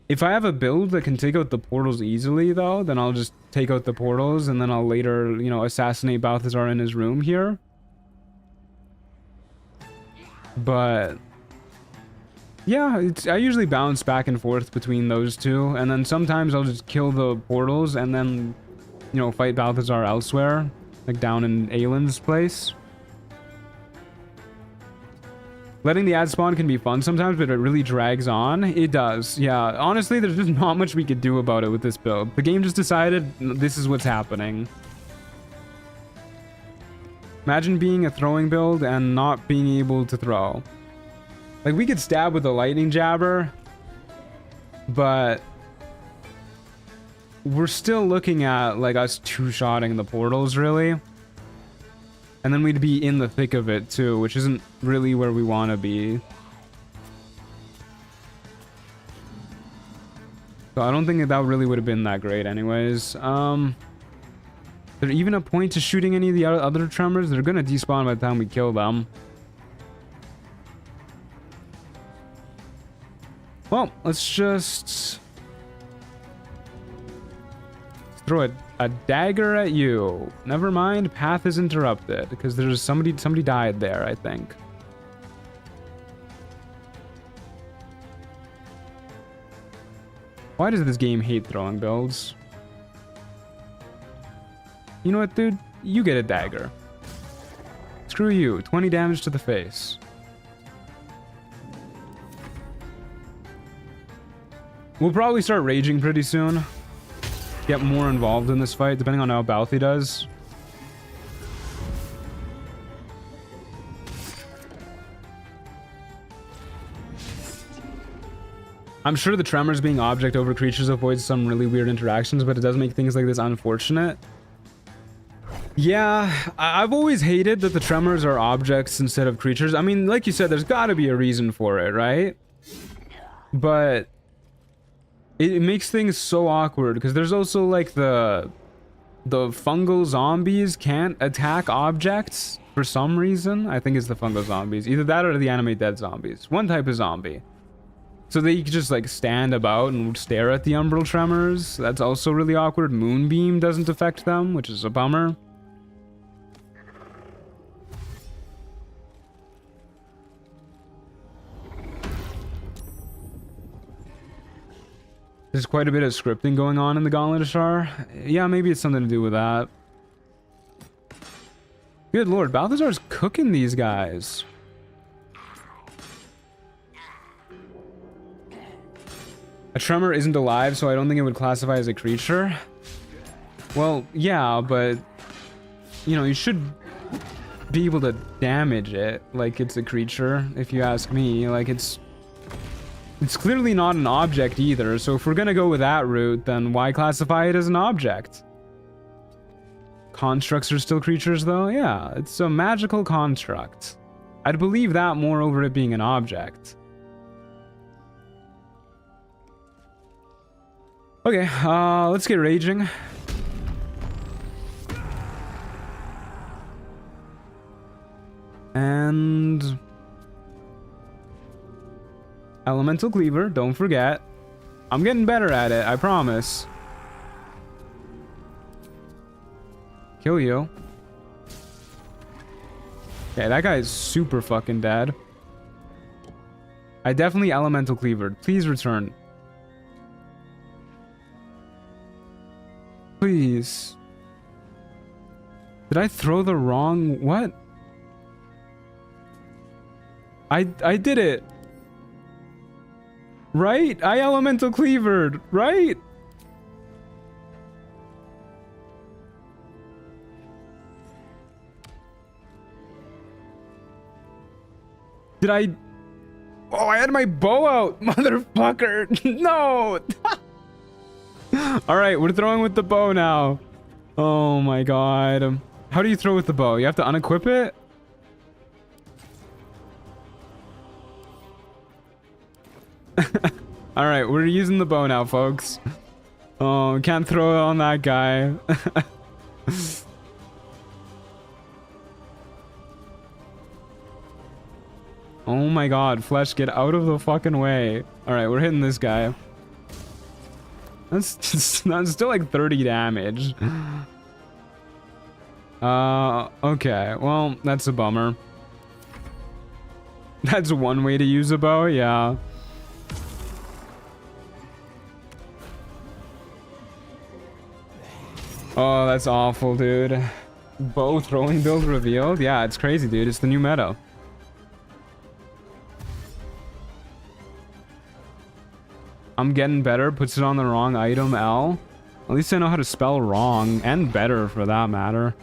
If I have a build that can take out the portals easily, though, then I'll just take out the portals and then I'll later, you know, assassinate Balthazar in his room here. But yeah, I usually bounce back and forth between those two, and then sometimes I'll just kill the portals and then, you know, fight Balthazar elsewhere, like down in Aylin's place. Letting the ad spawn can be fun sometimes, but it really drags on. It does, yeah. Honestly, there's just not much we could do about it with this build. The game just decided this is what's happening. Imagine being a throwing build and not being able to throw. Like, we could stab with a lightning jabber, but we're still looking at, like, us two-shotting the portals, really. And then we'd be in the thick of it, too, which isn't really where we want to be. So I don't think that really would have been that great anyways. Is there even a point to shooting any of the other tremors? They're going to despawn by the time we kill them. Well, let's just throw a dagger at you. Never mind, path is interrupted because there's somebody died there, I think. Why does this game hate throwing builds? You know what, dude? You get a dagger. Screw you. 20 damage to the face. We'll probably start raging pretty soon. Get more involved in this fight, depending on how Balthy does. I'm sure the tremors being object over creatures avoids some really weird interactions, but it does make things like this unfortunate. Yeah, I've always hated that the tremors are objects instead of creatures. I mean, like you said, there's gotta be a reason for it, right? But it makes things so awkward because there's also like the fungal zombies can't attack objects for some reason. I think it's the fungal zombies. Either that or the animate dead zombies. One type of zombie. So they just like stand about and stare at the umbral tremors. That's also really awkward. Moonbeam doesn't affect them, which is a bummer. There's quite a bit of scripting going on in the Gauntlet of Shar. Yeah, maybe it's something to do with that. Good lord, Balthazar's cooking these guys. A tremor isn't alive, so I don't think it would classify as a creature. Well, yeah, but you know, you should be able to damage it like it's a creature, if you ask me. Like, it's clearly not an object either, so if we're gonna go with that route, then why classify it as an object? Constructs are still creatures, though? Yeah, it's a magical construct. I'd believe that more over it being an object. Okay, let's get raging. And elemental cleaver, don't forget. I'm getting better at it, I promise. Kill you. Okay, that guy is super fucking dead. I definitely elemental cleavered. Please return. Please. Did I throw the wrong... What? I did it. Right? I elemental cleavered, right? Did I... Oh, I had my bow out, motherfucker. No. All right, we're throwing with the bow now. Oh my god. How do you throw with the bow? You have to unequip it? All right, we're using the bow now, folks. Oh, can't throw it on that guy. Oh my god, Flesh, get out of the fucking way. Alright, we're hitting this guy. That's still like 30 damage. Okay, well, that's a bummer. That's one way to use a bow, yeah. Oh, that's awful, dude. Bow throwing build revealed? Yeah, it's crazy, dude. It's the new meta. I'm getting better. Puts it on the wrong item, L. At least I know how to spell wrong. And better, for that matter.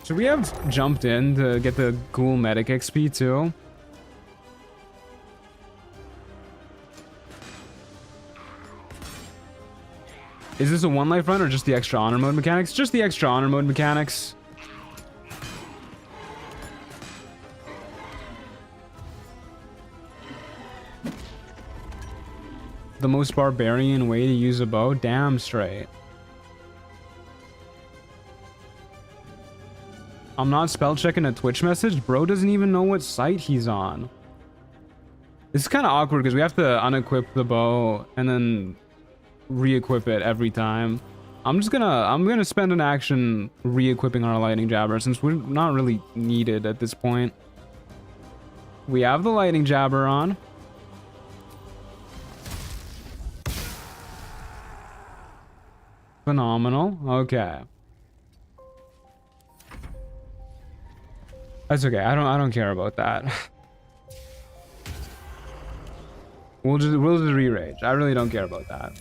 Should we have jumped in to get the ghoul medic XP too? Is this a one life run or just the extra honor mode mechanics? Just the extra honor mode mechanics. The most barbarian way to use a bow? Damn straight. I'm not spell checking a Twitch message. Bro doesn't even know what site he's on. This is kind of awkward because we have to unequip the bow and then re-equip it every time. I'm gonna spend an action re-equipping our lightning jabber since we're not really needed at this point. We have the lightning jabber on. Phenomenal. Okay. That's okay. I don't care about that. We'll just re-rage. I really don't care about that.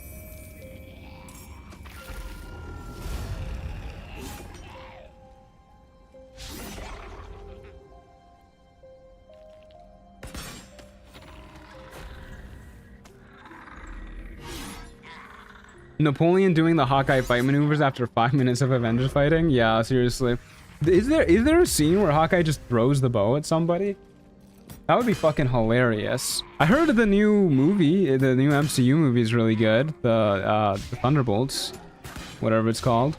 Napoleon doing the Hawkeye fight maneuvers after 5 minutes of Avengers fighting? Yeah, seriously. Is there a scene where Hawkeye just throws the bow at somebody? That would be fucking hilarious. I heard the new movie, the new MCU movie is really good. The Thunderbolts, whatever it's called.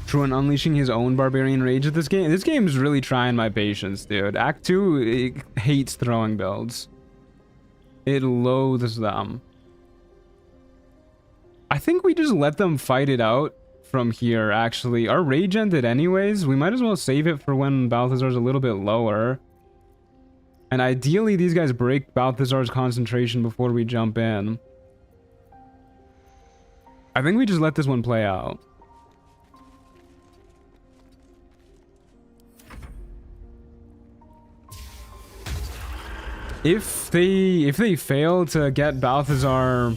True, and unleashing his own barbarian rage at this game. This game is really trying my patience, dude. Act 2, it hates throwing builds. It loathes them. I think we just let them fight it out from here, actually. Our rage ended anyways. We might as well save it for when Balthazar's a little bit lower. And ideally, these guys break Balthazar's concentration before we jump in. I think we just let this one play out. If they fail to get Balthazar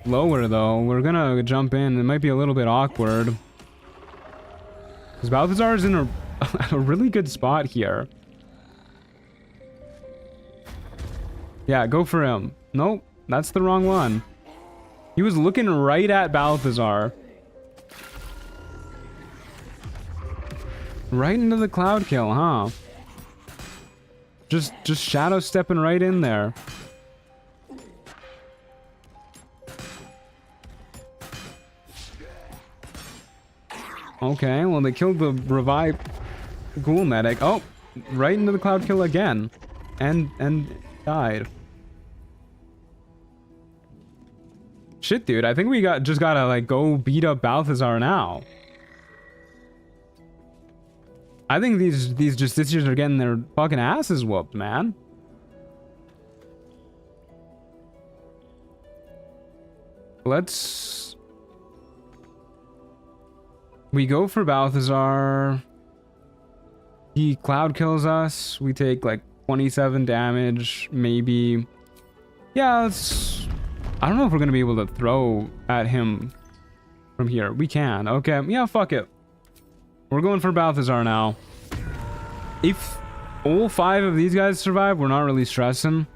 lower, though, we're gonna jump in. It might be a little bit awkward. Because Balthazar is in a really good spot here. Yeah, go for him. Nope, that's the wrong one. He was looking right at Balthazar. Right into the cloud kill, huh? Just shadow stepping right in there. Okay, well they killed the revived ghoul medic. Oh, right into the cloud kill again. And died. Shit, dude, I think we just gotta like go beat up Balthazar now. I think these justiciars are getting their fucking asses whooped, man. We go for Balthazar. He cloud kills us. We take like 27 damage, maybe. Yeah, I don't know if we're gonna be able to throw at him from here. We can. Okay, yeah, fuck it. We're going for Balthazar now. If all 5 of these guys survive, we're not really stressing.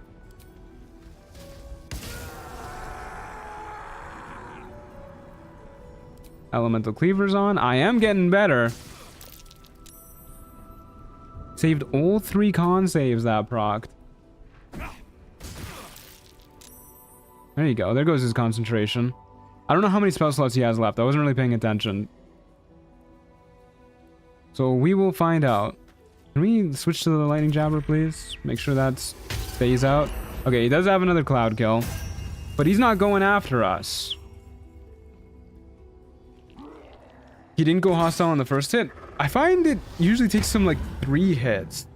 Elemental cleavers on. I am getting better. Saved all 3 con saves that procced. There you go. There goes his concentration. I don't know how many spell slots he has left. I wasn't really paying attention. So we will find out. Can we switch to the lightning jabber, please? Make sure that stays out. Okay, he does have another cloud kill. But he's not going after us. He didn't go hostile on the first hit. I find it usually takes him like 3 hits.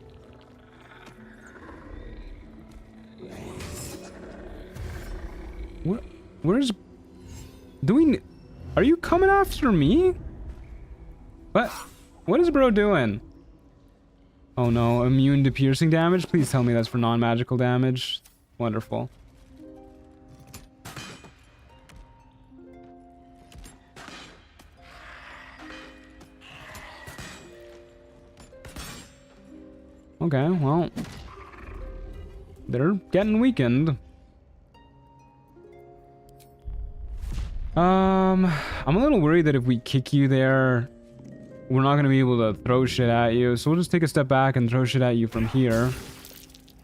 Where's... Are you coming after me? What? What is bro doing? Oh no, immune to piercing damage? Please tell me that's for non-magical damage. Wonderful. Okay, well, they're getting weakened. I'm a little worried that if we kick you there, we're not gonna be able to throw shit at you, so we'll just take a step back and throw shit at you from here.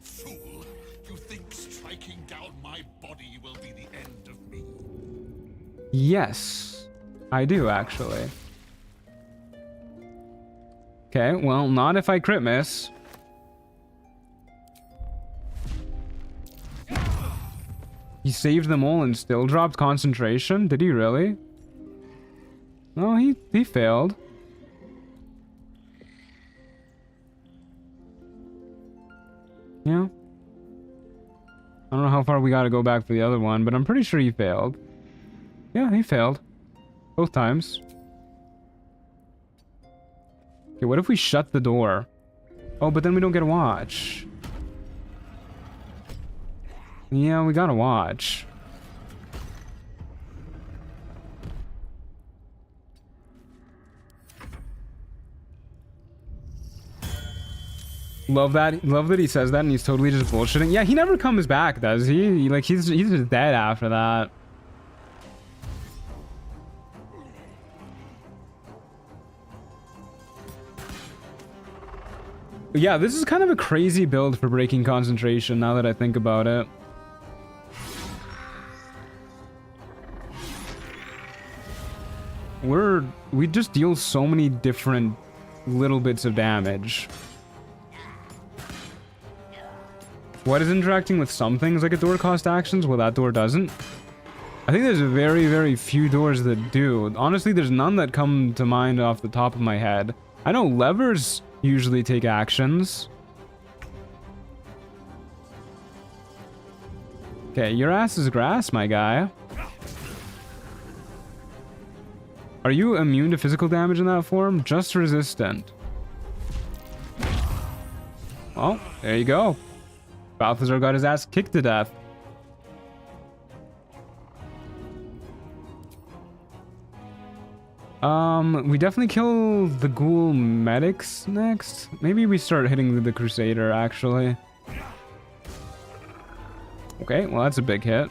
Fool, you think striking down my body will be the end of me? Yes, I do actually. Okay, well, not if I crit miss. He saved them all and still dropped concentration? Did he really? No, he failed. Yeah. I don't know how far we gotta go back for the other one, but I'm pretty sure he failed. Yeah, he failed. Both times. Okay, what if we shut the door? Oh, but then we don't get a watch. Yeah, we gotta watch. Love that he says that and he's totally just bullshitting. Yeah, he never comes back, does he? Like, he's just dead after that. Yeah, this is kind of a crazy build for breaking concentration now that I think about it. We just deal so many different little bits of damage. What is interacting with some things like a door cost actions? Well, that door doesn't. I think there's very, very few doors that do. Honestly, there's none that come to mind off the top of my head. I know levers usually take actions. Okay, your ass is grass, my guy. Are you immune to physical damage in that form? Just resistant. Well, there you go. Balthazar got his ass kicked to death. We definitely kill the ghoul medics next. Maybe we start hitting the crusader, actually. Okay, well, that's a big hit.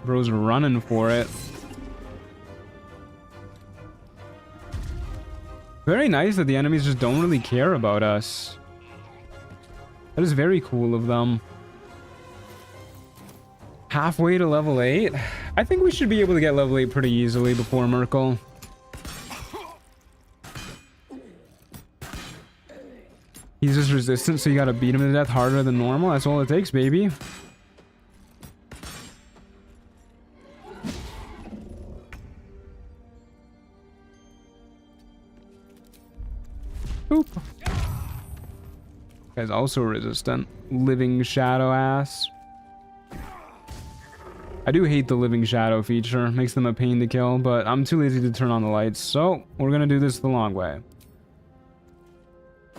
Bro's running for it. Very nice that the enemies just don't really care about us. That is very cool of them. Halfway to level 8? I think we should be able to get level 8 pretty easily before Merkel. He's just resistant, so you gotta beat him to death harder than normal. That's all it takes, baby. Boop. Guy's also resistant. Living shadow ass. I do hate the living shadow feature. Makes them a pain to kill, but I'm too lazy to turn on the lights, so we're gonna do this the long way.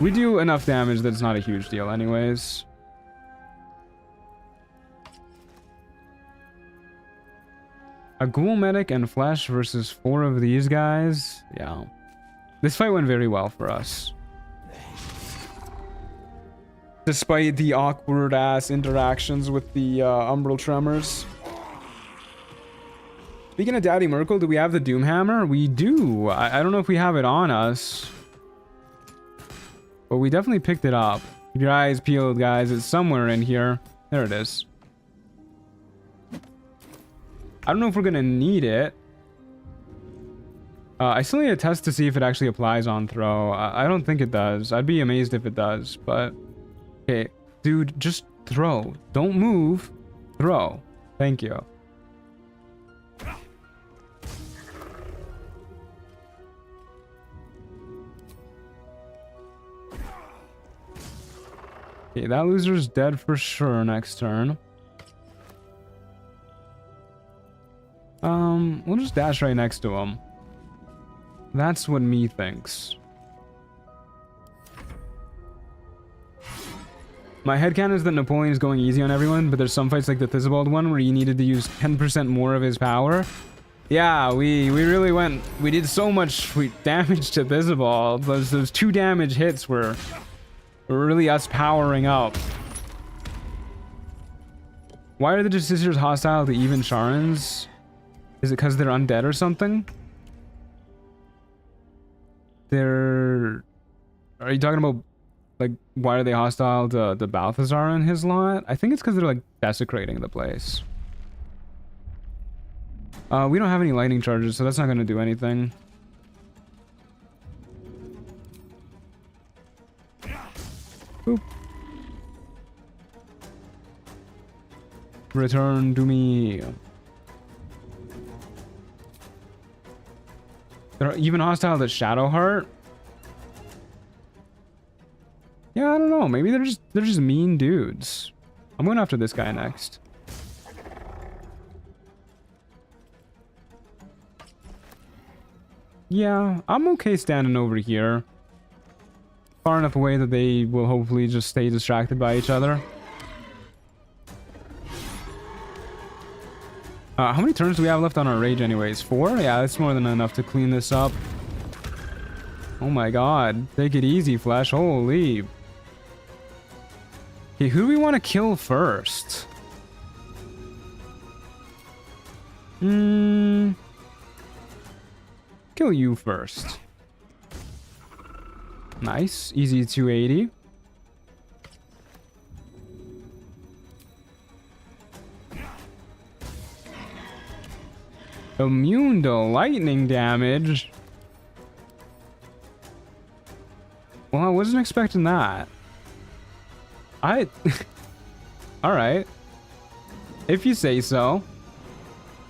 We do enough damage that it's not a huge deal anyways. A ghoul medic and flesh versus 4 of these guys. Yeah. This fight went very well for us. Despite the awkward ass interactions with the umbral tremors. Speaking of Daddy Merkel, do we have the Doomhammer? We do. I don't know if we have it on us. But we definitely picked it up. Keep your eyes peeled, guys. It's somewhere in here. There it is. I don't know if we're gonna need it. I still need a test to see if it actually applies on throw. I don't think it does. I'd be amazed if it does, but... Okay, dude, just throw. Don't move. Throw. Thank you. Okay, that loser's dead for sure next turn. We'll just dash right next to him. That's what me thinks. My headcanon is that Napoleon's going easy on everyone, but there's some fights like the Thizibald one where you needed to use 10% more of his power. Yeah, we really went... We did so much damage to Thizibald. Those 2 damage hits were really us powering up. Why are the Justiciars hostile to even Sharans? Is it because they're undead or something? Are you talking about, like, why are they hostile to Balthazar and his lot? I think it's because they're, like, desecrating the place. We don't have any lightning charges, so that's not going to do anything. Boop. Return to me. They're even hostile to Shadowheart? Yeah, I don't know. Maybe they're just mean dudes. I'm going after this guy next. Yeah, I'm okay standing over here. Far enough away that they will hopefully just stay distracted by each other. How many turns do we have left on our rage anyways? 4? Yeah, that's more than enough to clean this up. Oh my god. Take it easy, Flesh. Holy. Okay, who do we want to kill first? Kill you first. Nice. Easy 280. Immune to lightning damage. Well, I wasn't expecting that. Alright. If you say so.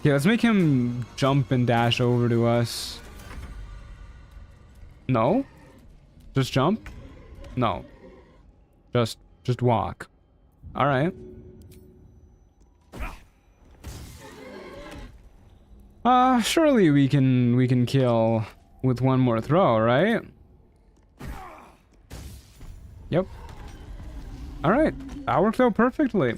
Okay, let's make him jump and dash over to us. No? Just jump? No. Just walk. Alright. Surely we can kill with one more throw, right? Yep. Alright. That worked out perfectly.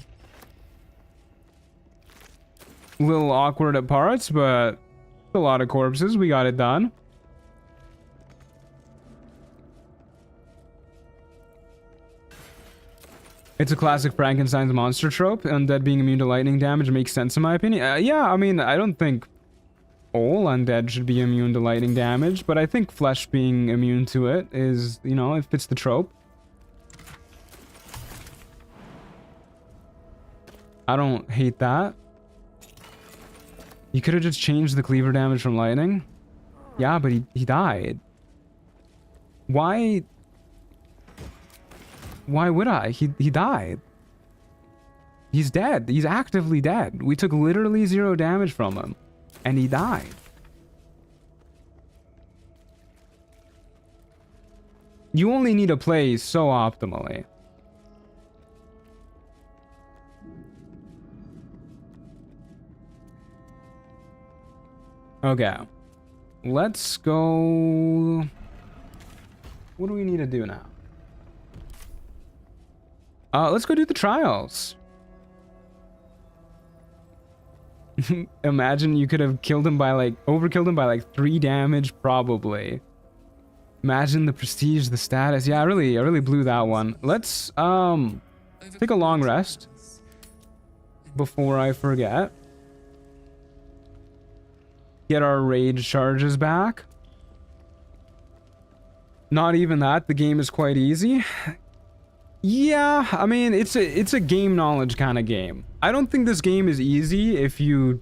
A little awkward at parts, but a lot of corpses. We got it done. It's a classic Frankenstein's monster trope, undead being immune to lightning damage makes sense in my opinion. Yeah, I mean, I don't think all undead should be immune to lightning damage, but I think flesh being immune to it is, you know, it fits the trope. I don't hate that. You could have just changed the cleaver damage from lightning. Yeah, but he died. Why would I? He died. He's dead. He's actively dead. We took literally 0 damage from him. And he died. You only need to play so optimally. Okay. Let's go... What do we need to do now? Let's go do the trials. Imagine you could have killed him by like, overkilled him by like 3 damage probably. Imagine the prestige, the status. Yeah, I really blew that one. Let's take a long rest before I forget. Get our rage charges back. Not even that, the game is quite easy. Yeah, I mean, it's a game knowledge kind of game. I don't think this game is easy if you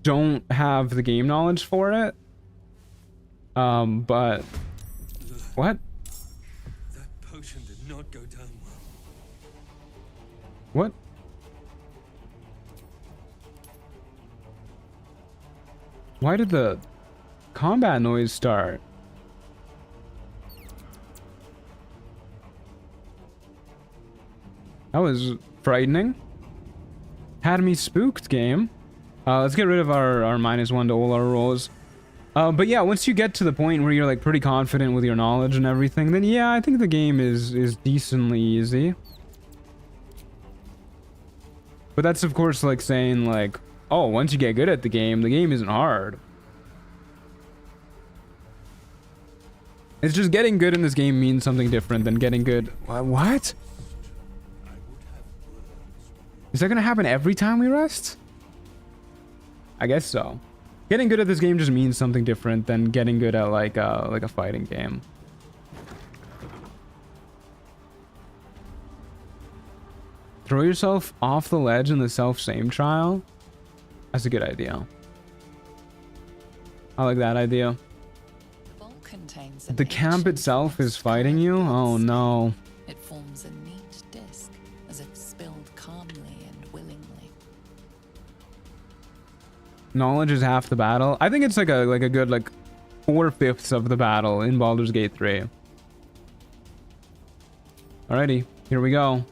don't have the game knowledge for it. But what? That potion did not go down well. What? Why did the combat noise start? That was frightening. Had me spooked, game. Let's get rid of our -1 to all our rolls. But yeah, once you get to the point where you're like pretty confident with your knowledge and everything, then yeah, I think the game is decently easy. But that's of course like saying like, oh, once you get good at the game isn't hard. It's just getting good in this game means something different than getting good. What? Is that gonna happen every time we rest? I guess so. Getting good at this game just means something different than getting good at like a fighting game. Throw yourself off the ledge in the self-same trial? That's a good idea. I like that idea. The camp itself is fighting you? Oh no. It forms a neat disc, as if spilled calmly and willingly. Knowledge is half the battle. I think it's like a good like 4/5 of the battle in Baldur's Gate 3. Alrighty, here we go.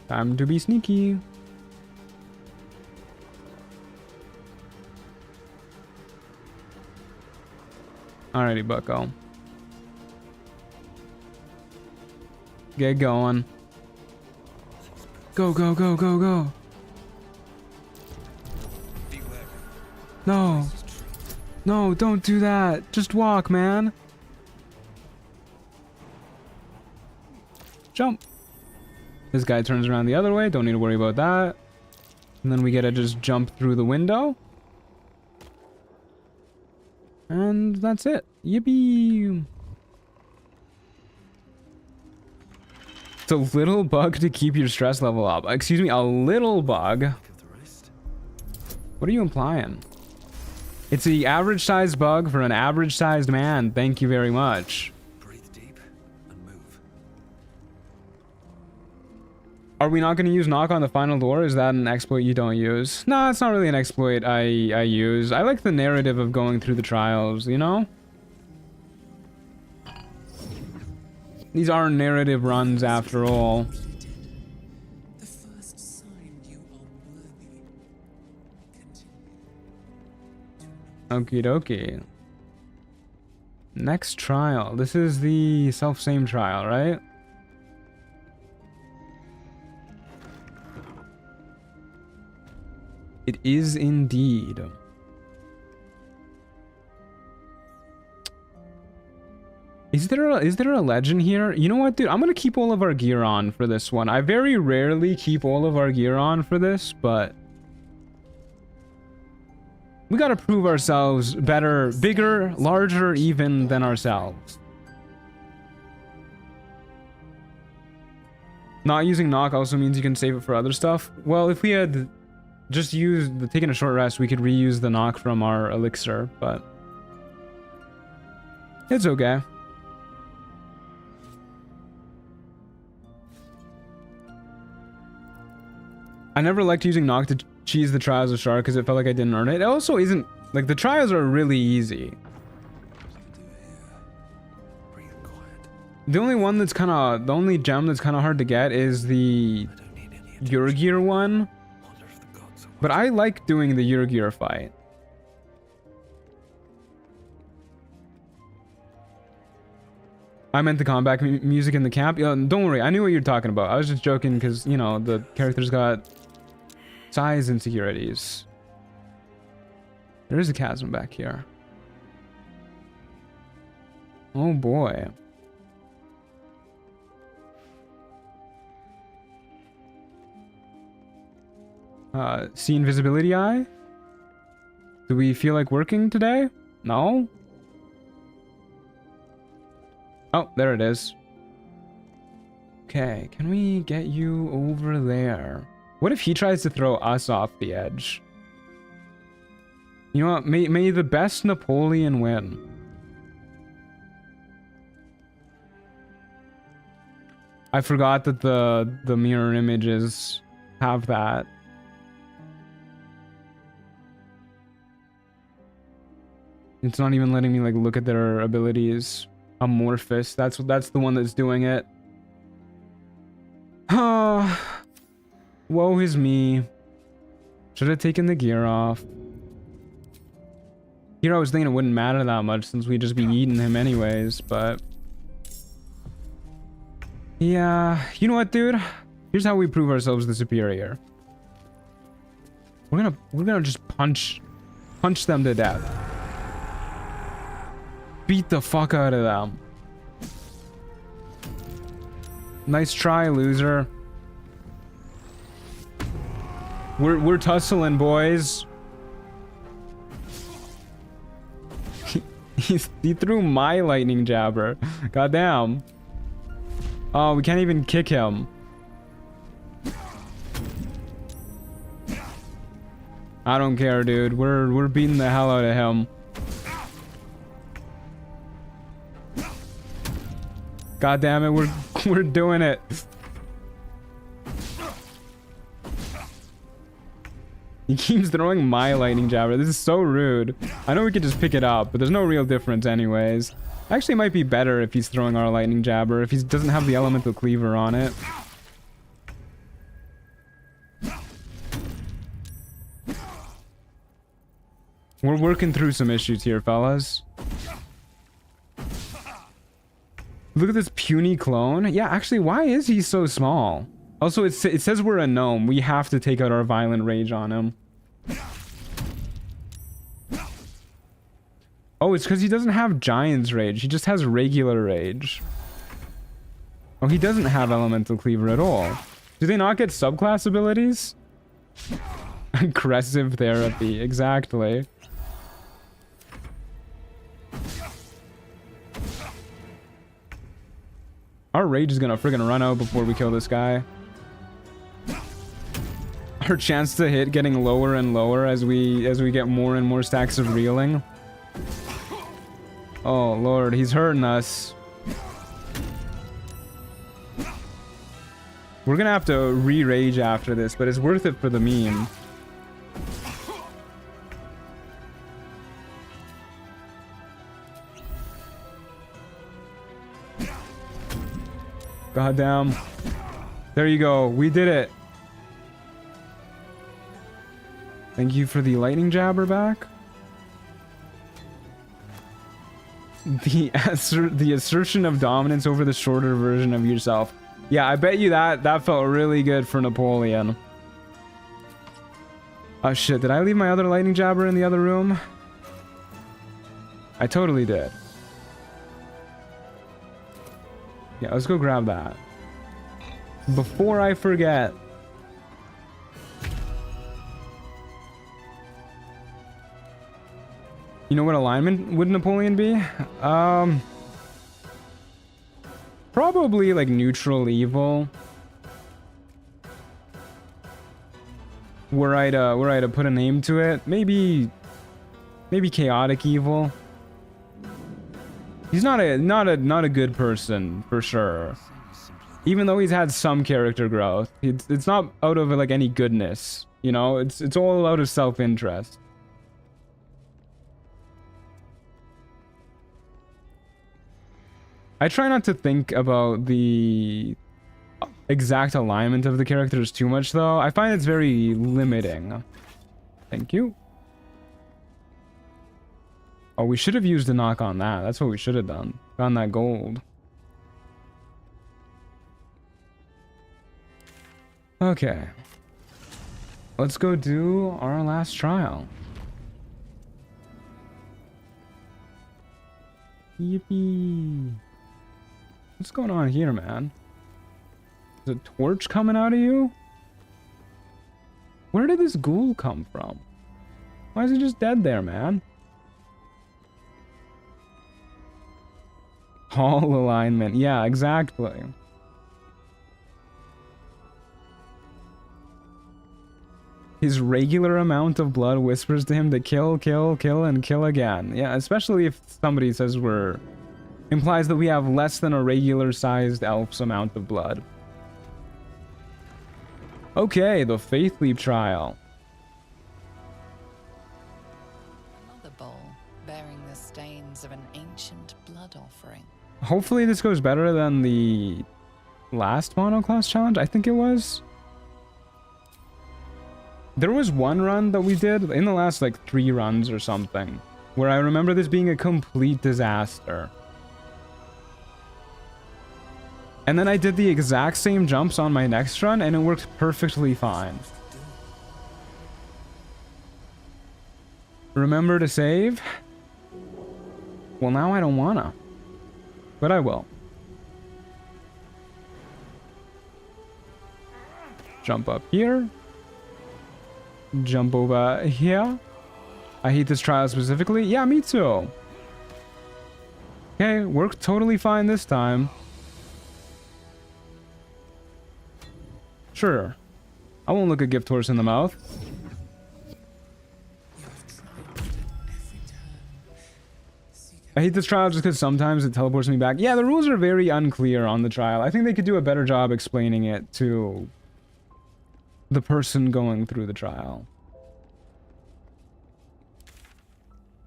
Time to be sneaky. Alrighty, bucko. Get going. Go, go, go, go, go. No. No, don't do that. Just walk, man. Jump. This guy turns around the other way. Don't need to worry about that. And then we get to just jump through the window. And that's it. Yippee! It's a little bug to keep your stress level up. Excuse me, a little bug? What are you implying? It's the average sized bug for an average sized man. Thank you very much. Are we not going to use knock on the final door? Is that an exploit you don't use? No, it's not really an exploit I use. I like the narrative of going through the trials, you know? These are narrative runs after all. Okie dokie. Next trial. This is the self-same trial, right? It is indeed. Is there a legend here? You know what, dude? I'm gonna keep all of our gear on for this one. I very rarely keep all of our gear on for this, but we gotta prove ourselves better, bigger, larger even than ourselves. Not using knock also means you can save it for other stuff. Well, if we had just taken a short rest, we could reuse the knock from our elixir, but it's okay. I never liked using knock to cheese the trials of Shar because it felt like I didn't earn it. It also isn't like the trials are really easy. The only one that's the only gem that's kind of hard to get is the Yurgir one. But I like doing the Yurgir fight. I meant the combat music in the camp. Don't worry, I knew what you're talking about. I was just joking because, you know, the character's got size insecurities. There is a chasm back here. Oh boy. See invisibility eye? Do we feel like working today? No? Oh, there it is. Okay, can we get you over there? What if he tries to throw us off the edge? You know what? May the best Napoleon win. I forgot that the mirror images have that. It's not even letting me like look at their abilities. Amorphous. That's the one that's doing it. Oh, woe is me. Should have taken the gear off. Here I was thinking it wouldn't matter that much since we'd just be eating him anyways, but yeah, you know what, dude? Here's how we prove ourselves the superior. We're gonna just punch them to death. Beat the fuck out of them. Nice try, loser. We're tussling, boys. He threw my lightning jabber. Goddamn. Oh, we can't even kick him. I don't care, dude. We're beating the hell out of him. God damn it, we're doing it. He keeps throwing my lightning jabber. This is so rude. I know we could just pick it up, but there's no real difference anyways. Actually, it might be better if he's throwing our lightning jabber, if he doesn't have the elemental cleaver on it. We're working through some issues here, fellas. Look at this puny clone. Yeah, actually, why is he so small? Also, it says we're a gnome. We have to take out our violent rage on him. Oh, it's because he doesn't have giant's rage. He just has regular rage. Oh, he doesn't have elemental cleaver at all. Do they not get subclass abilities? Aggressive therapy, exactly. Our rage is gonna friggin' run out before we kill this guy. Our chance to hit getting lower and lower as we get more and more stacks of reeling. Oh lord, he's hurting us. We're gonna have to re-rage after this, but it's worth it for the meme. Goddamn. There you go. We did it. Thank you for the lightning jabber back. The assertion of dominance over the shorter version of yourself. Yeah, I bet you that felt really good for Napoleon. Oh shit, did I leave my other lightning jabber in the other room? I totally did. Yeah, let's go grab that. Before I forget. You know what alignment would Napoleon be? Probably like neutral evil. Were I to put a name to it, maybe chaotic evil. He's not a good person for sure. Even though he's had some character growth, it's not out of like any goodness, you know. It's all out of self-interest. I try not to think about the exact alignment of the characters too much, though. I find it's very limiting. Thank you. Oh, we should have used a knock on that. That's what we should have done. Found that gold. Okay. Let's go do our last trial. Yippee. What's going on here, man? Is a torch coming out of you? Where did this ghoul come from? Why is he just dead there, man? Hall alignment. Yeah, exactly. His regular amount of blood whispers to him to kill, kill, kill, and kill again. Yeah, especially if somebody says we're... implies that we have less than a regular-sized elf's amount of blood. Okay, the Faith Leap trial. Another bowl bearing the stains of an ancient blood offering. Hopefully this goes better than the last monoclass challenge. I think it was. There was one run that we did in the last like 3 runs or something where I remember this being a complete disaster. And then I did the exact same jumps on my next run and it worked perfectly fine. Remember to save? Well, now I don't wanna. But I will. Jump up here. Jump over here. I hate this trial specifically. Yeah, me too. Okay, worked totally fine this time. Sure. I won't look a gift horse in the mouth. I hate this trial just because sometimes it teleports me back. Yeah, the rules are very unclear on the trial. I think they could do a better job explaining it to the person going through the trial.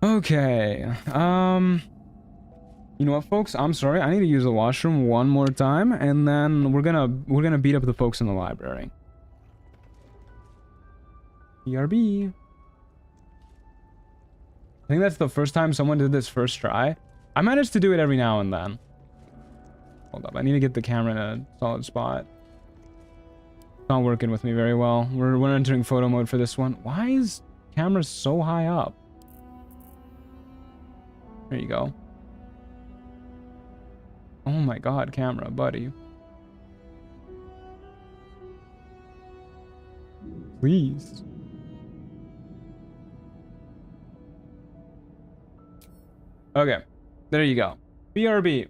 Okay. You know what, folks? I'm sorry. I need to use the washroom one more time, and then we're gonna beat up the folks in the library. BRB. I think that's the first time someone did this first try. I managed to do it every now and then. Hold up, I need to get the camera in a solid spot. It's not working with me very well. We're entering photo mode for this one. Why is camera so high up? There you go. Oh my god, camera, buddy. Please. Okay, there you go. BRB.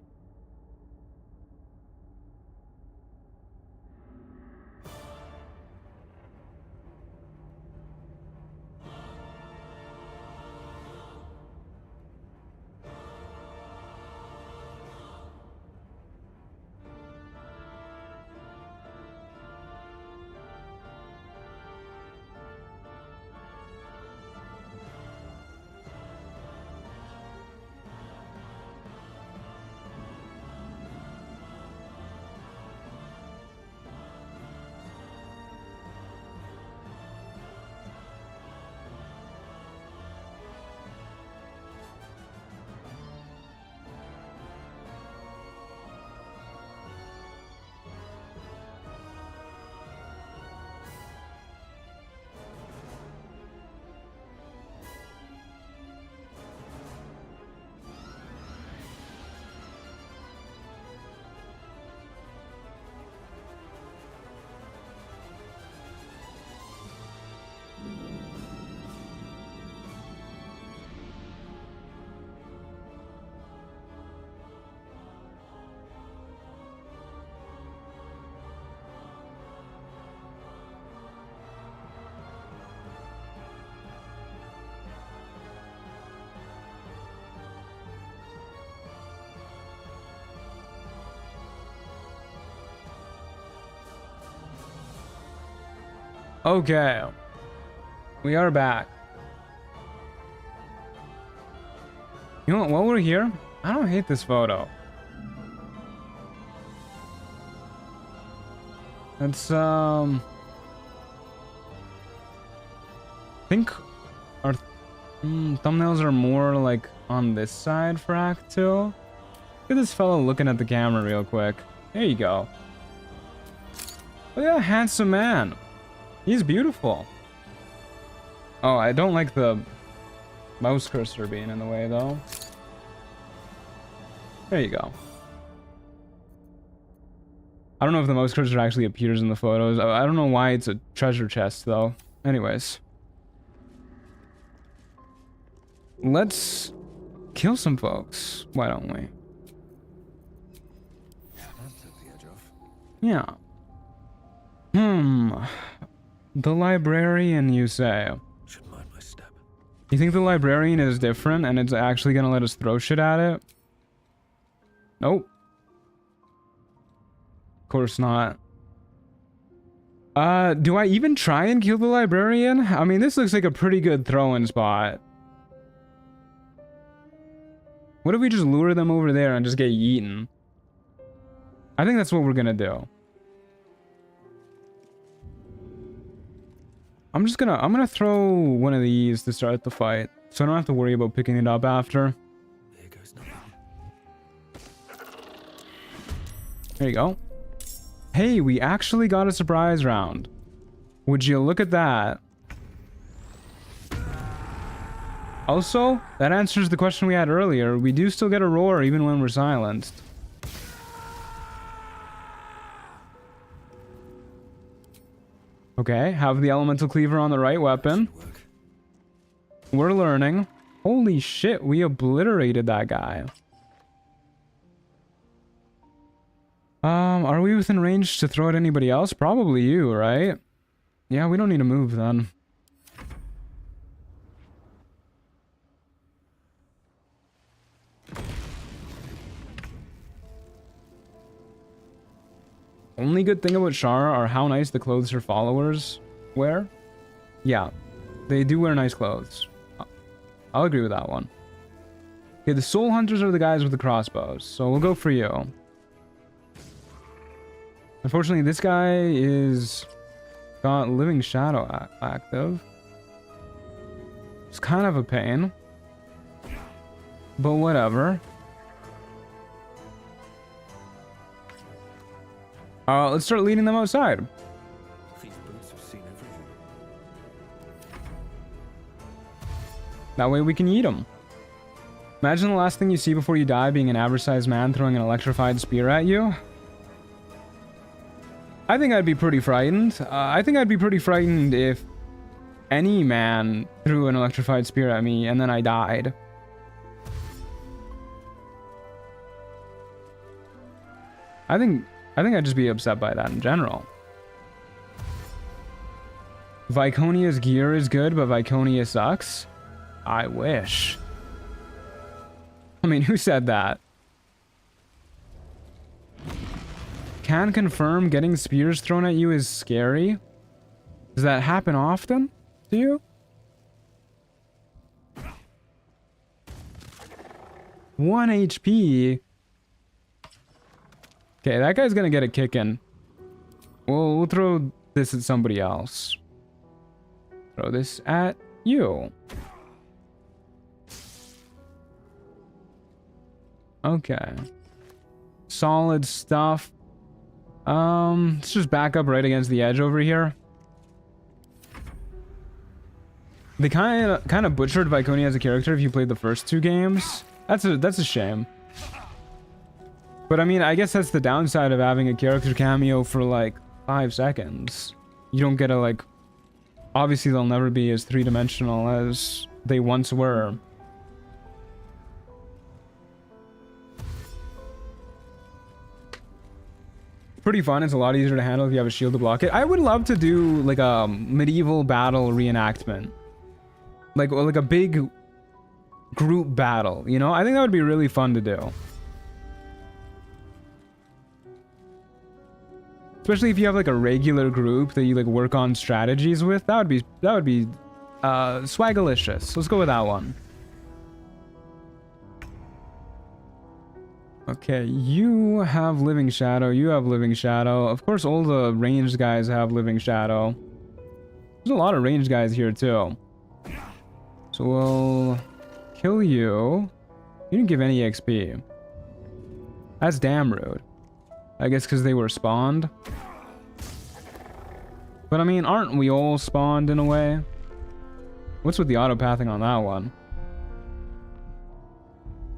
Okay. We are back. You know what, while we're here, I don't hate this photo. It's, I think our thumbnails are more like on this side for Act 2. Look at this fellow looking at the camera real quick. There you go. Look at that handsome man. He's beautiful. Oh, I don't like the mouse cursor being in the way, though. There you go. I don't know if the mouse cursor actually appears in the photos. I don't know why it's a treasure chest, though. Anyways. Let's kill some folks. Why don't we? Yeah. The librarian, you say? Should mind my step. You think the librarian is different and it's actually gonna let us throw shit at it? Nope. Of course not. Do I even try and kill the librarian? I mean, this looks like a pretty good throw-in spot. What if we just lure them over there and just get eaten? I think that's what we're gonna do. I'm gonna throw one of these to start the fight, so I don't have to worry about picking it up after. There goes nothing. There you go. Hey, we actually got a surprise round. Would you look at that? Also, that answers the question we had earlier. We do still get a roar even when we're silenced. Okay, have the elemental cleaver on the right weapon. We're learning. Holy shit, we obliterated that guy. Are we within range to throw at anybody else? Probably you, right? Yeah, we don't need to move then. Only good thing about Shar are how nice the clothes her followers wear. Yeah, they do wear nice clothes. I'll agree with that one. Okay, the soul hunters are the guys with the crossbows, so we'll go for you. Unfortunately, this guy is got living shadow active. It's kind of a pain, but whatever. Let's start leading them outside. These boots have seen everything. That way we can eat them. Imagine the last thing you see before you die being an average-sized man throwing an electrified spear at you. I think I'd be pretty frightened. I think I'd be pretty frightened if any man threw an electrified spear at me and then I died. I think I'd just be upset by that in general. Viconia's gear is good, but Viconia sucks? I wish. I mean, who said that? Can confirm getting spears thrown at you is scary. Does that happen often to you? One HP. Okay, that guy's gonna get a kick in. We'll throw this at somebody else. Throw this at you. Okay. Solid stuff. Let's just back up right against the edge over here. They kind of butchered Viconia as a character if you played the first two games. That's a shame. But I mean, I guess that's the downside of having a character cameo for like 5 seconds. You don't get a like... Obviously, they'll never be as three-dimensional as they once were. Pretty fun. It's a lot easier to handle if you have a shield to block it. I would love to do like a medieval battle reenactment. Like a big group battle, you know? I think that would be really fun to do. Especially if you have like a regular group that you like work on strategies with. That would be swagalicious. Let's go with that one. Okay, you have Living Shadow, you have Living Shadow. Of course, all the ranged guys have Living Shadow. There's a lot of ranged guys here, too. So we'll kill you. You didn't give any XP. That's damn rude. I guess because they were spawned. But I mean, aren't we all spawned in a way? What's with the auto-pathing on that one?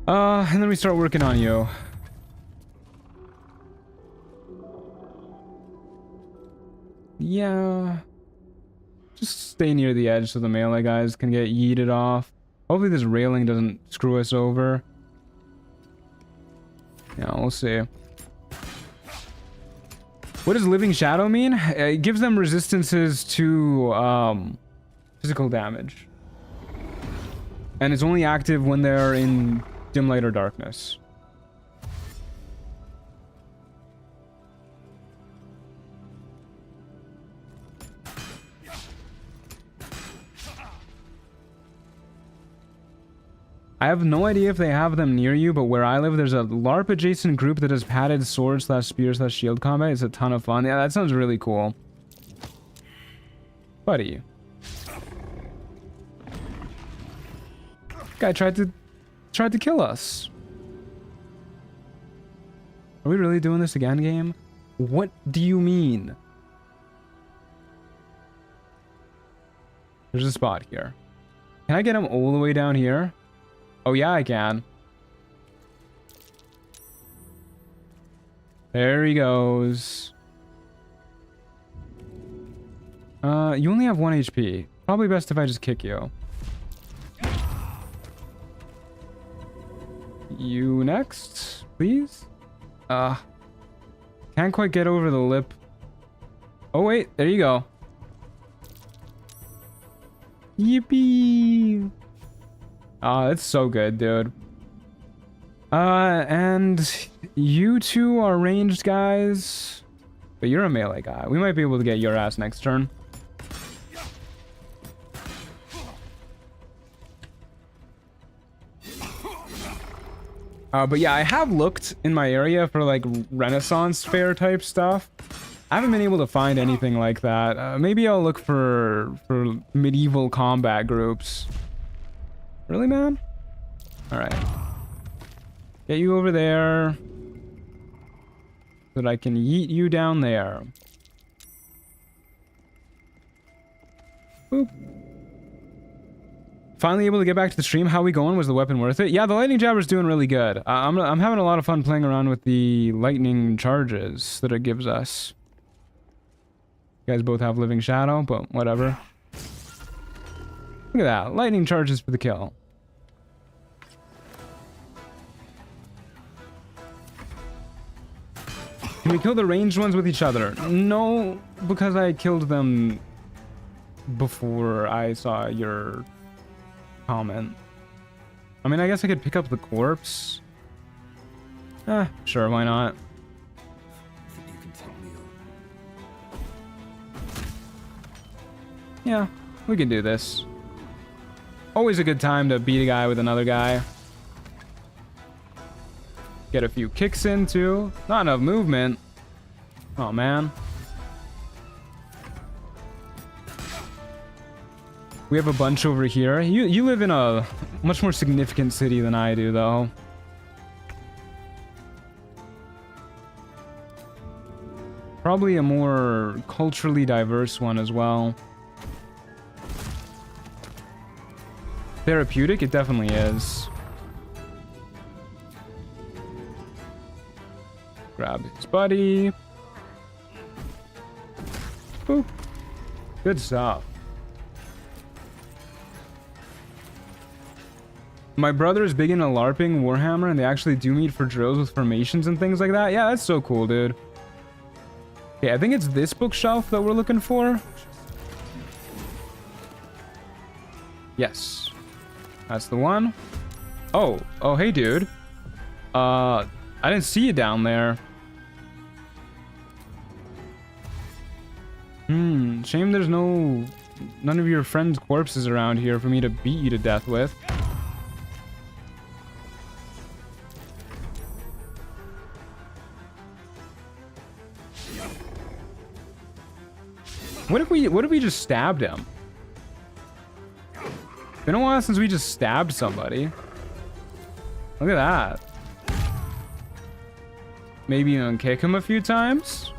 And then we start working on you. Yeah. Just stay near the edge so the melee guys can get yeeted off. Hopefully this railing doesn't screw us over. Yeah, we'll see. What does Living Shadow mean? It gives them resistances to physical damage. And it's only active when they're in dim light or darkness. I have no idea if they have them near you, but where I live, there's a LARP adjacent group that has padded sword / spear / shield combat. It's a ton of fun. Yeah, that sounds really cool. Buddy. Guy tried to kill us. Are we really doing this again, game? What do you mean? There's a spot here. Can I get him all the way down here? Oh yeah, I can. There he goes. You only have 1 HP. Probably best if I just kick you. You next, please? Can't quite get over the lip. Oh wait, there you go. Yippee! Oh, it's so good, dude. And you two are ranged guys, but you're a melee guy. We might be able to get your ass next turn. But yeah, I have looked in my area for like Renaissance fair type stuff. I haven't been able to find anything like that. Maybe I'll look for medieval combat groups. Really, man? Alright. Get you over there. So that I can yeet you down there. Boop. Finally able to get back to the stream. How we going? Was the weapon worth it? Yeah, the lightning jabber's doing really good. I'm having a lot of fun playing around with the lightning charges that it gives us. You guys both have Living Shadow, but whatever. Look at that. Lightning charges for the kill. Can we kill the ranged ones with each other? No, because I killed them before I saw your comment. I mean, I guess I could pick up the corpse. Sure, why not? Yeah, we can do this. Always a good time to beat a guy with another guy. Get a few kicks in, too. Not enough movement. Oh, man. We have a bunch over here. You live in a much more significant city than I do, though. Probably a more culturally diverse one as well. Therapeutic? It definitely is. Grab his buddy. Boop. Good stuff. My brother is big into LARPing Warhammer, and they actually do meet for drills with formations and things like that. Yeah, that's so cool, dude. Okay, I think it's this bookshelf that we're looking for. Yes. That's the one. Oh, hey, dude. I didn't see you down there. Shame there's none of your friends' corpses around here for me to beat you to death with. What if we just stabbed him? Been a while since we just stabbed somebody. Look at that. Maybe kick him a few times.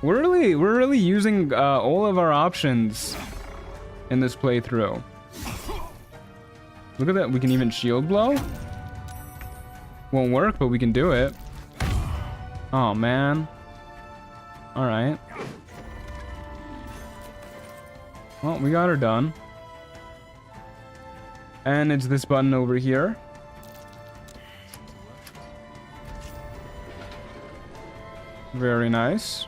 We're really using all of our options in this playthrough. Look at that. We can even shield blow. Won't work, but we can do it. Oh man. All right. Well, we got her done. And it's this button over here. Very nice.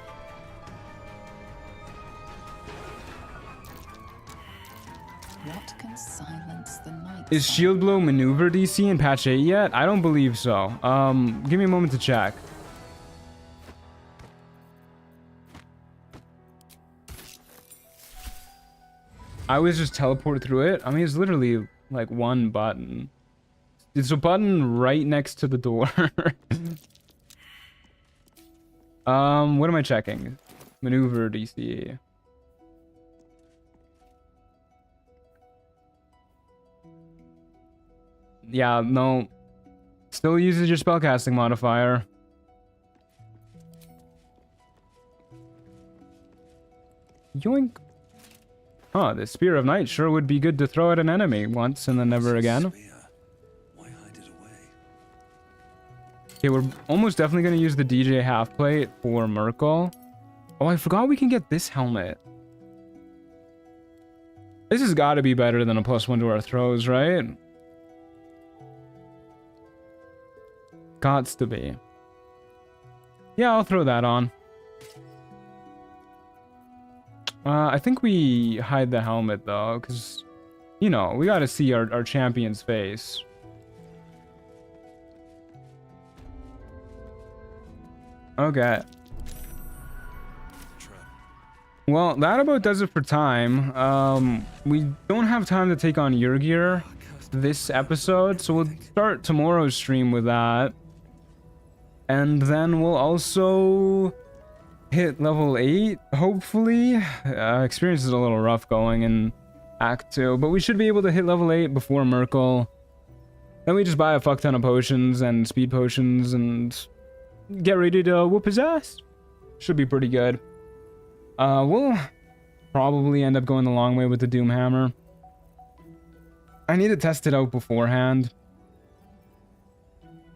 What can silence the night? Is shield blow maneuver DC in patch 8 yet? I don't believe so. Give me a moment to check. I always just teleport through it. I mean, it's literally like one button. It's a button right next to the door. What am I checking? Maneuver DC. Yeah, no. Still uses your spellcasting modifier. Yoink. Huh, the Spear of Night sure would be good to throw at an enemy once and then never again. Okay, we're almost definitely going to use the DJ half plate for Merkel. Oh, I forgot we can get this helmet. This has got to be better than a +1 to our throws, right? Gots to be. Yeah, I'll throw that on. I think we hide the helmet though, because, you know, we got to see our champion's face. Okay. Well, that about does it for time. We don't have time to take on Yurgir this episode, so we'll start tomorrow's stream with that. And then we'll also hit level 8, hopefully. Experience is a little rough going in Act 2, but we should be able to hit level 8 before Merkel. Then we just buy a fuck ton of potions and speed potions and get ready to whoop his ass. Should be pretty good. We'll probably end up going the long way with the Doomhammer. I need to test it out beforehand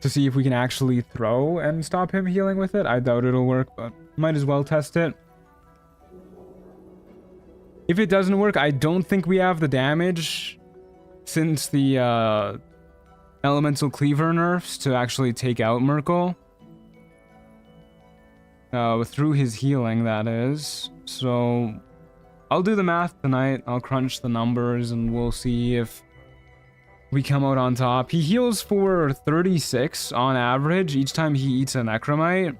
to see if we can actually throw and stop him healing with it. I doubt it'll work, but might as well test it. If it doesn't work, I don't think we have the damage since the elemental cleaver nerfs to actually take out Merkel. Through his healing, that is. So I'll do the math tonight. I'll crunch the numbers and we'll see if we come out on top. He heals for 36 on average each time he eats a necromite.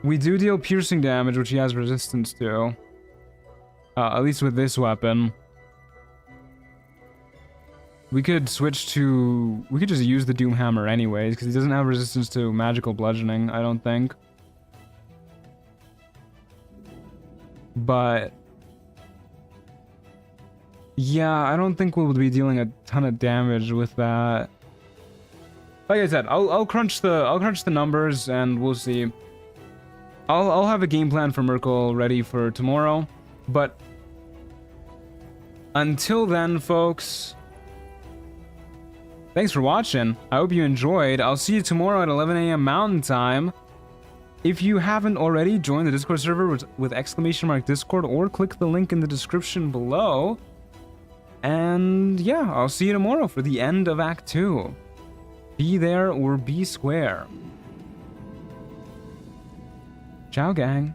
We do deal piercing damage, which he has resistance to. At least with this weapon. We could switch to... We could just use the Doomhammer anyways, because he doesn't have resistance to magical bludgeoning, I don't think. But... yeah, I don't think we'll be dealing a ton of damage with that. Like I said, I'll crunch the numbers and we'll see. I'll have a game plan for Merkel ready for tomorrow, but until then, folks, thanks for watching. I hope you enjoyed. I'll see you tomorrow at 11 a.m. Mountain Time. If you haven't already, join the Discord server with !Discord or click the link in the description below. And yeah, I'll see you tomorrow for the end of Act 2. Be there or be square. Ciao, gang.